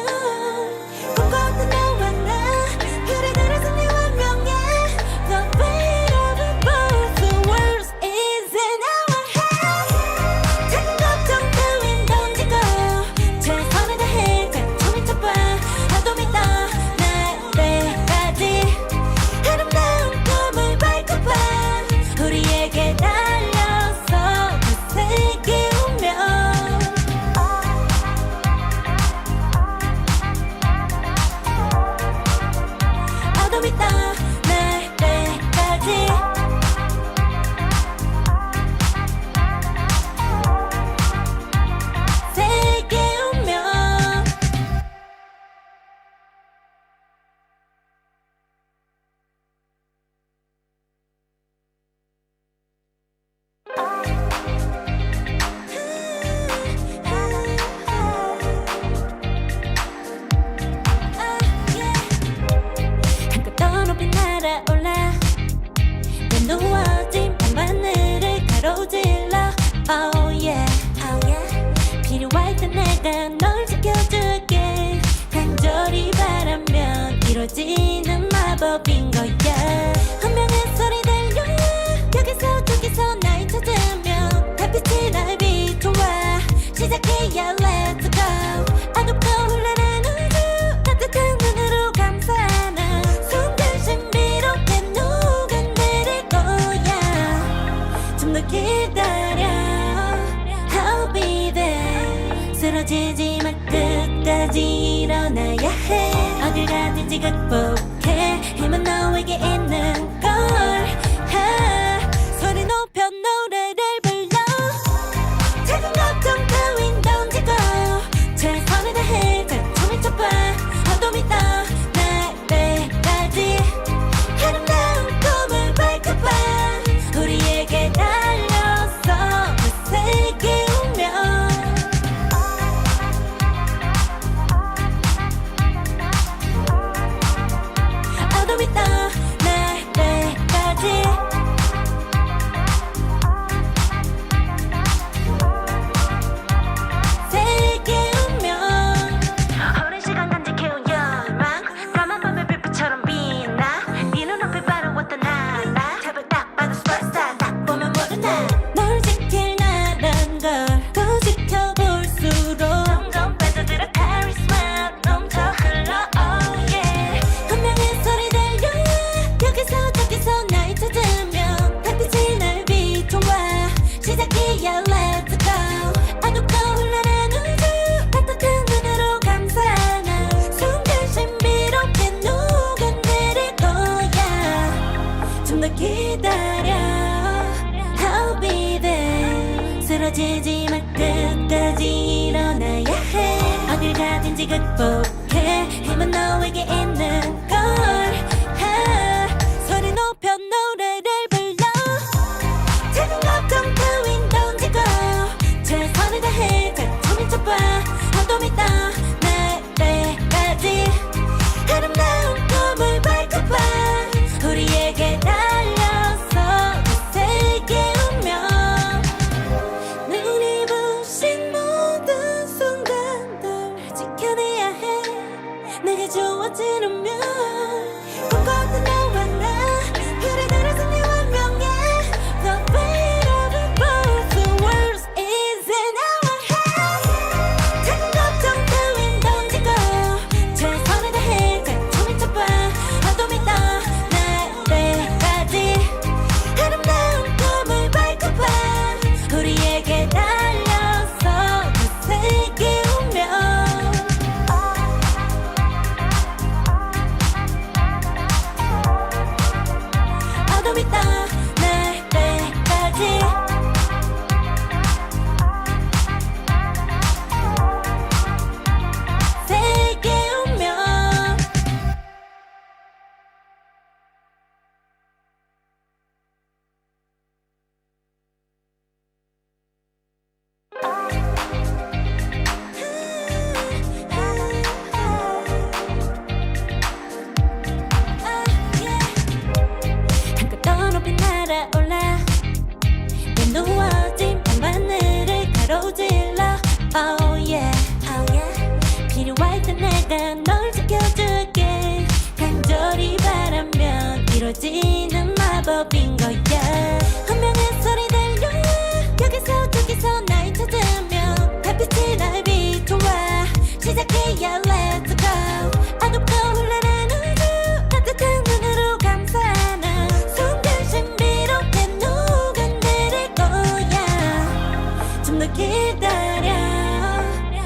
누워진 밤하늘을 가로질러 Oh yeah, oh yeah. 필요할 때 내가 널 지켜줄게 간절히 바라면 이루어지는 마법인 거야 운명의 소리 들려 여기서 저기서 날 찾으면 달빛이 날 비춰와 시작해야 let's go 어둡고 흘러는 우주 따뜻한 눈으로 감싸는 순간 신비롭게 녹아내릴 거야 좀 더 기다려 I'll be there 쓰러지지 마 끝까지 일어나야 해 어딜 가든지 극복해 힘은 너에게 있는 걸 소리 높여 노래를 불러 작은 걱정 따윈 던지고 최선을 다해 작품을 쳐봐 어둠이 떠날 때까지 아름다운 꿈을 밝혀봐 우리에게 달려서 세계 운명 어둠이 떠날 때까지 세계 운명 오랜 시간 간직해온 열망 까만 밤의 빛처럼 빛나 네 눈앞에 바로 왔던 나라 새벽 딱 봐도 superstar 딱 보면 모두 나널 지킬 나란 걸더 지켜볼수록 점점 빠져들어 카리스마 넘쳐 흘러 oh yeah 운명의 소리 들려 여기서 저기서 날 찾으면 달빛이 날 비춰와 시작이야 let's go 어둡고 흘러는 우주 따뜻한 눈으로 감싸는 순간 신비롭게 녹아내릴 거야 좀 더 기다려 I'll be there 쓰러지지 마 끝까지 일어나야 해 어딜 가든지 극복해 힘은 너에게 있는 걸 소리 높여 노래를 불러 작은 걱정 따윈 던지고 최선을 다해 작품을 쳐봐 어둠이 떠날 때까지 아름다운 꿈을 밝혀봐 우리에게 달려서 세계 운명 눈이 부신 모든 순간들 지켜내야 해 내게 주어지는 꿈꿔왔던 너와 나 그래들을 승리 완명해 The weight of the both worlds is in our hands 작은 걱정 따윈 던지고 최선을 다해 작품을 쳐봐 어둠이 떠날 때까지 아름다운 꿈을 밝혀봐 우리에게 달려서 세계 운명 어둠이 떠날 때까지 세계 운명 한껏 더 높이 날아올라 내 누워진 밤하늘을 가로질러 Oh yeah, oh yeah 필요할 때 내가 널 지켜줄게 간절히 바라면 이루어지는 마법인 거야 운명의 소리 들려 여기서 저기서 날 찾으면 달빛이 날 비춰와 시작해야 let's go 어둡고 흘러는 우주 따뜻한 눈으로 감싸는 순간 신비롭게 녹아내릴 거야 좀 더 기다려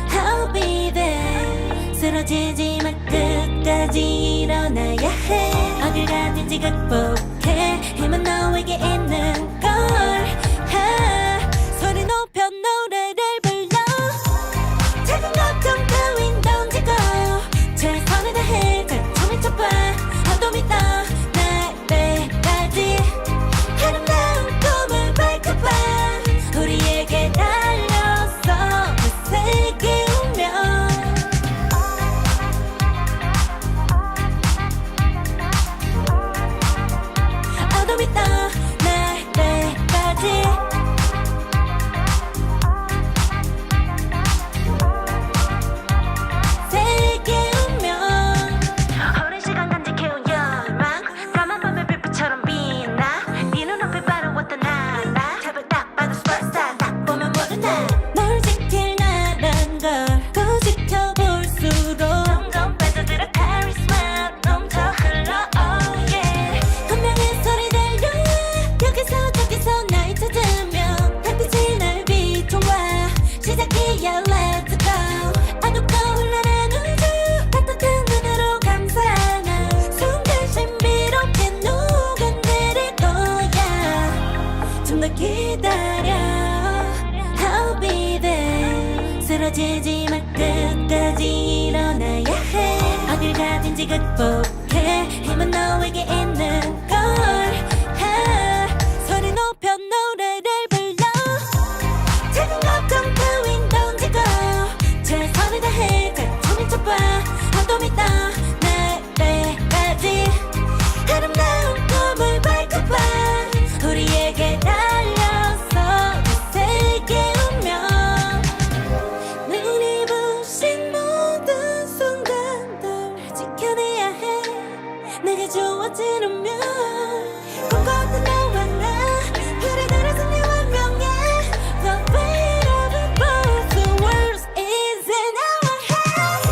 I'll be there 쓰러지지 마 끝까지 일어나야 해 어딜 가든지 극복해 힘은 너에게 있는 걸 소리 높여 노래를 불러 작은 걱정 따윈 던지고 최선을 다해 작품을 쳐봐 어둠이 떠날 때까지 아름다운 꿈을 밝혀봐 우리에게 달려서 세계 운명 어둠이 떠날 쓰러지지만 끝까지 일어나야 해 어딜 가든지 극복해 힘은 너에게 있는 걸 소리 높여 노래를 불러 작은 걱정 따윈 던지고 최선을 다해 작품을 쳐봐 어둠이 떠 내때까지 아름다운 꿈을 밟고봐 우리에게 달려서 그 세계 운명 눈이 부신 모든 순간들 지켜내야 해 내게 주어지려면 꿈꿨던 너와 나 그래들의 승리와 명예 The weight of it both the world is in our hands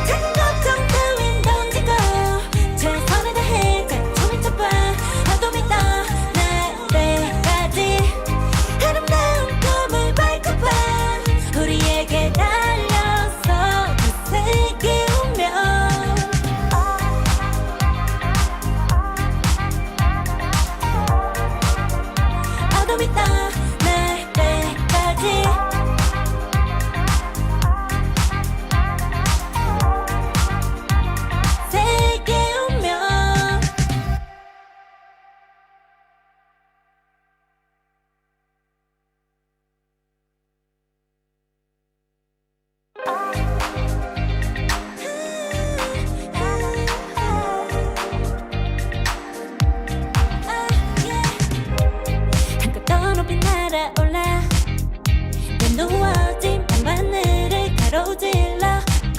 작은 걱정 따윈 던지고 최선을 다해 작품을 쳐봐 어둠이 떠 때까지 아름다운 꿈을 밟고봐 우리에게 달려서 그 세계 운명 어둠이 떠 때까지 세계 운명 한껏 더 높이 날아올라 내 누워진 밤하늘을 가로질러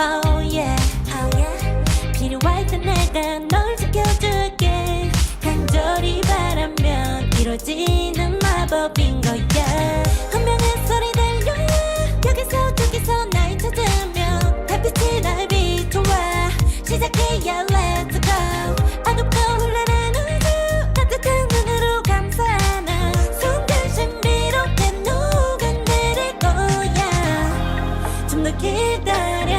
Oh yeah, oh yeah 필요할 때 내가 널 지켜줄게 간절히 바라면 이루어지는 마법인 거야 운명의 소리 들려 여기서 저기서 날 찾으면 달빛이 날 비춰와 시작해야 let's go 어둡고 흘러는 우주 따뜻한 눈으로 감싸나 순간 신비롭게 녹아내릴 거야 좀 더 기다려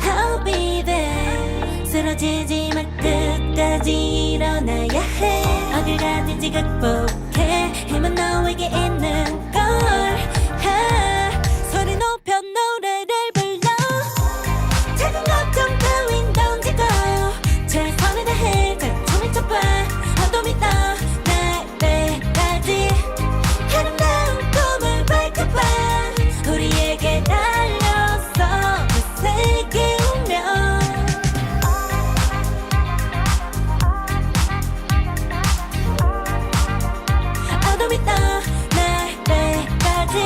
I'll be there 쓰러지지만 끝까지 일어나야 해 어딜 가든지 극복해 힘은 너에게 있는 걸 소리 높여 노래를 불러 작은 걱정 따윈 던지고 최선을 다해 작품을 쳐봐 어둠이 떠 때까지 아름다운 꿈을 밟고봐 우리에게 달려서 그 세계 운명 어둠이 떠 때까지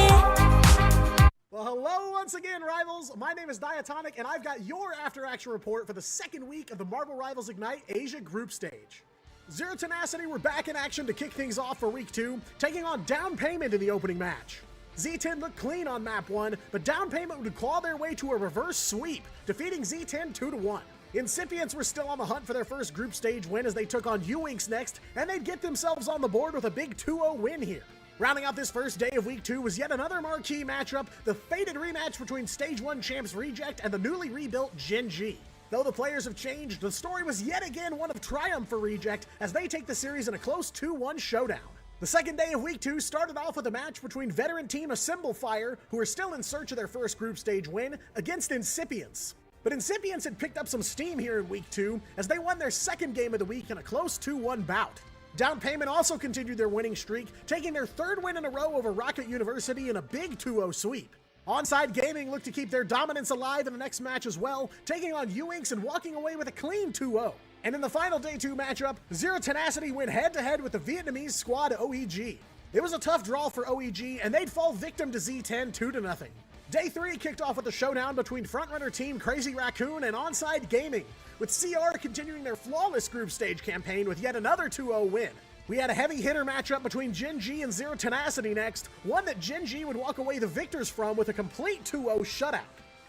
Well, hello once again, Rivals. My name is Diatonic, and I've got your after-action report for the second week of the Marvel Rivals Ignite Asia Group Stage. Zero Tenacity were back in action to kick things off for Week 2, taking on Down Payment in the opening match. Z10 looked clean on Map 1, but Down Payment would claw their way to a reverse sweep, defeating Z10 2-1. Incipients were still on the hunt for their first group stage win as they took on U-Inks next, and they'd get themselves on the board with a big 2-0 win here. Rounding out this first day of Week 2 was yet another marquee matchup, the fated rematch between Stage 1 champs Reject and the newly rebuilt Gen G. Though the players have changed, the story was yet again one of triumph for Reject as they take the series in a close 2-1 showdown. The second day of Week 2 started off with a match between veteran team Assemble Fire, who are still in search of their first group stage win, against Incipients. But Incipients had picked up some steam here in Week 2 as they won their second game of the week in a close 2-1 bout. Down Payment also continued their winning streak, taking their third win in a row over Rocket University in a big 2-0 sweep. Onside Gaming looked to keep their dominance alive in the next match as well, taking on U-Inks and walking away with a clean 2-0. And in the final Day 2 matchup, Zero Tenacity went head-to-head with the Vietnamese squad OEG. It was a tough draw for OEG, and they'd fall victim to Z10 2-0. Day 3 kicked off with a showdown between frontrunner team Crazy Raccoon and Onside Gaming, with CR continuing their flawless group stage campaign with yet another 2-0 win. We had a heavy hitter matchup between Gen G and Zero Tenacity next, one that Gen G would walk away the victors from with a complete 2-0 shutout.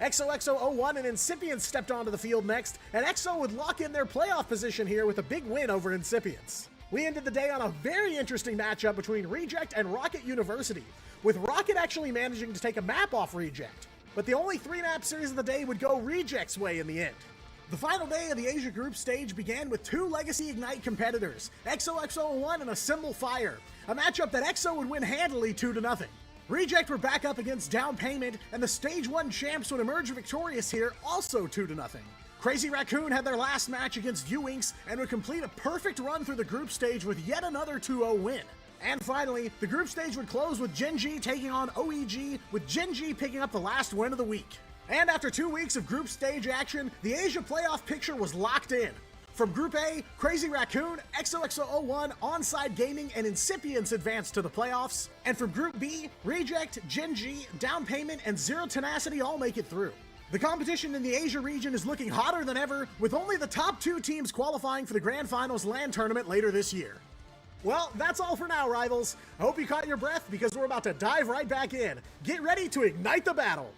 XOXO01 and Incipients stepped onto the field next, and XO would lock in their playoff position here with a big win over Incipients. We ended the day on a very interesting matchup between Reject and Rocket University, with Rocket actually managing to take a map off Reject. But the only 3-map series of the day would go Reject's way in the end. The final day of the Asia Group stage began with two Legacy Ignite competitors, XOXO01 and Assemble Fire, a matchup that XO would win handily 2-0. Reject were back up against Down Payment, and the Stage 1 champs would emerge victorious here, also 2-0. Crazy Raccoon had their last match against U-Inks and would complete a perfect run through the group stage with yet another 2-0 win. And finally, the group stage would close with Gen G taking on OEG, with Gen G picking up the last win of the week. And after 2 weeks of group stage action, the Asia playoff picture was locked in. From Group A, Crazy Raccoon, XOXO01, Onside Gaming, and Incipients advanced to the playoffs. And from Group B, Reject, Gen G, Down Payment, and Zero Tenacity all make it through. The competition in the Asia region is looking hotter than ever, with only the top 2 teams qualifying for the Grand Finals LAN tournament later this year. Well, that's all for now, Rivals. I hope you caught your breath because we're about to dive right back in. Get ready to ignite the battle.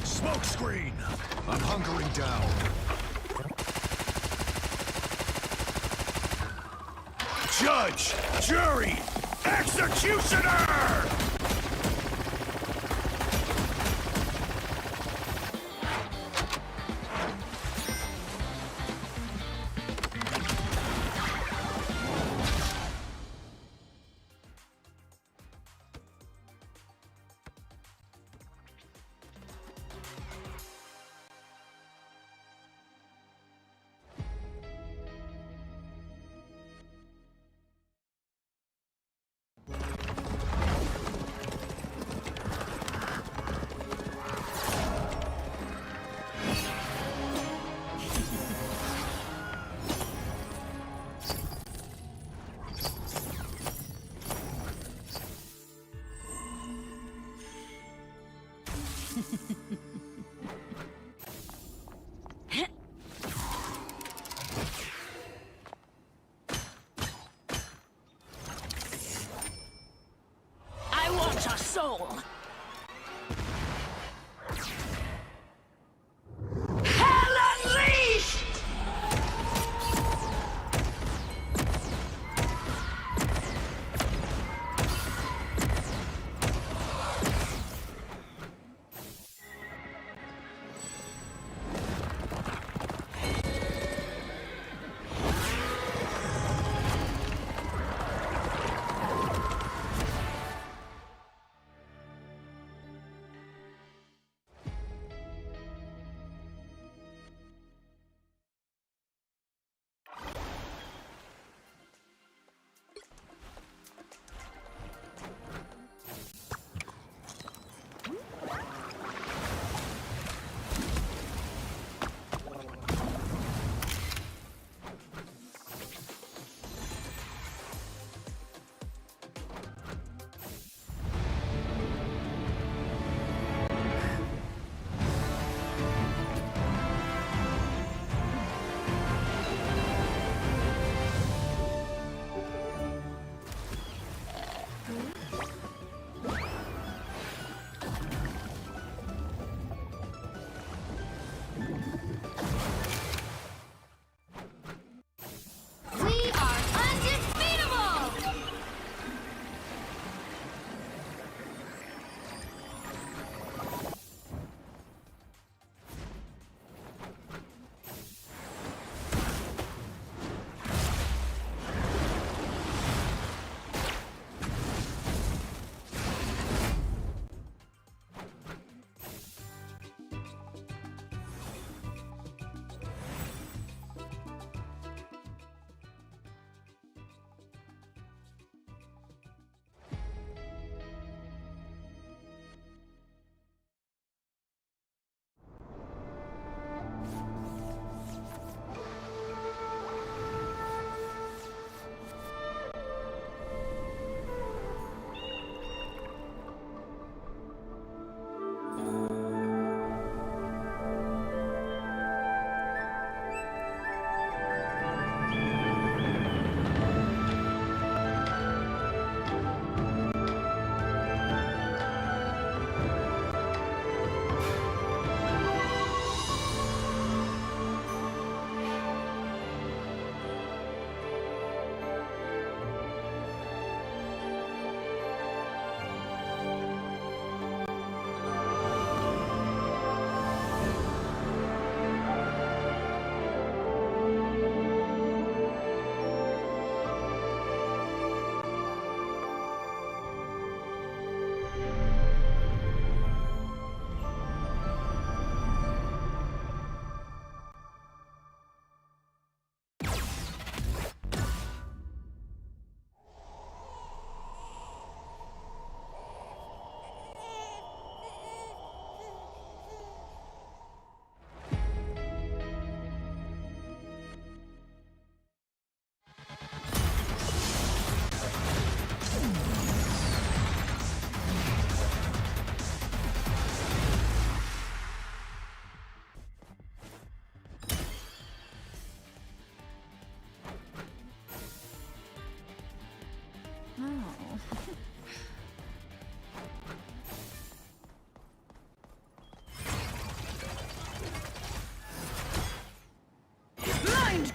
Smoke screen! I'm hunkering down. Judge! Jury! Executioner!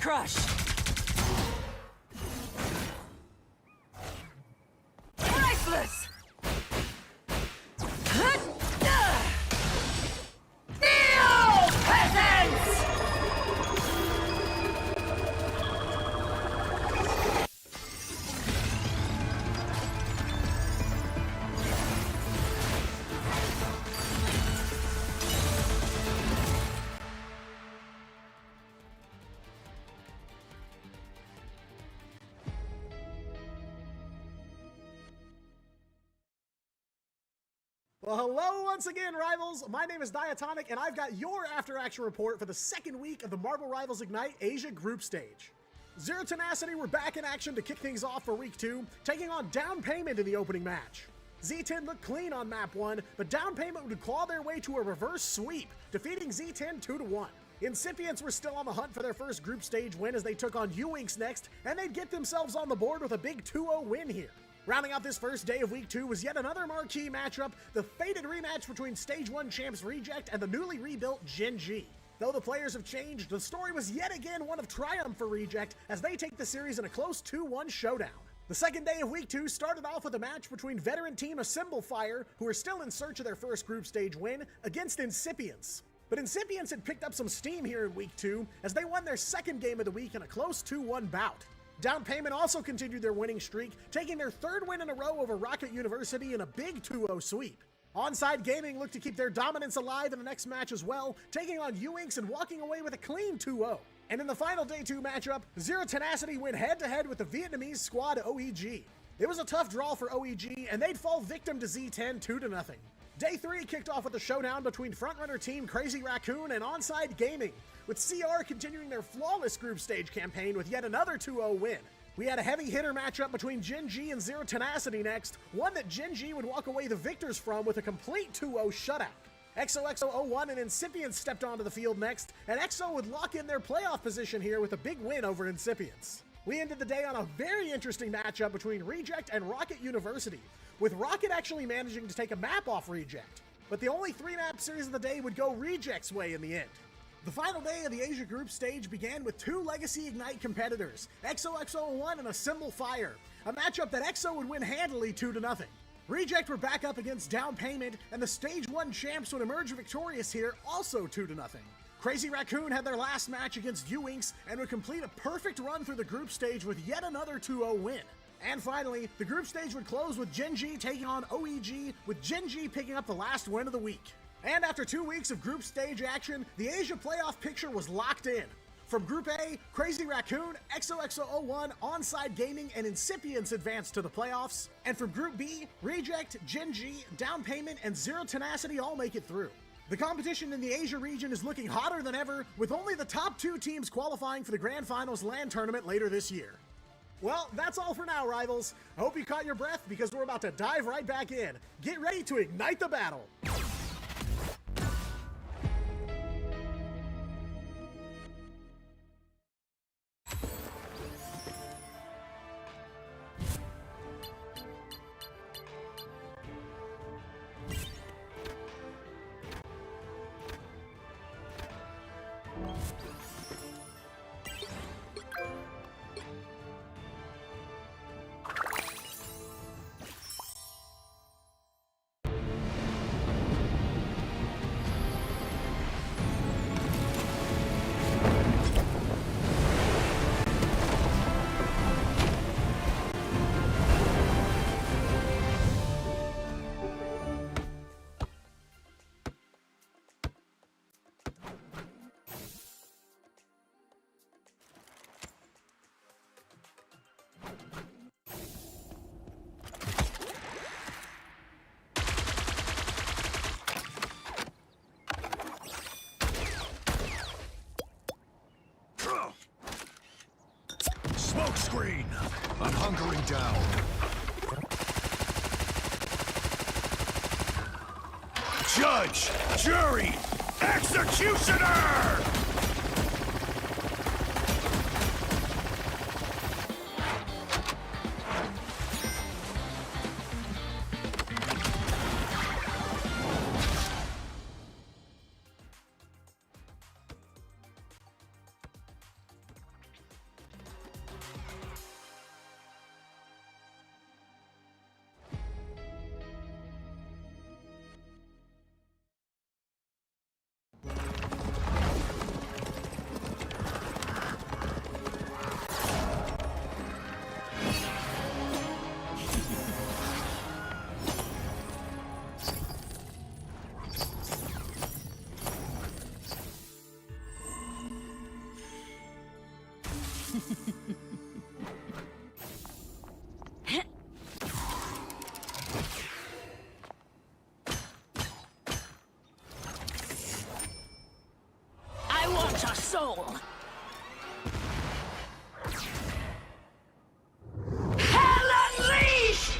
crush. Priceless. Neo peasants. Well, hello once again, Rivals. My name is Diatonic, and I've got your after-action report for the second week of the Marble Rivals Ignite Asia Group Stage. Zero Tenacity were back in action to kick things off for Week 2, taking on Down Payment in the opening match. Z10 looked clean on Map 1, but Down Payment would claw their way to a reverse sweep, defeating Z10 2-1. Incipients were still on the hunt for their first group stage win as they took on U-Inks next, and they'd get themselves on the board with a big 2-0 win here. Rounding out this first day of Week 2 was yet another marquee matchup, the fated rematch between Stage 1 champs Reject and the newly rebuilt Gen G. Though the players have changed, the story was yet again one of triumph for Reject as they take the series in a close 2-1 showdown. The second day of Week 2 started off with a match between veteran team Assemble Fire, who are still in search of their first group stage win, against Incipients. But Incipients had picked up some steam here in Week 2 as they won their second game of the week in a close 2-1 bout. Down Payment also continued their winning streak, taking their third win in a row over Rocket University in a big 2-0 sweep. Onside Gaming looked to keep their dominance alive in the next match as well, taking on U-Inks and walking away with a clean 2-0. And in the final Day 2 matchup, Zero Tenacity went head-to-head with the Vietnamese squad OEG. It was a tough draw for OEG, and they'd fall victim to Z10 2-0. Day 3 kicked off with a showdown between frontrunner team Crazy Raccoon and Onside Gaming, with CR continuing their flawless group stage campaign with yet another 2-0 win. We had a heavy hitter matchup between Gen G and Zero Tenacity next, one that Gen G would walk away the victors from with a complete 2-0 shutout. XOXO01 and Incipients stepped onto the field next, and XO would lock in their playoff position here with a big win over Incipients. We ended the day on a very interesting matchup between Reject and Rocket University, with Rocket actually managing to take a map off Reject. But the only 3-map series of the day would go Reject's way in the end. The final day of the Asia Group Stage began with two Legacy Ignite competitors, XOXO01 and Assemble Fire, a matchup that XO would win handily 2-0. Reject were back up against Down Payment, and the Stage 1 champs would emerge victorious here, also 2-0. Crazy Raccoon had their last match against U-Inks and would complete a perfect run through the group stage with yet another 2-0 win. And finally, the group stage would close with Gen G taking on OEG, with Gen G picking up the last win of the week. And after 2 weeks of group stage action, the Asia playoff picture was locked in. From Group A, Crazy Raccoon, XOXO01, Onside Gaming, and Incipients advanced to the playoffs. And from Group B, Reject, Gen G, Down Payment, and Zero Tenacity all make it through. The competition in the Asia region is looking hotter than ever, with only the top 2 teams qualifying for the Grand Finals LAN tournament later this year. Well, that's all for now, Rivals. I hope you caught your breath because we're about to dive right back in. Get ready to ignite the battle. Smoke screen! I'm hunkering down. Judge! Jury! Executioner! I want your soul. Hell unleashed!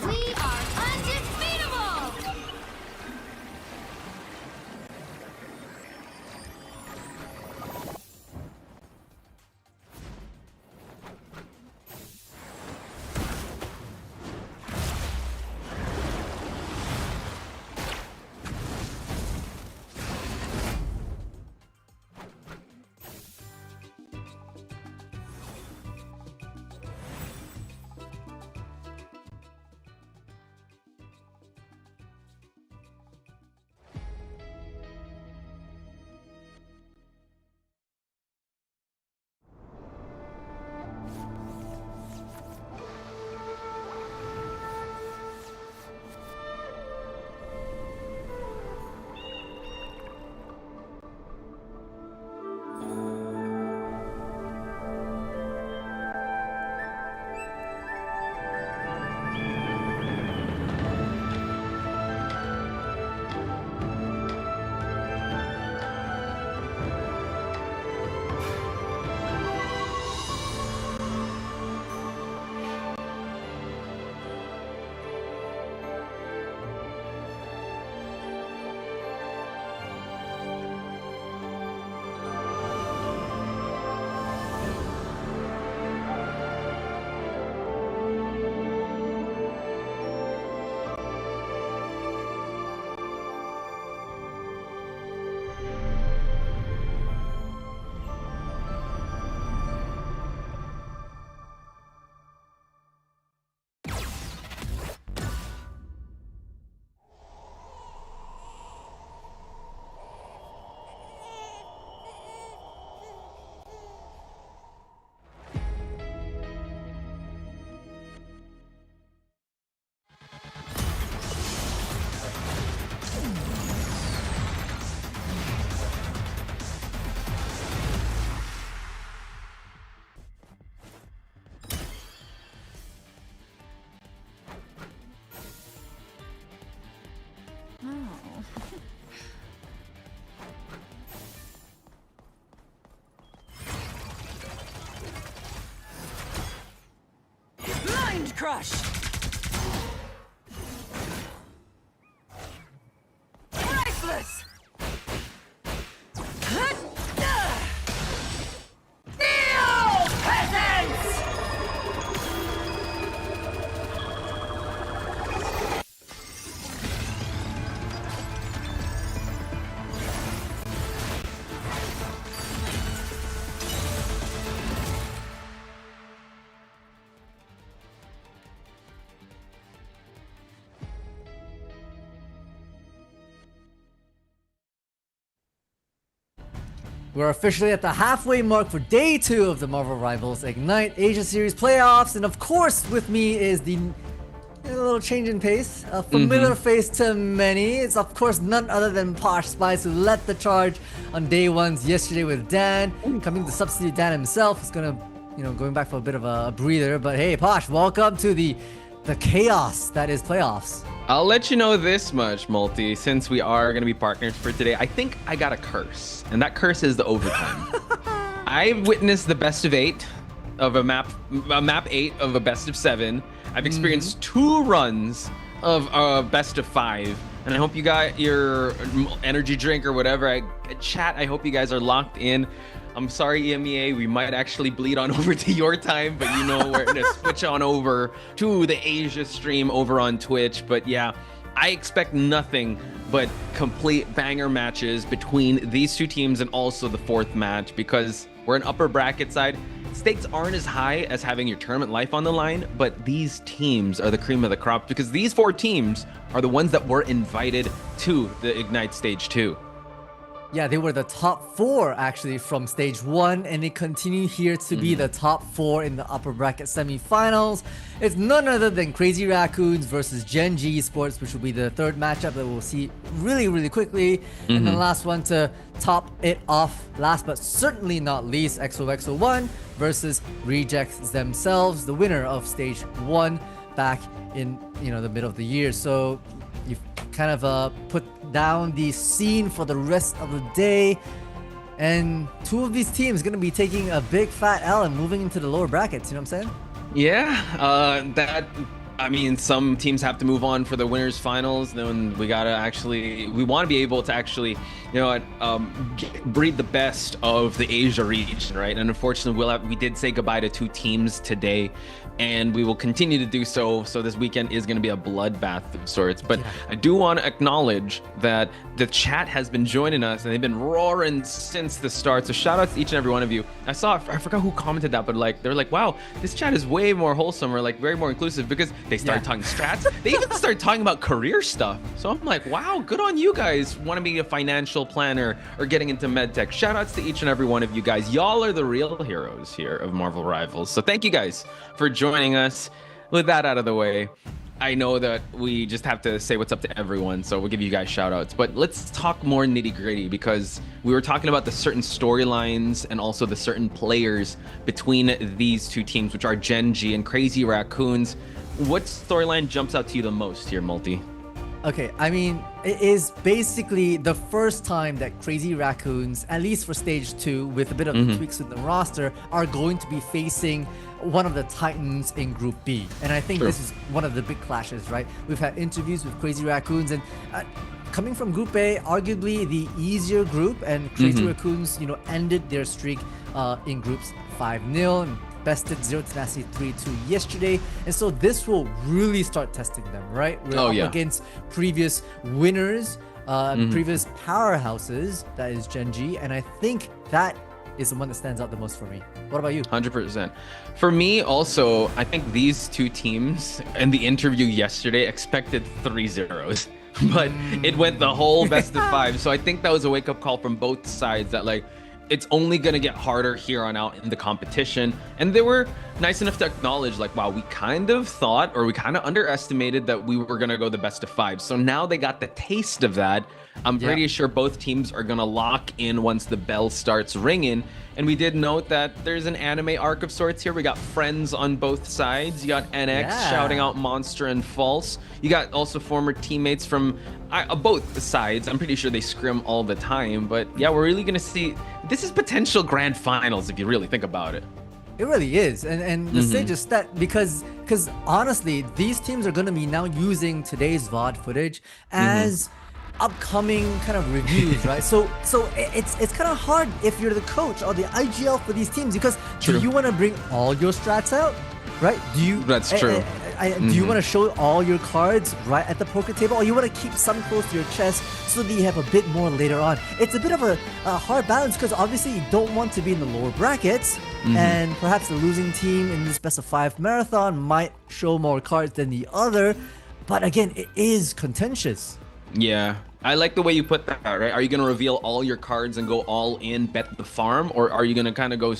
We are undefeatable! Mind crush! Priceless! Neo peasants! We're officially at the halfway mark for day 2 of the Marvel Rivals Ignite Asia Series playoffs, and of course with me is the a little change in pace. A familiar face to many. It's of course none other than Posh Spice, who led the charge on day ones yesterday with Dan. Coming to substitute Dan himself. He's gonna, going back for a bit of a breather. But hey, Posh, welcome to the chaos that is playoffs. I'll let you know this much, Multi, since we are going to be partners for today. I think I got a curse, and that curse is the overtime. I've witnessed the best of 8 of a map 8 of a best of 7. I've experienced 2 runs of a best of 5, and I hope you got your energy drink or whatever. Chat, I hope you guys are locked in. I'm sorry, EMEA, we might actually bleed on over to your time, but we're gonna switch on over to the Asia stream over on Twitch. But yeah, I expect nothing but complete banger matches between these 2 teams and also the 4th match, because we're an upper bracket side. Stakes aren't as high as having your tournament life on the line, but these teams are the cream of the crop, because these 4 teams are the ones that were invited to the Ignite Stage 2. Yeah, they were the top 4 actually from stage 1, and they continue here to be the top 4 in the upper bracket semifinals. It's none other than Crazy Raccoons versus Gen G Esports, which will be the 3rd matchup that we'll see really quickly. And the last one to top it off, last but certainly not least, XOXO1 versus Rejects themselves, the winner of stage 1 back in the middle of the year. So you've kind of put down the scene for the rest of the day, and 2 of these teams going to be taking a big fat L and moving into the lower brackets. You know what I'm saying? Yeah, some teams have to move on for the winners finals. Then we want to be able to actually, breed the best of the Asia region, right? And unfortunately, we did say goodbye to 2 teams today, and we will continue to do so. So this weekend is going to be a bloodbath of sorts. But I do want to acknowledge that the chat has been joining us, and they've been roaring since the start. So shout out to each and every one of you. I forgot who commented that, but they were like, wow, this chat is way more wholesome, or very more inclusive, because they started talking strats. They even started talking about career stuff. So I'm like, wow, good on you guys. Want to be a financial planner or getting into medtech. Shout outs to each and every one of you guys. Y'all are the real heroes here of Marvel Rivals. So thank you guys for joining us. With that out of the way, I know that we just have to say what's up to everyone, so we'll give you guys shout outs. But let's talk more nitty gritty, because we were talking about the certain storylines and also the certain players between these 2 teams, which are Gen G and Crazy Raccoons. What storyline jumps out to you the most here, Multi? Okay, it is basically the first time that Crazy Raccoons, at least for stage 2, with a bit of tweaks in the roster, are going to be facing one of the Titans in Group B. And I think this is one of the big clashes, right? We've had interviews with Crazy Raccoons, and coming from Group A, arguably the easier group, and Crazy Raccoons, ended their streak in groups 5-0 and bested Zero Tenacity 3-2 yesterday. And so this will really start testing them, right? We're up against previous winners, previous powerhouses, that is Gen G, and I think that is the one that stands out the most for me. What about you? 100%. For me also, I think these 2 teams in the interview yesterday expected 3 zeros, but it went the whole best of 5. So I think that was a wake-up call from both sides that it's only going to get harder here on out in the competition. And they were nice enough to acknowledge wow, we kind of thought, or we kind of underestimated that we were going to go the best of 5. So now they got the taste of that. I'm pretty sure both teams are going to lock in once the bell starts ringing. And we did note that there's an anime arc of sorts here. We got friends on both sides. You got NX shouting out Monster and False. You got also former teammates from both sides. I'm pretty sure they scrim all the time. But yeah, we're really going to see. This is potential grand finals if you really think about it. It really is. And the stage is set because honestly, these teams are going to be now using today's VOD footage as upcoming kind of reviews, right? So it's kind of hard if you're the coach or the IGL for these teams, because do you want to bring all your strats out, right? That's true. Do you want to show all your cards right at the poker table, or you want to keep some close to your chest so that you have a bit more later on? It's a bit of a hard balance, because obviously you don't want to be in the lower brackets, and perhaps the losing team in this best of 5 marathon might show more cards than the other, but again, it is contentious. Yeah. I like the way you put that, right? Are you going to reveal all your cards and go all in, bet the farm? Or are you going to kind of go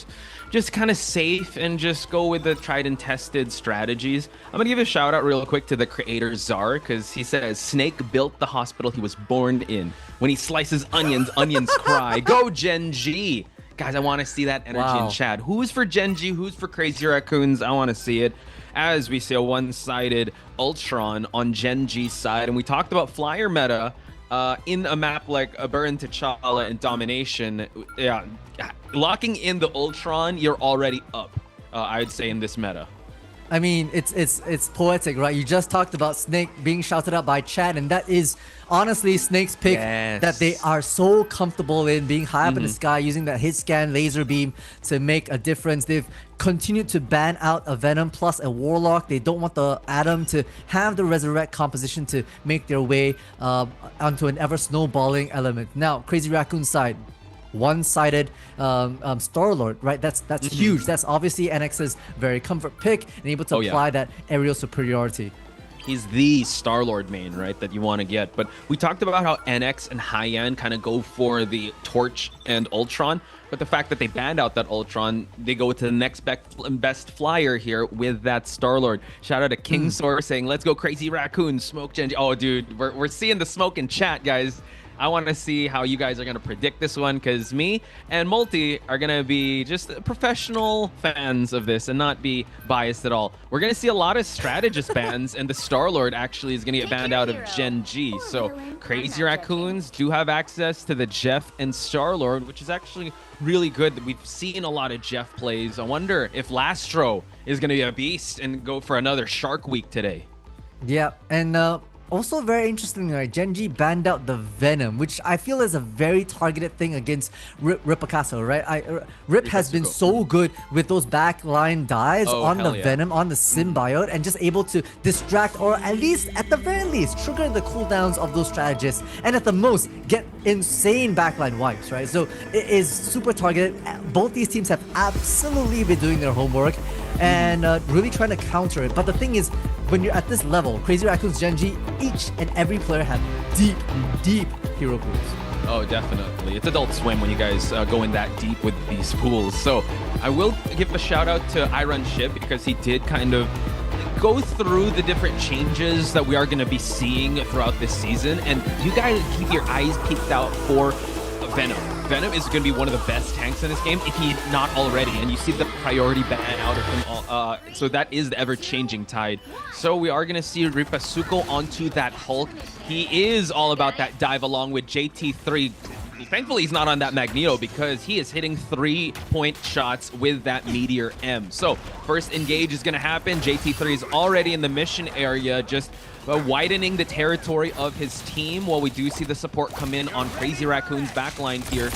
just kind of safe and just go with the tried and tested strategies? I'm going to give a shout out real quick to the creator Czar, because he says, Snake built the hospital he was born in. When he slices onions, onions cry. Go Gen G! Guys, I want to see that energy in chat. Who's for Gen G? Who's for Crazy Raccoons? I want to see it. As we see a one-sided Ultron on Gen G's side. And we talked about flyer meta. In a map like Burn T'Challa and Domination, yeah, locking in the Ultron, you're already up, I would say, in this meta. I mean, it's poetic, right? You just talked about Snake being shouted out by chat, and that is honestly Snake's pick that they are so comfortable in being high up in the sky, using that hit scan laser beam to make a difference. They've continued to ban out a Venom plus a Warlock. They don't want the Atom to have the Resurrect composition to make their way onto an ever snowballing element. Now, Crazy Raccoon side, one-sided Star-Lord, right? That's huge. That's obviously NX's very comfort pick and able to apply that aerial superiority. He's the Star-Lord main, right, that you want to get. But we talked about how NX and Hyan kind of go for the Torch and Ultron. But the fact that they banned out that Ultron, they go to the next best flyer here with that Star-Lord. Shout out to King Soar saying, let's go Crazy Raccoon, smoke Gen G. Oh, dude, we're seeing the smoke in chat, guys. I want to see how you guys are going to predict this one, because me and Multi are going to be just professional fans of this and not be biased at all. We're going to see a lot of strategist bans, and the Star-Lord actually is going to get banned out of Gen G. So Crazy Raccoons do have access to the Jeff and Star-Lord, which is actually really good. We've seen a lot of Jeff plays. I wonder if Lastro is going to be a beast and go for another Shark Week today. Yeah, and also very interesting, right? Gen G banned out the Venom, which I feel is a very targeted thing against Rip Picasso, right? Rip has been so good with those backline dives on the Venom, on the symbiote, and just able to distract, or at least, at the very least, trigger the cooldowns of those strategists, and at the most, get insane backline wipes, right? So it is super targeted. Both these teams have absolutely been doing their homework and really trying to counter it. But the thing is, when you're at this level, Crazy Raccoons Gen G, each and every player have deep hero pools. Oh, definitely. It's Adult Swim when you guys go in that deep with these pools. So I will give a shout out to Iron Ship, because he did kind of go through the different changes that we are going to be seeing throughout this season. And you guys keep your eyes peeked out for Venom. Venom is going to be one of the best tanks in this game, if he's not already. And you see the priority ban out of him. So that is the ever-changing tide. So we are going to see Ripasuko onto that Hulk. He is all about that dive along with JT3. Thankfully, he's not on that Magneto, because he is hitting 3-point shots with that Meteor M. So first engage is going to happen. JT3 is already in the mission area, just widening the territory of his team, while we do see the support come in on Crazy Raccoon's backline here.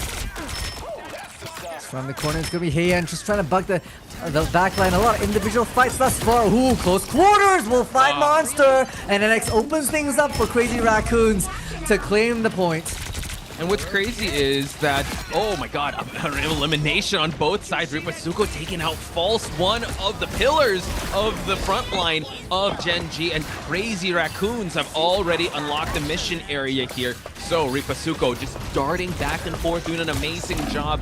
From the corner, it's going to be Heian just trying to bug the backline. A lot of individual fights thus far. Ooh, close quarters will find Monster. And NX opens things up for Crazy Raccoons to claim the point. And what's crazy is that, oh my god, an elimination on both sides. Ripasuko taking out False, one of the pillars of the front line of Gen G, and Crazy Raccoons have already unlocked the mission area here. So Ripasuko just darting back and forth, doing an amazing job.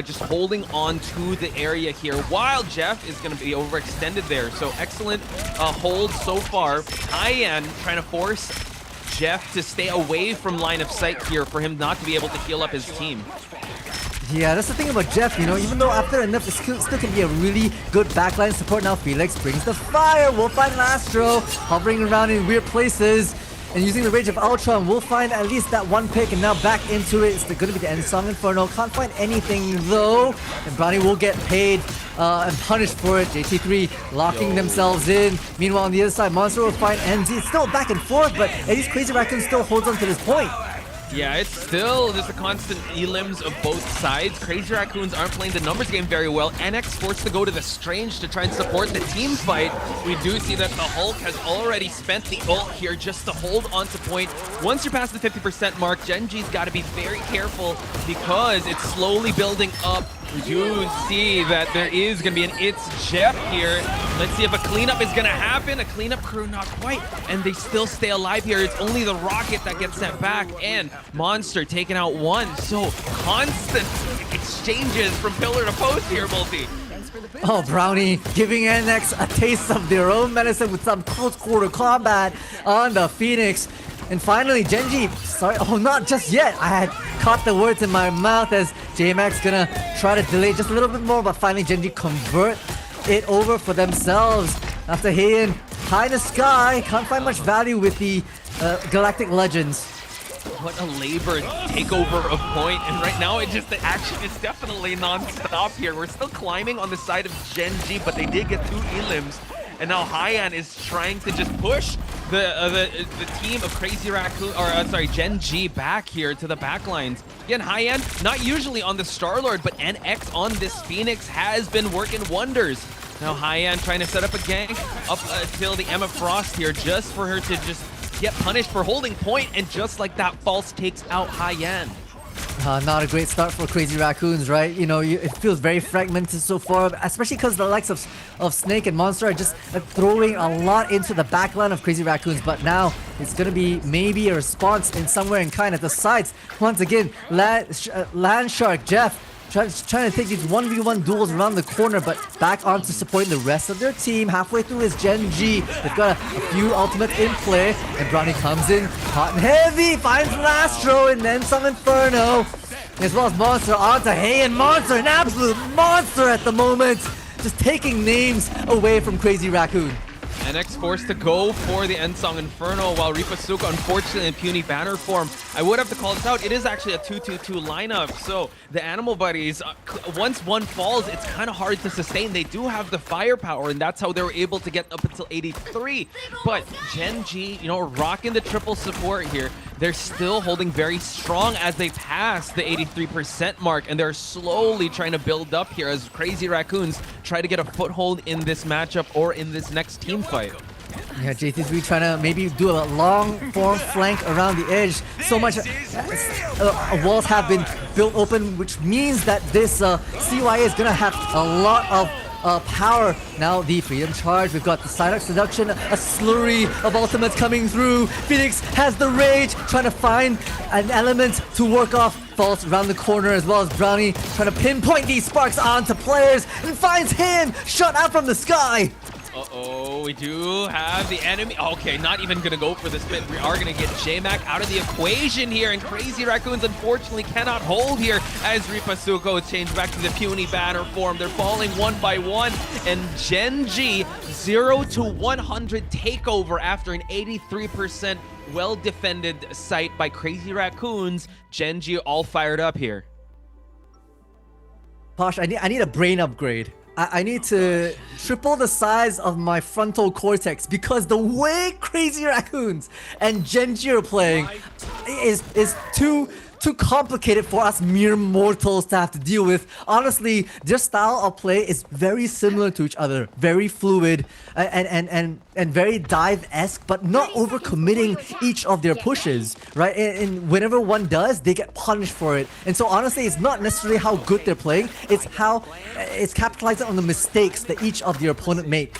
Just holding on to the area here, while Jeff is going to be overextended there. So excellent hold so far. Hyan trying to force Jeff to stay away from line of sight here for him not to be able to heal up his team. Yeah, that's the thing about Jeff, you know, even though after a nerf, it still can be a really good backline support. Now Felix brings the fire. We'll find Lastro hovering around in weird places. And using the Rage of Ultron, we'll find at least that one pick, and now back into it. It's going to be the End Song Inferno. Can't find anything though. And Brownie will get paid and punished for it. JT3 locking themselves in. Meanwhile, on the other side, Monster will find NZ. It's still back and forth, but at least Crazy Raccoon still holds on to this point. Yeah, it's still just a constant elims of both sides. Crazy Raccoons aren't playing the numbers game very well. NX forced to go to the Strange to try and support the team fight. We do see that the Hulk has already spent the ult here just to hold on to point. Once you're past the 50% mark, Gen G's got to be very careful, because it's slowly building up. We do see that there is going to be an It's Jeff here. Let's see if a cleanup is going to happen. A cleanup crew, not quite. And they still stay alive here. It's only the Rocket that gets sent back. And Monster taking out one. So constant exchanges from pillar to post here, Multi. Oh, Brownie giving NX a taste of their own medicine with some close quarter combat on the Phoenix. And finally, Genji, sorry, oh, not just yet. I had caught the words in my mouth as JMX gonna try to delay just a little bit more, but finally Genji convert it over for themselves. After Heian high in the sky, can't find much value with the Galactic Legends. What a labor takeover of point, and right now the action is definitely non-stop here. We're still climbing on the side of Genji, but they did get 2 elims. And now Haiyan is trying to just push the team of Crazy Raccoon, or sorry, Genji back here to the back lines. Again, Haiyan, not usually on the Star-Lord, but NX on this Phoenix has been working wonders. Now Haiyan trying to set up a gank up until the Emma Frost here, just for her to just get punished for holding point, and just like that, False takes out Haiyan. Not a great start for Crazy Raccoons, right? You know, it feels very fragmented so far, especially because the likes of Snake and Monster are just throwing a lot into the backline of Crazy Raccoons. But now it's gonna be maybe a response in somewhere in kind at the sides. Once again, Land Shark Jeff trying to take these 1v1 duels around the corner, but back onto supporting the rest of their team. Halfway through is Genji. They've got a few ultimates in play, and Brownie comes in hot and heavy, finds Lastro, and then some Inferno. As well as Monster onto Heian. Monster, an absolute monster at the moment, just taking names away from Crazy Raccoon. NX forced to go for the Ensong Inferno, while Ripasuka, unfortunately, in puny banner form. I would have to call this out. It is actually a 2-2-2 lineup, so the Animal Buddies, once one falls, it's kind of hard to sustain. They do have the firepower, and that's how they were able to get up until 83. But Genji, you know, rocking the triple support here. They're still holding very strong as they pass the 83% mark, and they're slowly trying to build up here as Crazy Raccoons try to get a foothold in this matchup or in this next team fight. Yeah, JT3 trying to maybe do a long form flank around the edge. So much walls have been built open, which means that this CYA is gonna have a lot of power. Now the Freedom Charge, we've got the Psyduck Seduction, a slurry of ultimates coming through. Phoenix has the Rage, trying to find an element to work off False around the corner, as well as Brownie trying to pinpoint these sparks onto players, and finds him shot out from the sky. Uh-oh, we do have the enemy. Okay, not even gonna go for the spin. We are gonna get J-Mac out of the equation here, and Crazy Raccoons unfortunately cannot hold here as Ripasuko is changed back to the puny banner form. They're falling one by one, and Genji 0 to 100 takeover after an 83% well-defended site by Crazy Raccoons. Genji all fired up here. Posh, I need a brain upgrade. I need to triple the size of my frontal cortex, because the way Crazy Raccoons and Genji are playing is too complicated for us mere mortals to have to deal with. Honestly, their style of play is very similar to each other, very fluid and very dive-esque, but not overcommitting each of their pushes, right? And whenever one does, they get punished for it. And so honestly, it's not necessarily how good they're playing, it's how it's capitalizing on the mistakes that each of their opponent make.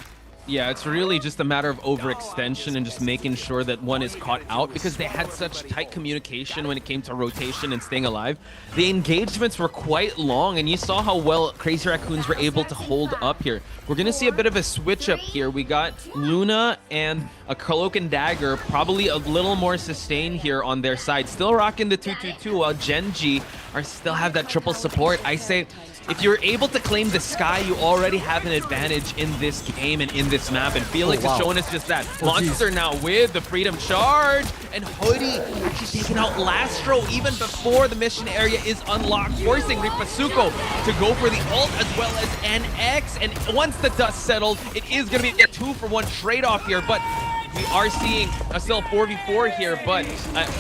Yeah, it's really just a matter of overextension and just making sure that one is caught out, because they had such tight communication when it came to rotation and staying alive. The engagements were quite long, and you saw how well Crazy Raccoons were able to hold up here. We're going to see a bit of a switch up here. We got Luna and a Cloak and Dagger, probably a little more sustained here on their side. Still rocking the 2-2-2, while Genji still have that triple support. I say, if you're able to claim the sky, you already have an advantage in this game and in this map, and Felix is showing us just that. Monster now with the Freedom Charge, and Hoodie actually taking out Lastro even before the mission area is unlocked, forcing Ripasuko to go for the ult as well as NX. And once the dust settled, it is going to be a 2-for-1 trade-off here, but we are seeing a still 4v4 here, but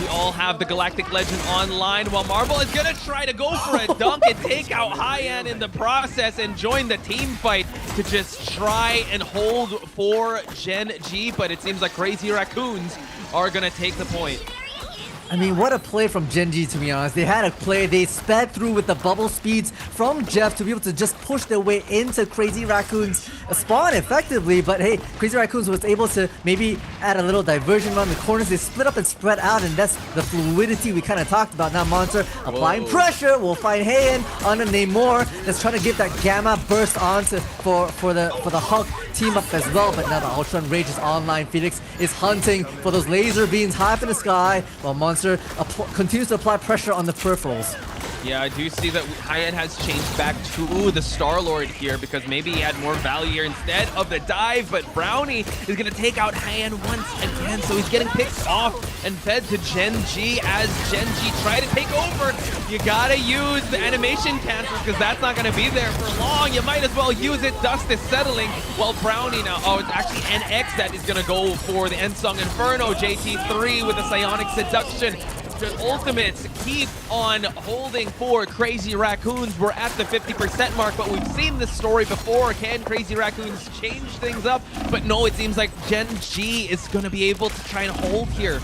we all have the Galactic Legend online, while Marvel is going to try to go for a dunk and take out Haiyan in the process and join the team fight to just try and hold for Genji, but it seems like Crazy Raccoons are going to take the point. I mean, what a play from Genji, to be honest. They had a play. They sped through with the bubble speeds from Jeff to be able to just push their way into Crazy Raccoon's spawn effectively. But hey, Crazy Raccoons was able to maybe add a little diversion around the corners. They split up and spread out, and that's the fluidity we kind of talked about. Now Monster applying pressure. We'll find Heian on the Namor. That's trying to give that Gamma burst onto for the Hulk team up as well. But now the Ultron Rage is online. Phoenix is hunting for those laser beams high up in the sky, while Monster continues to apply pressure on the peripherals. Yeah, I do see that Heian has changed back to the Star-Lord here because maybe he had more value here instead of the dive, but Brownie is going to take out Heian once again, so he's getting picked off and fed to Genji as Genji try to take over. You gotta use the animation cancers because that's not going to be there for long. You might as well use it. Dust is settling while Brownie now, oh, it's actually NX that is going to go for the Ensong Inferno. JT3 with the Psionic Seduction. The ultimates keep on holding for Crazy Raccoons. We're at the 50% mark, but we've seen this story before. Can Crazy Raccoons change things up? But no, it seems like Gen G is going to be able to try and hold here.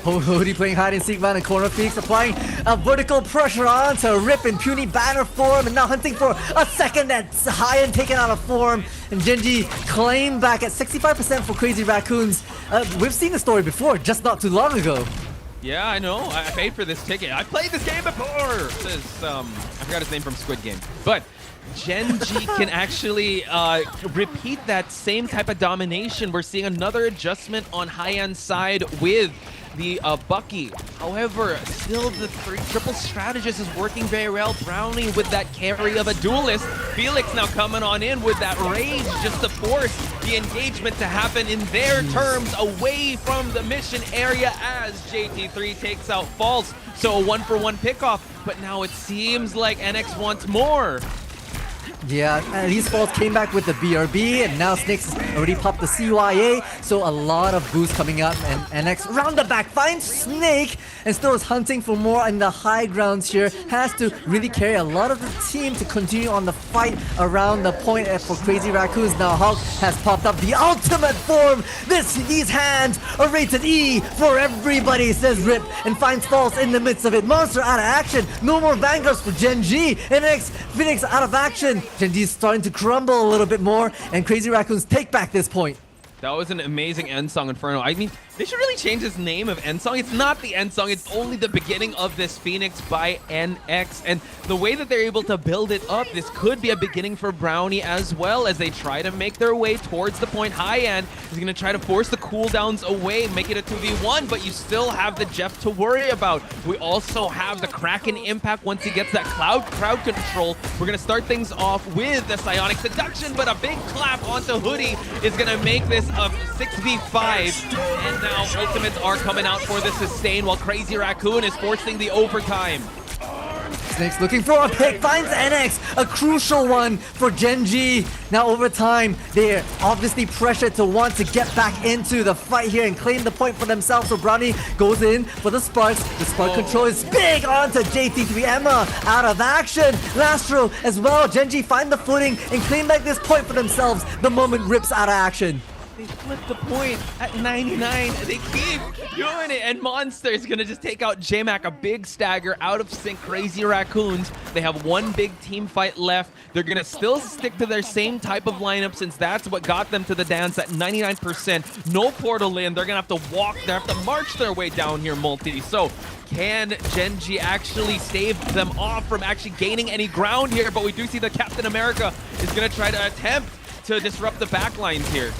Hoodie playing hide and seek behind the corner. Phoenix applying a vertical pressure on to Rip in puny banner form, and now hunting for a second that's high and taken out of form. And Genji claimed back at 65% for Crazy Raccoons. We've seen the story before, just not too long ago. Yeah, I know. I paid for this ticket. I played this game before. Says, I forgot his name from Squid Game. But Genji can actually repeat that same type of domination. We're seeing another adjustment on Heian's side with the Bucky. However, still the triple strategist is working very well. Brownie with that carry of a duelist. Felix now coming on in with that rage just to force the engagement to happen in their terms away from the mission area as JT3 takes out False. So a 1-for-1 pickoff, but now it seems like NX wants more. Yeah, at least Falls came back with the BRB, and now Snakes already popped the CYA, so a lot of boost coming up, and NX round the back finds Snake, and still is hunting for more in the high grounds here. Has to really carry a lot of the team to continue on the fight around the point for Crazy Raccoons. Now Hulk has popped up the ultimate form. These hands are rated E for everybody, says Rip, and finds Falls in the midst of it. Monster out of action, no more Vanguards for Gen G, NX Phoenix out of action. Genji's starting to crumble a little bit more, and Crazy Raccoons take back this point. That was an amazing Ensong Inferno. I mean, they should really change his name of Ensong. It's not the Ensong, it's only the beginning of this Phoenix by NX. And the way that they're able to build it up, this could be a beginning for Brownie as well as they try to make their way towards the point. Heian is going to try to force the cooldowns away, make it a 2v1, but you still have the Jeff to worry about. We also have the Kraken impact once he gets that crowd control. We're going to start things off with the Psionic Seduction, but a big clap onto Hoodie is going to make this a 6v5. And now ultimates are coming out for the sustain while Crazy Raccoon is forcing the overtime. Snake's looking for a pick, finds NX, a crucial one for Genji. Now over time, they're obviously pressured to want to get back into the fight here and claim the point for themselves. So Brownie goes in for the Sparks. The Spark control is big onto JT3. Emma out of action. Lastro as well. Genji find the footing and claim back this point for themselves the moment Rips out of action. They flip the point at 99. They keep doing it. And Monster is going to just take out J-Mac. A big stagger out of sync. Crazy Raccoons. They have one big team fight left. They're going to still stick to their same type of lineup since that's what got them to the dance at 99%. No portal in. They're going to have to walk. They have to march their way down here, Multi. So can Genji actually stave them off from actually gaining any ground here? But we do see that Captain America is going to try to attempt to disrupt the backlines here.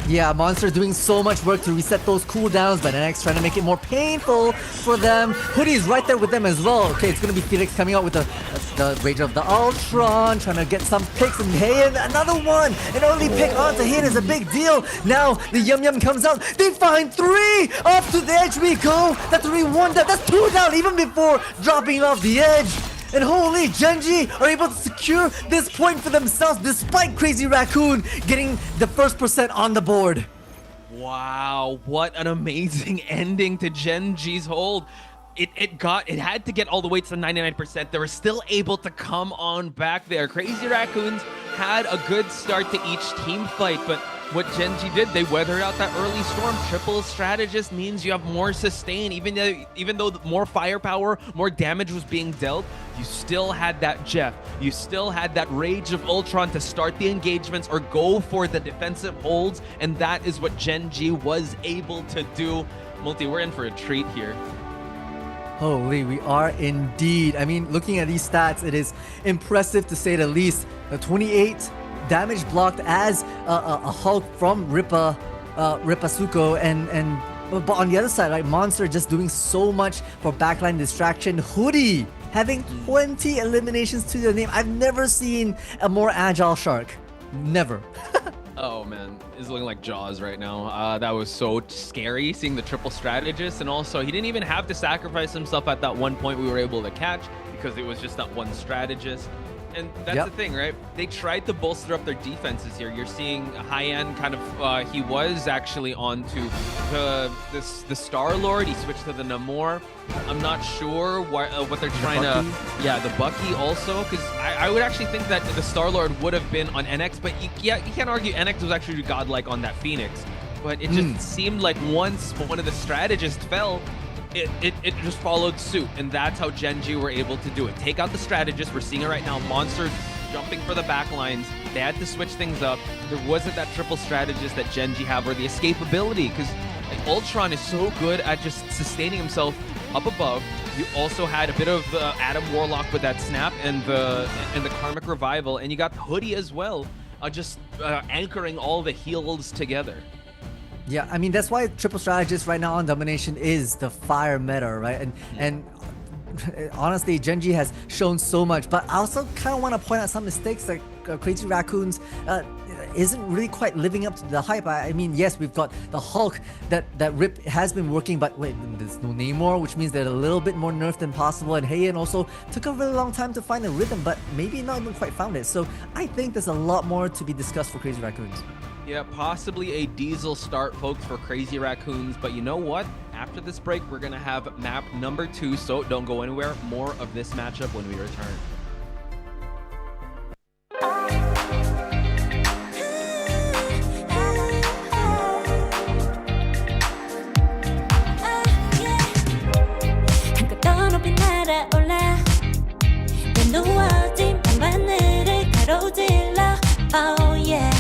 Yeah, Monster doing so much work to reset those cooldowns, but NX trying to make it more painful for them. Hoodie's right there with them as well. Okay, it's gonna be Felix coming out with the Rage of the Ultron, trying to get some picks, and Heian, another one! An early pick onto Heian is a big deal. Now the Yum Yum comes out. They find 3! Off to the edge we go! That's already 1 down, that's 2 down even before dropping off the edge. And holy, Genji are able to secure this point for themselves despite Crazy Raccoon getting the first % on the board. Wow, what an amazing ending to Genji's hold. It had to get all the way to the 99%. They were still able to come on back there. Crazy Raccoons had a good start to each team fight, but what Gen G did, they weathered out that early storm. Triple strategist means you have more sustain. Even though more firepower, more damage was being dealt, you still had that Jeff. You still had that Rage of Ultron to start the engagements or go for the defensive holds, and that is what Gen G was able to do. Multi, we're in for a treat here. Holy, we are indeed. I mean, looking at these stats, it is impressive to say the least. The 28 damage blocked as a Hulk from Ripasuko, but on the other side, right, Monster just doing so much for backline distraction. Hoodie having 20 eliminations to their name. I've never seen a more agile Shark. Never. Oh man, it's looking like Jaws right now. That was so scary seeing the triple strategist, and also he didn't even have to sacrifice himself at that one point we were able to catch because it was just that one strategist. And that's the thing, right? They tried to bolster up their defenses here. You're seeing high-end kind of, he was actually onto the Star-Lord. He switched to the Namor. I'm not sure what they're trying to... Yeah, the Bucky also, because I would actually think that the Star-Lord would have been on NX, but you can't argue NX was actually godlike on that Phoenix. But it just seemed like once one of the strategists fell, it just followed suit, and that's how Gen G were able to do it. Take out the strategist. We're seeing it right now. Monster jumping for the backlines. They had to switch things up. There wasn't that triple strategist that Gen G have, or the escapability, because like, Ultron is so good at just sustaining himself up above. You also had a bit of Adam Warlock with that snap and the Karmic Revival, and you got Hoodie as well, just anchoring all the heals together. Yeah, I mean, that's why triple strategist right now on domination is the fire meta, right? And honestly, Gen G has shown so much, but I also kind of want to point out some mistakes like Crazy Raccoons isn't really quite living up to the hype. I mean, yes, we've got the Hulk that Rip has been working, but wait, there's no Namor, which means they're a little bit more nerfed than possible, and Heian also took a really long time to find a rhythm, but maybe not even quite found it. So I think there's a lot more to be discussed for Crazy Raccoons. Yeah, possibly a diesel start, folks, for Crazy Raccoons. But you know what? After this break, we're going to have map number 2, so don't go anywhere. More of this matchup when we return. Oh yeah,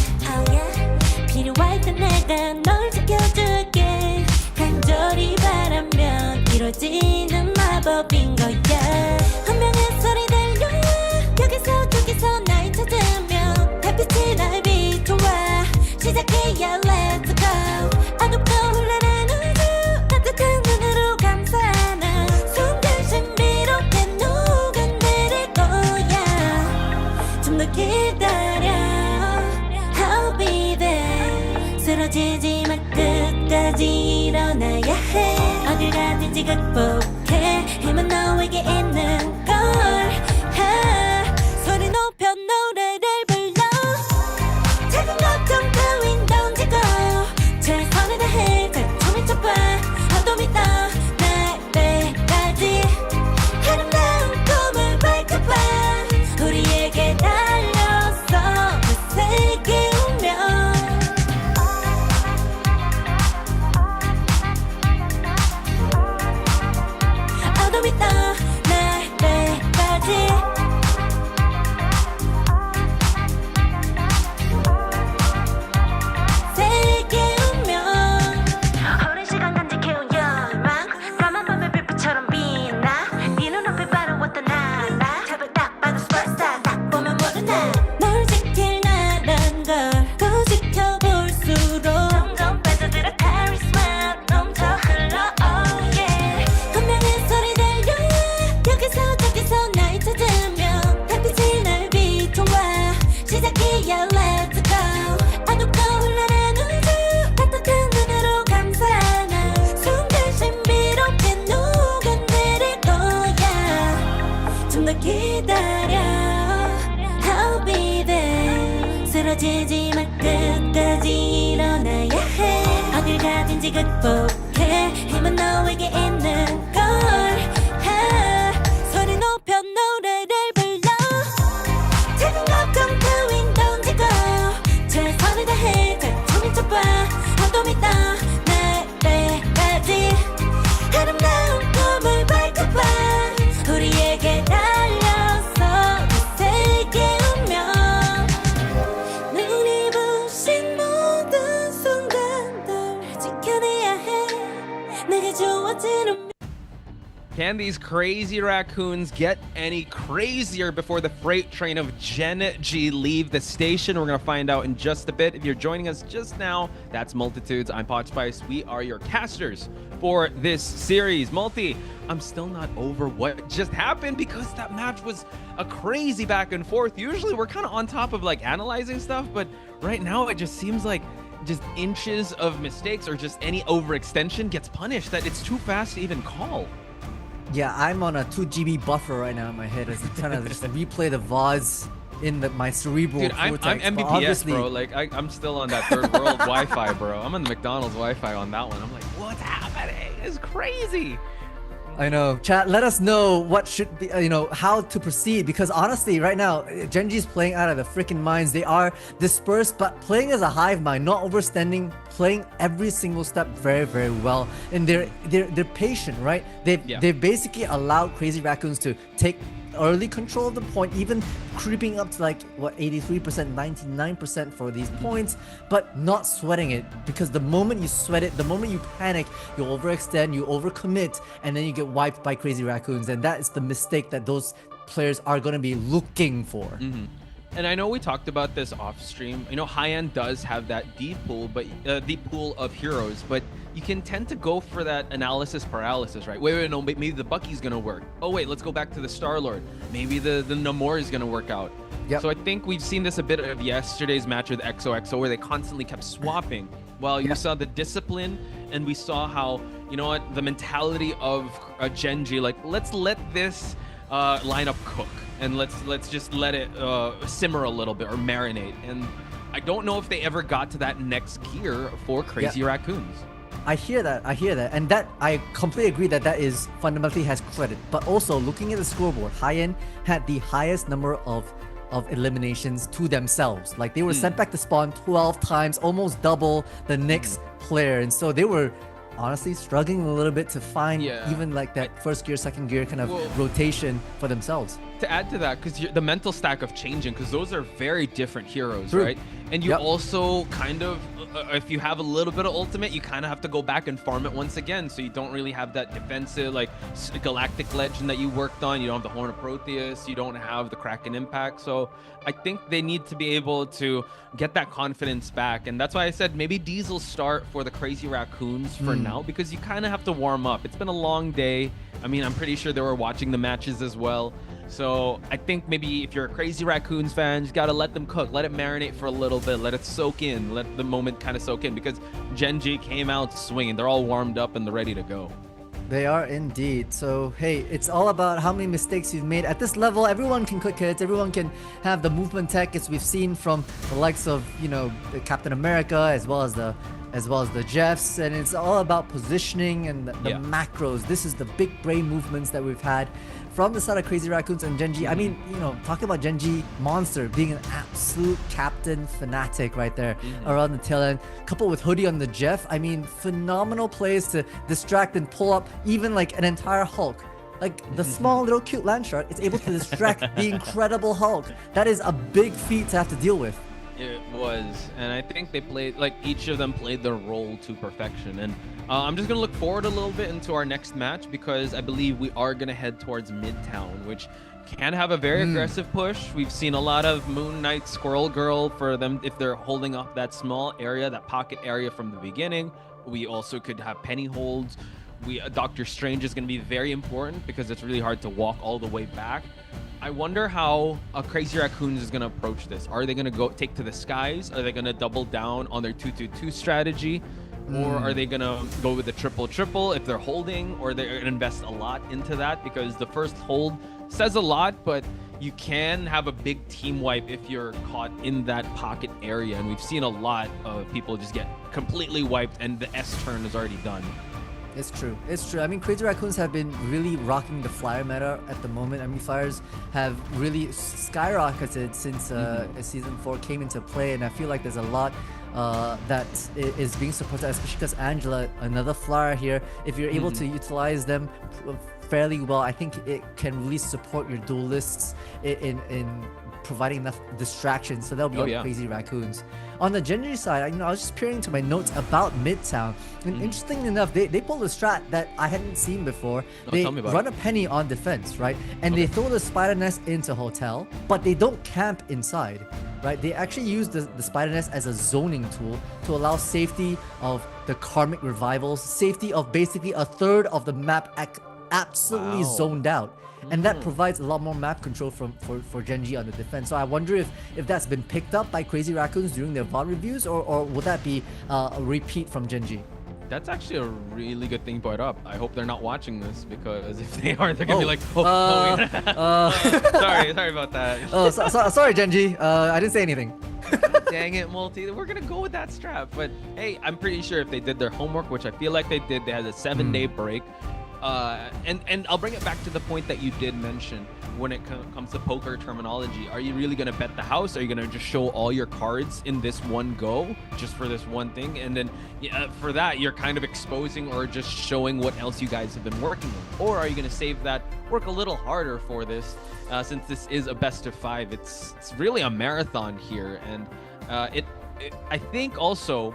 필요할 때 내가 널 지켜줄게. 간절히 바라면 이루어지는 마법인 거야. 운명의 소리 들려. 여기서 저기서 날 찾으면 달빛이 날 비춰와. 시작해야 let's go. 어둡고 흘러는 우주 따뜻한 눈으로 감싸는 순간 신비롭게 녹아내릴 거야. 좀 더 기다려. 쓰러지지 마 끝까지 일어나야 해 어딜 가든지 극복해 힘은 너에게 있는 걸 소리 높여 노래를 불러 작은 걱정 따윈 던지고 최선을 다해 작품을 쳐봐 어둠이 떠 날 때까지 아름다운 꿈을 밝혀봐 우리에게 달려서 그 세계 운명 쓰러지지 마 끝까지 일어나야 해 어딜 가든지 극복해 힘은 너에게 있는 걸 소리 높여 노래를 불러 작은 걱정 따윈 던지고 최선을 다해 작품을 Can these crazy raccoons get any crazier before the freight train of Gen G leave the station? We're going to find out in just a bit. If you're joining us just now, that's Multitudes. I'm Potspice. We are your casters for this series. Multi, I'm still not over what just happened because that match was a crazy back and forth. Usually we're kind of on top of like analyzing stuff, but right now it just seems like just inches of mistakes or just any overextension gets punished, that it's too fast to even call. Yeah, I'm on a 2 GB buffer right now in my head as I'm trying to just replay the VODs in my cerebral Dude, I'm cortex. But MBPS, bro. Like, I'm still on that third world Wi-Fi, bro. I'm on the McDonald's Wi-Fi on that one. I'm like, what's happening? It's crazy. I know. Chat, let us know what should be, how to proceed. Because honestly, right now, Genji's playing out of the freaking minds. They are dispersed, but playing as a hive mind, not overstanding, playing every single step very, very well. And they're patient, right? They've basically allowed Crazy Raccoons to take early control of the point, even creeping up to like what 83%, 99% for these points, but not sweating it, because the moment you sweat it, the moment you panic, you overextend, you overcommit, and then you get wiped by Crazy Raccoons, and that is the mistake that those players are going to be looking for. And I know we talked about this off stream. You know, high-end does have that deep pool, but deep pool of heroes, but you can tend to go for that analysis paralysis, right? Wait, no, maybe the Bucky's gonna work. Oh wait, let's go back to the Star-Lord. Maybe the Namor is gonna work out. Yep. So I think we've seen this a bit of yesterday's match with XOXO, where they constantly kept swapping. Well, you saw the discipline, and we saw how, you know what, the mentality of Genji, like, let's let this lineup cook, and let's just let it simmer a little bit or marinate. And I don't know if they ever got to that next gear for Crazy Raccoons. I hear that, and that I completely agree that is fundamentally has credit. But also looking at the scoreboard, High-End had the highest number of eliminations to themselves. Like they were sent back to spawn 12 times, almost double the next player, and so they were honestly struggling a little bit to find even like that first gear, second gear kind of rotation for themselves. To add to that, because the mental stack of changing, because those are very different heroes, right? And you also kind of, if you have a little bit of ultimate, you kind of have to go back and farm it once again, so you don't really have that defensive, like, Galactic Legend that you worked on. You don't have the Horn of Proteus, you don't have the Kraken Impact, so I think they need to be able to get that confidence back, and that's why I said maybe Diesel start for the Crazy Raccoons for now, because you kind of have to warm up. It's been a long day. I mean, I'm pretty sure they were watching the matches as well. So I think maybe if you're a Crazy Raccoons fan, you got to let them cook, let it marinate for a little bit, let it soak in, let the moment kind of soak in, because Genji came out swinging. They're all warmed up and they're ready to go. They are indeed. So hey, it's all about how many mistakes you've made. At this level, everyone can click hits, everyone can have the movement tech, as we've seen from the likes of, the Captain America as well as the Jeffs, and it's all about positioning and the macros. This is the big brain movements that we've had from the side of Crazy Raccoons and Genji. I mean, talking about Genji Monster being an absolute captain fanatic right there around the tail end, coupled with Hoodie on the Jeff. I mean, phenomenal plays to distract and pull up even like an entire Hulk. Like the small little cute Landshark is able to distract the incredible Hulk. That is a big feat to have to deal with. It was, and I think they played, like, each of them played their role to perfection. And I'm just gonna look forward a little bit into our next match, because I believe we are gonna head towards Midtown, which can have a very aggressive push. We've seen a lot of Moon Knight, Squirrel Girl for them if they're holding up that small area, that pocket area from the beginning. We also could have Penny holds. Doctor Strange is going to be very important, because it's really hard to walk all the way back. I wonder how Crazy Raccoons is going to approach this. Are they going to go take to the skies? Are they going to double down on their 2-2-2 strategy? Or are they going to go with the triple if they're holding? Or they're going to invest a lot into that? Because the first hold says a lot, but you can have a big team wipe if you're caught in that pocket area. And we've seen a lot of people just get completely wiped, and the S turn is already done. It's true. I mean, Crazy Raccoons have been really rocking the flyer meta at the moment. I mean, flyers have really skyrocketed since Season 4 came into play, and I feel like there's a lot that is being supported, especially because Angela, another flyer here, if you're able to utilize them fairly well, I think it can really support your duelists in providing enough distraction, so they'll be Oh, on yeah. Crazy Raccoons. On the Genji side, I was just peering into my notes about Midtown, and interestingly enough, they pulled a strat that I hadn't seen before. They tell me about run it. a penny on defense, right? And they throw the spider nest into hotel, but they don't camp inside, right? They actually use the spider nest as a zoning tool to allow safety of the karmic revivals, safety of basically a third of the map absolutely Wow. zoned out. And that provides a lot more map control for Genji on the defense. So I wonder if that's been picked up by Crazy Raccoons during their VOD reviews, or would that be a repeat from Genji? That's actually a really good thing brought up. I hope they're not watching this, because if they are, they're gonna be like, sorry about that. Sorry, Genji. I didn't say anything. Dang it, Multi. We're gonna go with that strap. But hey, I'm pretty sure if they did their homework, which I feel like they did, they had a 7-day break. And I'll bring it back to the point that you did mention when it comes to poker terminology. Are you really gonna bet the house? Are you gonna just show all your cards in this one go, just for this one thing? And then for that, you're kind of exposing or just showing what else you guys have been working on. Or are you gonna save that, work a little harder for this, since this is a best of 5? It's really a marathon here, and I think also,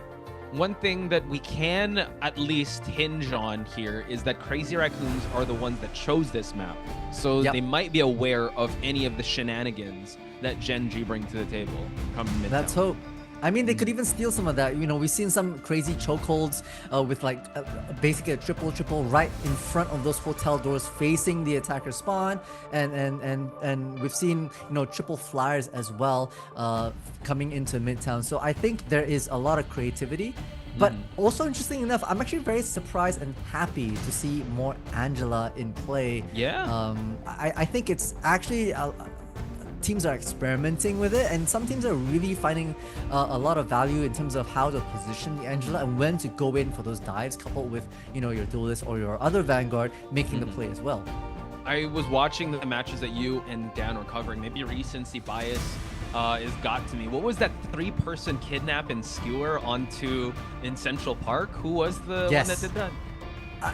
one thing that we can at least hinge on here is that Crazy Raccoons are the ones that chose this map. So they might be aware of any of the shenanigans that Genji bring to the table come Midtown. Let's hope. I mean, they could even steal some of that. We've seen some crazy chokeholds with like basically a triple right in front of those hotel doors facing the attacker spawn, and we've seen triple flyers as well coming into Midtown. So I think there is a lot of creativity. But also, interesting enough, I'm actually very surprised and happy to see more Angela in play. Yeah. I think it's actually teams are experimenting with it, and some teams are really finding a lot of value in terms of how to position the Angela and when to go in for those dives, coupled with your duelist or your other Vanguard making the play as well. I was watching the matches that you and Dan were covering. Maybe recency bias is got to me. What was that 3-person kidnap and skewer in Central Park? Who was the one that did that?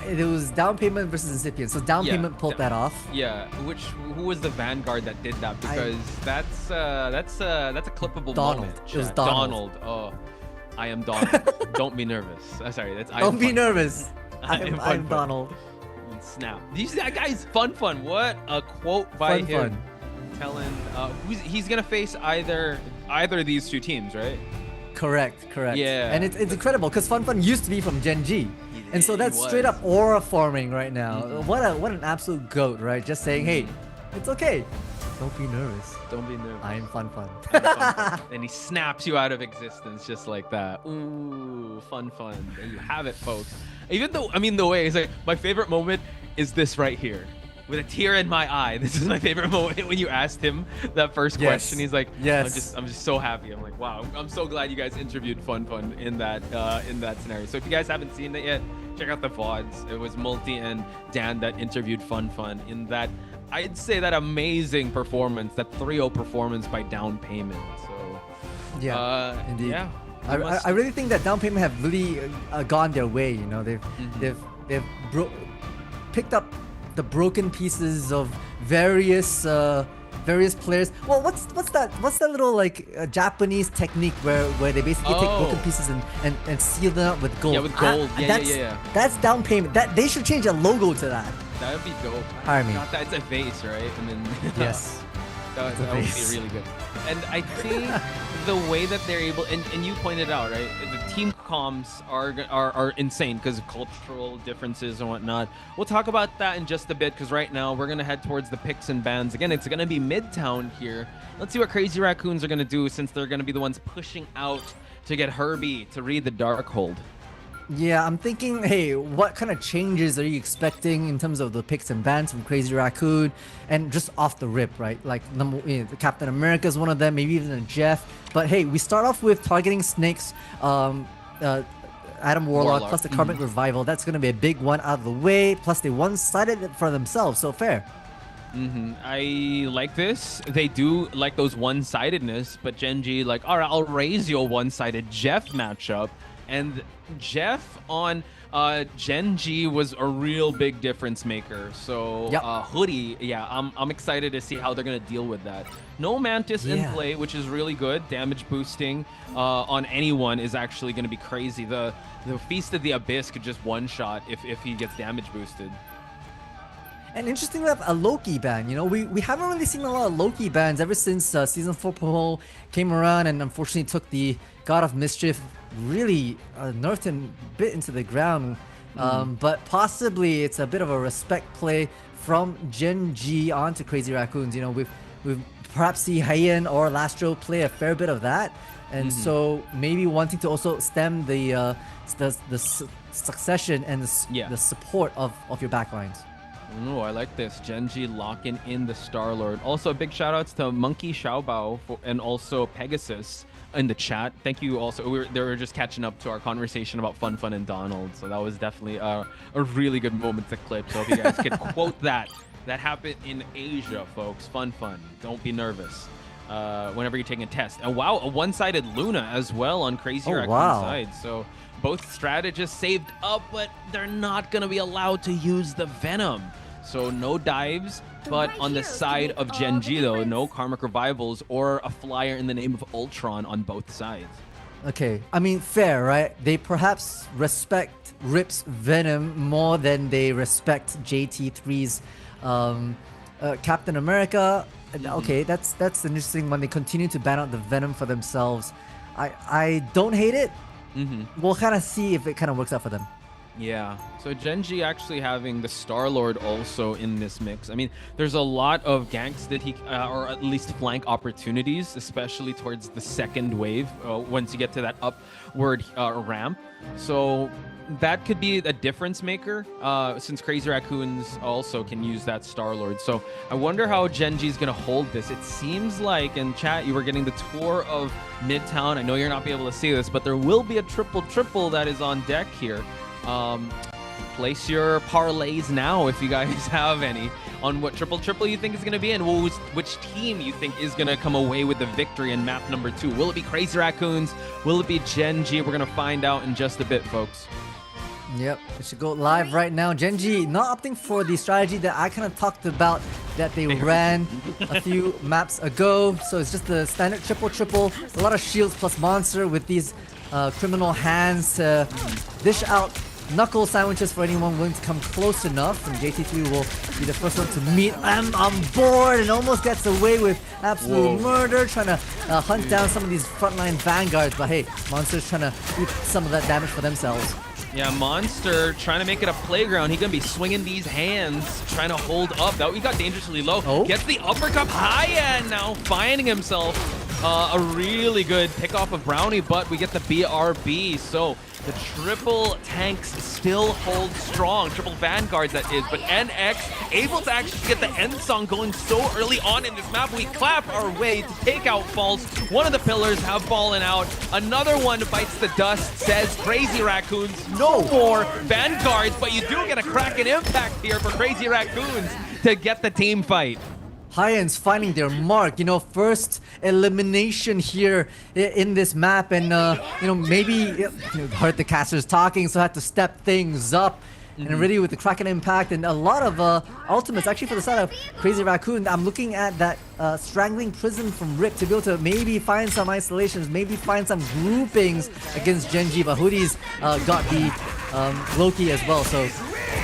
It was Down Payment versus Incipient. So Down Payment pulled that off. Yeah, who was the Vanguard that did that? Because that's a clippable Donald. moment. It was Chat. Donald. Oh, I am Donald. Don't be nervous. Sorry, that's Don't be nervous. I'm Donald. Snap. You see that guy's fun. What a quote by him. Fun. Telling he's gonna face either of these two teams, right? Correct. Yeah. And it's incredible because Fun used to be from Gen G. And so that's straight up aura forming right now. What an absolute goat, right? Just saying, hey, it's okay. Don't be nervous. Don't be nervous. I am Fun. And he snaps you out of existence just like that. Ooh, fun. There you have it, folks. Even though, the way is like, my favorite moment is this right here. With a tear in my eye. This is my favorite moment when you asked him that first question. He's like, yes. I'm just so happy. I'm like, wow, I'm so glad you guys interviewed Fun in that scenario. So if you guys haven't seen it yet, check out the VODs. It was Multi and Dan that interviewed Fun in that, I'd say, that amazing performance, that 3-0 performance by Down Payment. So yeah, indeed. Yeah. I really think that Down Payment have really gone their way. They've picked up the broken pieces of various players. Well, what's that little like Japanese technique where they basically take broken pieces and seal them up with gold? Yeah, with gold. Yeah. That's Down Payment. That they should change a logo to that. That would be dope. Hire me. It's a vase, right? And then yes. That would be really good. And I think the way that they're able, and you pointed out, right, the team comms are insane because of cultural differences and whatnot. We'll talk about that in just a bit because right now we're going to head towards the picks and bans. Again, it's going to be Midtown here. Let's see what Crazy Raccoons are going to do since they're going to be the ones pushing out to get Herbie to read the Darkhold. Yeah, I'm thinking, hey, what kind of changes are you expecting in terms of the picks and bans from Crazy Raccoon? And just off the rip, right? Like, Captain America is one of them, maybe even a Jeff. But hey, we start off with targeting Snakes, Adam Warlock, plus the Karmic Revival. That's going to be a big one out of the way. Plus, they one-sided it for themselves, so fair. I like this. They do like those one-sidedness, but Genji, like, all right, I'll raise your one-sided Jeff matchup. And Jeff on Genji was a real big difference maker. So Hoodie, yeah, I'm excited to see how they're gonna deal with that. No Mantis in play, which is really good. Damage boosting on anyone is actually gonna be crazy. The Feast of the Abyss could just one-shot if he gets damage boosted. And interestingly enough, a Loki ban. You know, we haven't really seen a lot of Loki bans ever since Season 4 promo came around and unfortunately took the God of Mischief, really nerfed him a bit into the ground. But possibly it's a bit of a respect play from Genji onto Crazy Raccoons. You know, we've perhaps see Hyen or Lastro play a fair bit of that. And so maybe wanting to also stem the succession and the support of your backlines. Oh, I like this. Genji locking in the Star-Lord. Also, big shout-outs to Monkey Xiaobao and also Pegasus in the chat. Thank you also. They were just catching up to our conversation about Fun and Donald. So that was definitely a really good moment to clip. So if you guys could quote that. That happened in Asia, folks. Fun. Don't be nervous whenever you're taking a test. And wow, a one-sided Luna as well on Crazy Raccoon's side. So both strategists saved up, but they're not going to be allowed to use the Venom. So no dives, but on the side of Genji though, no Karmic Revivals or a flyer in the name of Ultron on both sides. Okay, I mean, fair, right? They perhaps respect Rip's Venom more than they respect JT3's Captain America. Okay, that's an interesting one. They continue to ban out the Venom for themselves. I don't hate it. We'll kind of see if it kind of works out for them. Yeah, so Genji actually having the Star-Lord also in this mix. I mean, there's a lot of ganks that he, or at least flank opportunities, especially towards the second wave, once you get to that upward ramp. So that could be a difference maker, since Crazy Raccoons also can use that Star-Lord. So I wonder how Genji's gonna hold this. It seems like, in chat, you were getting the tour of Midtown. I know you're not be able to see this, but there will be a triple that is on deck here. Place your parlays now if you guys have any on what triple you think is going to be and which team you think is going to come away with the victory in map number 2. Will it be Crazy Raccoons? Will it be Genji? We're going to find out in just a bit, folks. Yep, we should go live right now. Genji not opting for the strategy that I kind of talked about that they ran a few maps ago. So it's just the standard triple. A lot of shields plus monster with these criminal hands to dish out knuckle sandwiches for anyone willing to come close enough, and JT3 will be the first one to meet. I'm on board and almost gets away with absolute murder, trying to hunt down some of these frontline vanguards, but hey, Monster's trying to reap some of that damage for themselves. Yeah, Monster trying to make it a playground. He's gonna be swinging these hands, trying to hold up. That he got dangerously low. Gets the uppercut high end now, finding himself a really good pick off of Brownie, but we get the BRB. So the triple tanks still hold strong, triple vanguards that is, but NX able to actually get the end song going so early on in this map. We clap our way to take out False. One of the pillars have fallen out. Another one bites the dust, says Crazy Raccoons. No more vanguards, but you do get a cracking impact here for Crazy Raccoons to get the team fight. Hyen's finding their mark, you know, first elimination here in this map, and you know, maybe heard the casters talking, so had to step things up. And really with the Kraken impact and a lot of ultimates actually for the side of Crazy Raccoon. I'm looking at that strangling prison from Rip to be able to maybe find some isolations, maybe find some groupings against Genji, but Hoodie's got the Loki as well, so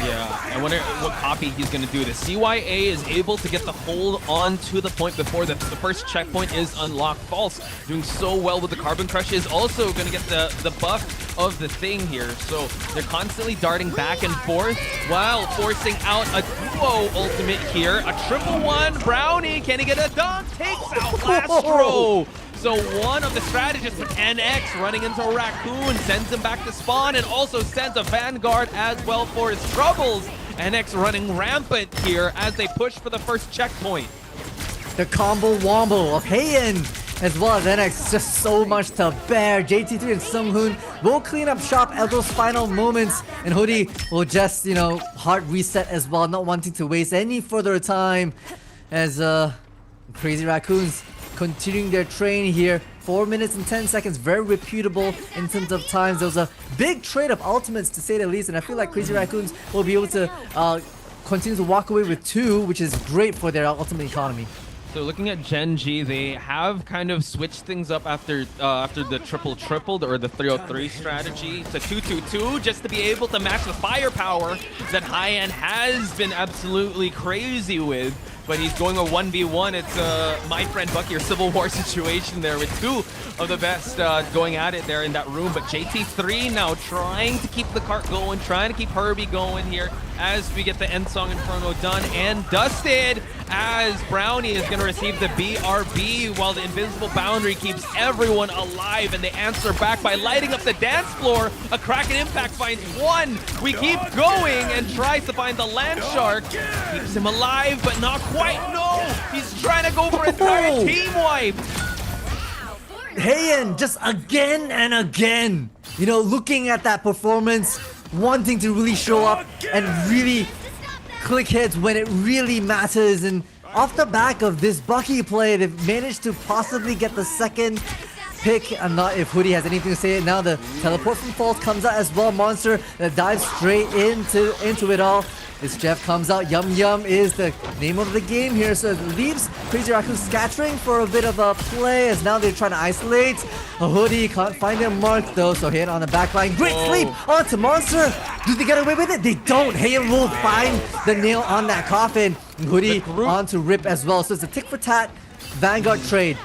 yeah, I wonder what copy he's going to do. The CYA is able to get the hold on to the point before the first checkpoint is unlocked. False doing so well with the Carbon Crush is also going to get the buff of the thing here. So they're constantly darting back and forth while forcing out a duo ultimate here. A 1-1 Brownie. Can he get a dunk? Takes out Lastro. So one of the strategists with NX running into a Raccoon sends him back to spawn and also sends a Vanguard as well for his troubles. NX running rampant here as they push for the first checkpoint. The combo wombo of Hyen as well as NX, just so much to bear. JT3 and Sunghoon will clean up shop at those final moments, and Hoodie will just, you know, hard reset as well, not wanting to waste any further time as Crazy Raccoons continuing their train here, 4 minutes and 10 seconds, very reputable in terms of times. There was a big trade of ultimates, to say the least, and I feel like Crazy Raccoons will be able to continue to walk away with 2, which is great for their ultimate economy. So looking at Gen G, they have kind of switched things up after the triple or the 303 strategy to 222, just to be able to match the firepower that High-End has been absolutely crazy with. But he's going a 1v1. It's my friend Bucky or Civil War situation there with 2 of the best going at it there in that room. But JT3 now trying to keep the cart going, trying to keep Herbie going here as we get the end song Inferno done and dusted, as Brownie is going to receive the BRB while the invisible boundary keeps everyone alive, and they answer back by lighting up the dance floor. A Kraken Impact finds 1. We keep going and tries to find the Land Shark. Keeps him alive, but not quite. No! He's trying to go for an entire team wipe. Heian just again and again, you know, looking at that performance, wanting to really show up and really click heads when it really matters. And off the back of this Bucky play, they've managed to possibly get the second pick. I'm not if Hoodie has anything to say. Now the teleport from False comes out as well. Monster dives straight into it all. This Jeff comes out. Yum Yum is the name of the game here, so it leaves Crazy Raccoon scattering for a bit of a play, as now they're trying to isolate. A Hoodie can't find their mark though, so Heian on the back line. Great sleep onto Monster. Do they get away with it? They don't. Heian will find the nail on that coffin. Hoodie onto Rip as well, so it's a tick for tat Vanguard trade.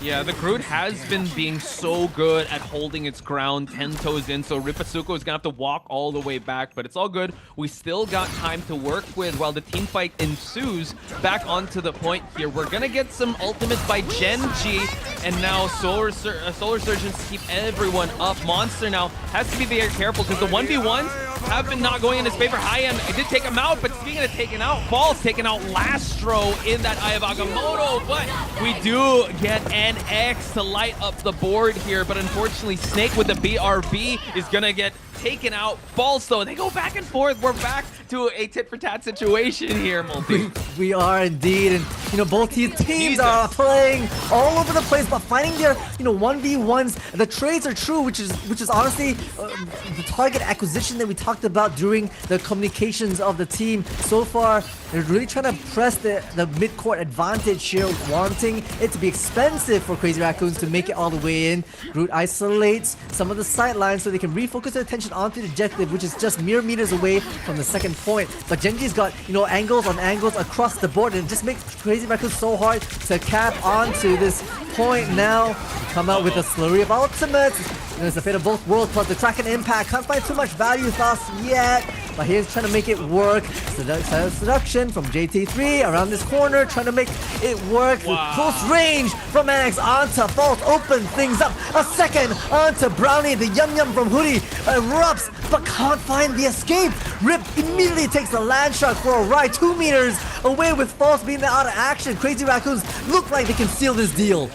Yeah, the Groot has been being so good at holding its ground 10 toes in, so Ripasuko is going to have to walk all the way back, but it's all good. We still got time to work with while the team fight ensues. Back onto the point here. We're going to get some ultimates by Gen G, and now Solar Surgeons to keep everyone up. Monster now has to be very careful because the 1v1s have been not going in his favor. High-End did take him out, but speaking of taking out, Falls taking out Lastro in that Eye of Agamotto, but we do get NX to light up the board here, but unfortunately Snake with the BRB is gonna get taken out. Falls though, they go back and forth. We're back to a tit-for-tat situation here, Multi. We are indeed, and you know, both these teams are playing all over the place, but finding their 1v1s. The trades are true, which is honestly the target acquisition that we talked about during the communications of the team. So far, they're really trying to press the mid-court advantage here, wanting it to be expensive for Crazy Raccoons to make it all the way in. Groot isolates some of the sidelines so they can refocus their attention onto the objective, which is just mere meters away from the second point. But Genji's got, angles on angles across the board, and it just makes Crazy Raccoons so hard to cap onto this point. Now come out with a slurry of ultimates. There's a fate of both worlds, plus the Kraken Impact. Can't find too much value thus yet, but he's trying to make it work. Seduction from JT3 around this corner, trying to make it work. Wow. Close range from NX onto False, open things up. A second onto Brownie. The Yum Yum from Hoodie erupts, but can't find the escape. Rip immediately takes the Land Shark for a ride, 2 meters away with False being out of action. Crazy Raccoons look like they can seal this deal.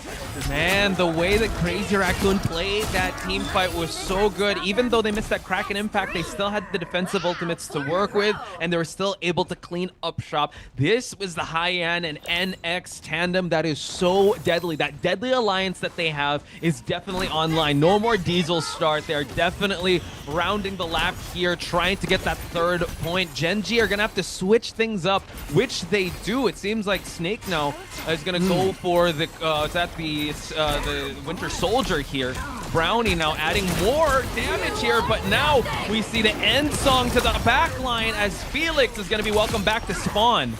Man, the way that Crazy Raccoon played that team fight was so good. Even though they missed that Kraken Impact, they still had the defensive ultimates to work with, and they were still able to clean up shop. This was the High-End and NX tandem that is so deadly. That deadly alliance that they have is definitely online. No more Diesel start. They're definitely rounding the lap here, trying to get that third point. Genji are going to have to switch things up, which they do. It seems like Snake now is going to go for the Winter Soldier here. Brownie now adding more damage here, but now we see the end song to the back line as Felix is going to be welcomed back to spawn.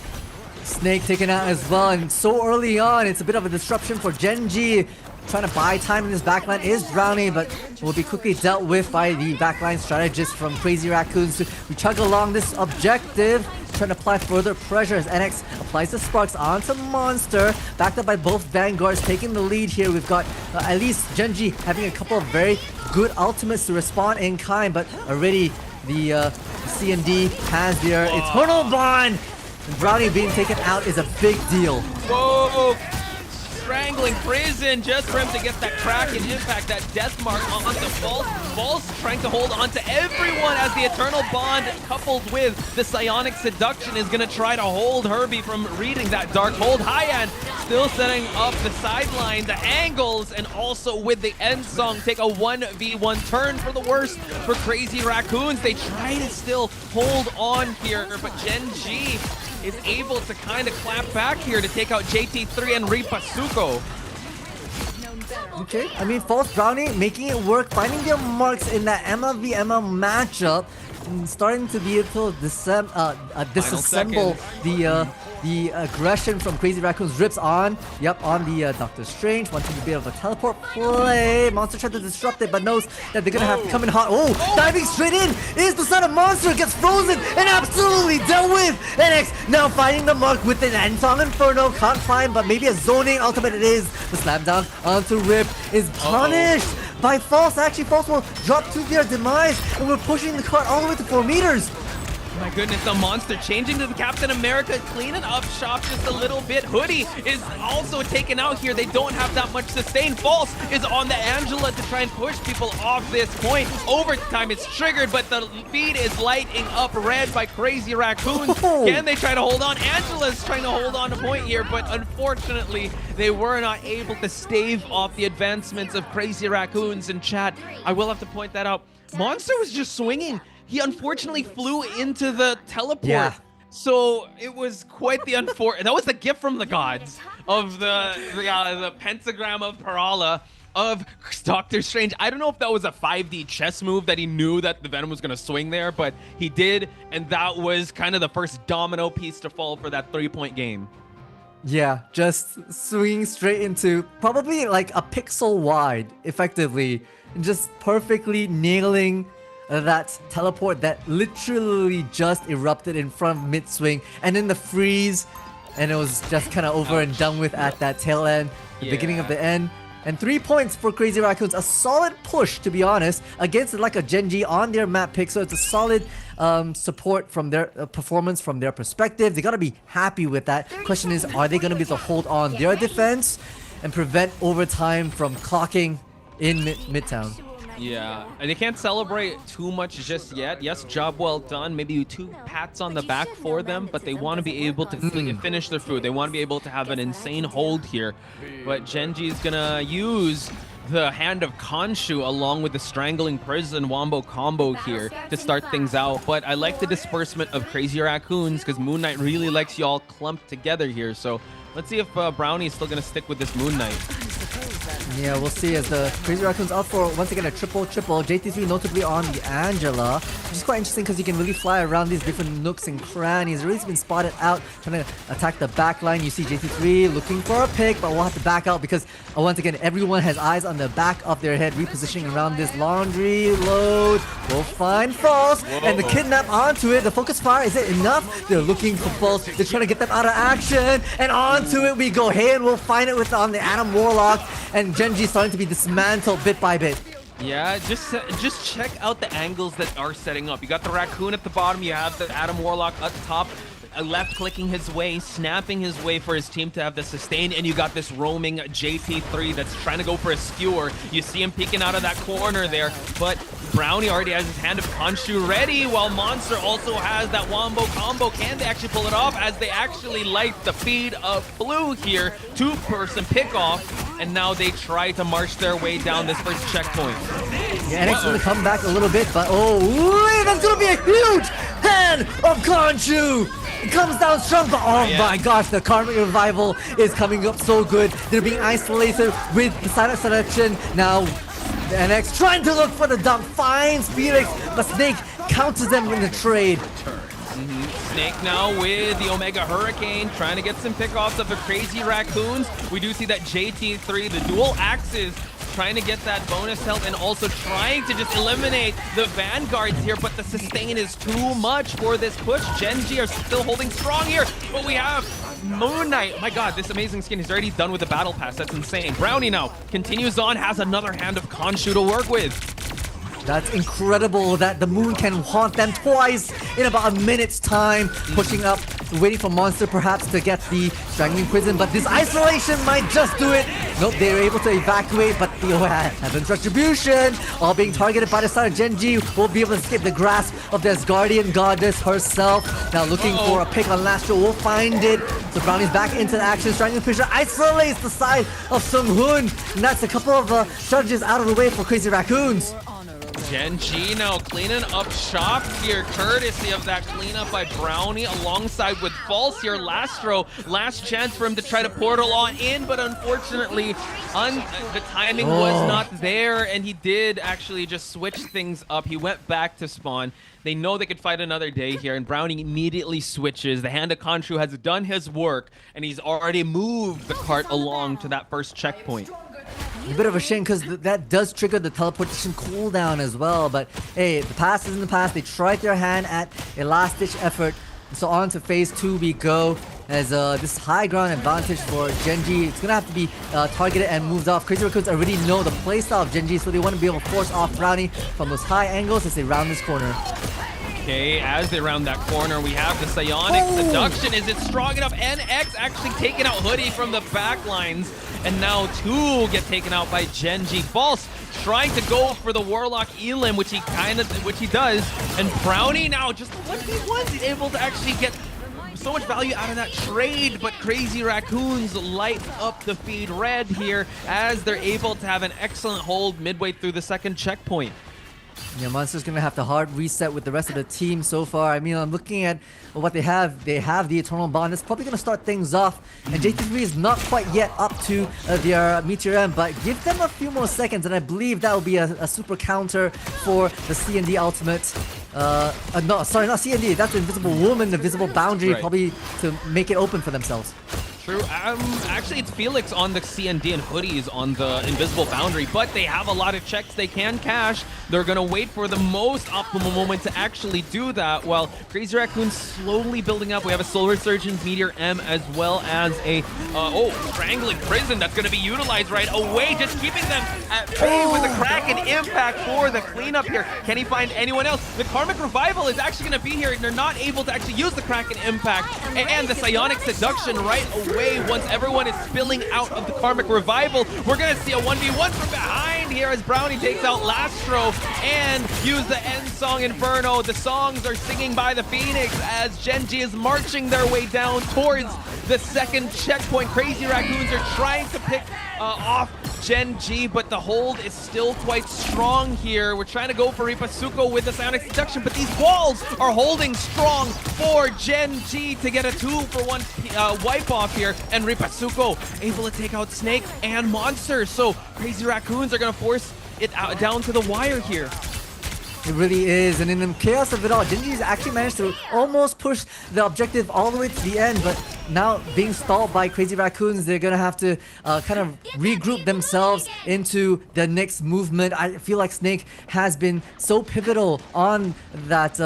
Snake taken out as well, and so early on, it's a bit of a disruption for Genji. Trying to buy time in this backline is Brownie, but will be quickly dealt with by the backline strategist from Crazy Raccoons. We chug along this objective, trying to apply further pressure as NX applies the sparks onto Monster. Backed up by both Vanguards, taking the lead here. We've got at least Genji having a couple of very good ultimates to respond in kind, but already the C&D has their Eternal Bond. And Brownie being taken out is a big deal. Whoa! strangling prison just for him to get that crack and impact, that death mark onto False. False trying to hold on to everyone as the Eternal Bond coupled with the Psionic Seduction is going to try to hold Herbie from reading that Dark Hold. Hyan still setting up the sideline, the angles, and also with the end song take a 1v1 turn for the worst for Crazy Raccoons. They try to still hold on here, but Gen G is able to kind of clap back here to take out JT3 and Ripasuko. Okay, I mean, False Brownie making it work, finding their marks in that Emma v Emma matchup, and starting to be able to disassemble the aggression from Crazy Raccoons. Rips on, on the Doctor Strange, wanting to be able to teleport play. Monster tried to disrupt it, but knows that they're gonna have to come in hot. Diving straight in is the son of Monster, gets frozen and absolutely dealt with. NX now finding the mark with an Ansong Inferno, can't find, but maybe a zoning ultimate it is. The slam down onto Rip is punished by False. Actually, False will drop to their demise, and we're pushing the cart all the way to 4 meters. My goodness, the Monster changing to the Captain America, cleaning up shop just a little bit. Hoodie is also taken out here. They don't have that much sustain. False is on the Angela to try and push people off this point. Overtime is triggered, but the feed is lighting up red by Crazy Raccoons. Can they try to hold on? Angela's trying to hold on to point here, but unfortunately, they were not able to stave off the advancements of Crazy Raccoons. In chat, I will have to point that out. Monster was just swinging. He unfortunately flew into the teleport. Yeah. So it was quite the unfortunate. That was the gift from the gods of the pentagram of Parala of Doctor Strange. I don't know if that was a 5D chess move that he knew that the Venom was going to swing there, but he did, and that was kind of the first domino piece to fall for that 3-point game. Yeah, just swinging straight into probably like a pixel wide, effectively, and just perfectly nailing that teleport that literally just erupted in front of mid-swing, and then the freeze, and it was just kind of over and done with at that tail end, the beginning of the end. And 3 points for Crazy Raccoons, a solid push, to be honest, against like a Gen G on their map pick. So it's a solid support from their performance from their perspective. They gotta be happy with that. Question is, are they gonna be able to hold on their defense and prevent overtime from clocking in Midtown? Yeah, and they can't celebrate too much just yet. Yes, job well done. Maybe 2 pats on the back for them, but they want to be able to finish their food. They want to be able to have an insane hold here. But Genji is going to use the Hand of Khonshu along with the Strangling Prison Wombo combo here to start things out. But I like the disbursement of Crazy Raccoons because Moon Knight really likes y'all clumped together here. So let's see if Brownie is still going to stick with this Moon Knight. Yeah, we'll see as the Crazy Raccoons out for once again a triple. JT3 notably on the Angela, which is quite interesting because you can really fly around these different nooks and crannies. Really been spotted out trying to attack the back line. You see JT3 looking for a pick, but we'll have to back out because once again everyone has eyes on the back of their head, repositioning around this laundry load. We'll find False and the kidnap onto it. The focus fire, is it enough? They're looking for False. They're trying to get them out of action, and onto it we go. Hey, and we'll find it with on the Adam Warlock, and Genji starting to be dismantled bit by bit. Yeah, just check out the angles that are setting up. You got the Raccoon at the bottom, you have the Adam Warlock up top, left clicking his way, snapping his way for his team to have the sustain, and you got this roaming JT3 that's trying to go for a skewer. You see him peeking out of that corner there, but Brownie already has his Hand of Khonshu ready, while Monster also has that Wombo combo. Can they actually pull it off as they actually light the feed of Blue here? 2-person pick off, and now they try to march their way down this first checkpoint. Yeah, NX going to come back a little bit, but that's going to be a huge Hand of Khonshu! It comes down strong, but my gosh, the Karmic Revival is coming up so good. They're being isolated with the Silent Selection. Now, the NX trying to look for the dump, finds Felix, but Snake counters them in the trade. Snake now with the Omega Hurricane, trying to get some pickoffs of the Crazy Raccoons. We do see that JT3, the dual axes, trying to get that bonus health and also trying to just eliminate the Vanguards here, but the sustain is too much for this push. Genji are still holding strong here, but we have Moon Knight. My god, this amazing skin is already done with the battle pass. That's insane. Brownie now continues on, has another Hand of Khonshu to work with. That's incredible that the moon can haunt them twice in about a minute's time, pushing up waiting for Monster perhaps to get the Strangling Prison, but this isolation might just do it. Nope, they were able to evacuate, but the Heaven's Retribution, all being targeted by the side of Genji, will be able to escape the grasp of this Guardian Goddess herself. Now looking for a pick on Lastro, will find it. So Brownie's back into the action. Strangling Pressure isolates the side of Sung Hoon, and that's a couple of strategies out of the way for Crazy Raccoons. Genji now cleaning up shop here, courtesy of that cleanup by Brownie alongside with False here. Lastro, last chance for him to try to portal on in, but unfortunately the timing was not there, and he did actually just switch things up. He went back to spawn. They know they could fight another day here, and Brownie immediately switches. The Hand of Khonshu has done his work, and he's already moved the cart along to that first checkpoint. A bit of a shame because that does trigger the teleportation cooldown as well. But hey, the past is in the past. They tried their hand at a last-ditch effort. So on to phase 2 we go. As this high ground advantage for Genji, it's gonna have to be targeted and moved off. Crazy Raccoons already know the playstyle of Genji, so they want to be able to force off Brownie from those high angles as they round this corner. Okay, as they round that corner, we have the Psionic Seduction. Is it strong enough? NX actually taking out Hoodie from the back lines. And now 2 get taken out by Genji. False trying to go for the Warlock Elim, which he does. And Brownie now just 1v1, he's able to actually get so much value out of that trade, but Crazy Raccoons light up the feed red here as they're able to have an excellent hold midway through the second checkpoint. Yeah, Monster's gonna have to hard reset with the rest of the team so far. I mean, I'm looking at what they have. They have the Eternal Bond. It's probably gonna start things off. And JT3 is not quite yet up to their Meteor M, but give them a few more seconds, and I believe that will be a super counter for the C&D Ultimate. No, sorry, not C&D. That's the Invisible Woman, the Visible Boundary, probably to make it open for themselves. True. Actually, it's Felix on the CND and Hoodies on the Invisible Boundary, but they have a lot of checks they can cash. They're going to wait for the most optimal moment to actually do that, while Crazy Raccoon's slowly building up. We have a Solar Surgeon's Meteor M as well as a, Strangling Prison that's going to be utilized right away, just keeping them at bay with the Kraken Impact for the cleanup here. Can he find anyone else? The Karmic Revival is actually going to be here, and they're not able to actually use the Kraken Impact, and the Psionic Seduction right away. Once everyone is spilling out of the Karmic Revival, we're gonna see a 1v1 from behind here as Brownie takes out Lastro and use the end song Inferno. The songs are singing by the Phoenix as Genji is marching their way down towards the second checkpoint. Crazy Raccoons are trying to pick off Genji, but the hold is still quite strong here. We're trying to go for Ripasuko with the Psionic Seduction, but these walls are holding strong for Genji to get a 2-for-1 wipe off here, and Ripasuko able to take out Snake and Monster. So Crazy Raccoons are going to force it out, down to the wire here. It really is, and in the chaos of it all, Genji's actually managed to almost push the objective all the way to the end, but now being stalled by Crazy Raccoons, they're gonna have to kind of regroup themselves into the next movement. I feel like Snake has been so pivotal on that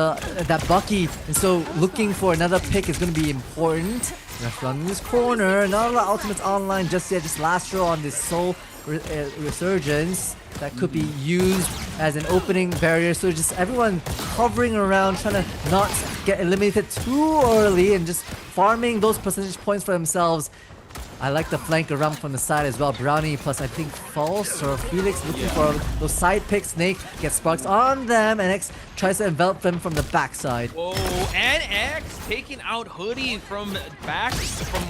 Bucky, and so looking for another pick is gonna be important. Left on this corner, not a lot of ultimates online just yet, just Lastro on this Soul Resurgence that could be used as an opening barrier. So just everyone hovering around, trying to not get eliminated too early and just farming those percentage points for themselves. I like the flank around from the side as well. Brownie plus I think False or Felix looking for those side picks. Snake gets sparks on them, and X tries to envelop them from the backside. Whoa, and X taking out Hoodie from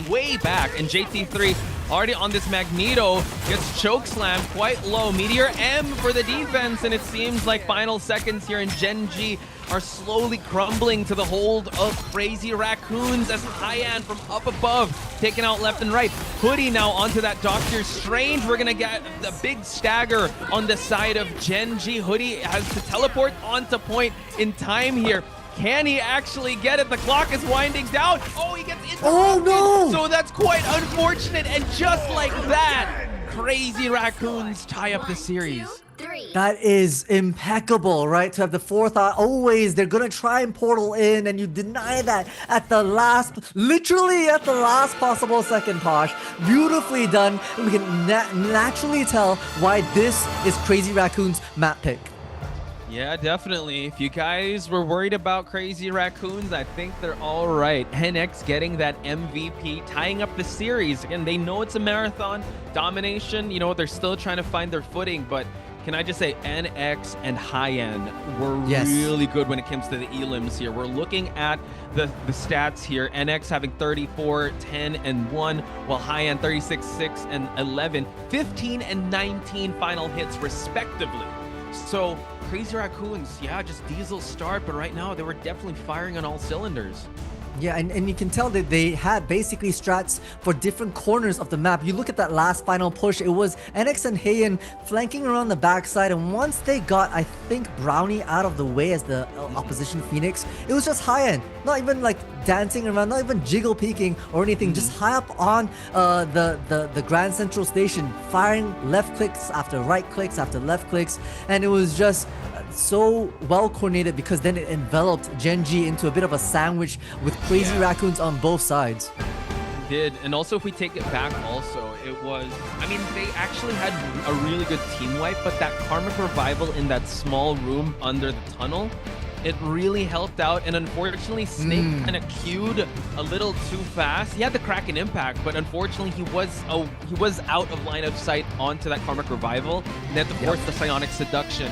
way back, and JT3 already on this Magneto gets chokeslammed quite low. Meteor M for the defense, and it seems like final seconds here in Genji are slowly crumbling to the hold of Crazy Raccoons as Hyan from up above taken out left and right. Hoodie now onto that Doctor Strange. We're gonna get the big stagger on the side of Genji. Hoodie has to teleport onto point in time here. Can he actually get it? The clock is winding down. Oh, he gets interrupted. Oh no! So that's quite unfortunate, and just like that, Crazy Raccoons tie up the series. That is impeccable, right? To have the forethought. Always, they're gonna try and portal in, and you deny that at the last, literally at the last possible second, Posh. Beautifully done. And we can naturally tell why this is Crazy Raccoon's map pick. Yeah, definitely. If you guys were worried about Crazy Raccoons, I think they're all right. NX getting that MVP, tying up the series. Again, they know it's a marathon. Domination, you know, they're still trying to find their footing, but can I just say NX and High-End were really good when it comes to the elims here. We're looking at the stats here. NX having 34, 10, and 1, while High-End 36, 6, and 11, 15 and 19 final hits respectively. So Crazy Raccoons, yeah, just diesel start, but right now they were definitely firing on all cylinders. Yeah, and you can tell that they had basically strats for different corners of the map. You look at that last final push, it was NX and Heian flanking around the backside, and once they got, I think, Brownie out of the way as the opposition Phoenix, it was just Heian, not even like dancing around, not even jiggle peeking or anything, just high up on the Grand Central Station, firing left clicks after right clicks after left clicks, and it was just so well coordinated because then it enveloped Genji into a bit of a sandwich with Crazy Raccoons on both sides. Did, and also if we take it back also, it was, I mean, they actually had a really good team wipe, but that Karmic Revival in that small room under the tunnel, it really helped out, and unfortunately Snake kind of queued a little too fast. He had the Kraken impact, but unfortunately he was out of line of sight onto that Karmic Revival, and they had to force the Psionic Seduction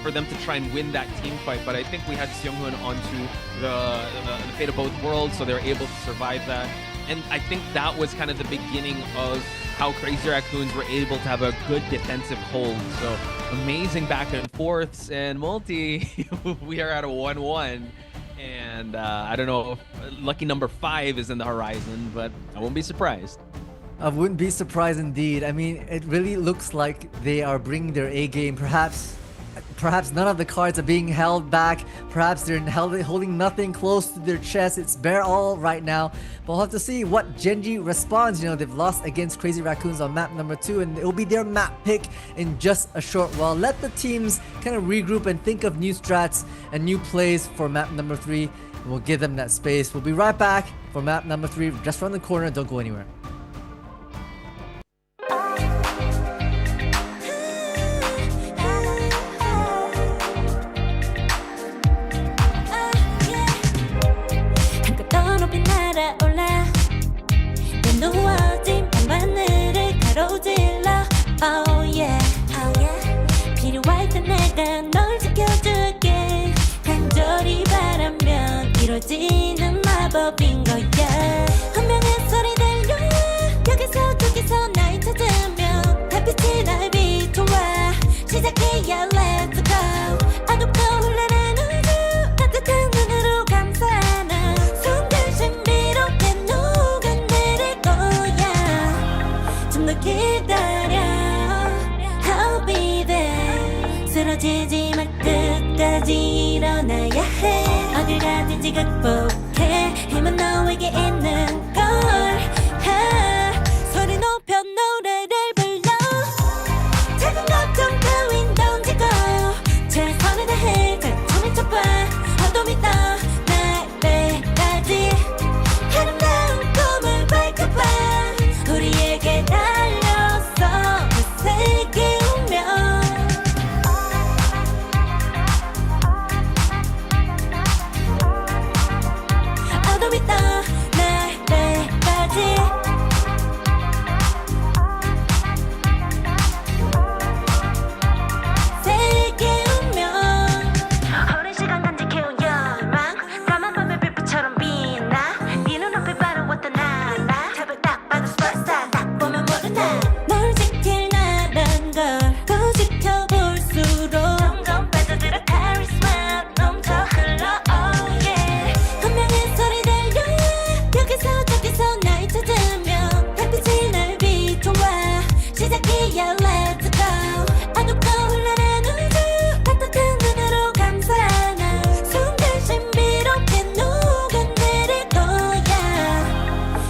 for them to try and win that team fight. But I think we had Seonghun onto the Fate of Both Worlds, so they were able to survive that. And I think that was kind of the beginning of how Crazy Raccoons were able to have a good defensive hold. So amazing back and forths, and Multi, we are at a 1-1. And I don't know if lucky number 5 is in the horizon, but I won't be surprised. I wouldn't be surprised indeed. I mean, it really looks like they are bringing their A game. Perhaps none of the cards are being held back. Perhaps they're holding nothing close to their chest. It's bare all right now. But we'll have to see what Genji responds. You know, they've lost against Crazy Raccoons on map number 2, and it'll be their map pick in just a short while. Let the teams kind of regroup and think of new strats and new plays for map number 3. And we'll give them that space. We'll be right back for map number 3. Just around the corner. Don't go anywhere. 누워진 밤하늘을 가로질러 Oh yeah, oh yeah 필요할 때 내가 널 지켜줄게 간절히 바라면 이루어지는 마법인 거야 운명의 소리 들려 여기서 저기서 날 찾으면 달빛이 날 비춰와 시작해야 let's go 어둡고 흘러는 우주 따뜻한 눈으로 감싸나 손들 신비롭게 녹아내릴 거야 좀 더 기다려 I'll be there 쓰러지지 말 끝까지 일어나야 해 어딜 가든지 극복해 힘은 너에게 있는 걸 소리 높여 노래를 불러 작은 걱정 따윈 던지고 최선을 다해 잘 춰봐 어둠이 떠 날래까지 아름다운 꿈을 밝혀봐 우리에게 달려서 그 세계 운명 어둠이 떠 날래까지 세계 운명 오랜 시간 간직해온 열망 까만 밤의 빛처럼 빛나 네 눈앞에 바로 왔던 나라 탑을 딱 봐도 스파스타 딱 보면 모두 나널 지킬 나란 걸 더 지켜볼수록 점점 빠져들어 카리스마 넘쳐 흘러 oh yeah 운명의 소리 들려 여기서 저기서 날 찾으면 달빛이 날 비춰와 시작이야 let's go 어둡고 흘러는 우주 따뜻한 눈으로 감싸나 손들 신비롭게 녹아내릴 거야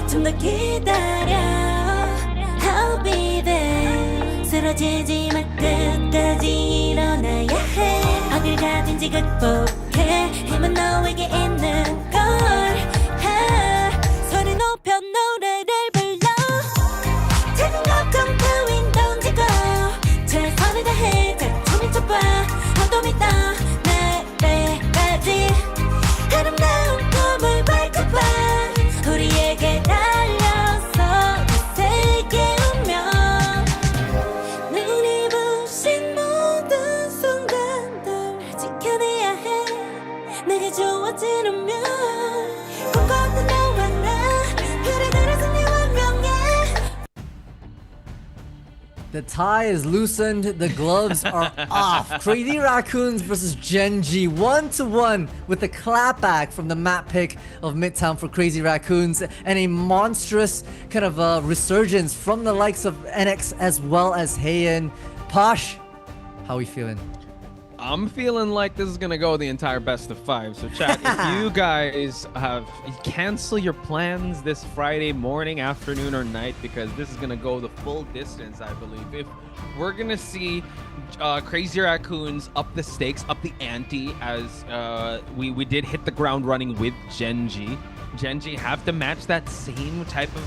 좀 더 기다려 I'll be there 쓰러지지 말 끝까지 일어나야 해 어딜 가든지 극복해 힘은 너에게 있는 걸 소리 높여 노래를 불러 작은 걱정 따윈 던지고 최선을 다해 잘 춰봐 어둠이 떠 The tie is loosened, the gloves are off. Crazy Raccoons versus Genji, 1-1 with the clapback from the map pick of Midtown for Crazy Raccoons and a monstrous kind of resurgence from the likes of NX as well as Heian. Posh, how are we feeling? I'm feeling like this is gonna go the entire best of 5. So chat, if you guys cancel your plans this Friday morning, afternoon, or night, because this is gonna go the full distance, I believe. If we're gonna see Crazy Raccoons up the stakes, up the ante, as we did hit the ground running with Genji. Genji have to match that same type of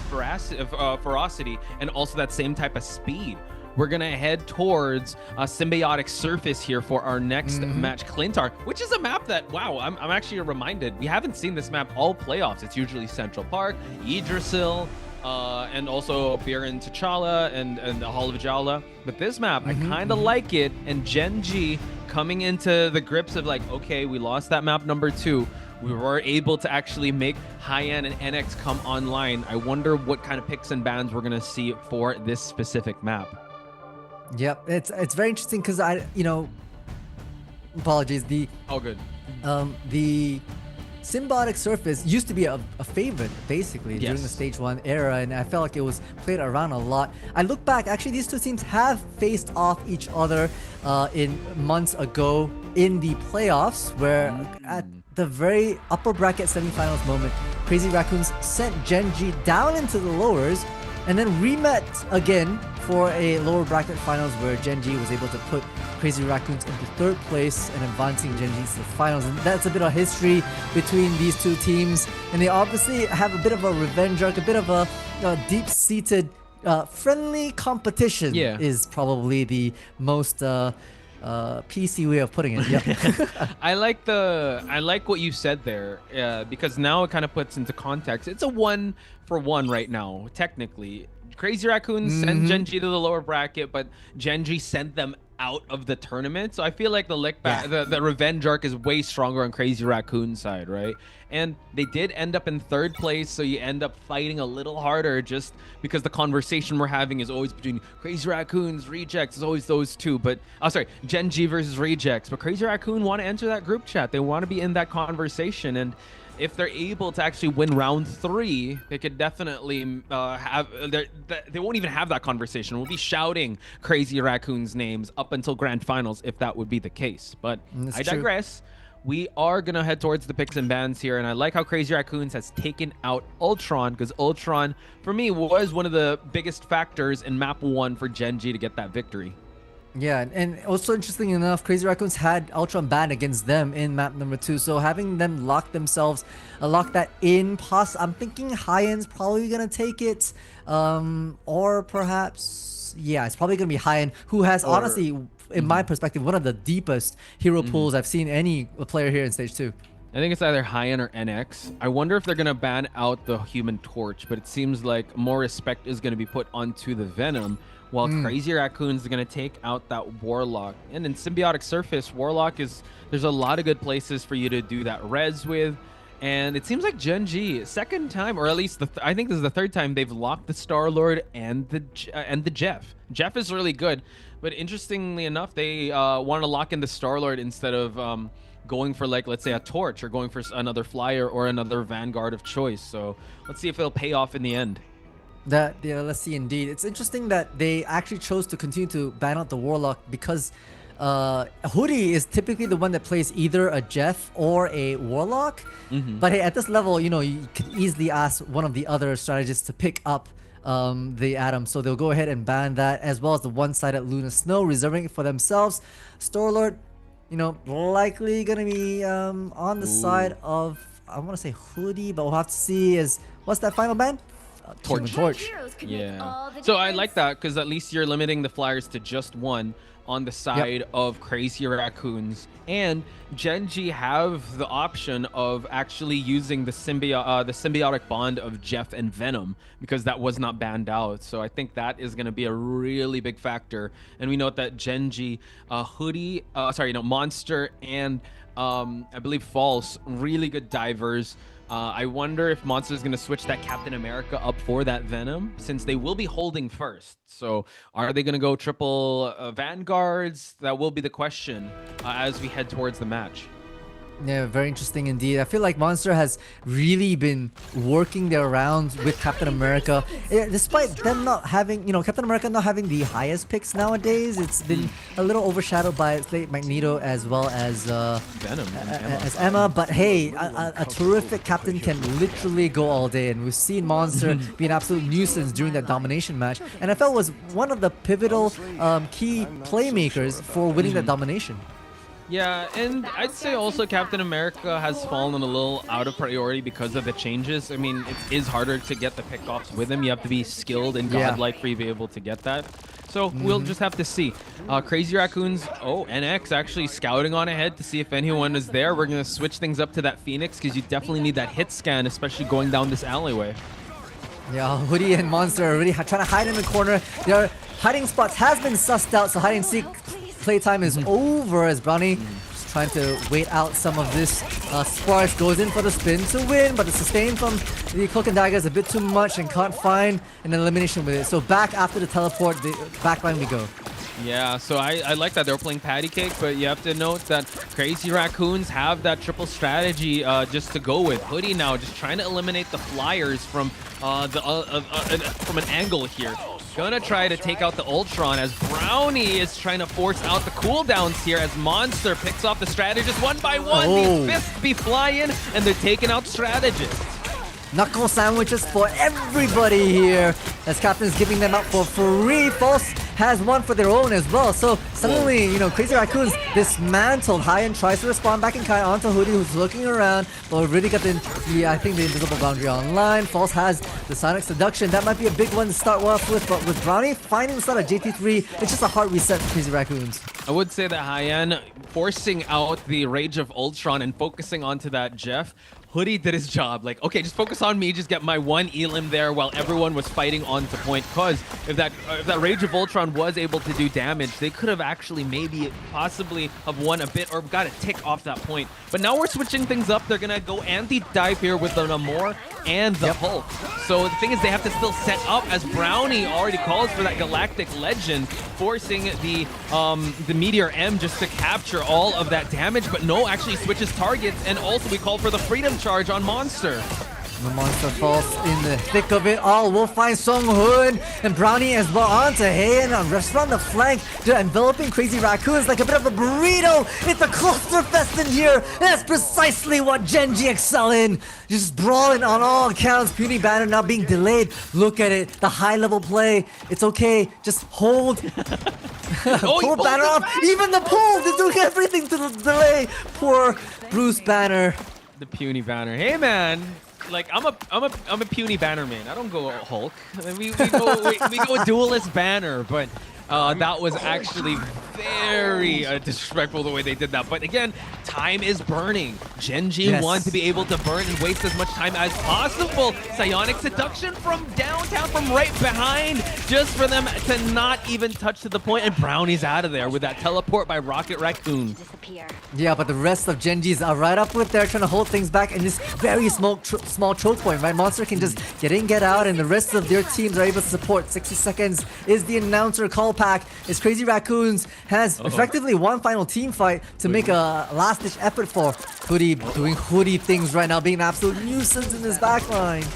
ferocity and also that same type of speed. We're gonna head towards a symbiotic surface here for our next match, Clintar, which is a map that, wow, I'm actually reminded, we haven't seen this map all playoffs. It's usually Central Park, Yggdrasil, and also Biren T'Challa and the Hall of Jala. But this map, I kind of like it, and Genji coming into the grips of like, okay, we lost that map number 2. We were able to actually make Heian and NX come online. I wonder what kind of picks and bans we're gonna see for this specific map. Yep, it's very interesting because apologies, the symbiotic surface used to be a favorite basically during the stage 1 era, and I felt like it was played around a lot. I look back, actually these two teams have faced off each other in months ago in the playoffs, where at the very upper bracket semifinals moment, Crazy Raccoons sent Genji down into the lowers and then remet again for a lower bracket finals where Genji was able to put Crazy Raccoons into 3rd place and advancing Genji to the finals. And that's a bit of history between these two teams. And they obviously have a bit of a revenge arc, a bit of a deep-seated friendly competition is probably the most PC way of putting it. Yep. I like what you said there, because now it kind of puts into context. It's a 1-for-1 right now, technically. Crazy Raccoons send Genji to the lower bracket, but Genji sent them out of the tournament. So I feel like the revenge arc is way stronger on Crazy Raccoon's side, right? And they did end up in 3rd place, so you end up fighting a little harder just because the conversation we're having is always between Crazy Raccoons, Rejects, is always those two. But, Genji versus Rejects. But Crazy Raccoon want to enter that group chat. They want to be in that conversation. And if they're able to actually win round 3, they could definitely they won't even have that conversation. We'll be shouting Crazy Raccoon's names up until grand finals if that would be the case. But I digress. We are going to head towards the picks and bans here, and I like how Crazy Raccoons has taken out Ultron, because Ultron, for me, was one of the biggest factors in map 1 for Genji to get that victory. Yeah, and also interesting enough, Crazy Raccoons had Ultron banned against them in map number 2, so having them lock that in, I'm thinking Heian's probably gonna take it, or perhaps, it's probably gonna be Heian, who has honestly, in my perspective, one of the deepest hero pools I've seen any player here in stage 2. I think it's either Heian or NX. I wonder if they're gonna ban out the Human Torch, but it seems like more respect is gonna be put onto the Venom, while Crazy Raccoons are going to take out that Warlock. And in Symbiotic Surface, Warlock there's a lot of good places for you to do that res with. And it seems like Genji, second time, or at least I think this is the 3rd time they've locked the Star-Lord and the Jeff. Jeff is really good, but interestingly enough, they want to lock in the Star-Lord instead of going for, like, let's say a Torch, or going for another Flyer or another Vanguard of choice. So let's see if it'll pay off in the end. Let's see. Indeed, it's interesting that they actually chose to continue to ban out the Warlock, because Hoodie is typically the one that plays either a Jeff or a Warlock. But hey, at this level, you could easily ask one of the other strategists to pick up the Atom, so they'll go ahead and ban that, as well as the one-sided Luna Snow, reserving it for themselves. Star-Lord, likely gonna be on the side of, I want to say Hoodie, but we'll have to see. What's that final ban? Torch. Yeah. So I like that, because at least you're limiting the Flyers to just one on the side of Crazy Raccoons. And Genji have the option of actually using the symbiotic bond of Jeff and Venom, because that was not banned out. So I think that is going to be a really big factor. And we note that Genji, Monster, and I believe False, really good divers. I wonder if Monster's going to switch that Captain America up for that Venom, since they will be holding first. So are they going to go triple Vanguards? That will be the question as we head towards the match. Yeah, very interesting indeed. I feel like Monster has really been working their rounds with Captain America. Despite them not having, Captain America not having the highest picks nowadays, it's been a little overshadowed by Slate Magneto as well as Venom as Emma. But hey, a terrific captain can literally go all day, and we've seen Monster be an absolute nuisance during that domination match. And I felt was one of the pivotal key playmakers for winning that domination. Yeah, and I'd say also Captain America has fallen a little out of priority because of the changes. I mean, it is harder to get the pickoffs with him. You have to be skilled and godlike for you to be able to get that. So we'll just have to see. Crazy Raccoons, NX actually scouting on ahead to see if anyone is there. We're going to switch things up to that Phoenix because you definitely need that hit scan, especially going down this alleyway. Yeah, Hoodie and Monster are really trying to hide in the corner. Their hiding spots has been sussed out, so hide and seek playtime is over as Brownie is trying to wait out some of this. Sparks goes in for the spin to win, but the sustain from the Cloak and Dagger is a bit too much and can't find an elimination with it. So back after the teleport, the backline we go. Yeah, so I like that. They were playing patty cake, but you have to note that Crazy Raccoons have that triple strategy just to go with. Hoodie now just trying to eliminate the flyers from from an angle here. Gonna try to take out the Ultron as Brownie is trying to force out the cooldowns here as Monster picks off the strategist one by one. These fists be flying and they're taking out strategists. Knuckle sandwiches for everybody here as Captain's giving them out for free. False has one for their own as well. So suddenly, Crazy Raccoons dismantled. High-End tries to respond back in kind onto Hoodie, who's looking around, but really got the invisible boundary online. False has the Sonic Seduction. That might be a big one to start off with, but with Brownie finding the start of JT3, it's just a hard reset for Crazy Raccoons. I would say that High-End forcing out the Rage of Ultron and focusing onto that Jeff. Hoodie did his job. Like, okay, just focus on me, just get my one elim there while everyone was fighting on to point. Because if that Rage of Ultron was able to do damage, they could have actually possibly have won a bit or got a tick off that point. But now we're switching things up. They're gonna go anti-dive here with the Namor and the Hulk. So the thing is, they have to still set up as Brownie already calls for that Galactic Legend, forcing the Meteor M just to capture all of that damage. But no, actually switches targets, and also we call for the Freedom Charge on Monster. The Monster falls in the thick of it all. We'll find Song Hoon and Brownie as well onto Heian on restaurant the flank. They're enveloping Crazy Raccoons like a bit of a burrito. It's a cluster fest in here. That's precisely what Genji excel in. Just brawling on all accounts. Puny Banner now being delayed. Look at it. The high level play. It's okay. Just hold. Pull Banner off. Even the pull. They're doing everything to delay. Poor Bruce Banner. The Puny Banner. Hey man. Like I'm a puny Banner man. I don't go Hulk. We go duelist Banner, but that was actually very disrespectful the way they did that. But again, time is burning. Genji wants to be able to burn and waste as much time as possible. Psionic Seduction from downtown, from right behind, just for them to not even touch to the point. And Brownie's out of there with that teleport by Rocket Raccoon. Yeah, but the rest of Genji's are right up with there, trying to hold things back in this very small choke point, right? Monster can just get in, get out, and the rest of their teams are able to support. 60 seconds is the announcer call pack. As Crazy Raccoons has effectively one final team fight to make a last-ditch effort for Hoodie, doing Hoodie things right now, being an absolute nuisance in this backline.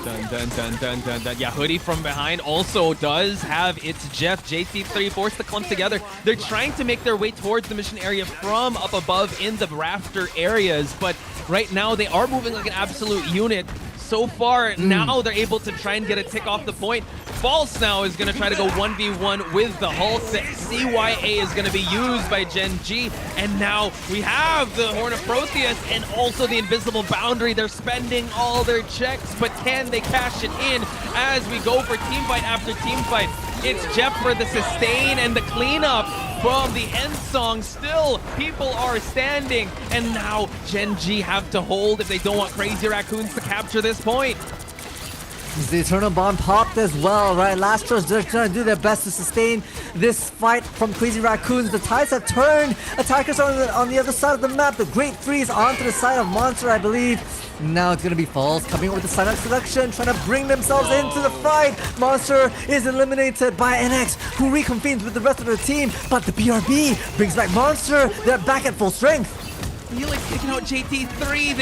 Dun. Yeah, Hoodie from behind also does have its Jeff. JT3 forced to clump together. They're trying to make their way towards the mission area from up above in the rafter areas, but right now they are moving like an absolute unit. So far, now they're able to try and get a tick off the point. False now is going to try to go 1v1 with the Hulk. The CYA is going to be used by Genji. And now we have the Horn of Protheus and also the Invisible Boundary. They're spending all their checks, but can they cash it in as we go for team fight after team fight? It's Jeff for the sustain and the cleanup from the end song. Still, people are standing, and now Genji have to hold if they don't want Crazy Raccoons to capture this point. The Eternal Bond popped as well, right? Lastro's just trying to do their best to sustain this fight from Crazy Raccoons. The tides have turned. Attackers are on the other side of the map. The Great Freeze onto the side of Monster, I believe. Now it's going to be Falls coming up with the Silent Seduction, trying to bring themselves into the fight. Monster is eliminated by NX, who reconvenes with the rest of the team. But the BRB brings back Monster. They're back at full strength. Felix taking out JT3.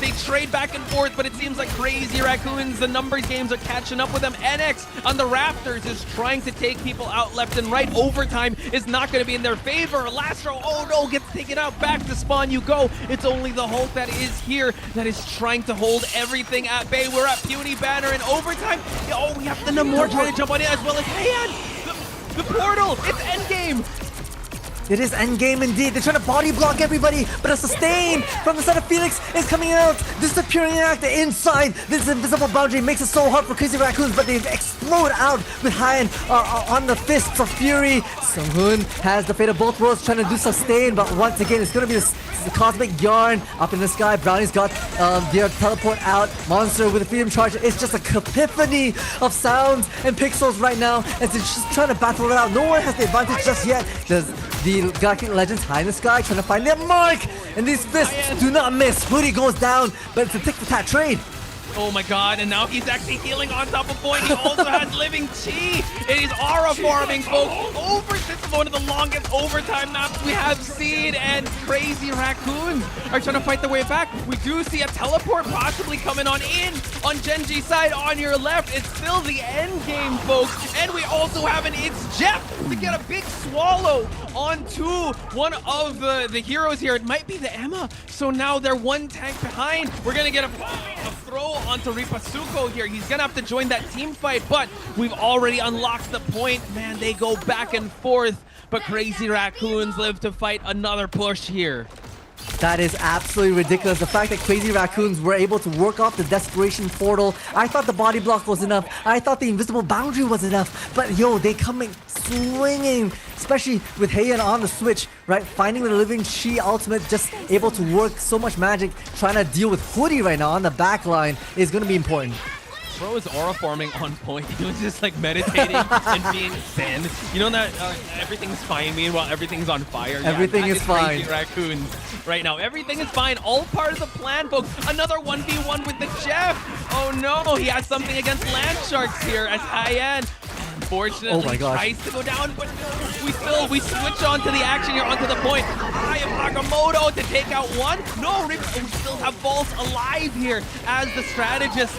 They trade back and forth, but it seems like Crazy Raccoons, the numbers games are catching up with them. NX on the Raptors is trying to take people out left and right. Overtime is not going to be in their favor. Lastro, oh no, gets taken out. Back to spawn you go. It's only the Hulk that is here that is trying to hold everything at bay. We're at Puny Banner in overtime. Oh, we have the Namor trying to jump on it as well as Heian. The portal, it's endgame. It is endgame indeed. They're trying to body block everybody, but a sustain from the side of Felix is coming out. Disappearing act inside. This invisible boundary makes it so hard for Crazy Raccoons, but they explode out with Heian on the fists of fury. Sunghoon has the fate of both worlds, trying to do sustain, but once again, it's going to be this cosmic yarn up in the sky. Brownie's got their teleport out. Monster with a freedom charge. It's just a cacophony of sounds and pixels right now as it's just trying to battle it out. No one has the advantage just yet. The Galactic Legends high in the sky trying to find their mark, and these fists do not miss. Hoodie goes down, but it's a tick-for-tat trade. Oh my god, and now he's actually healing on top of point. He also has Living Chi. It is aura farming, folks. This is one of the longest overtime maps we have seen, and Crazy Raccoons are trying to fight their way back. We do see a teleport possibly coming on in on Genji's side on your left. It's still the end game, folks. And we also have an It's Jeff to get a big swallow onto one of the heroes here. It might be the Emma. So now they're one tank behind. We're going to get a throw onto Ripasuko here. He's gonna have to join that team fight, but we've already unlocked the point. Man, they go back and forth, but Crazy Raccoons live to fight another push here. That is absolutely ridiculous. The fact that Crazy Raccoons were able to work off the Desperation Portal. I thought the body block was enough. I thought the invisible boundary was enough. But yo, they coming swinging, especially with Heian on the switch, right? Finding the Living Chi ultimate, just able to work so much magic. Trying to deal with Hoodie right now on the back line is going to be important. Bro is aura farming on point. He was just like meditating and being zen. You know that everything's fine meanwhile everything's on fire. Everything is fine. Crazy Raccoons right now. Everything is fine. All part of the plan, folks. Another 1v1 with the Jeff. Oh no, he has something against Land Sharks here as Heian. Unfortunately, tries to go down, but we switch on to the action here, onto the point. I am Agamotto to take out one. No, we still have Vault alive here as the strategists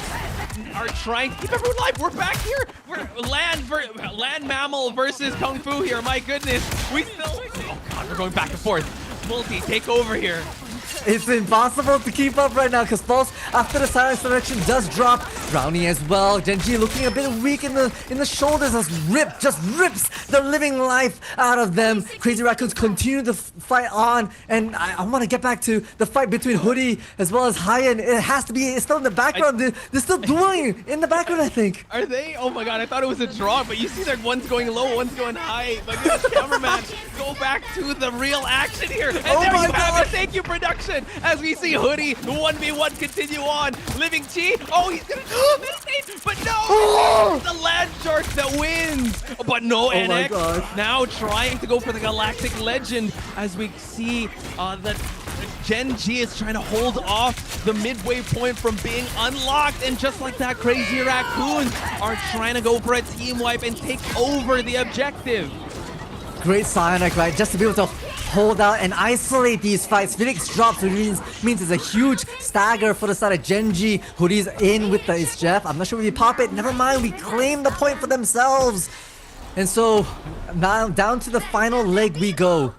are trying to keep everyone alive. We're back here. We're land mammal versus Kung Fu here. My goodness. Oh god, we're going back and forth. Multi, take over here. It's impossible to keep up right now because Pulse, after the silence selection, does drop. Brownie as well. Genji looking a bit weak in the shoulders as Rip just rips the living life out of them. Crazy Raccoons continue to fight on, and I want to get back to the fight between Hoodie as well as Heian. It has to be, it's still in the background. They're still dueling in the background, I think. Are they? Oh my god, I thought it was a draw, but you see that one's going low, one's going high. My goodness, cameraman, go back to the real action here. And there you have it. Thank you, production. As we see Hoodie, the 1v1 continue on. Living Chi, oh, he's gonna meditate, but no! It's the Land Shark that wins. But no, NX now trying to go for the Galactic Legend as we see that Genji is trying to hold off the midway point from being unlocked, and just like that, Crazy Raccoons are trying to go for a team wipe and take over the objective. Great Psionic, right? Just to be able to hold out and isolate these fights. Phoenix drops, which means it's a huge stagger for the side of Genji. Hoodie's in with the It's Jeff. I'm not sure if we pop it. Never mind, we claim the point for themselves. And so, now down to the final leg we go.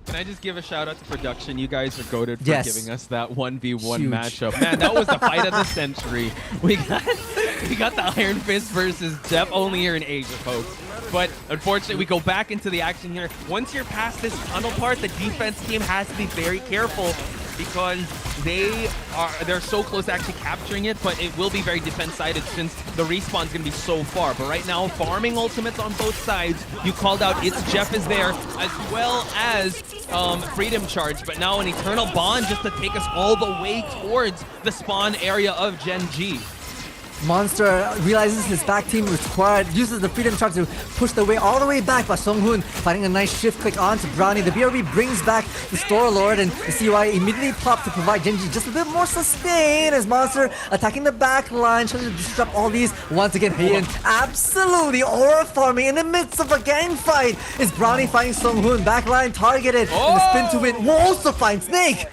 Can I just give a shout out to production? You guys are goated for giving us that 1v1 matchup. Man, that was the fight of the century. We got the Iron Fist versus Jeff only here in Asia, folks. But unfortunately, we go back into the action here. Once you're past this tunnel part, the defense team has to be very careful because they're so close to actually capturing it, but it will be very defense-sided since the respawn's gonna be so far. But right now, farming ultimates on both sides. You called out It's Jeff is there, as well as Freedom Charge, but now an Eternal Bond just to take us all the way towards the spawn area of Genji. Monster realizes his back team is required, uses the freedom charge to push the way all the way back, but Sunghoon finding a nice shift click onto Brownie. The BRB brings back the Store Lord, and the CY immediately pop to provide Genji just a bit more sustain as Monster attacking the back line, trying to disrupt all these. Once again, Heian absolutely aura farming in the midst of a gang fight. Is Brownie finding Sunghoon, backline targeted, and the spin to win will also find Snake.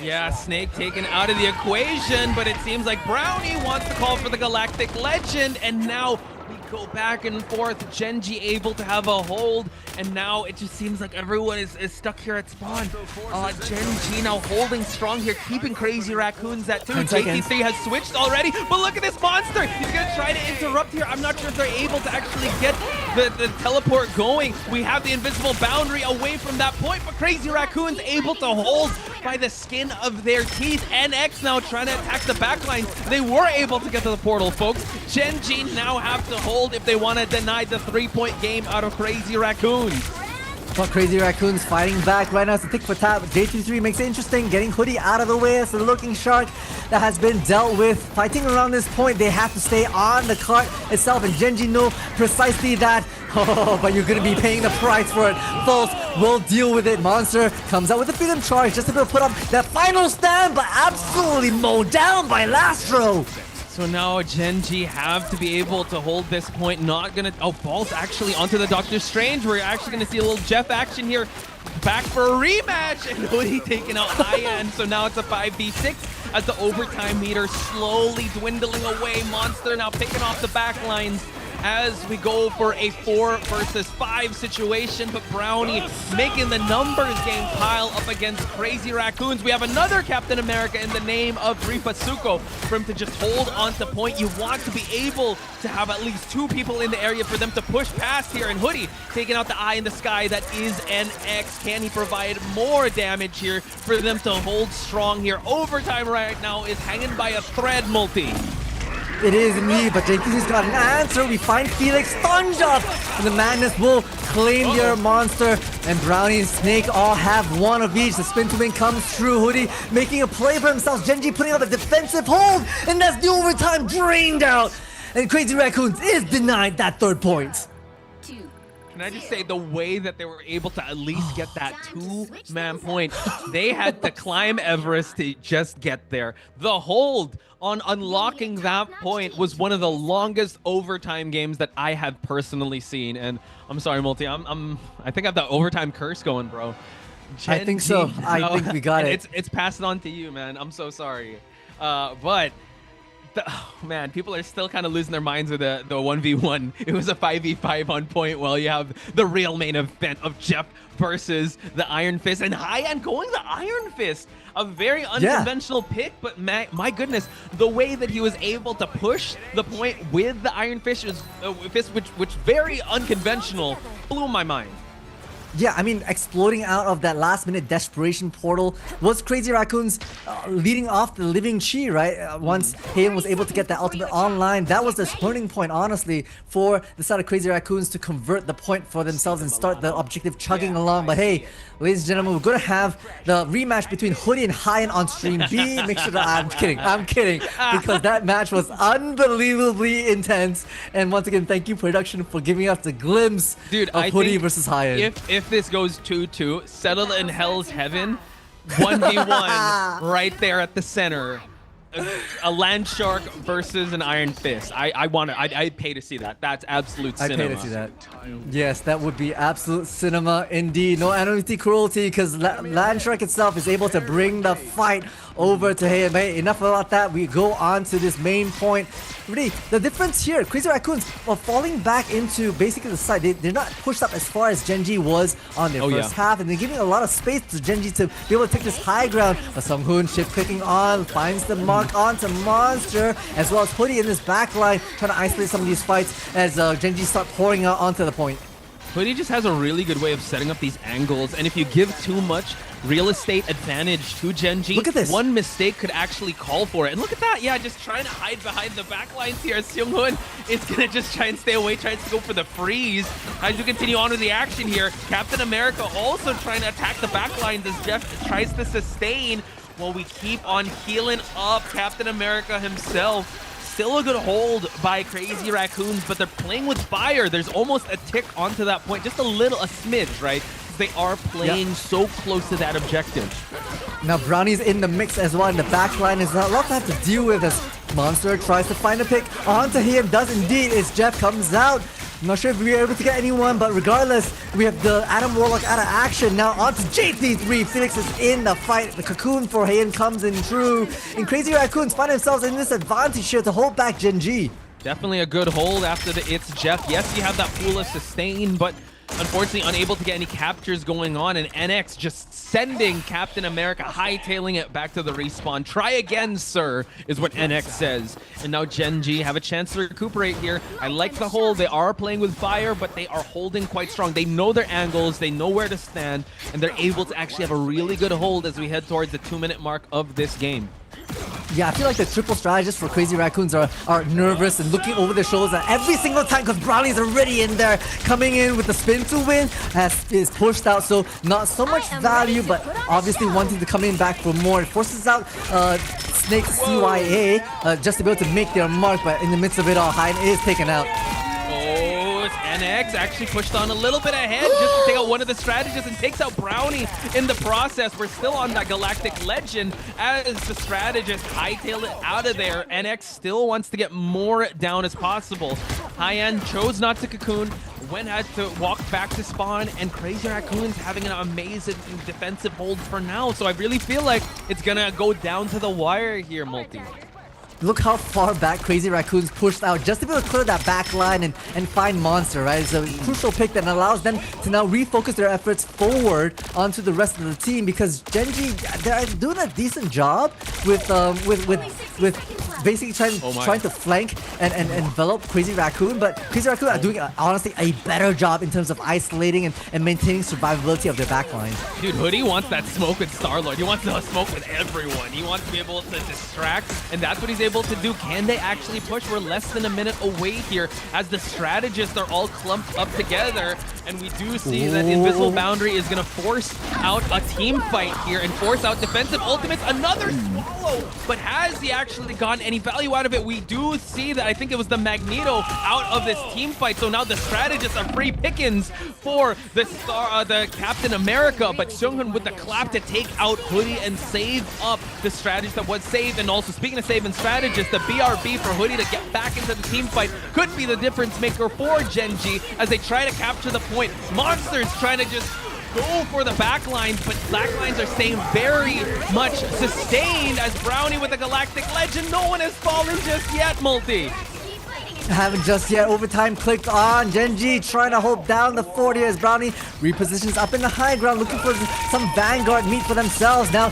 Yeah, Snake taken out of the equation, but it seems like Brownie wants to call for the Galactic Legend, and now we go back and forth. Genji able to have a hold, and now it just seems like everyone is stuck here at spawn. Genji now holding strong here, keeping Crazy Raccoons at 2. JT3 has switched already, but look at this Monster. He's going to try to interrupt here. I'm not sure if they're able to actually get the teleport going. We have the invisible boundary away from that point, but Crazy Raccoons able to hold by the skin of their teeth. NX now trying to attack the backline. They were able to get to the portal, folks. Genji now have to hold if they want to deny the 3-point game out of Crazy Raccoons. But Crazy Raccoons fighting back right now. It's a tick for tap. JT3 makes it interesting, getting Hoodie out of the way as the Looking Shark that has been dealt with. Fighting around this point, they have to stay on the cart itself, and Genji know precisely that. Oh, but you're going to be paying the price for it. False will deal with it. Monster comes out with a freedom charge just to be able to put up that final stand, but absolutely mowed down by Lastro. So now Genji have to be able to hold this point. Not gonna. Oh, ball's actually onto the Doctor Strange. We're actually gonna see a little Jeff action here. Back for a rematch, and Hoodie taking out Aya, and so now it's a 5v6 as the overtime meter slowly dwindling away. Monster now picking off the back lines as we go for a 4 versus 5 situation, but Brownie making the numbers game pile up against Crazy Raccoons. We have another Captain America in the name of Rifasuko for him to just hold on to point. You want to be able to have at least 2 people in the area for them to push past here, and Hoodie taking out the eye in the sky. That is NX. Can he provide more damage here for them to hold strong here? Overtime right now is hanging by a thread, Multi. It is indeed, but JT's got an answer. We find Felix sponge up, and the Madness will claim their Monster, and Brownie and Snake all have one of each. The spin to win comes through. Hoodie making a play for himself. Genji putting up a defensive hold, and that's the overtime drained out. And Crazy Raccoons is denied that 3rd point. Can I just say the way that they were able to at least get that 2-man point, they had to climb Everest to just get there. The hold on unlocking that point was one of the longest overtime games that I have personally seen. And I'm sorry, Multi, I think I have that overtime curse going, bro. I think so. I think we got it. It's passed on to you, man. I'm so sorry. But oh, man, people are still kind of losing their minds with the 1v1. It was a 5v5 on point. Well, you have the real main event of Jeff versus the Iron Fist, and Hyan going the Iron Fist. A very unconventional pick, but my goodness, the way that he was able to push the point with the Iron Fist, which very unconventional, blew my mind. Yeah, I mean, exploding out of that last-minute desperation portal was Crazy Raccoons leading off the living chi, right? Once Heian was able to get that ultimate online, that was the turning point, honestly, for the side of Crazy Raccoons to convert the point for themselves and start the objective chugging along. But hey, ladies and gentlemen, we're going to have the rematch between Hoodie and Heian on stream B. Make sure that I'm kidding, because that match was unbelievably intense. And once again, thank you, production, for giving us the glimpse of Hoodie versus Heian. If this goes 2-2, settle in Hell's Heaven, 1v1 right there at the center. A Land Shark versus an Iron Fist. I'd pay to see that. That's absolute cinema. I'd pay to see that. Yes, that would be absolute cinema indeed. No animosity, cruelty, because Land Shark itself is able to bring the fight over to Heian. Hey, enough about that. We go on to this main point. Really, the difference here, Crazy Raccoons are falling back into basically the side. They're not pushed up as far as Genji was on their first half, and they're giving a lot of space to Genji to be able to take this high ground. But Sunghoon shift clicking on, finds the mark onto Monster, as well as Hoodie in this back line, trying to isolate some of these fights as Genji start pouring out onto the point. Hoodie just has a really good way of setting up these angles, and if you give too much real estate advantage to Genji, look at this. One mistake could actually call for it. And look at that, yeah, just trying to hide behind the back lines here. Seunghoon is gonna just try and stay away, tries to go for the freeze. As you continue on with the action here, Captain America also trying to attack the back lines as Jeff tries to sustain while we keep on healing up Captain America himself. still a good hold by Crazy Raccoons, but they're playing with fire. There's almost a tick onto that point, just a smidge, right? They are playing so close to that objective. Now Brownie's in the mix as well, and the backline is a lot to have to deal with as Monster tries to find a pick onto him. Does indeed, as Jeff comes out. I'm not sure if we were able to get anyone, but regardless, we have the Adam Warlock out of action. Now onto JT3. Felix is in the fight. The cocoon for Heian comes in true. And Crazy Raccoons find themselves in this advantage here to hold back Gen G. Definitely a good hold after the It's Jeff. Yes, you have that pool of sustain, but unfortunately unable to get any captures going on, and NX just sending Captain America, hightailing it back to the respawn. Try again, sir, is what NX says. And now Gen G have a chance to recuperate here. I like the hold. They are playing with fire, but they are holding quite strong. They know their angles, they know where to stand, and they're able to actually have a really good hold as we head towards the 2-minute mark of this game. Yeah, I feel like the triple strategists for Crazy Raccoons are nervous and looking over their shoulders at every single time because Brownie's already in there, coming in with the spin to win, is pushed out, so not so much value, but obviously wanting to come in back for more. It forces out Snake CYA just to be able to make their mark, but in the midst of it all, Hein is taken out. Oh, it's NX actually pushed on a little bit ahead just to take out one of the strategists and takes out Brownie in the process. We're still on that Galactic Legend as the strategist hightail it out of there. NX still wants to get more down as possible. Heian chose not to cocoon, had to walk back to spawn, and Crazy Raccoons having an amazing defensive hold for now. So I really feel like it's gonna go down to the wire here, Multi. Look how far back Crazy Raccoons pushed out just to be able to clear that back line and find Monster, right? It's a crucial pick that allows them to now refocus their efforts forward onto the rest of the team, because Gen G, they're doing a decent job with basically trying to flank and envelop Crazy Raccoon, but Crazy Raccoon are doing honestly a better job in terms of isolating and maintaining survivability of their backline. Dude, Hoodie wants that smoke with Star-Lord. He wants to smoke with everyone. He wants to be able to distract, and that's what he's able to do. Can they actually push? We're less than a minute away here as the strategists are all clumped up together, and we do see that Invisible Boundary is going to force out a team fight here and force out defensive ultimates. Another swallow, but has he actually gotten any value out of it? We do see that I think it was the Magneto out of this team fight, so now the strategists are free pickings for the Captain America, but Seunghoon with the clap to take out Hoodie and save up the strategist that was saved. And also, speaking of saving strategists, the BRB for Hoodie to get back into the team fight could be the difference maker for Gen G as they try to capture the point. Monsters trying to just go for the backlines, but backlines are staying very much sustained as Brownie with the Galactic Legend. No one has fallen just yet, Multi. Haven't just yet. Overtime clicked on. Gen G trying to hold down the fort here as Brownie repositions up in the high ground, looking for some Vanguard meat for themselves. Now,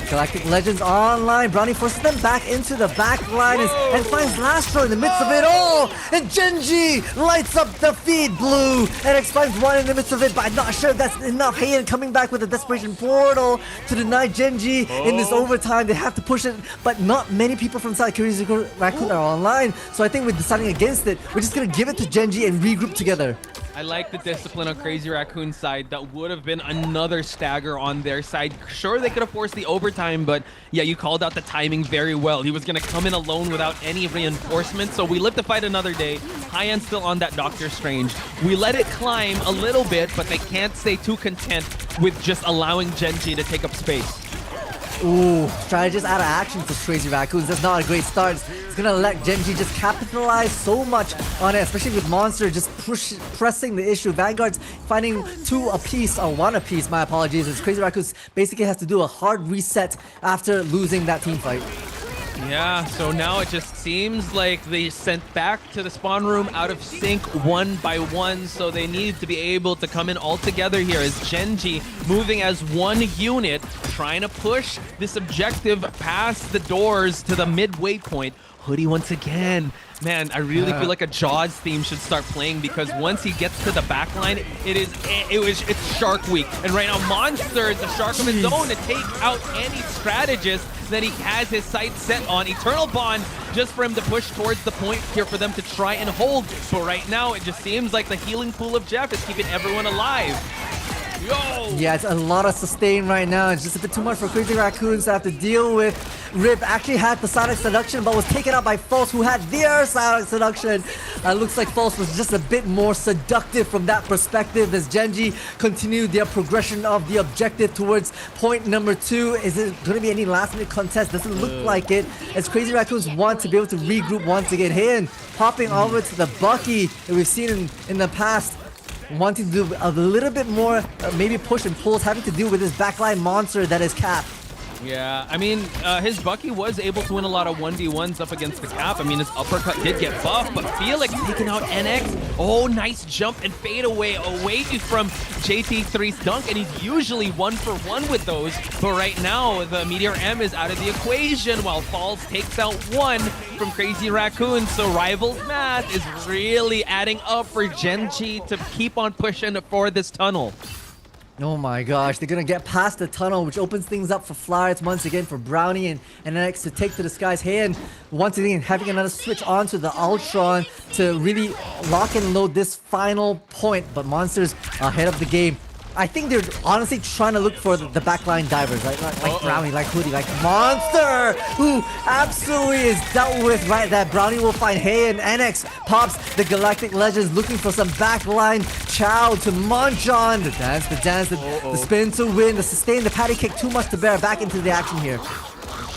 Galactic Legends online. Brownie forces them back into the back line and finds Lastro in the midst of it all. And Gen G lights up the feed blue. And finds one in the midst of it, but I'm not sure if that's enough. Heian coming back with a Desperation Portal to deny Gen G in this overtime. They have to push it, but not many people from South Curious Raccoon are online. So I think with deciding against it, we're just going to give it to Gen G and regroup together. I like the discipline on Crazy Raccoon's side. That would have been another stagger on their side. Sure, they could have forced the overtime, but yeah, you called out the timing very well. He was going to come in alone without any reinforcements, so we live to fight another day. Heian still on that Doctor Strange. We let it climb a little bit, but they can't stay too content with just allowing Gen G to take up space. Ooh, strategist out of action for Crazy Raccoons. That's not a great start. It's gonna let Gen G just capitalize so much on it, especially with Monster just pressing the issue. Vanguard's finding one apiece, my apologies, as Crazy Raccoons basically has to do a hard reset after losing that team fight. Yeah, so now it just seems like they sent back to the spawn room out of sync one by one, so they need to be able to come in all together here as Gen G moving as one unit, trying to push this objective past the doors to the midway point. Hoodie once again. Man, I really feel like a Jaws theme should start playing, because once he gets to the backline, it's Shark Week. And right now, Monster is a shark of his own to take out any strategist that he has his sights set on. Eternal Bond just for him to push towards the point here for them to try and hold. But right now, it just seems like the healing pool of Jeff is keeping everyone alive. Yeah, it's a lot of sustain right now. It's just a bit too much for Crazy Raccoons to have to deal with. Rip actually had the Sonic Seduction, but was taken out by False, who had their Sonic Seduction. Looks like False was just a bit more seductive from that perspective as Genji continued their progression of the objective towards point number 2. Is it going to be any last-minute contest? Doesn't look like it, as Crazy Raccoons want to be able to regroup once again. Hayan popping over to the Bucky that we've seen in the past, wanting to do a little bit more, maybe push and pulls, having to deal with this backline monster that is Cap. Yeah, I mean, his Bucky was able to win a lot of 1v1s up against the Cap. I mean, his uppercut did get buffed, but Felix taking out NX. Oh, nice jump and fade away from JT3's dunk, and he's usually 1-for-1 with those. But right now, the Meteor M is out of the equation, while Falls takes out 1 from Crazy Raccoon. So Rivals math is really adding up for Genji to keep on pushing for this tunnel. Oh my gosh, they're gonna get past the tunnel, which opens things up for Flyers once again for Brownie and NX to take to the skies. Hayan once again having another switch onto the Ultron to really lock and load this final point, but Monsters ahead of the game. I think they're honestly trying to look for the backline divers, like Brownie, like Hoodie, like Monster, who absolutely is dealt with, right? That Brownie will find Hayan. NX pops the Galactic Legends, looking for some backline chow to munch on. The dance, the spin to win, the sustain, the patty kick, too much to bear. Back into the action here.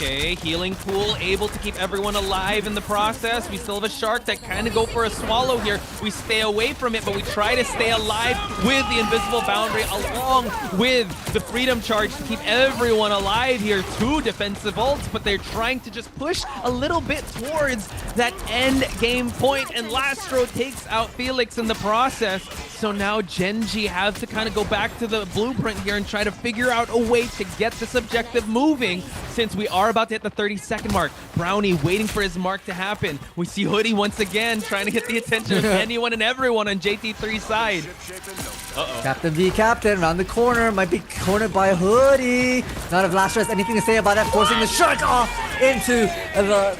Okay, healing pool, able to keep everyone alive in the process. We still have a Shark that kind of go for a swallow here. We stay away from it, but we try to stay alive with the invisible boundary along with the freedom charge to keep everyone alive here. 2 defensive ults, but they're trying to just push a little bit towards that end game point, and Lastro takes out Felix in the process. So now Genji have to kind of go back to the blueprint here and try to figure out a way to get this objective moving, since we are about to hit the 30-second mark. Brownie waiting for his mark to happen. We see Hoodie once again trying to get the attention of anyone and everyone on JT3's side. Captain v Captain around the corner, might be cornered by Hoodie. Not if Lastro has anything to say about that, forcing the Shark off into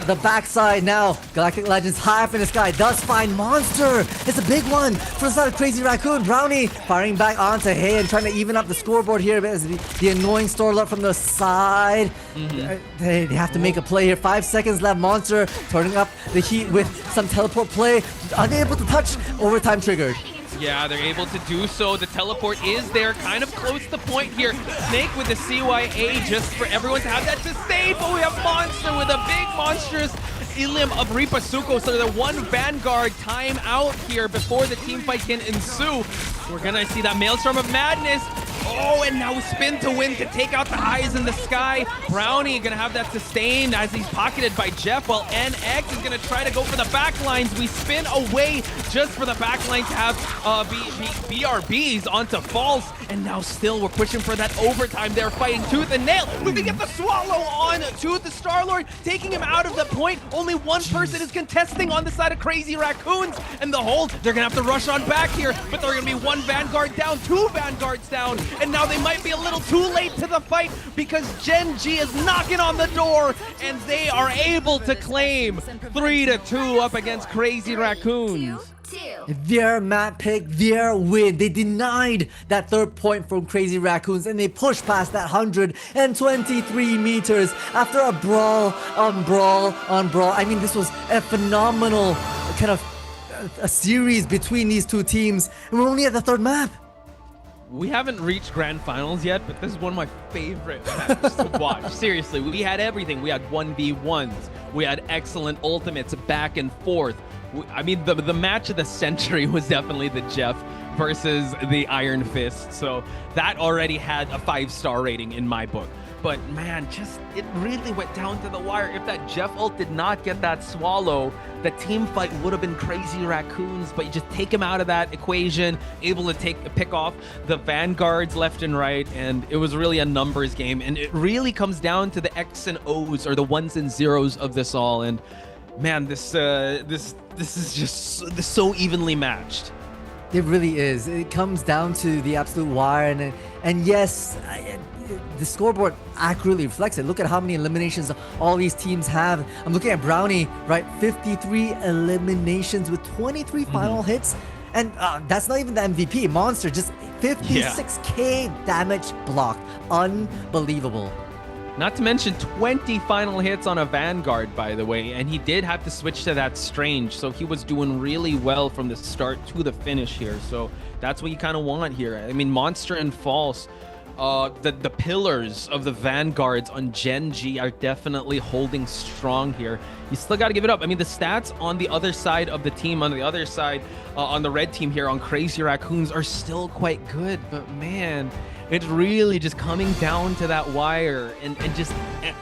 the backside. Now Galactic Legends high up in the sky, does find Monster. It's a big one for the side of Crazy Raccoon. Brownie firing back onto Hayan, trying to even up the scoreboard here, but the annoying store alert from the side. They have to make a play here. 5 seconds left. Monster turning up the heat with some teleport play, unable to touch. Overtime triggered. Yeah, they're able to do so. The teleport is there, kind of close to point here. Snake with the CYA just for everyone to have that sustain, but we have Monster with a big monstrous Ilium of Ripasuko, so the 1 Vanguard time out here before the team fight can ensue. We're gonna see that Maelstrom of Madness. Oh, and now spin to win to take out the eyes in the sky. Brownie gonna have that sustain as he's pocketed by Jeff, while NX is gonna try to go for the backlines. We spin away just for the backline to have BRBs onto False, and now still we're pushing for that overtime. They're fighting tooth and nail. We can get the swallow on to the Star-Lord, taking him out of the point. Only 1 person is contesting on the side of Crazy Raccoons, and the hold, they're gonna have to rush on back here, but they're gonna be 1 Vanguard down, 2 Vanguards down, and now they might be a little too late to the fight because Genji is knocking on the door, and they are able to claim 3-2 up against Crazy Raccoons. Their map pick, their win. They denied that 3rd point from Crazy Raccoons, and they pushed past that 123 meters after a brawl on brawl on brawl. I mean, this was a phenomenal kind of a series between these 2 teams, and we're only at the 3rd map. We haven't reached grand finals yet, but this is one of my favorite matches to watch. Seriously, we had everything. We had 1v1s. We had excellent ultimates back and forth. I mean, the match of the century was definitely the Jeff versus the Iron Fist. So that already had a 5-star rating in my book. But man, it really went down to the wire. If that Jeff ult did not get that swallow, the team fight would have been Crazy Raccoons, but you just take him out of that equation, able to pick off the Vanguards left and right, and it was really a numbers game. And it really comes down to the X and O's, or the 1s and 0s of this all. And man, this is just so evenly matched. It really is. It comes down to the absolute wire, and yes, the scoreboard accurately reflects it. Look at how many eliminations all these teams have. I'm looking at Brownie, right? 53 eliminations with 23 final hits. And that's not even the MVP. Monster just 56k damage blocked. Unbelievable. Not to mention 20 final hits on a Vanguard, by the way, and he did have to switch to that Strange, so he was doing really well from the start to the finish here. So that's what you kind of want here. I mean, Monster and False, the pillars of the Vanguards on Gen G are definitely holding strong here. You still got to give it up. I mean, the stats on the other side of the team, on the other side, on the red team here, on Crazy Raccoons, are still quite good, but man, it's really just coming down to that wire, and just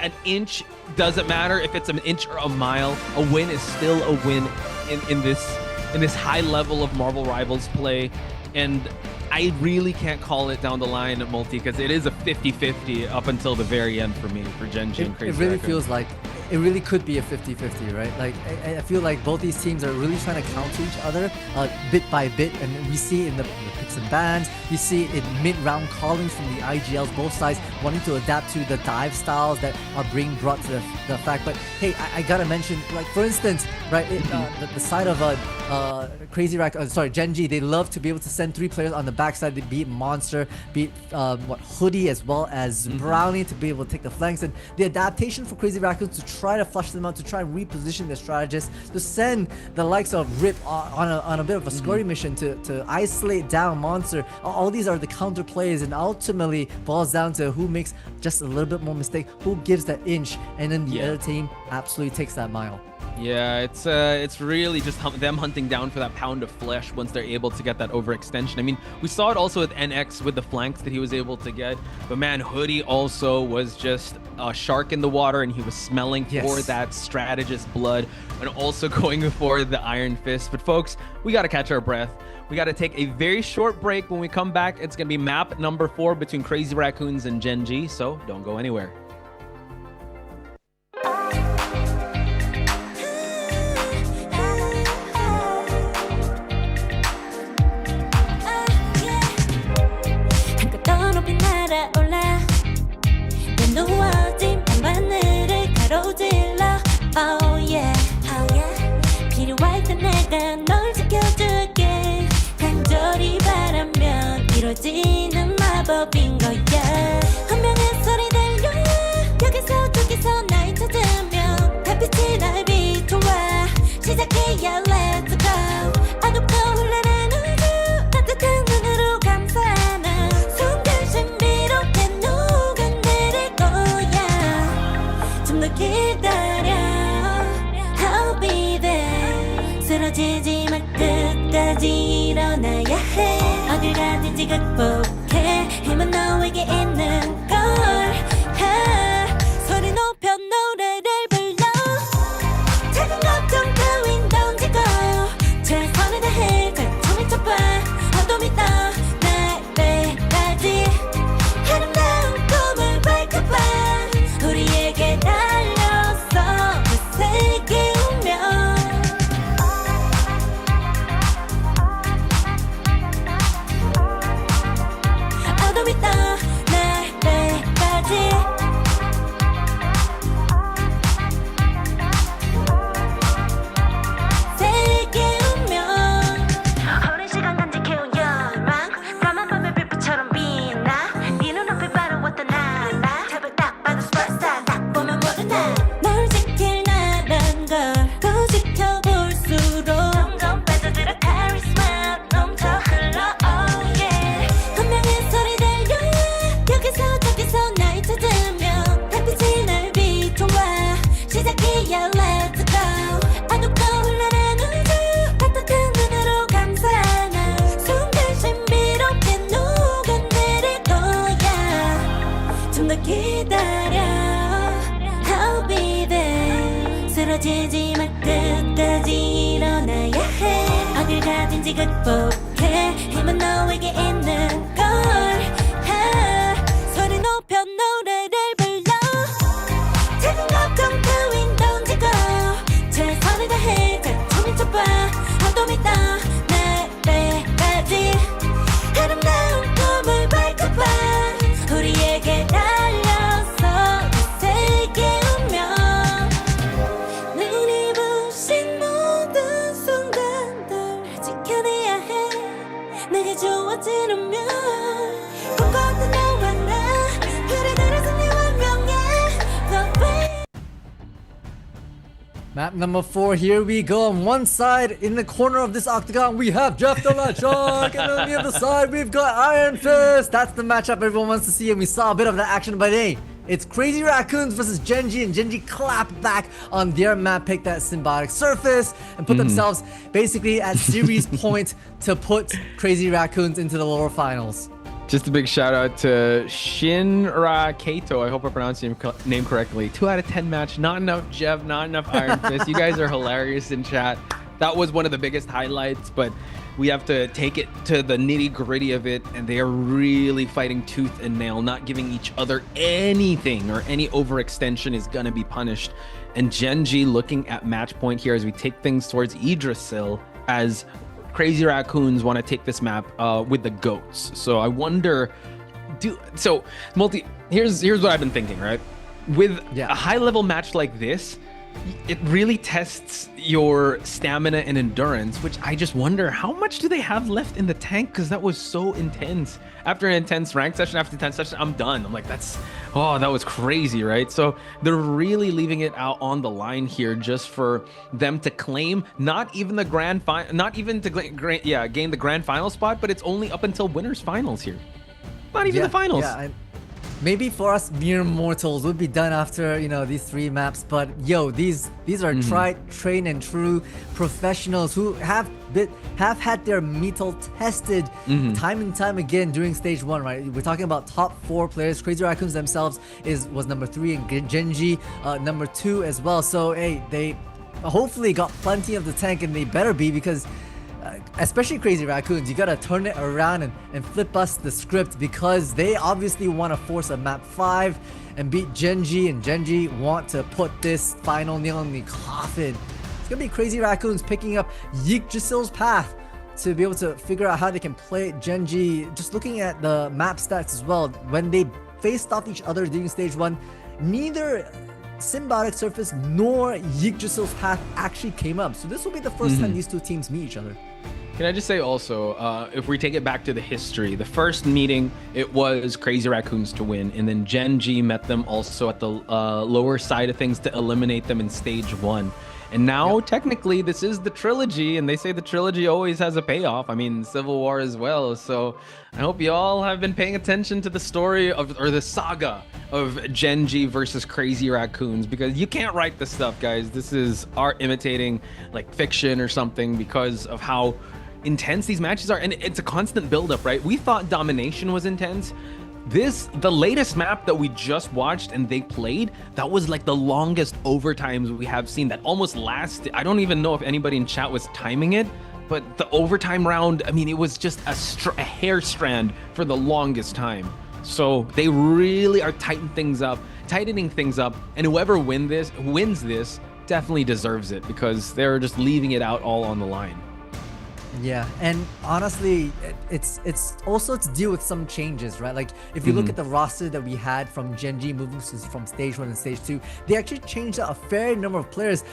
an inch doesn't matter if it's an inch or a mile. A win is still a win in this high level of Marvel Rivals play, and I really can't call it down the line at multi because it is a 50-50 up until the very end for me for Gen G and Crazy. It really Raccoons. feels like it really could be a 50-50, right? Like I feel like both these teams are really trying to counter each other bit by bit, and we see in the picks and bans, we see in mid-round callings from the IGLs, both sides wanting to adapt to the dive styles that are being brought to the fact. But hey, I gotta mention, like for instance, right, the side of Crazy Rack, Gen G, they love to be able to send 3 players on the backside, to beat Monster, beat Hoodie as well as Brownie to be able to take the flanks, and the adaptation for Crazy Raccoons to try to flush them out, to try and reposition their strategists, to send the likes of Rip on a bit of a scurry mission to isolate down Monster. All these are the counter plays, and ultimately boils down to who makes just a little bit more mistake, who gives that inch, and then the other team absolutely takes that mile. Yeah, it's really just them hunting down for that pound of flesh once they're able to get that overextension. I mean, we saw it also with NX with the flanks that he was able to get, but man, Hoodie also was just a shark in the water, and he was smelling for that strategist blood, and also going for the Iron Fist. But folks, we got to catch our breath. We got to take a very short break. When we come back, it's going to be map number 4 between Crazy Raccoons and Gen G, so don't go anywhere. 누워진 밤하늘을 가로질러 Oh yeah, oh yeah 필요할 때 내가 널 지켜줄게 간절히 바라면 이루어지는 마법인 거야 분명한 소리 들려 여기서 저기서 날 찾으면 달빛이 날 비춰와 시작해야 let's go 어둡고 흘러는 우주 따뜻한 눈으로 감싸는 순간 신비롭게 기다려 I'll be there 쓰러지지 말 끝까지 일어나야 해 어딜 가든지 극복해 힘은 너에게 있는 걸 소리 높여 노래를 불러 작은 걱정 따윈 던지고 최선을 다해 잘 쳐봐 어둠이 떠 날배까지 아름다운 꿈을 밝혀봐 우리에게 달려서 그 세계 운명 어둠이 떠 날배까지 세계 운명 오랜 시간 간직해온 열망 까만 밤의 빛처럼 빛나 네 눈앞에 바로 왔다 나 탑을 딱 봐도 스포츠스타 딱 보면 모른다 널 지킬 나란 걸 더 지켜볼수록 점점 빠져들어 카리스마 넘쳐 흘러 oh yeah 분명한 소리 들려 여기서 저기서 날 찾으면 달빛이 날 비춰와 시작이야 let's go 어둡고 흘러는 우주 따뜻한 눈으로 감싸는 순간 신비롭게 녹아내릴 거야 좀 더 기다려 I'll be there 쓰러지지 말 끝까지 일어나야 해 어딜 가든지 극복해 힘은 너에게 있는 걸 소리 높여 노래를 불러 작은 걱정 따윈 던지고 최선을 다해 잘 쳐봐 어둠이 떠 날배까지 아름다운 꿈을 밝혀봐 우리에게 달려서 그 세계 운명 눈이 부신 모든 순간들 지켜내야 해 내게 좋아지려면 꿈꿔도 너와 나 그대들의 승리 완벽해 The way Map number 4, here we go. On one side, in the corner of this octagon, we have Jeff the Lachok, and on the other side, we've got Iron Fist. That's the matchup everyone wants to see, and we saw a bit of that action, but hey, it's Crazy Raccoons versus Genji, and Genji clapped back on their map, picked that symbiotic surface, and put themselves basically at series point to put Crazy Raccoons into the lower finals. Just a big shout out to Shinra Kato. I hope I pronounced your name correctly. 2 out of 10 match. Not enough Jeff, not enough Iron Fist. You guys are hilarious in chat. That was one of the biggest highlights, but we have to take it to the nitty gritty of it, and they are really fighting tooth and nail, not giving each other anything, or any overextension is gonna be punished. And Genji looking at match point here as we take things towards Yggdrasil, as Crazy Raccoons want to take this map with the goats. So I wonder, here's what I've been thinking, right? With a high level match like this, it really tests your stamina and endurance, which I just wonder how much do they have left in the tank, because that was so intense. After an intense rank session, after 10 session, I'm done. I'm like, that was crazy, right? So they're really leaving it out on the line here just for them to claim not even the grand final, not even to gain the grand final spot, but it's only up until winners finals here. Not even the finals. Maybe for us mere mortals, we'll be done after, you know, these 3 maps. But yo, these are tried, trained, and true professionals who have had their mettle tested time and time again during stage 1. Right, we're talking about top 4 players. Crazy Raccoons themselves was number 3, and Genji number 2 as well. So hey, they hopefully got plenty of the tank, and they better be, because especially Crazy Raccoons, you gotta turn it around and flip us the script, because they obviously want to force a map 5 and beat Genji, and Genji want to put this final nail in the coffin. It's gonna be Crazy Raccoons picking up Yggdrasil's path to be able to figure out how they can play Genji. Just looking at the map stats as well, when they faced off each other during stage 1, neither Symbiotic Surface nor Yggdrasil's path actually came up. So this will be the first time these 2 teams meet each other. Can I just say also, if we take it back to the history, the first meeting, it was Crazy Raccoons to win, and then Genji met them also at the lower side of things to eliminate them in stage 1. And now, technically, this is the trilogy, and they say the trilogy always has a payoff. I mean, Civil War as well. So I hope you all have been paying attention to the story of, or the saga of Genji versus Crazy Raccoons, because you can't write this stuff, guys. This is art imitating like fiction or something, because of how intense these matches are. And it's a constant buildup, right? We thought Domination was intense. The latest map that we just watched and they played, that was like the longest overtimes we have seen. That almost lasted. I don't even know if anybody in chat was timing it, but the overtime round, I mean, it was just a hair strand for the longest time. So they really are tightening things up, and whoever wins this definitely deserves it, because they're just leaving it out all on the line. Yeah, and honestly, it's also to deal with some changes, right? Like, if you look at the roster that we had from Genji moving from stage 1 and stage 2, they actually changed out a fair number of players.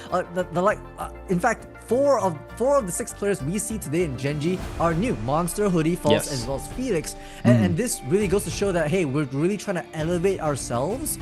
In fact, four of the 6 players we see today in Genji are new: Monster, Hoodie, False, as well as Felix. And this really goes to show that, hey, we're really trying to elevate ourselves,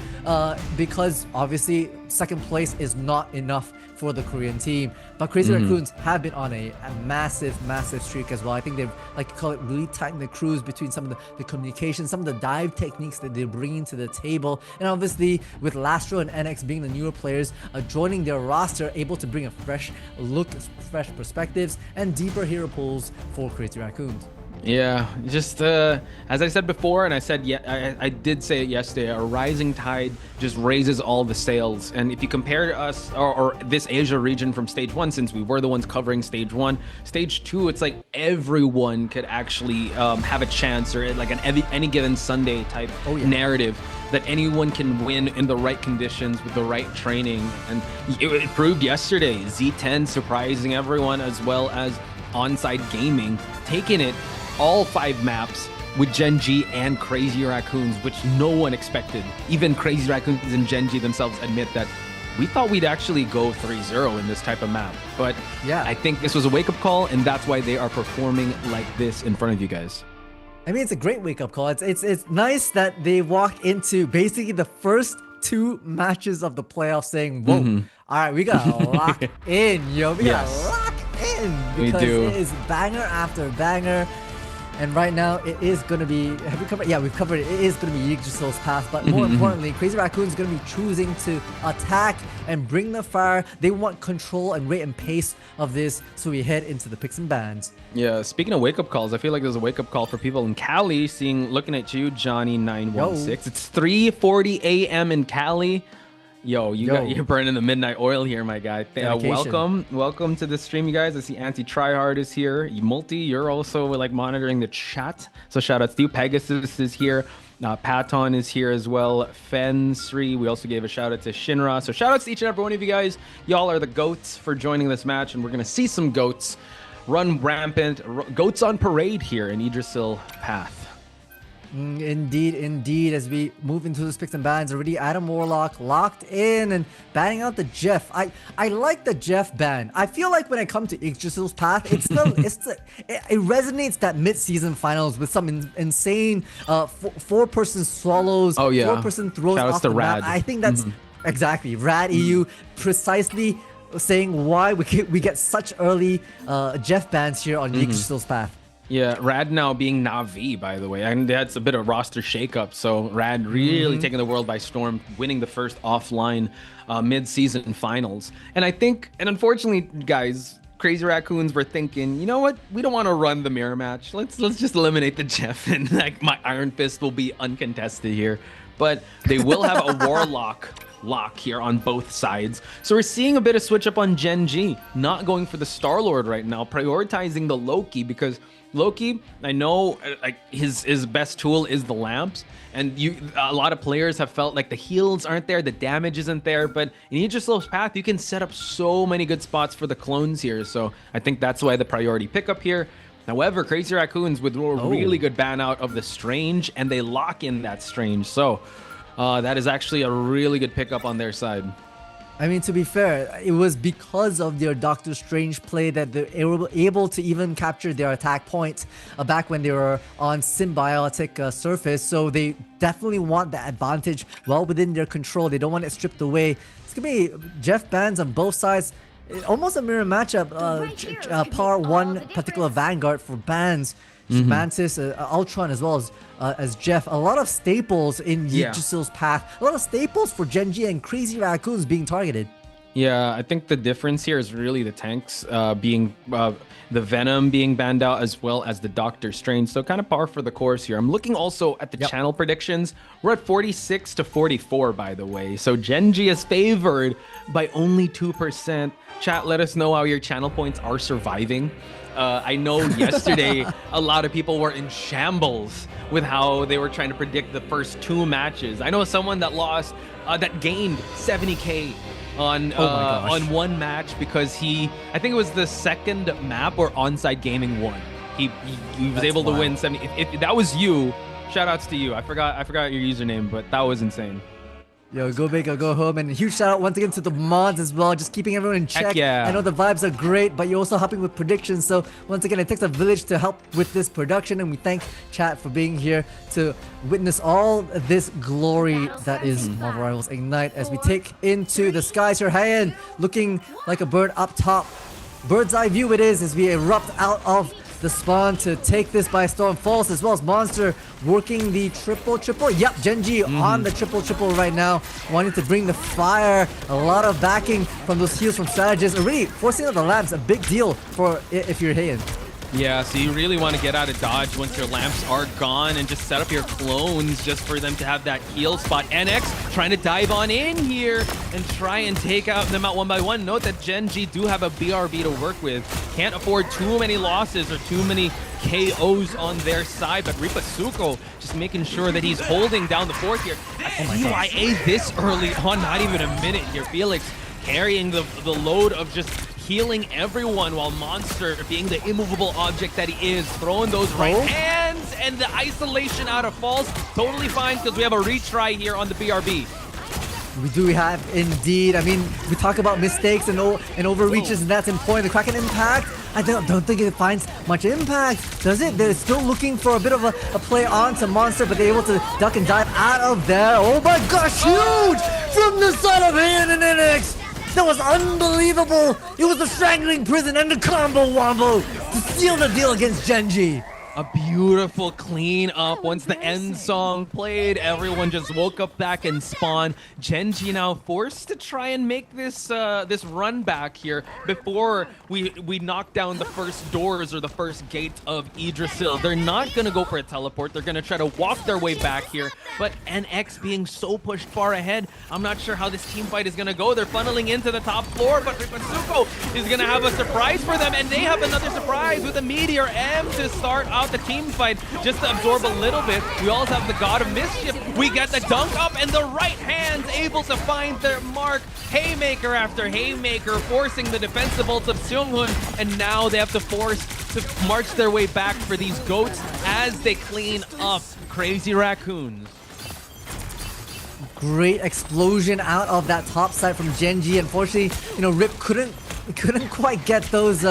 because obviously second place is not enough for the Korean team. But Crazy Raccoons have been on a massive streak as well. I think they've, like you call it, really tightened the crews between some of the communication, some of the dive techniques that they're bringing to the table. And obviously, with Lastro and NX being the newer players joining their roster, able to bring a fresh look, fresh perspectives, and deeper hero pools for Crazy Raccoons. Yeah, just as I said before, and I did say it yesterday, a rising tide just raises all the sails. And if you compare us or this Asia region from stage 1, since we were the ones covering stage 1, stage 2, it's like everyone could actually have a chance, or like an any given Sunday type narrative, that anyone can win in the right conditions with the right training. And it proved yesterday. Z10 surprising everyone, as well as Onside Gaming taking it all 5 maps with Genji and Crazy Raccoons, which no one expected. Even Crazy Raccoons and Genji themselves admit that we thought we'd actually go 3-0 in this type of map. But Yeah. I think this was a wake-up call, and that's why they are performing like this in front of you guys. I mean, it's a great wake-up call. It's nice that they walk into basically the first 2 matches of the playoffs saying, whoa, all right, we gotta lock in, yo. We gotta lock in because it is banger after banger. And right now, it is going to be... Have we covered? Yeah, we've covered it. It is going to be Yggdrasil's path. But more importantly, Crazy Raccoon is going to be choosing to attack and bring the fire. They want control and rate and pace of this. So we head into the picks and bans. Yeah, speaking of wake-up calls, I feel like there's a wake-up call for people in Cali. Looking at you, Johnny916. It's 3:40 a.m. in Cali. You're burning the midnight oil here, my guy. Welcome to the stream, you guys. I see Anti Tryhard is here. Multi, you're also like monitoring the chat. So shout outs to you. Pegasus is here. Paton is here as well. Fen3. We also gave a shout out to Shinra. So shout outs to each and every one of you guys. Y'all are the goats for joining this match, and we're gonna see some goats run rampant. Goats on parade here in Yggdrasil Path. Indeed. As we move into the picks and bans, already Adam Warlock locked in and banning out the Jeff. I like the Jeff ban. I feel like when I come to Yggdrasil's path, it resonates that mid-season finals with some insane 4-person swallows. Oh yeah, 4-person throws off the map. I think that's exactly Rad EU precisely saying why we get such early Jeff bans here on Yggdrasil's path. Yeah, Rad now being Na'Vi, by the way, and that's a bit of roster shakeup. So Rad really taking the world by storm, winning the first offline mid-season finals. And I think, and unfortunately, guys, Crazy Raccoons were thinking, you know what? We don't want to run the mirror match. Let's just eliminate the Jeff, and like my Iron Fist will be uncontested here. But they will have a Warlock lock here on both sides. So we're seeing a bit of switch up on Gen G, not going for the Star-Lord right now, prioritizing the Loki, because Loki, I know like his best tool is the lamps, and a lot of players have felt like the heals aren't there, the damage isn't there, but in Yggdrasil's path, you can set up so many good spots for the clones here. So I think that's why the priority pickup here. However, Crazy Raccoons with a really good ban out of the Strange, and they lock in that Strange. So that is actually a really good pickup on their side. I mean, to be fair, it was because of their Doctor Strange play that they were able to even capture their attack point back when they were on symbiotic surface. So they definitely want the advantage well within their control. They don't want it stripped away. It's going to be Jeff bans on both sides. Almost a mirror matchup. Par 1 particular Vanguard for bans. Mantis, Ultron as well as Jeff. A lot of staples in Yggdrasil's path. A lot of staples for Gen G and Crazy Raccoons being targeted. Yeah, I think the difference here is really the tanks being the Venom being banned out, as well as the Doctor Strange. So kind of par for the course here. I'm looking also at the channel predictions. We're at 46 to 44, by the way. So Gen G is favored by only 2%. Chat, let us know how your channel points are surviving. I know yesterday a lot of people were in shambles with how they were trying to predict the first 2 matches. I know someone that lost, that gained 70K on one match because I think it was the second map where Onside Gaming won. He was able to win 70. If that was you, shout outs to you. I forgot your username, but that was insane. Yo, go big or go home, and a huge shout out once again to the mods as well, just keeping everyone in check. Heck yeah. I know the vibes are great, but you're also helping with predictions, so once again, it takes a village to help with this production, and we thank chat for being here to witness all this glory that is Marvel Rivals Ignite as we take into the skies here. Hayan looking like a bird up top. Bird's eye view it is as we erupt out of the spawn to take this by storm. False as well as Monster working the triple. Yep, Gen G on the triple right now, wanting to bring the fire. A lot of backing from those heals from strategists. Already forcing out the lamps, a big deal for if you're Hayan. Yeah, so you really want to get out of dodge once your lamps are gone and just set up your clones just for them to have that heal spot. NX trying to dive on in here and try and take them out one by one. Note that Gen G do have a BRB to work with. Can't afford too many losses or too many KOs on their side, but Ripasuko just making sure that he's holding down the fort here. CYA this early on, not even a minute here. Felix carrying the load of just healing everyone, while Monster, being the immovable object that he is, throwing those right hands, and the isolation out of Falls. Totally fine, because we have a retry here on the BRB. We do have indeed. I mean, we talk about mistakes and overreaches, and that's important. The Kraken impact, I don't think it finds much impact, does it? They're still looking for a bit of a play onto Monster, but they're able to duck and dive out of there. Oh my gosh, huge from the side of Heian and NX. That was unbelievable. It was the strangling prison and the combo wombo to seal the deal against Genji. A beautiful clean up. Once the end song played, everyone just woke up back and spawned. Genji now forced to try and make this this run back here before we knock down the first doors or the first gate of Yggdrasil. They're not gonna go for a teleport. They're gonna try to walk their way back here. But NX being so pushed far ahead, I'm not sure how this team fight is gonna go. They're funneling into the top floor, but Ripatsuko is gonna have a surprise for them, and they have another surprise with a Meteor M to start out the team fight, just to absorb a little bit. We also have the God of Mischief. We get the dunk up, and the right hand's able to find their mark. Haymaker after haymaker, forcing the defensive ults of Seonghun, and now they have to force to march their way back for these goats as they clean up Crazy Raccoons. Great explosion out of that top side from Genji. Unfortunately, Rip couldn't quite get those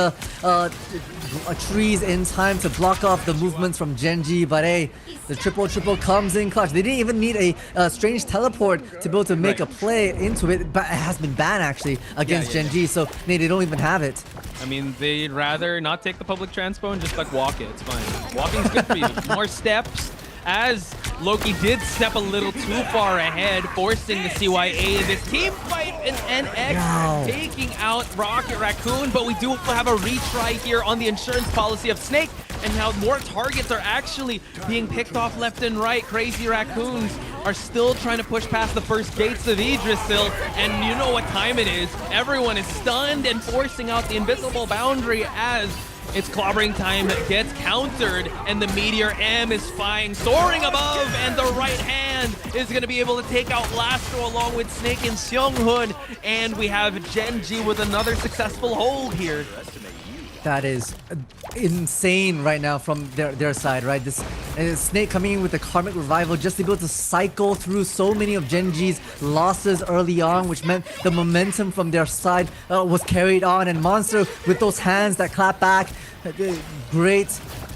trees in time to block off the movements from Genji, but hey, the triple comes in clutch. They didn't even need a strange teleport to be able to make a play into it, but it has been banned actually against Genji, so they don't even have it. I mean, they'd rather not take the public transpo and just like walk it. It's fine. Walking's good for you. More steps, as Loki did step a little too far ahead, forcing the CYA in this team fight, and NX taking out Rocket Raccoon, but we do have a retry here on the insurance policy of Snake, and now more targets are actually being picked off left and right. Crazy Raccoons are still trying to push past the first gates of Yggdrasil, and you know what time it is. Everyone is stunned and forcing out the invisible boundary as it's clobbering time gets countered, and the Meteor M is flying, soaring above, and the right hand is going to be able to take out Lastro along with Snake and Seonghun, and we have Genji with another successful hold here. That is insane right now from their side, right? This Snake coming in with the Karmic Revival just to be able to cycle through so many of Genji's losses early on, which meant the momentum from their side was carried on, and Monster with those hands that clap back, great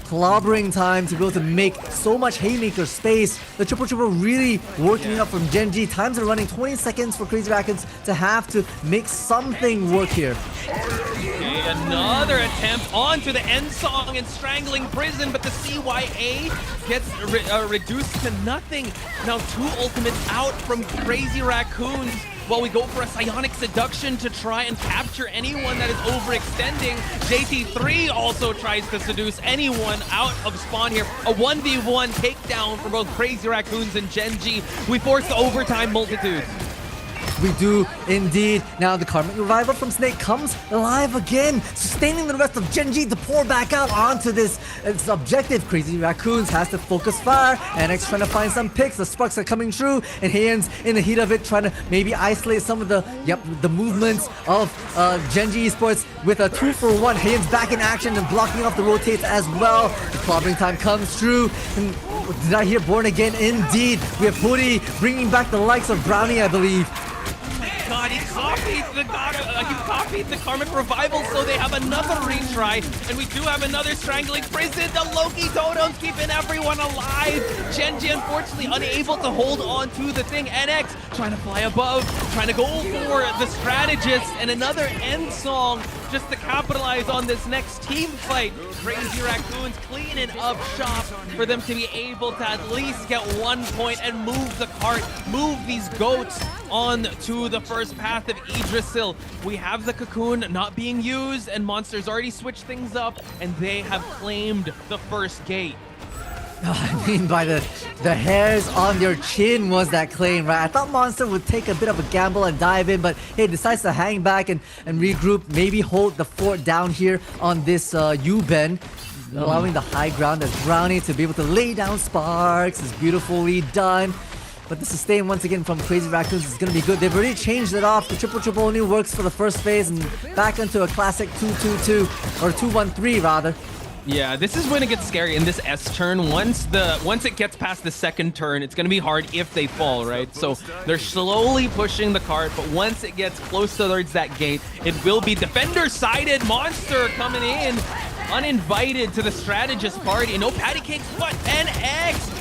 clobbering time to be able to make so much haymaker space. The triple really working up from Genji. Times are running 20 seconds for Crazy Raccoons to have to make something work here. Okay, another attempt onto the end song and strangling prison, but the CYA gets reduced to nothing. Now 2 ultimates out from Crazy Raccoons, while we go for a psionic seduction to try and capture anyone that is overextending. JT3 also tries to seduce anyone out of spawn here. A 1v1 takedown for both Crazy Raccoons and Genji. We force the overtime multitudes. We do indeed. Now the Karmic Revival from Snake comes alive again, sustaining the rest of Genji to pour back out onto this objective. Crazy Raccoons has to focus fire. NX trying to find some picks. The sparks are coming through, and Heian's in the heat of it, trying to maybe isolate some of the movements of Genji Esports with a 2-for-1. Heian's back in action and blocking off the rotates as well. The clobbering time comes through. And did I hear Born Again? Indeed. We have Hoodie bringing back the likes of Brownie, I believe. God, he copied the Karmic Revival, so they have another retry, and we do have another strangling prison. The Loki totems keeping everyone alive. Genji unfortunately unable to hold on to the thing. NX trying to fly above, trying to go for the strategist, and another end song just to capitalize on this next team fight. Crazy Raccoons cleaning up shop for them to be able to at least get 1 point and move the cart, move these goats on to the first path of Yggdrasil. We have the cocoon not being used, and Monster's already switched things up, and they have claimed the first gate. I mean, by the hairs on their chin was that claim, right? I thought Monster would take a bit of a gamble and dive in, but hey, decides to hang back and regroup, maybe hold the fort down here on this U-bend, allowing the high ground as Brownie to be able to lay down sparks. Is beautifully done. But the sustain once again from Crazy Raccoons is going to be good. They've already changed it off. The triple only works for the first phase, and back into a classic 2-2-2, or 2-1-3 rather. Yeah, this is when it gets scary in this S turn. Once it gets past the second turn, it's gonna be hard if they fall, right? So they're slowly pushing the cart, but once it gets close towards that gate, it will be defender-sided monster coming in, uninvited to the strategist party. No patty cakes, but NX.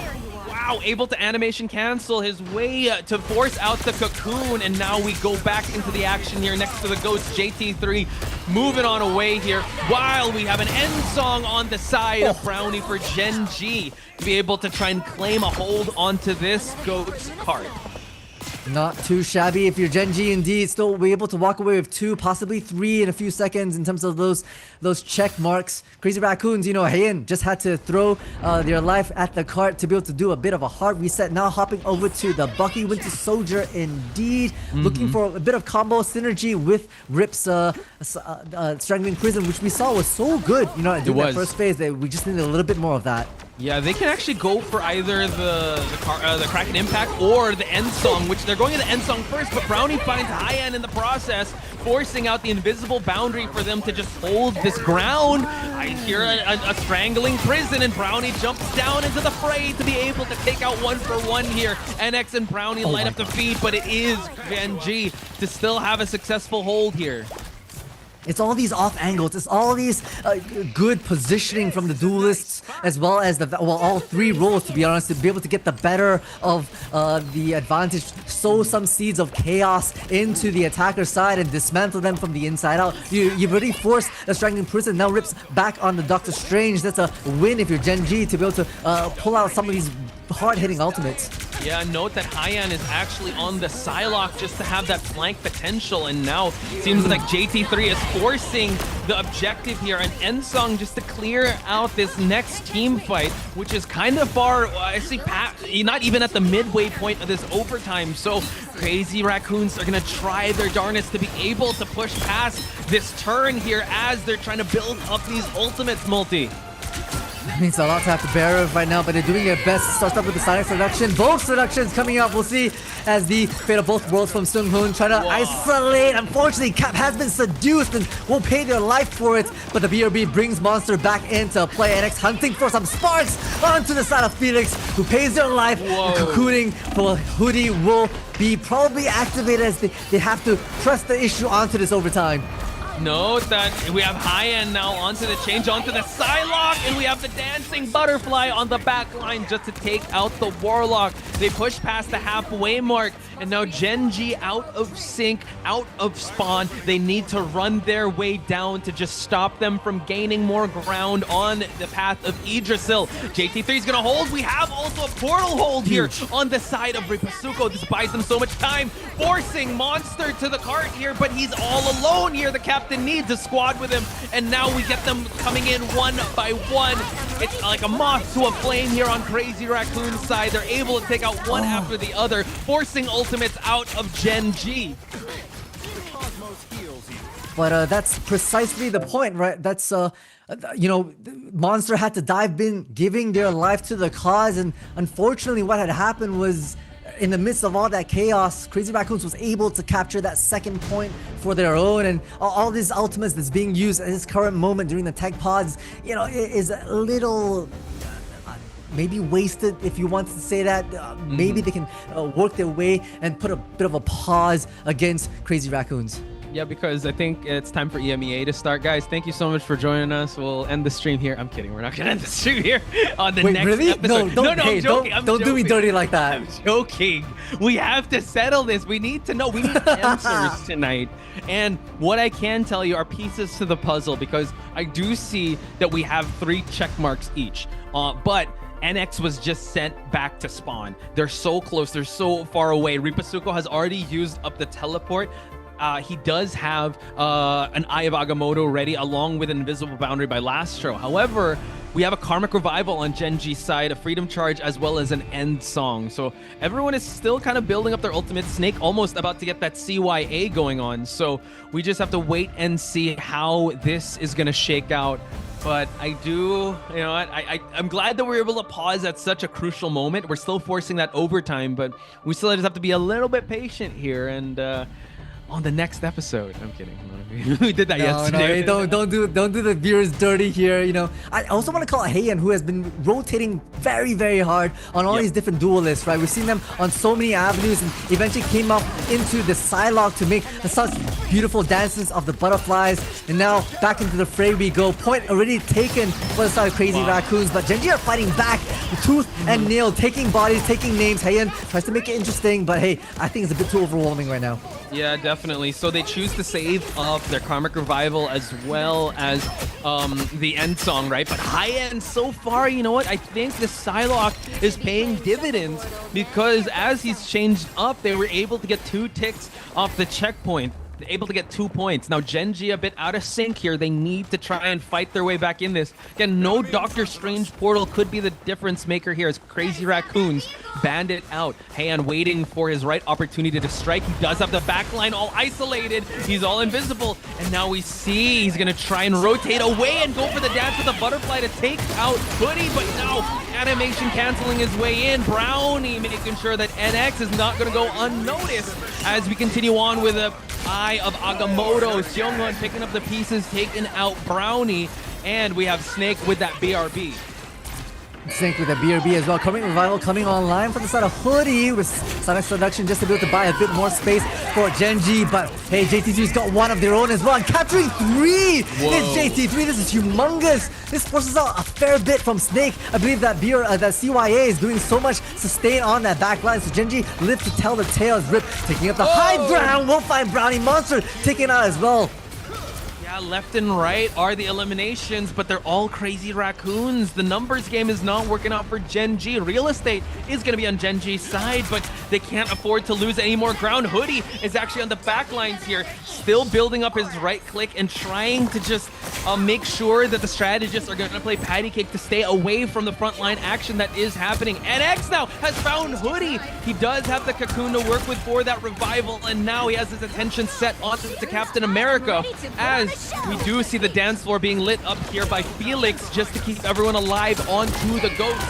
Wow, able to animation cancel his way to force out the cocoon, and now we go back into the action here next to the Ghost. JT3 moving on away here, while we have an end song on the side of Brownie for Gen G to be able to try and claim a hold onto this Goat's card. Not too shabby if you're Gen G indeed. Still be able to walk away with 2, possibly 3 in a few seconds in terms of those check marks. Crazy Raccoons, you know, Heian just had to throw their life at the cart to be able to do a bit of a hard reset. Now hopping over to the Bucky Winter Soldier indeed. Looking for a bit of combo synergy with Rip's Strangling Prison, which we saw was so good, you know, during that first phase. That we just needed a little bit more of that. Yeah, they can actually go for either the Kraken Impact or the End Song, which they're going to the End Song first, but Brownie finds High End in the process, forcing out the invisible boundary for them to just hold this ground. I hear a Strangling Prison, and Brownie jumps down into the fray to be able to take out 1-for-1 here. NX and Brownie light up the feed, but it is Gen G to still have a successful hold here. It's all these off angles. It's all these good positioning from the duelists, as well as all 3 roles, to be honest, to be able to get the better of the advantage, sow some seeds of chaos into the attacker's side and dismantle them from the inside out. You've already forced the Strangling Prison. Now Rips back on the Doctor Strange. That's a win if you're Gen G to be able to pull out some of these hard-hitting ultimates. Yeah, note that Haiyan is actually on the Psylocke just to have that flank potential, and now seems like JT3 is forcing the objective here, and Ensong just to clear out this next team fight, which is kind of far, I see, not even at the midway point of this overtime, so Crazy Raccoons are gonna try their darnest to be able to push past this turn here as they're trying to build up these ultimates, Multi. That means a lot to have to bear with right now, but they're doing their best. Starts up with the Sonic Seduction. Both Seductions coming up. We'll see as the fate of both worlds from Sung Hoon trying to isolate. Unfortunately, Cap has been seduced and will pay their life for it, but the BRB brings Monster back into play. NX hunting for some sparks onto the side of Felix, who pays their life. Cocooning for Hoodie will be probably activated as they have to press the issue onto this overtime. Note that we have High-End now onto the change, onto the Psylocke, and we have the Dancing Butterfly on the back line just to take out the Warlock. They push past the halfway mark, and now Gen G out of sync, out of spawn. They need to run their way down to just stop them from gaining more ground on the path of Yggdrasil. JT3 is going to hold. We have also a portal hold here on the side of Ripasuko. This buys them so much time, forcing Monster to the cart here, but he's all alone here. The captain needs a squad with him, and now we get them coming in one by one. It's like a moth to a flame here on Crazy Raccoon's side. They're able to take out one after the other, forcing ultimates out of Gen G. But that's precisely the point, right? That's you know, Monster had to dive in, giving their life to the cause, and unfortunately what had happened was, in the midst of all that chaos, Crazy Raccoons was able to capture that second point for their own, and all these ultimates that's being used at this current moment during the tech pods, you know, is a little maybe wasted, if you want to say that. Maybe they can work their way and put a bit of a pause against Crazy Raccoons. Yeah, because I think it's time for EMEA to start. Guys, thank you so much for joining us. We'll end the stream here. I'm kidding. We're not going to end the stream here on the next episode. No, I'm joking. Don't do me dirty like that. I'm joking. We have to settle this. We need to know. We need answers tonight. And what I can tell you are pieces to the puzzle, because I do see that we have 3 check marks each. But NX was just sent back to spawn. They're so close. They're so far away. Ripasuko has already used up the teleport. He does have an Eye of Agamotto ready, along with an Invisible Boundary by Lastro. However, we have a Karmic Revival on Gen G's side, a Freedom Charge, as well as an End Song. So everyone is still kind of building up their ultimate. Snake almost about to get that CYA going on. So we just have to wait and see how this is going to shake out. But I do, you know, I'm glad that we're able to pause at such a crucial moment. We're still forcing that overtime, but we still just have to be a little bit patient here. And on the next episode. I'm kidding. We did that No, yesterday. no, don't do the viewers dirty here. You know, I also want to call Heian, who has been rotating very, very hard on all these different duelists, right? We've seen them on so many avenues, and eventually came up into the Psylocke to make such beautiful dances of the butterflies. And now back into the fray we go. Point already taken for the side of Crazy Raccoons, but Genji are fighting back with tooth and nail, taking bodies, taking names. Heian tries to make it interesting, but hey, I think it's a bit too overwhelming right now. Yeah, definitely. So they choose to save up their Karmic Revival as well as the end song, right? But high end so far, you know what? I think the Psylocke is paying dividends because as he's changed up, they were able to get 2 ticks off the checkpoint. Able to get 2 points. Now Genji a bit out of sync here. They need to try and fight their way back in this. Again, no Doctor Strange portal could be the difference maker here as Crazy Raccoons band it out. Heian waiting for his right opportunity to strike. He does have the backline all isolated. He's all invisible. And now we see he's going to try and rotate away and go for the dance with the butterfly to take out Hoodie. But now animation canceling his way in. Brownie making sure that NX is not going to go unnoticed as we continue on with a Eye of Agamotto. Seonghun picking up the pieces, taking out Brownie, and we have Snake with that BRB. Snake with a BRB as well. Karmic Revival coming online from the side of Hoodie with Sonic Seduction just to be able to buy a bit more space for Genji. But hey, JT3's got one of their own as well. And capturing 3 is JT3. This is humongous. This forces out a fair bit from Snake. I believe that that CYA is doing so much sustain on that back line. So Genji lives to tell the tale as Rip taking up the high ground. We'll find Brownie Monster taken out as well. Left and right are the eliminations, but they're all Crazy Raccoons. The numbers game is not working out for Genji. Real estate is going to be on Genji's side, but they can't afford to lose any more ground. Hoodie is actually on the back lines here, still building up his right click and trying to just make sure that the strategists are going to play patty cake to stay away from the frontline action that is happening. NX now has found Hoodie. He does have the cocoon to work with for that revival, and now he has his attention set on to Captain America as we do see the dance floor being lit up here by Felix just to keep everyone alive onto the ghost.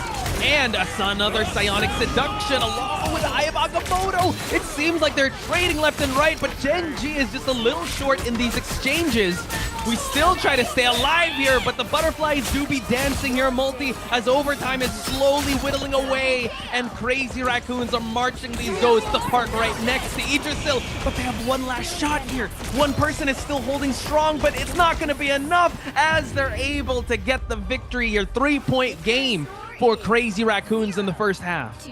And another psionic seduction along with Eye of Agamotto. It seems like they're trading left and right, but Genji is just a little short in these exchanges. We still try to stay alive here, but the butterflies do be dancing here, Multi, as overtime is slowly whittling away, and Crazy Raccoons are marching these ghosts to park right next to Idrisil. But they have one last shot here. One person is still holding strong, but it's not going to be enough as they're able to get the victory here. 3-point game for Crazy Raccoons in the first half.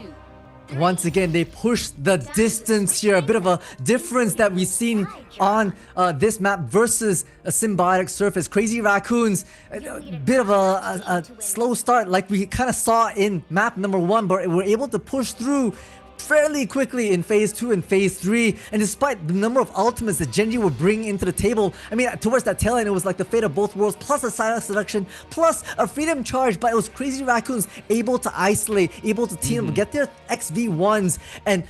Once again, they push the distance here. A bit of a difference that we've seen on this map versus a symbiotic surface. Crazy Raccoons, a bit of a slow start like we kind of saw in map number 1, but we're able to push through fairly quickly in phase 2 and phase 3, and despite the number of ultimates that Genji would bring into the table, I mean, towards that tail end, it was like the fate of both worlds, plus a silent seduction, plus a freedom charge, but it was Crazy Raccoons able to isolate, able to team, get their XV1s, and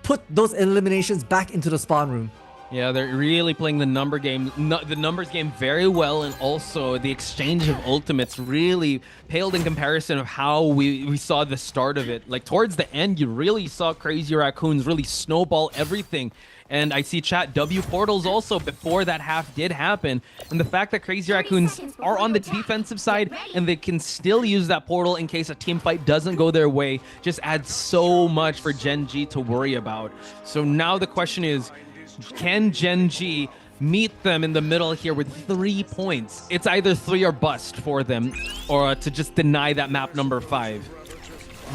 put those eliminations back into the spawn room. Yeah, they're really playing the numbers game very well, and also the exchange of ultimates really paled in comparison of how we saw the start of it. Like towards the end, you really saw Crazy Raccoons really snowball everything. And I see chat W portals also before that half did happen. And the fact that Crazy Raccoons are on the defensive side and they can still use that portal in case a team fight doesn't go their way just adds so much for Genji to worry about. So now the question is, can Genji meet them in the middle here with 3 points? It's either 3 or bust for them, or to just deny that map number 5.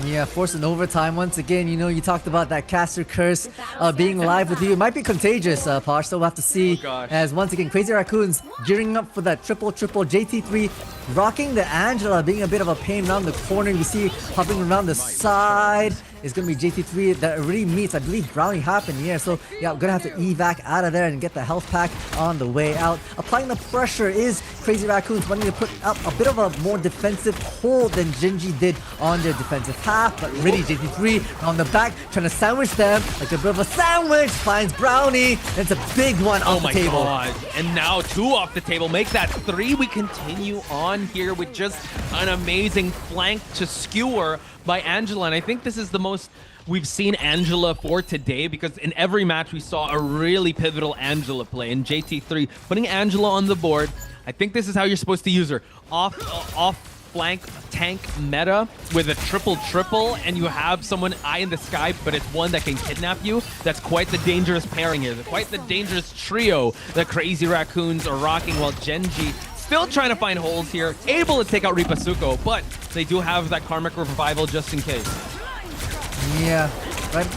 Yeah, forced in overtime once again. You know, you talked about that caster curse being live with you. It might be contagious, Posh, so we'll have to see. As once again, Crazy Raccoons gearing up for that triple. JT3 rocking the Angela, being a bit of a pain around the corner. You see hopping around the side. It's going to be JT3 that already meets, I believe, Brownie half in the air. So, yeah, I'm going to have to evac out of there and get the health pack on the way out. Applying the pressure is Crazy Raccoons wanting to put up a bit of a more defensive hold than Genji did on their defensive half. But really, JT3 on the back, trying to sandwich them like a bit of a sandwich. Finds Brownie. And it's a big one off the table. Oh my god. And now 2 off the table. Make that 3. We continue on here with just an amazing flank to skewer by Angela, and I think this is the most we've seen Angela for today, because in every match we saw a really pivotal Angela play. And JT3 putting Angela on the board, I think this is how you're supposed to use her. Off flank tank meta with a triple, and you have someone eye in the sky, but it's one that can kidnap you. That's quite the dangerous pairing here. Quite the dangerous trio that Crazy Raccoons are rocking, while Genji still trying to find holes here, able to take out Ripasuko, but they do have that Karmic Revival just in case. Yeah,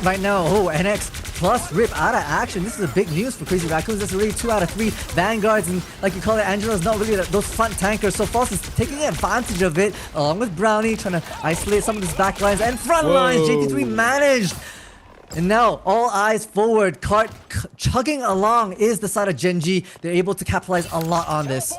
right now, NX plus Rip out of action. This is a big news for Crazy Raccoons. That's already 2 out of 3 Vanguards, and like you call it, Angela's not really those front tankers, so False is taking advantage of it, along with Brownie, trying to isolate some of his back lines and front lines. JT3 managed! And now, all eyes forward, cart chugging along is the side of Genji. They're able to capitalize a lot on this.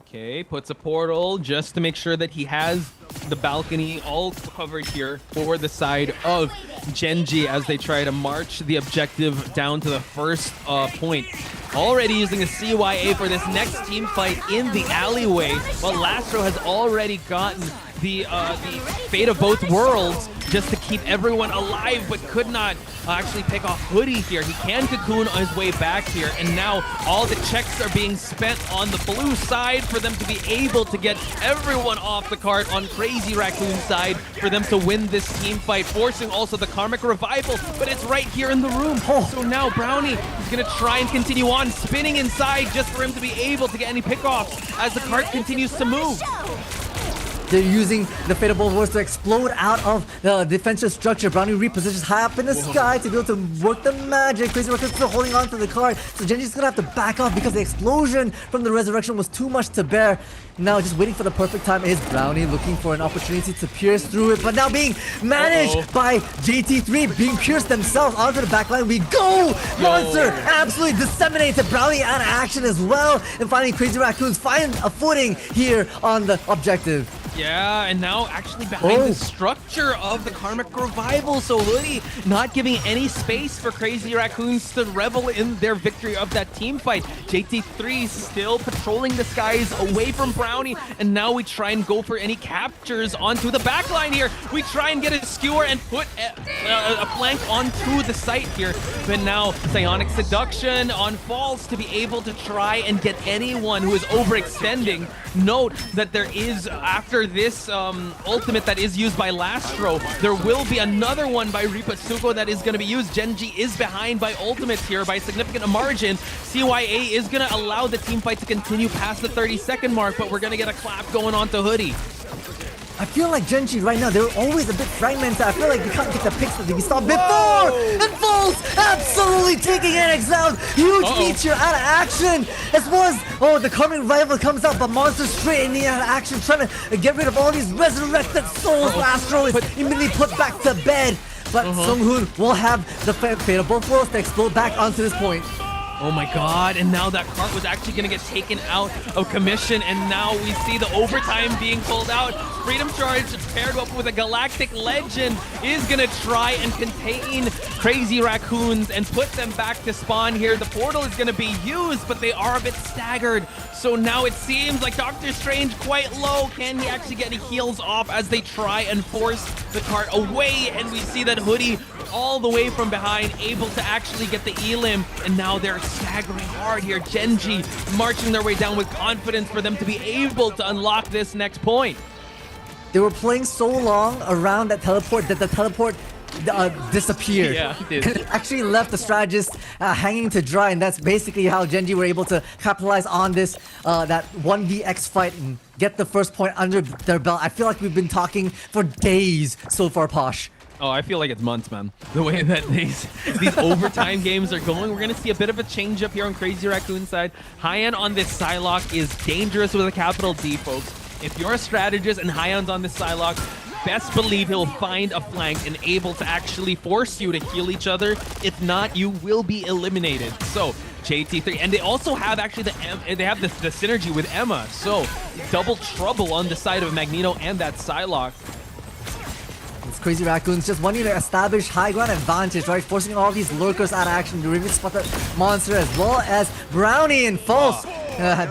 Okay, puts a portal just to make sure that he has the balcony all covered here for the side of Genji as they try to march the objective down to the first point. Already using a CYA for this next team fight in the alleyway, but Lastro has already gotten the fate of both worlds just to keep everyone alive, but could not actually pick off Hoodie here. He can cocoon on his way back here, and now all the checks are being spent on the blue side for them to be able to get everyone off the cart on Crazy Raccoon's side for them to win this team fight, forcing also the Karmic Revival, but it's right here in the room. So now Brownie is going to try and continue on, spinning inside just for him to be able to get any pickoffs as the cart continues to move. They're using the Fatal Bulwarks to explode out of the defensive structure. Brownie repositions high up in the sky to be able to work the magic. Crazy Raccoon still holding on to the card, so Genji's gonna have to back off because the explosion from the resurrection was too much to bear. Now just waiting for the perfect time is Brownie, looking for an opportunity to pierce through it, but now being managed by JT3, being pierced themselves. Onto the backline we go! Monster absolutely disseminated. Brownie out of action as well, and finally Crazy Raccoons find a footing here on the objective. Yeah, and now actually behind the structure of the Karmic Revival, so Hoodie not giving any space for Crazy Raccoons to revel in their victory of that team fight. JT3 still patrolling the skies away from Brownie, and now we try and go for any captures onto the backline here. We try and get a skewer and put a flank onto the site here, but now Psionic Seduction on False to be able to try and get anyone who is overextending. Note that there is, after this ultimate that is used by Lastro, there will be another one by Ripasuko that is going to be used. Genji is behind by ultimates here by a significant margin. CYA is going to allow the team fight to continue past the 30-second mark, but we're going to get a clap going on to Hoodie. I feel like Genji right now, they're always a bit fragmented. I feel like we can't get the picks that we saw before. And False absolutely taking NX out. Huge feature out of action. As well as, the Karmic Revival comes out, but Monster straight in the out of action, trying to get rid of all these resurrected souls. Lastro is immediately put back to bed. But Sunghoon will have the Fatal Bulwarks to explode back onto this point. Oh my god, and now that cart was actually going to get taken out of commission, and now we see the overtime being pulled out. Freedom Charge paired up with a Galactic Legend is going to try and contain Crazy Raccoons and put them back to spawn here. The portal is going to be used, but they are a bit staggered. So now it seems like Doctor Strange quite low. Can he actually get any heals off as they try and force the cart away? And we see that Hoodie all the way from behind, able to actually get the elim, and now they're staggering hard here. Genji marching their way down with confidence for them to be able to unlock this next point. They were playing so long around that teleport that the teleport disappeared. Yeah, it did. It actually left the strategist hanging to dry, and that's basically how Genji were able to capitalize on this that 1vx fight and get the first point under their belt. I feel like we've been talking for days so far, Posh. Oh, I feel like it's months, man. The way that these overtime games are going, we're going to see a bit of a change up here on Crazy Raccoon's side. High-end on this Psylocke is dangerous with a capital D, folks. If you're a strategist and High-end's on this Psylocke, best believe he'll find a flank and able to actually force you to heal each other. If not, you will be eliminated. So, JT3, and they also have actually the synergy with Emma. So, double trouble on the side of Magneto and that Psylocke. It's Crazy Raccoons just wanting to establish high ground advantage, right? Forcing all these lurkers out of action. The Riven spot the monster as well as Brownie and False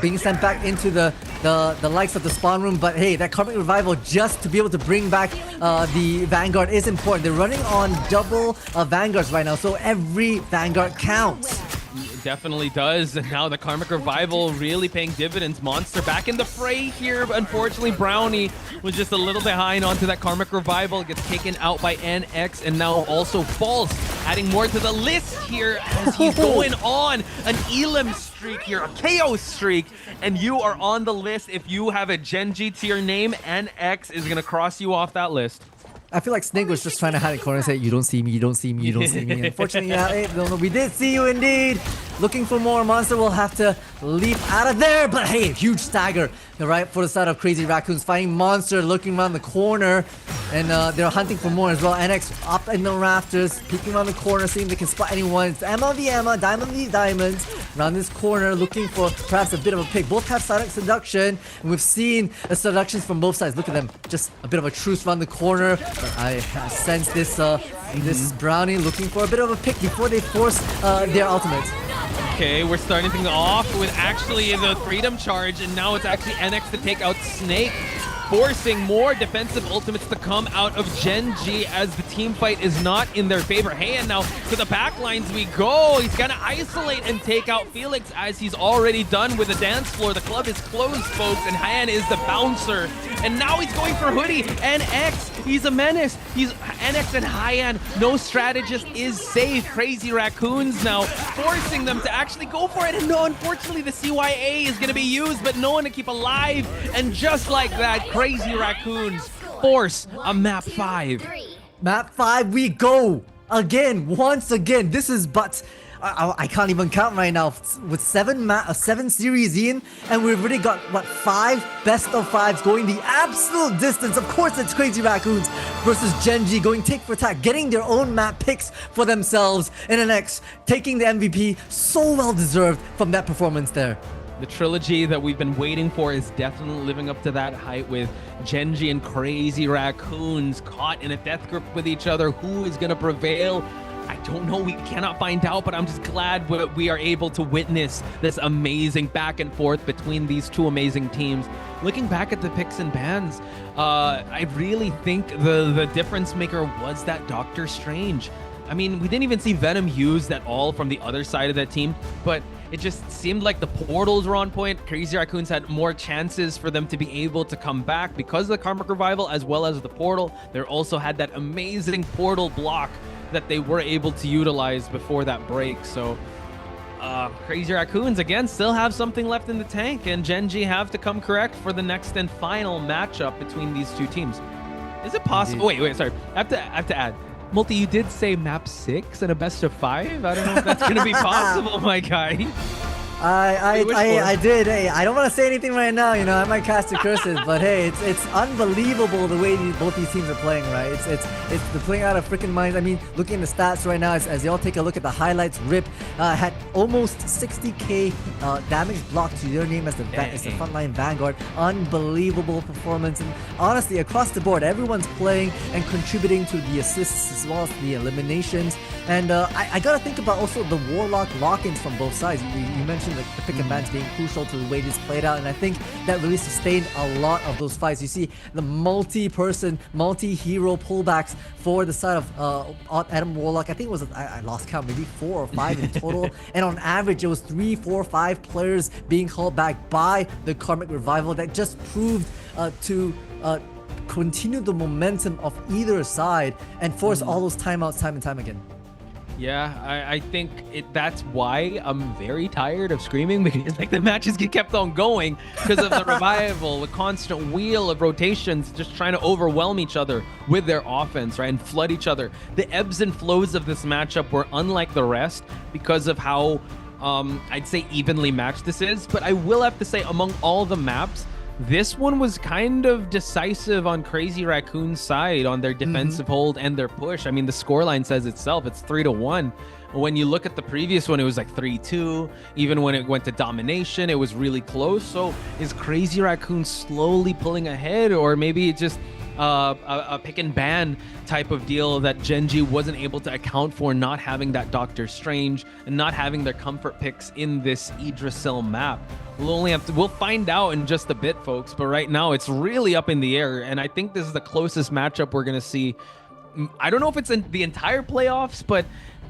being sent back into the the likes of the spawn room, but hey, that Karmic Revival just to be able to bring back the Vanguard is important. They're running on double Vanguards right now, so every Vanguard counts. It definitely does. And now the Karmic Revival really paying dividends. Monster back in the fray here. But unfortunately, Brownie was just a little behind onto that Karmic Revival. Gets taken out by NX and now also False. Adding more to the list here as he's going on an Elam streak here, a KO streak. And you are on the list. If you have a Genji to your name, NX is going to cross you off that list. I feel like Snake was just trying to hide in the corner and say, you don't see me, you don't see me, you don't see me. Unfortunately, yeah, hey, no, we did see you indeed. Looking for more. Monster will have to leap out of there. But hey, huge stagger, right, for the side of Crazy Raccoons. Fighting Monster, looking around the corner. And they're hunting for more as well. NX up in the rafters, peeking around the corner, seeing if they can spot anyone. It's Emma v Emma, Diamond v Diamonds. Around this corner, looking for perhaps a bit of a pick. Both have Silent Seduction. And we've seen seductions from both sides. Look at them. Just a bit of a truce around the corner. But I sense this this is Brownie looking for a bit of a pick before they force their ultimates. Okay, we're starting things off with actually the Freedom Charge, and now it's actually NX to take out Snake, forcing more defensive ultimates to come out of Genji as the team fight is not in their favor. Hey, and now to the back lines we go. He's gonna isolate and take out Felix as he's already done with the dance floor. The club is closed, folks, and Hyan is the bouncer. And now he's going for Hoodie. NX, he's a menace. He's NX and Hyan. No strategist is safe. Crazy Raccoons now forcing them to actually go for it. And no, unfortunately, the CYA is going to be used, but no one to keep alive. And just like that, Crazy Raccoons force a map 5. Map 5 we go. Again, once again. This is but... I can't even count right now. With 7 series in, and we've already got, what, 5 best of 5s going the absolute distance. Of course, it's Crazy Raccoons versus Genji going tick for tack, getting their own map picks for themselves. And NX taking the MVP, so well deserved from that performance there. The trilogy that we've been waiting for is definitely living up to that height with Genji and Crazy Raccoons caught in a death grip with each other. Who is going to prevail? I don't know, we cannot find out, but I'm just glad we are able to witness this amazing back and forth between these two amazing teams. Looking back at the picks and bans, I really think the difference maker was that Doctor Strange. I mean, we didn't even see Venom used at all from the other side of that team, but it just seemed like the portals were on point. Crazy Raccoons had more chances for them to be able to come back because of the Karmic Revival as well as the portal. They also had that amazing portal block that they were able to utilize before that break. So Crazy Raccoons again still have something left in the tank, and Genji have to come correct for the next and final matchup between these two teams. Is it possible? Wait, sorry. I have to add. Multi, you did say map 6 and a best of 5. I don't know if that's gonna be possible, my guy. I did. Hey, I don't want to say anything right now. You know, I might cast the curses, but hey, it's unbelievable the way both these teams are playing. Right? It's they're playing out of freaking minds. I mean, looking at the stats right now, as y'all take a look at the highlights, Rip had almost 60k damage blocked to their name as the frontline Vanguard. Unbelievable performance, and honestly, across the board, everyone's playing and contributing to the assists as well as the eliminations. And I gotta think about also the Warlock lock-ins from both sides. You mentioned the pick and bans being crucial to the way this played out, and I think that really sustained a lot of those fights. You see the multi-person, multi-hero pullbacks for the side of Adam Warlock. I think it was, I lost count, maybe 4 or 5 in total. And on average, it was 3, 4, 5 players being called back by the Karmic Revival. That just proved to continue the momentum of either side and force all those timeouts time and time again. Yeah, I think that's why I'm very tired of screaming, because like the matches get kept on going because of the Revival, the constant wheel of rotations just trying to overwhelm each other with their offense, right, and flood each other. The ebbs and flows of this matchup were unlike the rest because of how I'd say evenly matched this is. But I will have to say, among all the maps, this one was kind of decisive on Crazy Raccoon's side on their defensive hold and their push. I mean, the scoreline says itself. It's 3-1. When you look at the previous one, it was like 3-2. Even when it went to domination, it was really close. So is Crazy Raccoon slowly pulling ahead, or maybe it just a pick and ban type of deal that Genji wasn't able to account for, not having that Doctor Strange and not having their comfort picks in this Yggdrasil map. We'll find out in just a bit, folks, but right now it's really up in the air, and I think this is the closest matchup we're gonna see. I don't know if it's in the entire playoffs, but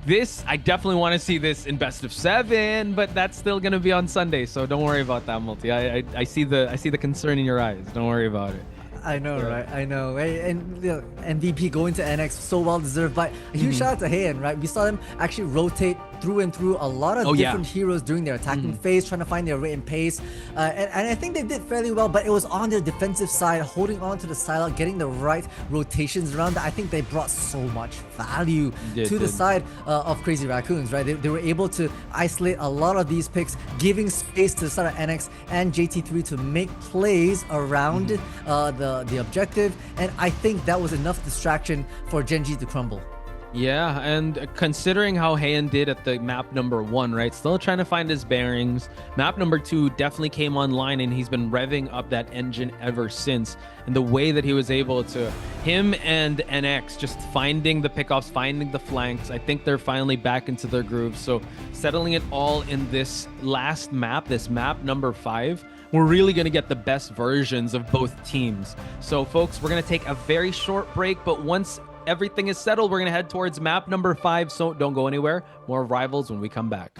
this, I definitely want to see this in best of 7, but that's still going to be on Sunday, so don't worry about that, Multi. I see the concern in your eyes. Don't worry about it. I know, right? I know. And you know, MVP going to NX, so well deserved. But a huge shout out to Heian, right? We saw them actually rotate through and through a lot of different heroes during their attacking phase, trying to find their rate and pace. And I think they did fairly well, but it was on their defensive side, holding on to the side, getting the right rotations around that. I think they brought so much value to the side of Crazy Raccoons, right? They were able to isolate a lot of these picks, giving space to the side of NX and JT3 to make plays around the objective. And I think that was enough distraction for Genji to crumble. Yeah, and considering how Heian did at the map number 1, right? Still trying to find his bearings. Map number 2 definitely came online, and he's been revving up that engine ever since. And the way that he was able to, him and NX, just finding the pickoffs, finding the flanks, I think they're finally back into their groove. So settling it all in this last map, this map number 5, we're really going to get the best versions of both teams. So folks, we're going to take a very short break, but once everything is settled, we're going to head towards map number 5, so don't go anywhere. More Rivals when we come back.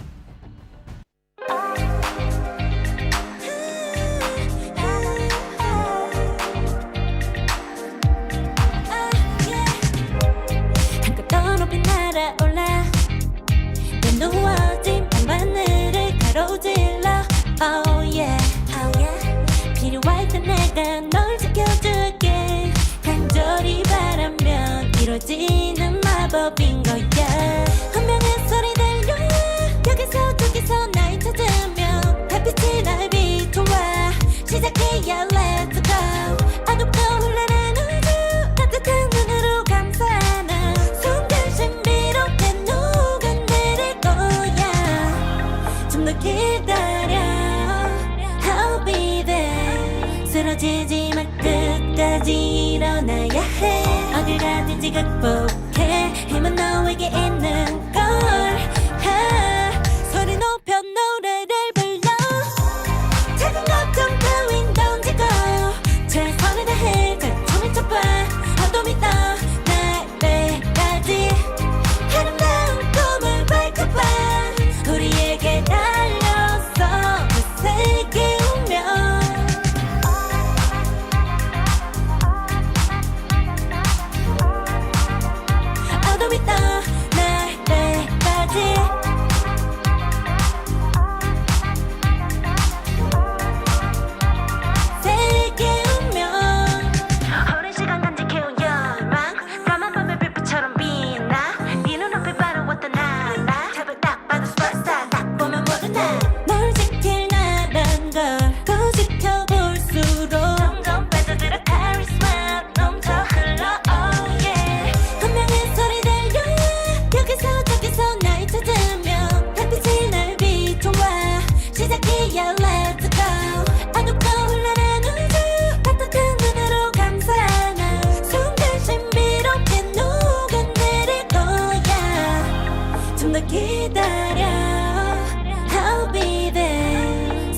Oh yeah, oh yeah. 필요할 때 내가 널 지켜줄게. 간절히 바라면 이루어지는 마법인 거야. 운명의 소리 들려. 여기서 저기서 날 찾으면 달빛이 날 비춰와. 시작해야 let's go. 어둡고 흘러는 우주 따뜻한 눈으로 감싸는 순간 신비롭게 녹아내릴 거야. 좀 더 기다려. I'll be there. 쓰러지지 마. 끝까지 일어나야 해. 어딜 가든지 극복해. 힘은 너에게 있는 걸. 소리 높여 노래를 불러. 작은 걱정 따윈 던지고 최선을 다해 잘 쳐봐. 어둠이 떠 날 때까지 아름다운 꿈을 밝혀봐. 우리에게 달려서 그 세계 운명.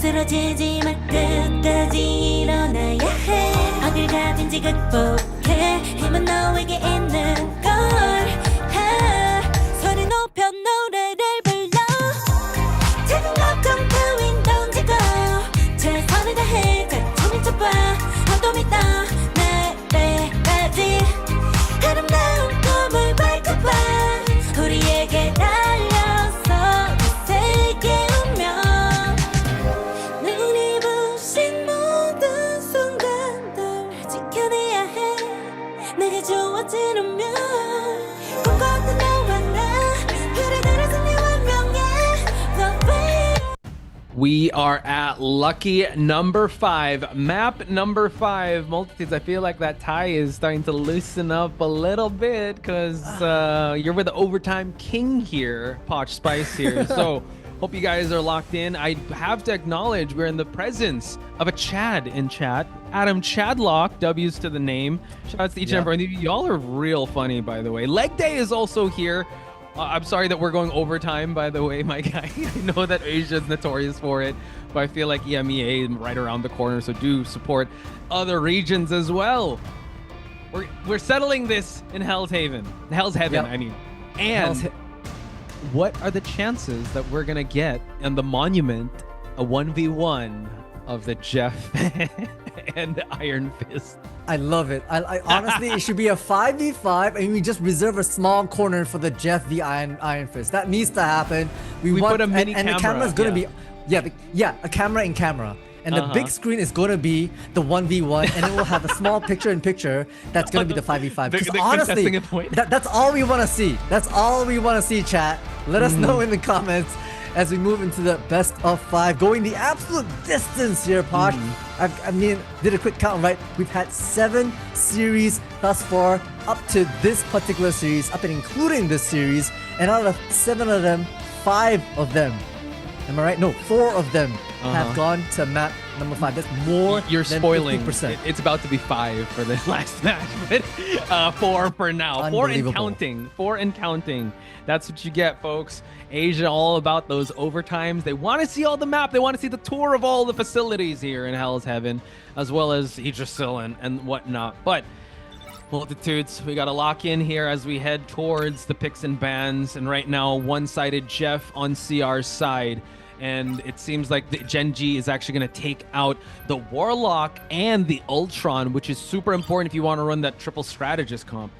쓰러지지 마. 끝까지 일어나야 해. 어딜 가든지 극복해. 힘은 너에게 있는 걸. 소리 높여 노래를 불러. 작은 걱정 따윈 던지고 최선을 다해 잘 쳐봐. 어둠이 떠 날 때까지 아름다운 꿈을 밝혀봐. 우리에게 달려서 그 세계 운명. 눈이 부신 모든 순간들 지켜내야 해. 내가 좋아지려면 꿈꿨던 너와 나 그래들의 승리 운명에 We are at lucky number 5, map number 5. Multitudes, I feel like that tie is starting to loosen up a little bit because you're with the overtime king here, Potch Spice here. So Hope you guys are locked in. I have to acknowledge we're in the presence of a Chad in chat. Adam Chadlock, W's to the name. Shout out to each and every one of you. Y'all are real funny, by the way. Leg Day is also here. I'm sorry that we're going overtime, by the way, my guy. I know that Asia is notorious for it, but I feel like EMEA is right around the corner, so do support other regions as well. We're settling this in Hell's Heaven, I mean. And what are the chances that we're gonna get in the monument a 1v1 of the Jeff and Iron Fist? I love it. I honestly, it should be a 5v5, and we just reserve a small corner for the Jeff v Iron Fist. That needs to happen. We want, put a mini and camera. the camera's gonna be, a camera in camera. And the big screen is going to be the 1v1, and it will have a small picture-in-picture that's going to be the 5v5. Because honestly, that's all we want to see. That's all we want to see, chat. Let us know in the comments as we move into the best of 5. Going the absolute distance here, Posh. I mean, did a quick count, right? We've had 7 series thus far up to this particular series, up and including this series. And out of 7 of them, 5 of them, am I right? No, 4 of them have gone to map number 5. That's more You're than spoiling. 50%. It's about to be 5 for the last match, but 4 for now. 4 and counting. 4 and counting. That's what you get, folks. Asia all about those overtimes. They want to see all the map. They want to see the tour of all the facilities here in Hell's Heaven, as well as Yggdrasil and whatnot. But multitudes, we got to lock in here as we head towards the picks and bans. And right now, one-sided Jeff on CR's side. And it seems like the Genji is actually going to take out the Warlock and the Ultron, which is super important if you want to run that triple strategist comp.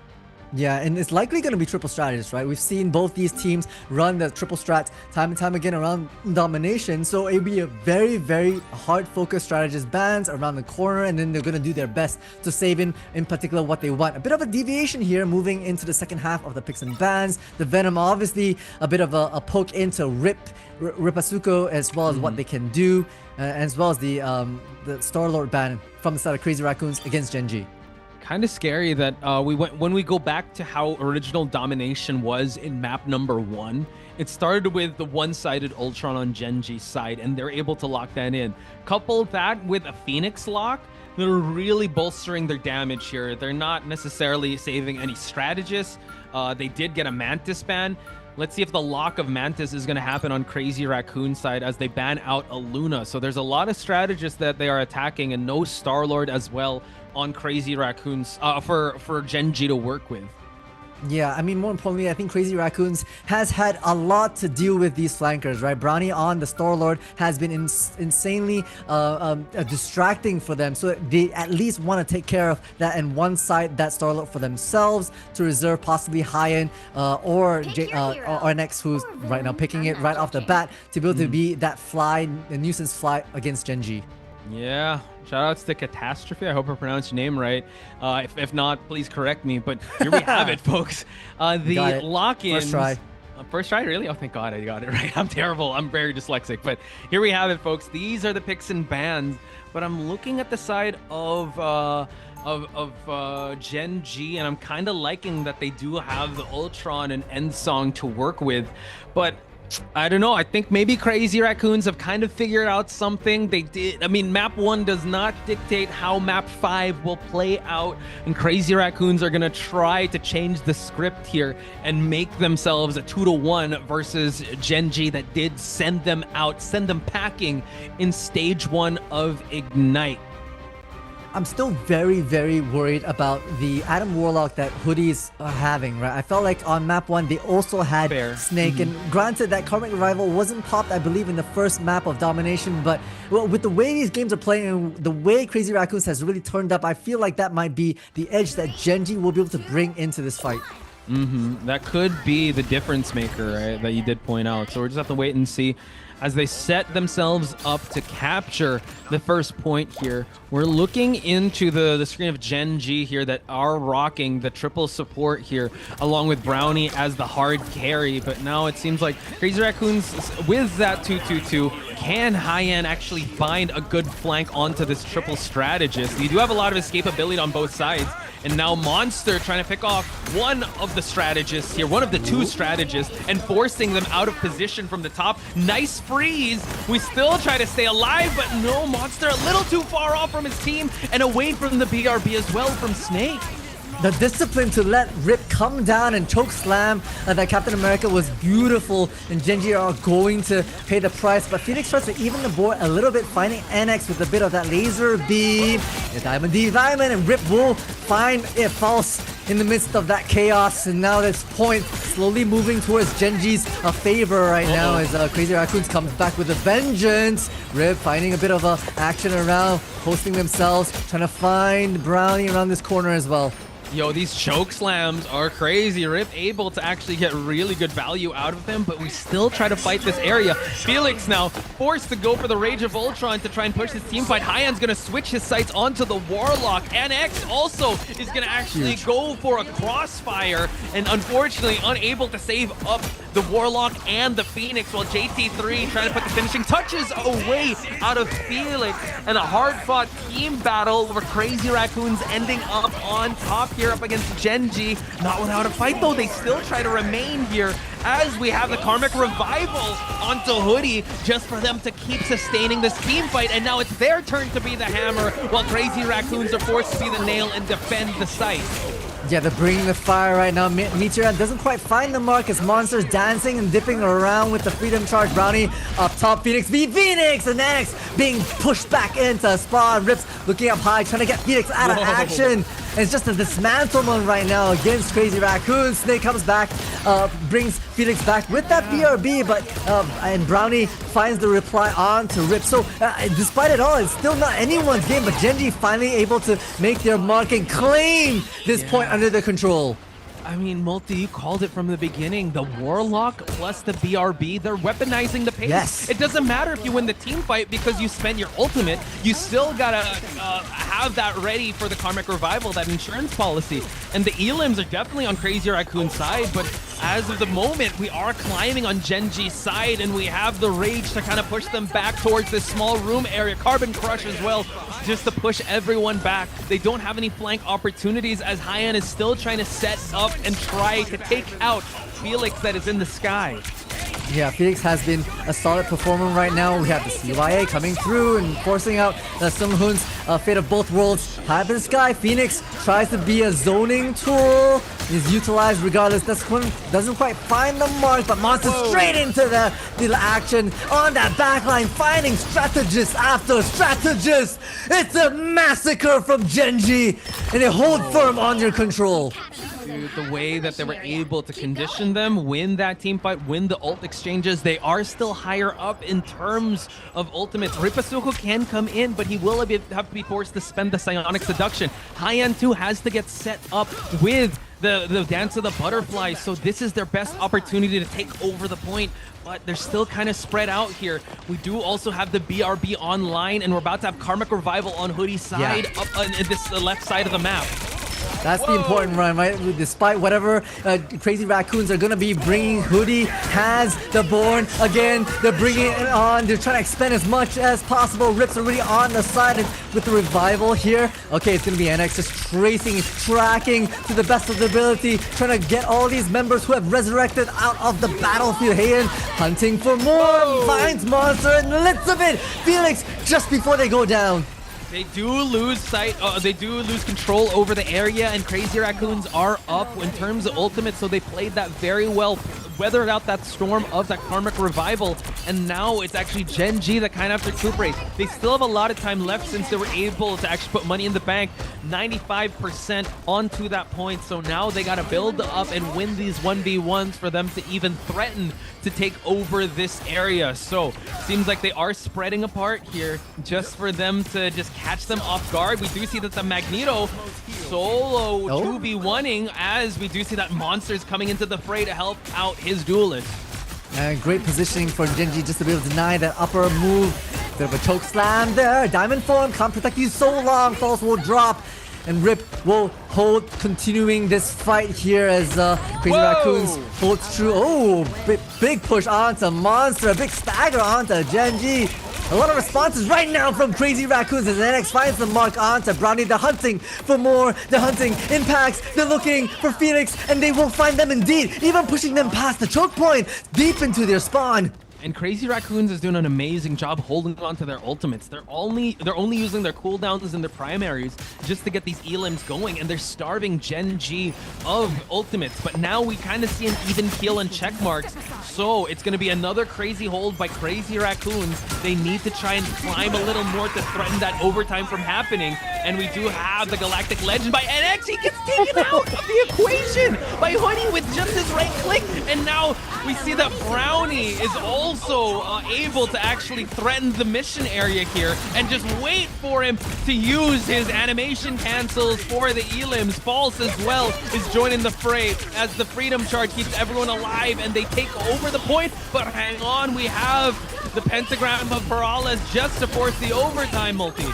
Yeah, and it's likely going to be triple strategists, right? We've seen both these teams run the triple strats time and time again around domination, so it'll be a very, very hard-focused strategist bans around the corner, and then they're going to do their best to save in particular what they want. A bit of a deviation here moving into the second half of the picks and bans. The Venom, obviously, a bit of a poke into Ripasuko, as well as what they can do, as well as the Star-Lord ban from the side of Crazy Raccoons against Genji. Kind of scary that when we go back to how original domination was in map number 1, it started with the one-sided Ultron on Genji's side, and they're able to lock that in. Couple that with a Phoenix lock, they're really bolstering their damage here. They're not necessarily saving any strategists. They did get a Mantis ban. Let's see if the lock of Mantis is going to happen on Crazy Raccoon side as they ban out a Luna. So there's a lot of strategists that they are attacking, and no Star-Lord as well on Crazy Raccoons for Genji to work with. Yeah, I mean, more importantly, I think Crazy Raccoons has had a lot to deal with these flankers, right? Brownie on the Star-Lord has been insanely distracting for them, so they at least want to take care of that and one side that Star-Lord for themselves to reserve possibly High-End or RNX, who's right now picking it right off the bat to be able to be that the nuisance fly against Genji. Yeah, shout outs to Catastrophe. I hope I pronounced your name right. If not, please correct me. But here we have it, folks. The lock-ins. First try. First try, really? Oh, thank God I got it right. I'm terrible. I'm very dyslexic. But here we have it, folks. These are the picks and bans. But I'm looking at the side of Genji, and I'm kind of liking that they do have the Ultron and End Song to work with. But I don't know. I think maybe Crazy Raccoons have kind of figured out something. They did. I mean, map 1 does not dictate how map 5 will play out, and Crazy Raccoons are going to try to change the script here and make themselves a 2-1 versus Genji that did send them packing in stage 1 of Ignite. I'm still very, very worried about the Adam Warlock that Hoodies are having, right? I felt like on map 1, they also had Snake, and granted that Karmic Revival wasn't popped, I believe, in the first map of Domination, but with the way these games are playing and the way Crazy Raccoons has really turned up, I feel like that might be the edge that Genji will be able to bring into this fight. That could be the difference maker, right, that you did point out. So we'll just have to wait and see as they set themselves up to capture the first point here. We're looking into the screen of Genji here that are rocking the triple support here, along with Brownie as the hard carry. But now it seems like Crazy Raccoons, with that 2-2-2, can High-End actually bind a good flank onto this triple strategist? You do have a lot of escapability on both sides, And now Monster trying to pick off one of the strategists here, one of the two strategists, and forcing them out of position from the top. Nice freeze. We still try to stay alive, but no, Monster a little too far off from his team and away from the BRB as well from Snake. The discipline to let Rip come down and choke slam that Captain America was beautiful, and Genji are going to pay the price. But Phoenix tries to even the board a little bit, finding NX with a bit of that laser beam. The Diamond D Diamond, and Rip will find it false in the midst of that chaos. And now this point slowly moving towards Genji's favor right now as Crazy Raccoons comes back with a vengeance. Rip finding a bit of action around, posting themselves, trying to find Brownie around this corner as well. Yo, these choke slams are crazy. Rip able to actually get really good value out of them, but we still try to fight this area. Felix now forced to go for the Rage of Ultron to try and push this team fight. Hyan's gonna switch his sights onto the Warlock. NX also is gonna actually go for a crossfire, and unfortunately unable to save up the Warlock and the Phoenix, while JT3 trying to put the finishing touches away out of Felix. And a hard-fought team battle where Crazy Raccoons ending up on top here up against Genji. Not without a fight though, they still try to remain here as we have the Karmic Revival onto Hoodie just for them to keep sustaining this team fight. And now it's their turn to be the hammer while Crazy Raccoons are forced to be the nail and defend the site. Yeah, they're bringing the fire right now. Meteor doesn't quite find the mark as Monster's dancing and dipping around with the Freedom Charge Brownie up top. Phoenix v Phoenix, and Nanix being pushed back into spawn. Rips looking up high, trying to get Phoenix out of action. And it's just a dismantlement right now against Crazy Raccoon. Snake comes back, brings Phoenix back with that BRB, but and Brownie finds the reply on to Rip. So despite it all, it's still not anyone's game, but Genji finally able to make their mark and claim this point under their control. I mean, Multi, you called it from the beginning. The Warlock plus the BRB, they're weaponizing the pace. Yes. It doesn't matter if you win the team fight because you spent your ultimate. You still gotta have that ready for the Karmic Revival, that insurance policy. And the Elims are definitely on Crazy Raccoon's side, but as of the moment, we are climbing on Genji's side, and we have the Rage to kind of push them back towards this small room area. Carbon Crush as well, just to push everyone back. They don't have any flank opportunities as Hyan is still trying to set up and try to take out Felix that is in the sky. Yeah, Felix has been a solid performer right now. We have the CYA coming through and forcing out the Sunghun's Fate of Both Worlds. High up in the sky, Phoenix tries to be a zoning tool. Is utilized regardless. Doesn't quite find the mark, but Monster straight into the action on that backline, finding strategist after strategist. It's a massacre from Genji, and they hold firm on your control. Dude, the way that they were able to condition them, win that team fight, win the ult exchanges, they are still higher up in terms of ultimates. Ripasuko can come in, but he will have to be forced to spend the Psionic Seduction. Hyan too has to get set up with the Dance of the Butterfly, so this is their best opportunity to take over the point, but they're still kind of spread out here. We do also have the BRB online, and we're about to have Karmic Revival on Hoodie's side, up on this left side of the map. That's the important run, right? Despite whatever Crazy Raccoons are going to be bringing, Hoodie has the Born again. They're bringing it on. They're trying to expend as much as possible. Rip's already on the side, and with the revival here. Okay, it's going to be NX just tracking to the best of their ability, trying to get all these members who have resurrected out of the battlefield. Hayan hunting for more, finds Monster and lifts of it. Felix just before they go down. They do lose sight, they do lose control over the area, and Crazy Raccoons are up in terms of ultimate, so they played that very well, weathered out that storm of that Karmic Revival, and now it's actually Genji that kind of have to recuperate. They still have a lot of time left since they were able to actually put money in the bank, 95% onto that point, so now they got to build up and win these 1v1s for them to even threaten to take over this area. So seems like they are spreading apart here just for them to just catch them off guard. We do see that the Magneto solo 2v1ing as we do see that Monster's coming into the fray to help out his duelist. And great positioning for Genji just to be able to deny that upper move. Bit of a choke slam there. Diamond form can't protect you so long. Falls will drop. And Rip will hold, continuing this fight here as Crazy Raccoons holds true. Oh, big push onto Monster. A big stagger onto Genji. A lot of responses right now from Crazy Raccoons as NX finds the mark onto Brownie. They're hunting for more. They're hunting impacts. They're looking for Phoenix, and they will find them indeed, even pushing them past the choke point, deep into their spawn. And Crazy Raccoons is doing an amazing job holding on to their ultimates. They're only using their cooldowns and their primaries just to get these elims going, and they're starving Gen G of ultimates. But now we kind of see an even keel and check marks. So it's going to be another crazy hold by Crazy Raccoons. They need to try and climb a little more to threaten that overtime from happening. And we do have the Galactic Legend by NX. He gets taken out of the equation by Hoodie with just his right click. And now we see that Brownie is also able to actually threaten the mission area here and just wait for him to use his animation cancels for the elims. False as well is joining the fray as the Freedom Charge keeps everyone alive and they take over the point. But hang on, we have the Pentagram of Paralas just to force the overtime multi.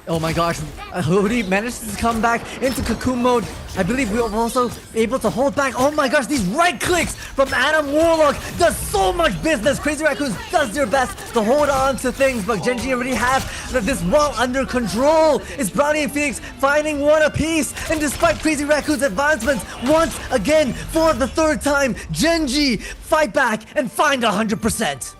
Oh my gosh, Hoodie manages to come back into cocoon mode. I believe we were also able to hold back. Oh my gosh, these right clicks from Adam Warlock does so much business. Crazy Raccoons does their best to hold on to things, but Gen G already have this well under control. It's Brownie and Phoenix finding one apiece, and despite Crazy Raccoons' advancements, once again, for the third time, Gen G fight back and find 100%.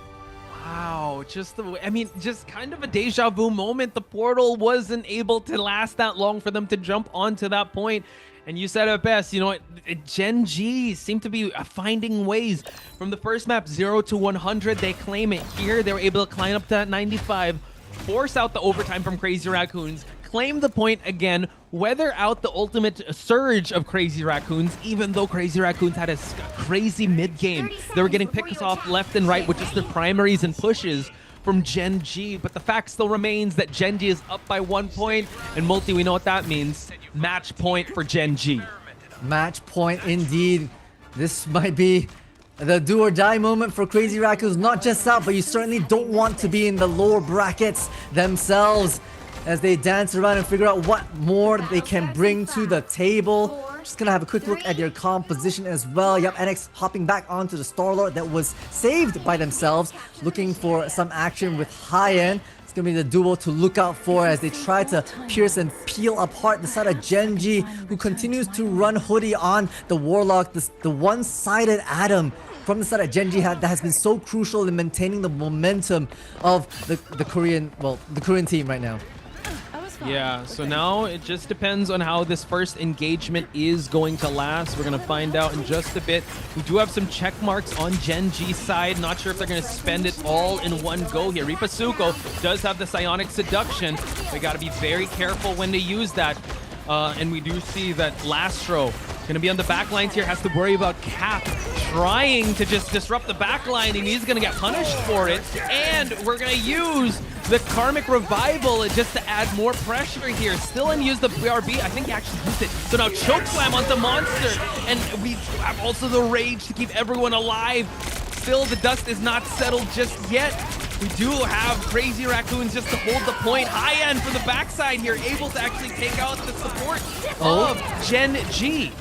Wow, just the way, I mean, just kind of a deja vu moment. The portal wasn't able to last that long for them to jump onto that point. And you said it best, you know what? Gen G seem to be finding ways. From the first map, 0 to 100, they claim it here. They were able to climb up to that 95, force out the overtime from Crazy Raccoons, claim the point again, weather out the ultimate surge of Crazy Raccoons, even though Crazy Raccoons had a crazy mid-game. They were getting picked off left and right with just their primaries and pushes from Gen G, but the fact still remains that Gen G is up by 1 point, and Multi, we know what that means. Match point for Gen G. Match point indeed. This might be the do or die moment for Crazy Raccoons, not just out, but you certainly don't want to be in the lower brackets themselves as they dance around and figure out what more they can bring to the table. Just gonna have a quick look at their composition as well. Yep, NX hopping back onto the Star-Lord that was saved by themselves, looking for some action with high end. It's gonna be the duo to look out for as they try to pierce and peel apart the side of Gen G, who continues to run Hoodie on the Warlock, the one-sided Atom from the side of Gen G that has been so crucial in maintaining the momentum of the Korean team right now. Yeah, so now it just depends on how this first engagement is going to last. We're going to find out in just a bit. We do have some check marks on Gen G's side. Not sure if they're going to spend it all in one go here. Ripasuko does have the Psionic Seduction. They got to be very careful when they use that. And we do see that Lastro going to be on the back lines here, has to worry about Cap trying to just disrupt the back line, and he's going to get punished for it. And we're going to use the Karmic Revival just to add more pressure here. Still and use the BRB. I think he actually used it. So now Choke Slam onto Monster. And we have also the Rage to keep everyone alive. Still, the dust is not settled just yet. We do have Crazy Raccoons just to hold the point. High end from the backside here, able to actually take out the support of Gen G.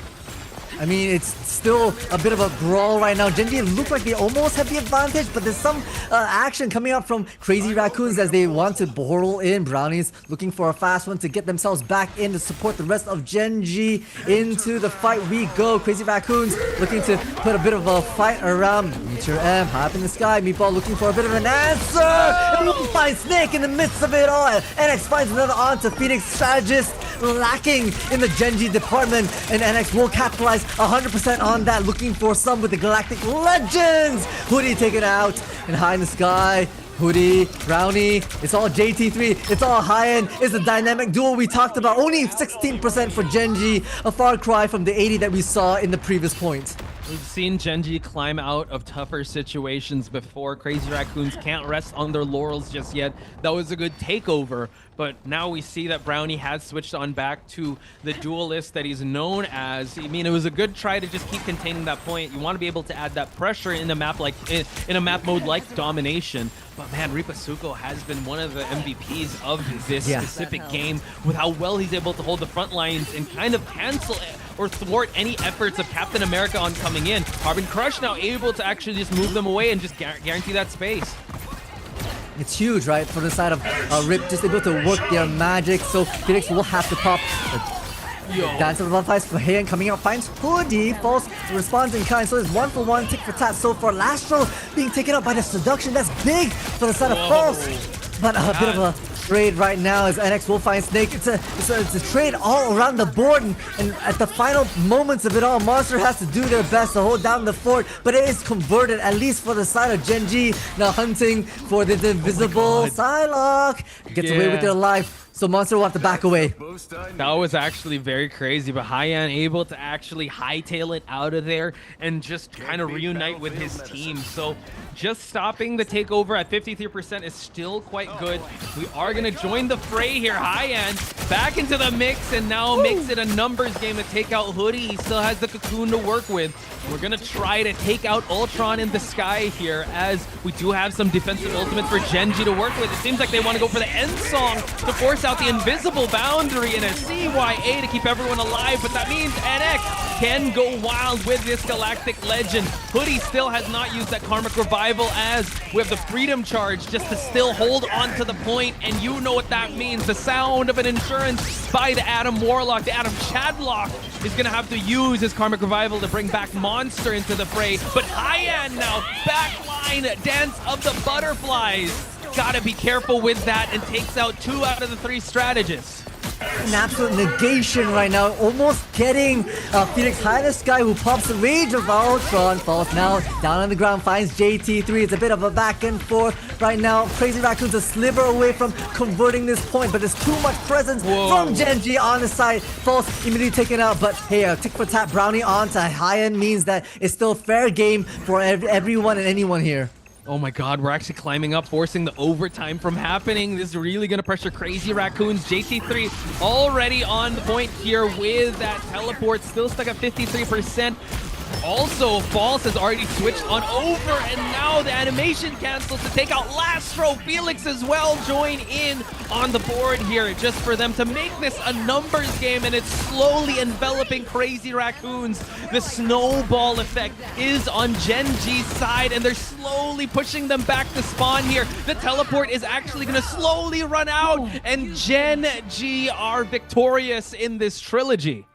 I mean, it's still a bit of a brawl right now. Gen G look like they almost have the advantage, but there's some action coming up from Crazy Raccoons as they want to borrow in. Brownies looking for a fast one to get themselves back in to support the rest of Gen G. Into the fight we go. Crazy Raccoons looking to put a bit of a fight around. Meteor M, high up in the sky. Meatball looking for a bit of an answer. And we find Snake in the midst of it all. NX finds another onto Phoenix. Strategist lacking in the Gen G department, and NX will capitalize 100% on that, looking for some with the Galactic Legends. Hoodie taken out, and high in the sky, Hoodie, Brownie, it's all JT3, it's all high end, it's a dynamic duo we talked about. Only 16% for Gen G, a far cry from the 80 that we saw in the previous point. We've seen Gen G climb out of tougher situations before. Crazy Raccoons can't rest on their laurels just yet. That was a good takeover, but now we see that Brownie has switched on back to the duelist that he's known as. I mean, it was a good try to just keep containing that point. You want to be able to add that pressure in a map like in a map mode like Domination. But man, Ripasuko has been one of the MVPs of this specific game with how well he's able to hold the front lines and kind of cancel or thwart any efforts of Captain America on coming in. Carbon Crush now able to actually just move them away and just guarantee that space. It's huge, right? For the side of Rip, just able to work their magic. So Phoenix will have to pop. Dance of the Butterflies for Heian coming out, finds Hoodie, falls, responds in kind. So it's 1-for-1, tick for tat. So for Lastro being taken out by the seduction, that's big for the side of False. But a bit of a trade right now as NX will find Snake. It's a trade all around the board, and at the final moments of it all, Monster has to do their best to hold down the fort, but it is converted, at least for the side of Genji, now hunting for the invisible Psylocke. Gets away with their life. So Monster will have to back away. That was actually very crazy, but Hyan able to actually hightail it out of there and just kind of reunite with his team. So just stopping the takeover at 53% is still quite good. We are going to join the fray here. Hyan back into the mix and now makes it a numbers game to take out Hoodie. He still has the cocoon to work with. We're going to try to take out Ultron in the sky here, as we do have some defensive ultimates for Genji to work with. It seems like they want to go for the end song to force out the invisible boundary and a CYA to keep everyone alive, but that means NX can go wild with this Galactic Legend. Hoodie still has not used that Karmic Revival, as we have the Freedom Charge just to still hold on to the point, and you know what that means. The sound of an insurance by the Adam Warlock, the Adam Chadlock, is going to have to use his Karmic Revival to bring back Monster into the fray. But Hyan now, backline Dance of the Butterflies. Gotta be careful with that, and takes out 2 out of the 3 strategists. An absolute negation right now, almost getting Phoenix high in the sky, who pops the Rage of Ultron, falls now down on the ground, finds JT3. It's a bit of a back and forth right now. Crazy Raccoon's a sliver away from converting this point, but there's too much presence from Genji on the side. Falls immediately taken out, but hey, a tick for tap brownie onto Hyan means that it's still fair game for everyone and anyone here. Oh my god, we're actually climbing up, forcing the overtime from happening. This is really going to pressure Crazy Raccoons. JT3 already on the point here with that teleport, still stuck at 53%. Also, False has already switched on over, and now the animation cancels to take out Lastro. Felix as well join in on the board here, just for them to make this a numbers game, and it's slowly enveloping Crazy Raccoons. The snowball effect is on Genji's side, and they're slowly pushing them back to spawn here. The teleport is actually going to slowly run out, and Genji are victorious in this trilogy.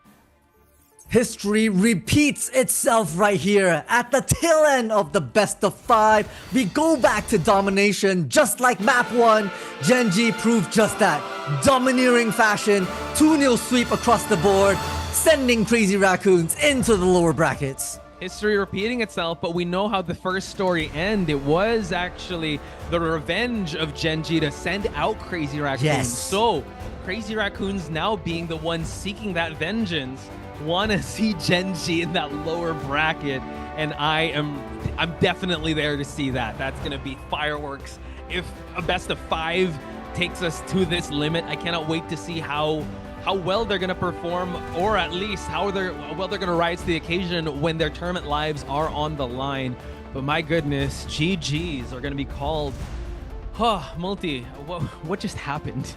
History repeats itself right here. At the tail end of the best of 5, we go back to domination. Just like map 1, Genji proved just that. Domineering fashion, 2-0 sweep across the board, sending Crazy Raccoons into the lower brackets. History repeating itself, but we know how the first story ended. It was actually the revenge of Genji to send out Crazy Raccoons. Yes. So, Crazy Raccoons now being the ones seeking that vengeance, want to see Genji in that lower bracket, and I'm definitely there to see that. That's going to be fireworks. If a best of 5 takes us to this limit, I cannot wait to see how well they're going to perform, or at least how well they're going to rise to the occasion when their tournament lives are on the line. But my goodness, GGs are going to be called. Multi, what just happened?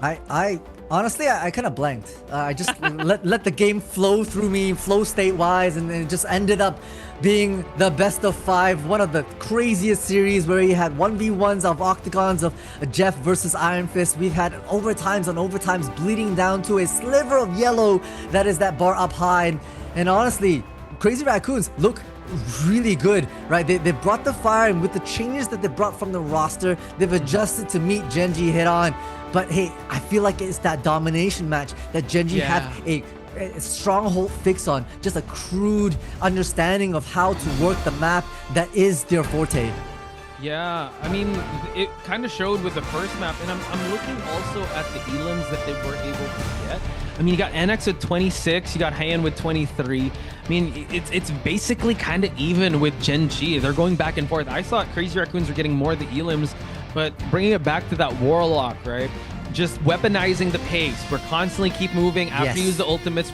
I honestly, I kind of blanked. I just let the game flow through me, flow state-wise, and it just ended up being the best of 5. One of the craziest series where you had 1v1s of octagons of Jeff versus Iron Fist. We've had overtimes on overtimes bleeding down to a sliver of yellow that is that bar up high. And honestly, Crazy Raccoons look really good, right? They brought the fire, and with the changes that they brought from the roster, they've adjusted to meet Genji head on. But hey, I feel like it's that domination match that Genji had a stronghold fix on, just a crude understanding of how to work the map that is their forte. Yeah, I mean, it kind of showed with the first map, and I'm looking also at the elims that they were able to get. I mean, you got NX with 26, you got Heian with 23. I mean, it's basically kind of even with Genji. They're going back and forth. I thought Crazy Raccoons were getting more of the elims, but bringing it back to that Warlock, right? Just weaponizing the pace. We're constantly keep moving. After you use the ultimates,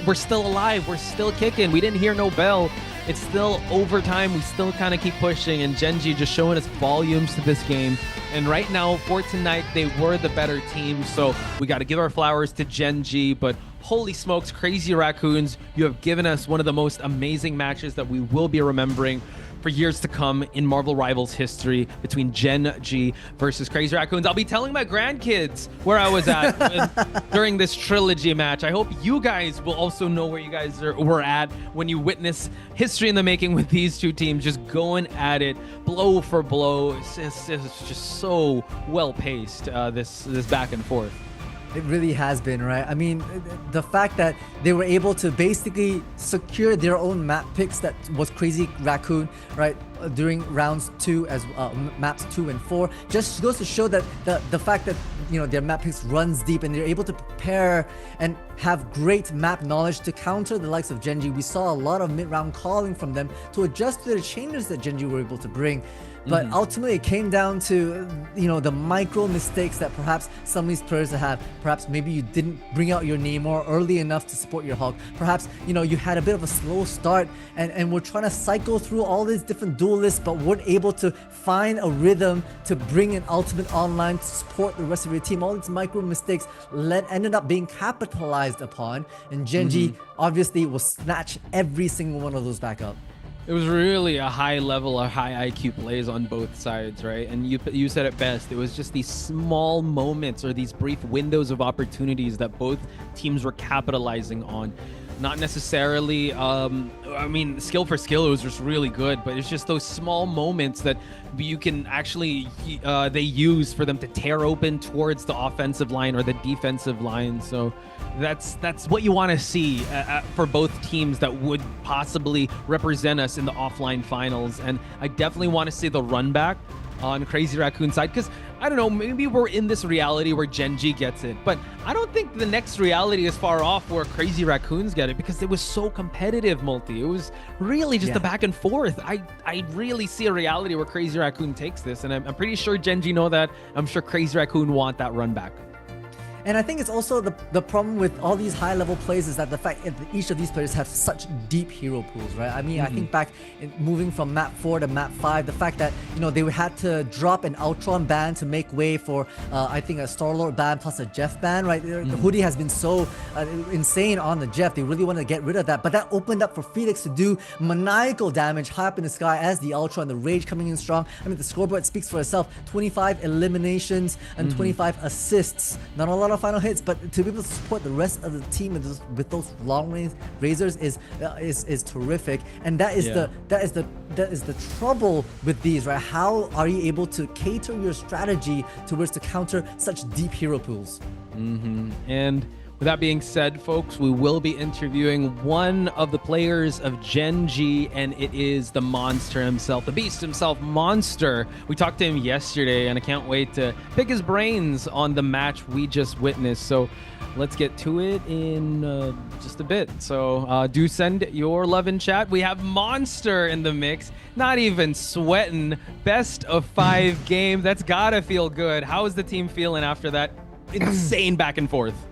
we're still alive. We're still kicking. We didn't hear no bell. It's still overtime. We still kind of keep pushing, and Genji just showing us volumes to this game. And right now, for tonight, they were the better team. So we got to give our flowers to Genji, but holy smokes, Crazy Raccoons, you have given us one of the most amazing matches that we will be remembering for years to come in Marvel Rivals history between Gen G versus Crazy Raccoons. I'll be telling my grandkids where I was at during this trilogy match. I hope you guys will also know where you guys were at when you witness history in the making with these two teams just going at it blow for blow. It's just so well paced, this back and forth. It really has been, right? I mean, the fact that they were able to basically secure their own map picks, that was Crazy Raccoon, right, during rounds 2 as maps 2 and 4, just goes to show that the fact that, you know, their map picks runs deep and they're able to prepare and have great map knowledge to counter the likes of Gen G. We saw a lot of mid-round calling from them to adjust to the changes that Gen G were able to bring. But ultimately, it came down to, you know, the micro mistakes that perhaps some of these players have. Perhaps maybe you didn't bring out your Namor early enough to support your Hulk. Perhaps, you know, you had a bit of a slow start and we're trying to cycle through all these different duelists, but weren't able to find a rhythm to bring an ultimate online to support the rest of your team. All these micro mistakes ended up being capitalized upon, and Gen G obviously will snatch every single one of those back up. It was really a high level, a high IQ plays on both sides, right? And you said it best. It was just these small moments or these brief windows of opportunities that both teams were capitalizing on. Not necessarily, I mean, skill for skill, it was just really good, but it's just those small moments that you can actually, they use for them to tear open towards the offensive line or the defensive line. So that's what you want to see for both teams that would possibly represent us in the offline finals. And I definitely want to see the run back on Crazy Raccoon side, because I don't know, maybe we're in this reality where Gen G gets it, but I don't think the next reality is far off where Crazy Raccoons get it, because it was so competitive, Multi. It was really just a back and forth. I really see a reality where Crazy Raccoon takes this, and I'm pretty sure Gen G know that. I'm sure Crazy Raccoon want that run back. And I think it's also the problem with all these high-level plays is that the fact that each of these players have such deep hero pools, right? I mean, I think back in moving from map 4 to map 5, the fact that, you know, they had to drop an Ultron ban to make way for, I think, a Star-Lord ban plus a Jeff ban, right? The Hoodie has been so insane on the Jeff. They really wanted to get rid of that. But that opened up for Felix to do maniacal damage high up in the sky as the Ultron, the Rage coming in strong. I mean, the scoreboard speaks for itself. 25 eliminations and 25 assists. Not a lot of final hits, but to be able to support the rest of the team with those long range razors is terrific. And that is the trouble with these, right? How are you able to cater your strategy towards to counter such deep hero pools? And with that being said, folks, we will be interviewing one of the players of Gen G, and it is the monster himself, the beast himself, Monster. We talked to him yesterday, and I can't wait to pick his brains on the match we just witnessed. So let's get to it in just a bit. So do send your love in chat. We have Monster in the mix, not even sweating. Best of 5 game. That's gotta feel good. How is the team feeling after that insane back and forth?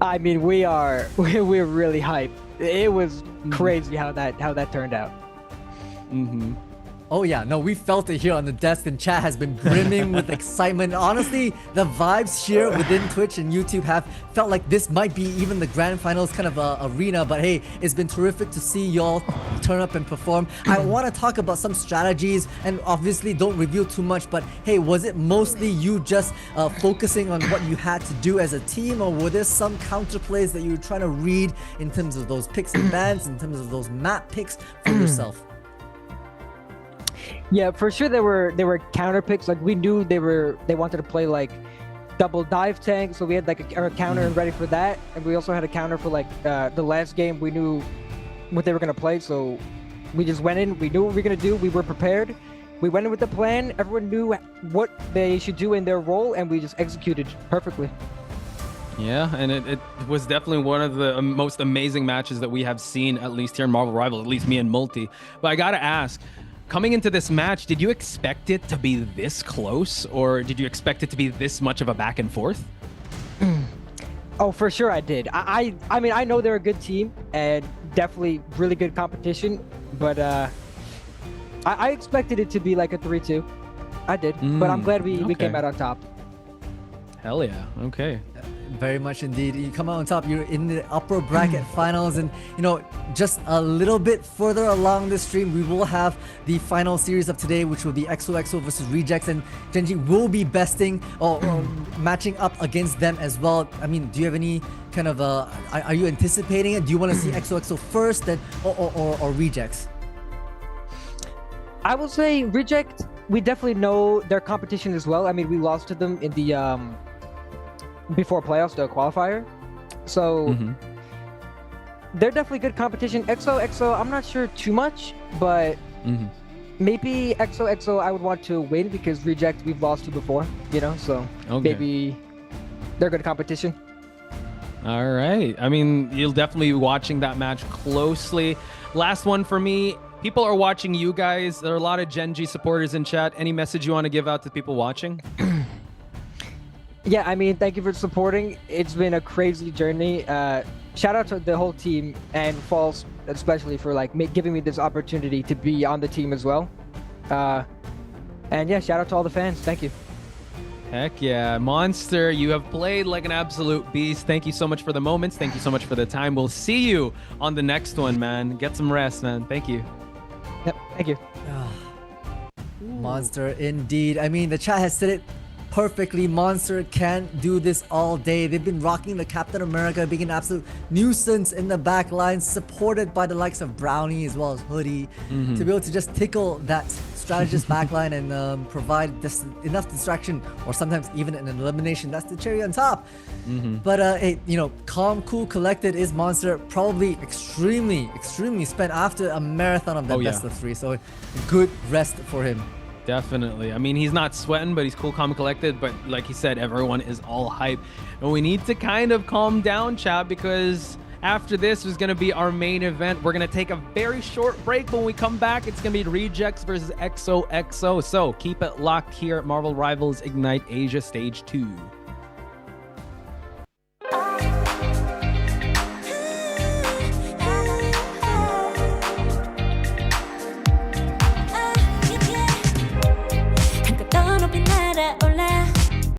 I mean, we're really hyped. It was crazy how that turned out. Oh yeah, no, we felt it here on the desk, and chat has been brimming with excitement. Honestly, the vibes here within Twitch and YouTube have felt like this might be even the grand finals kind of arena, but hey, it's been terrific to see y'all turn up and perform. I want to talk about some strategies, and obviously don't reveal too much, but hey, was it mostly you just focusing on what you had to do as a team, or were there some counter plays that you were trying to read in terms of those picks and bans, in terms of those map picks for yourself? Yeah, for sure there were counter picks. Like, we knew they wanted to play like double dive tank, so we had like a counter and ready for that. And we also had a counter for like the last game. We knew what they were gonna play, so we just went in. We knew what we were gonna do. We were prepared. We went in with the plan. Everyone knew what they should do in their role, and we just executed perfectly. Yeah, and it was definitely one of the most amazing matches that we have seen, at least here in Marvel Rivals, at least me and Multi. But I gotta ask, coming into this match, did you expect it to be this close, or did you expect it to be this much of a back and forth? Oh, for sure I did. I mean, I know they're a good team and definitely really good competition, but I expected it to be like a 3-2. I did, but I'm glad we came out on top. Hell yeah. Okay. very much indeed. You come out on top. You're in the upper bracket finals, and just a little bit further along the stream, we will have the final series of today, which will be XOXO versus Rejects, and Genji will be besting or matching up against them as well. I mean, do you have any kind of are you anticipating it? Do you want to see XOXO first, then or Rejects? I will say Reject. We definitely know their competition as well. I mean, we lost to them in the before playoffs, the qualifier. So they're definitely good competition. XOXO, I'm not sure too much, but maybe XOXO I would want to win because Reject we've lost to before, so maybe they're good competition. All right. I mean, you'll definitely be watching that match closely. Last one for me. People are watching you guys. There are a lot of Genji supporters in chat. Any message you want to give out to people watching? Yeah, I mean, thank you for supporting. It's been a crazy journey. Shout out to the whole team and Falls especially for giving me this opportunity to be on the team as well. And yeah, shout out to all the fans. Thank you. Heck yeah. Monster, you have played like an absolute beast. Thank you so much for the moments. Thank you so much for the time. We'll see you on the next one, man. Get some rest, man. Thank you. Yep, thank you. Monster indeed. I mean, the chat has said it perfectly. Monster can do this all day. They've been rocking the Captain America, being an absolute nuisance in the back line, supported by the likes of Brownie as well as Hoodie, to be able to just tickle that strategist backline and provide enough distraction, or sometimes even an elimination. That's the cherry on top. But hey, calm, cool, collected is Monster. Probably extremely spent after a marathon of the best of 3. So good rest for him. Definitely. I mean, he's not sweating, but he's cool, calm, and collected. But like he said, everyone is all hype. And we need to kind of calm down, chat, because after this is going to be our main event. We're going to take a very short break. When we come back, it's going to be Rejects versus XOXO. So keep it locked here at Marvel Rivals Ignite Asia Stage 2.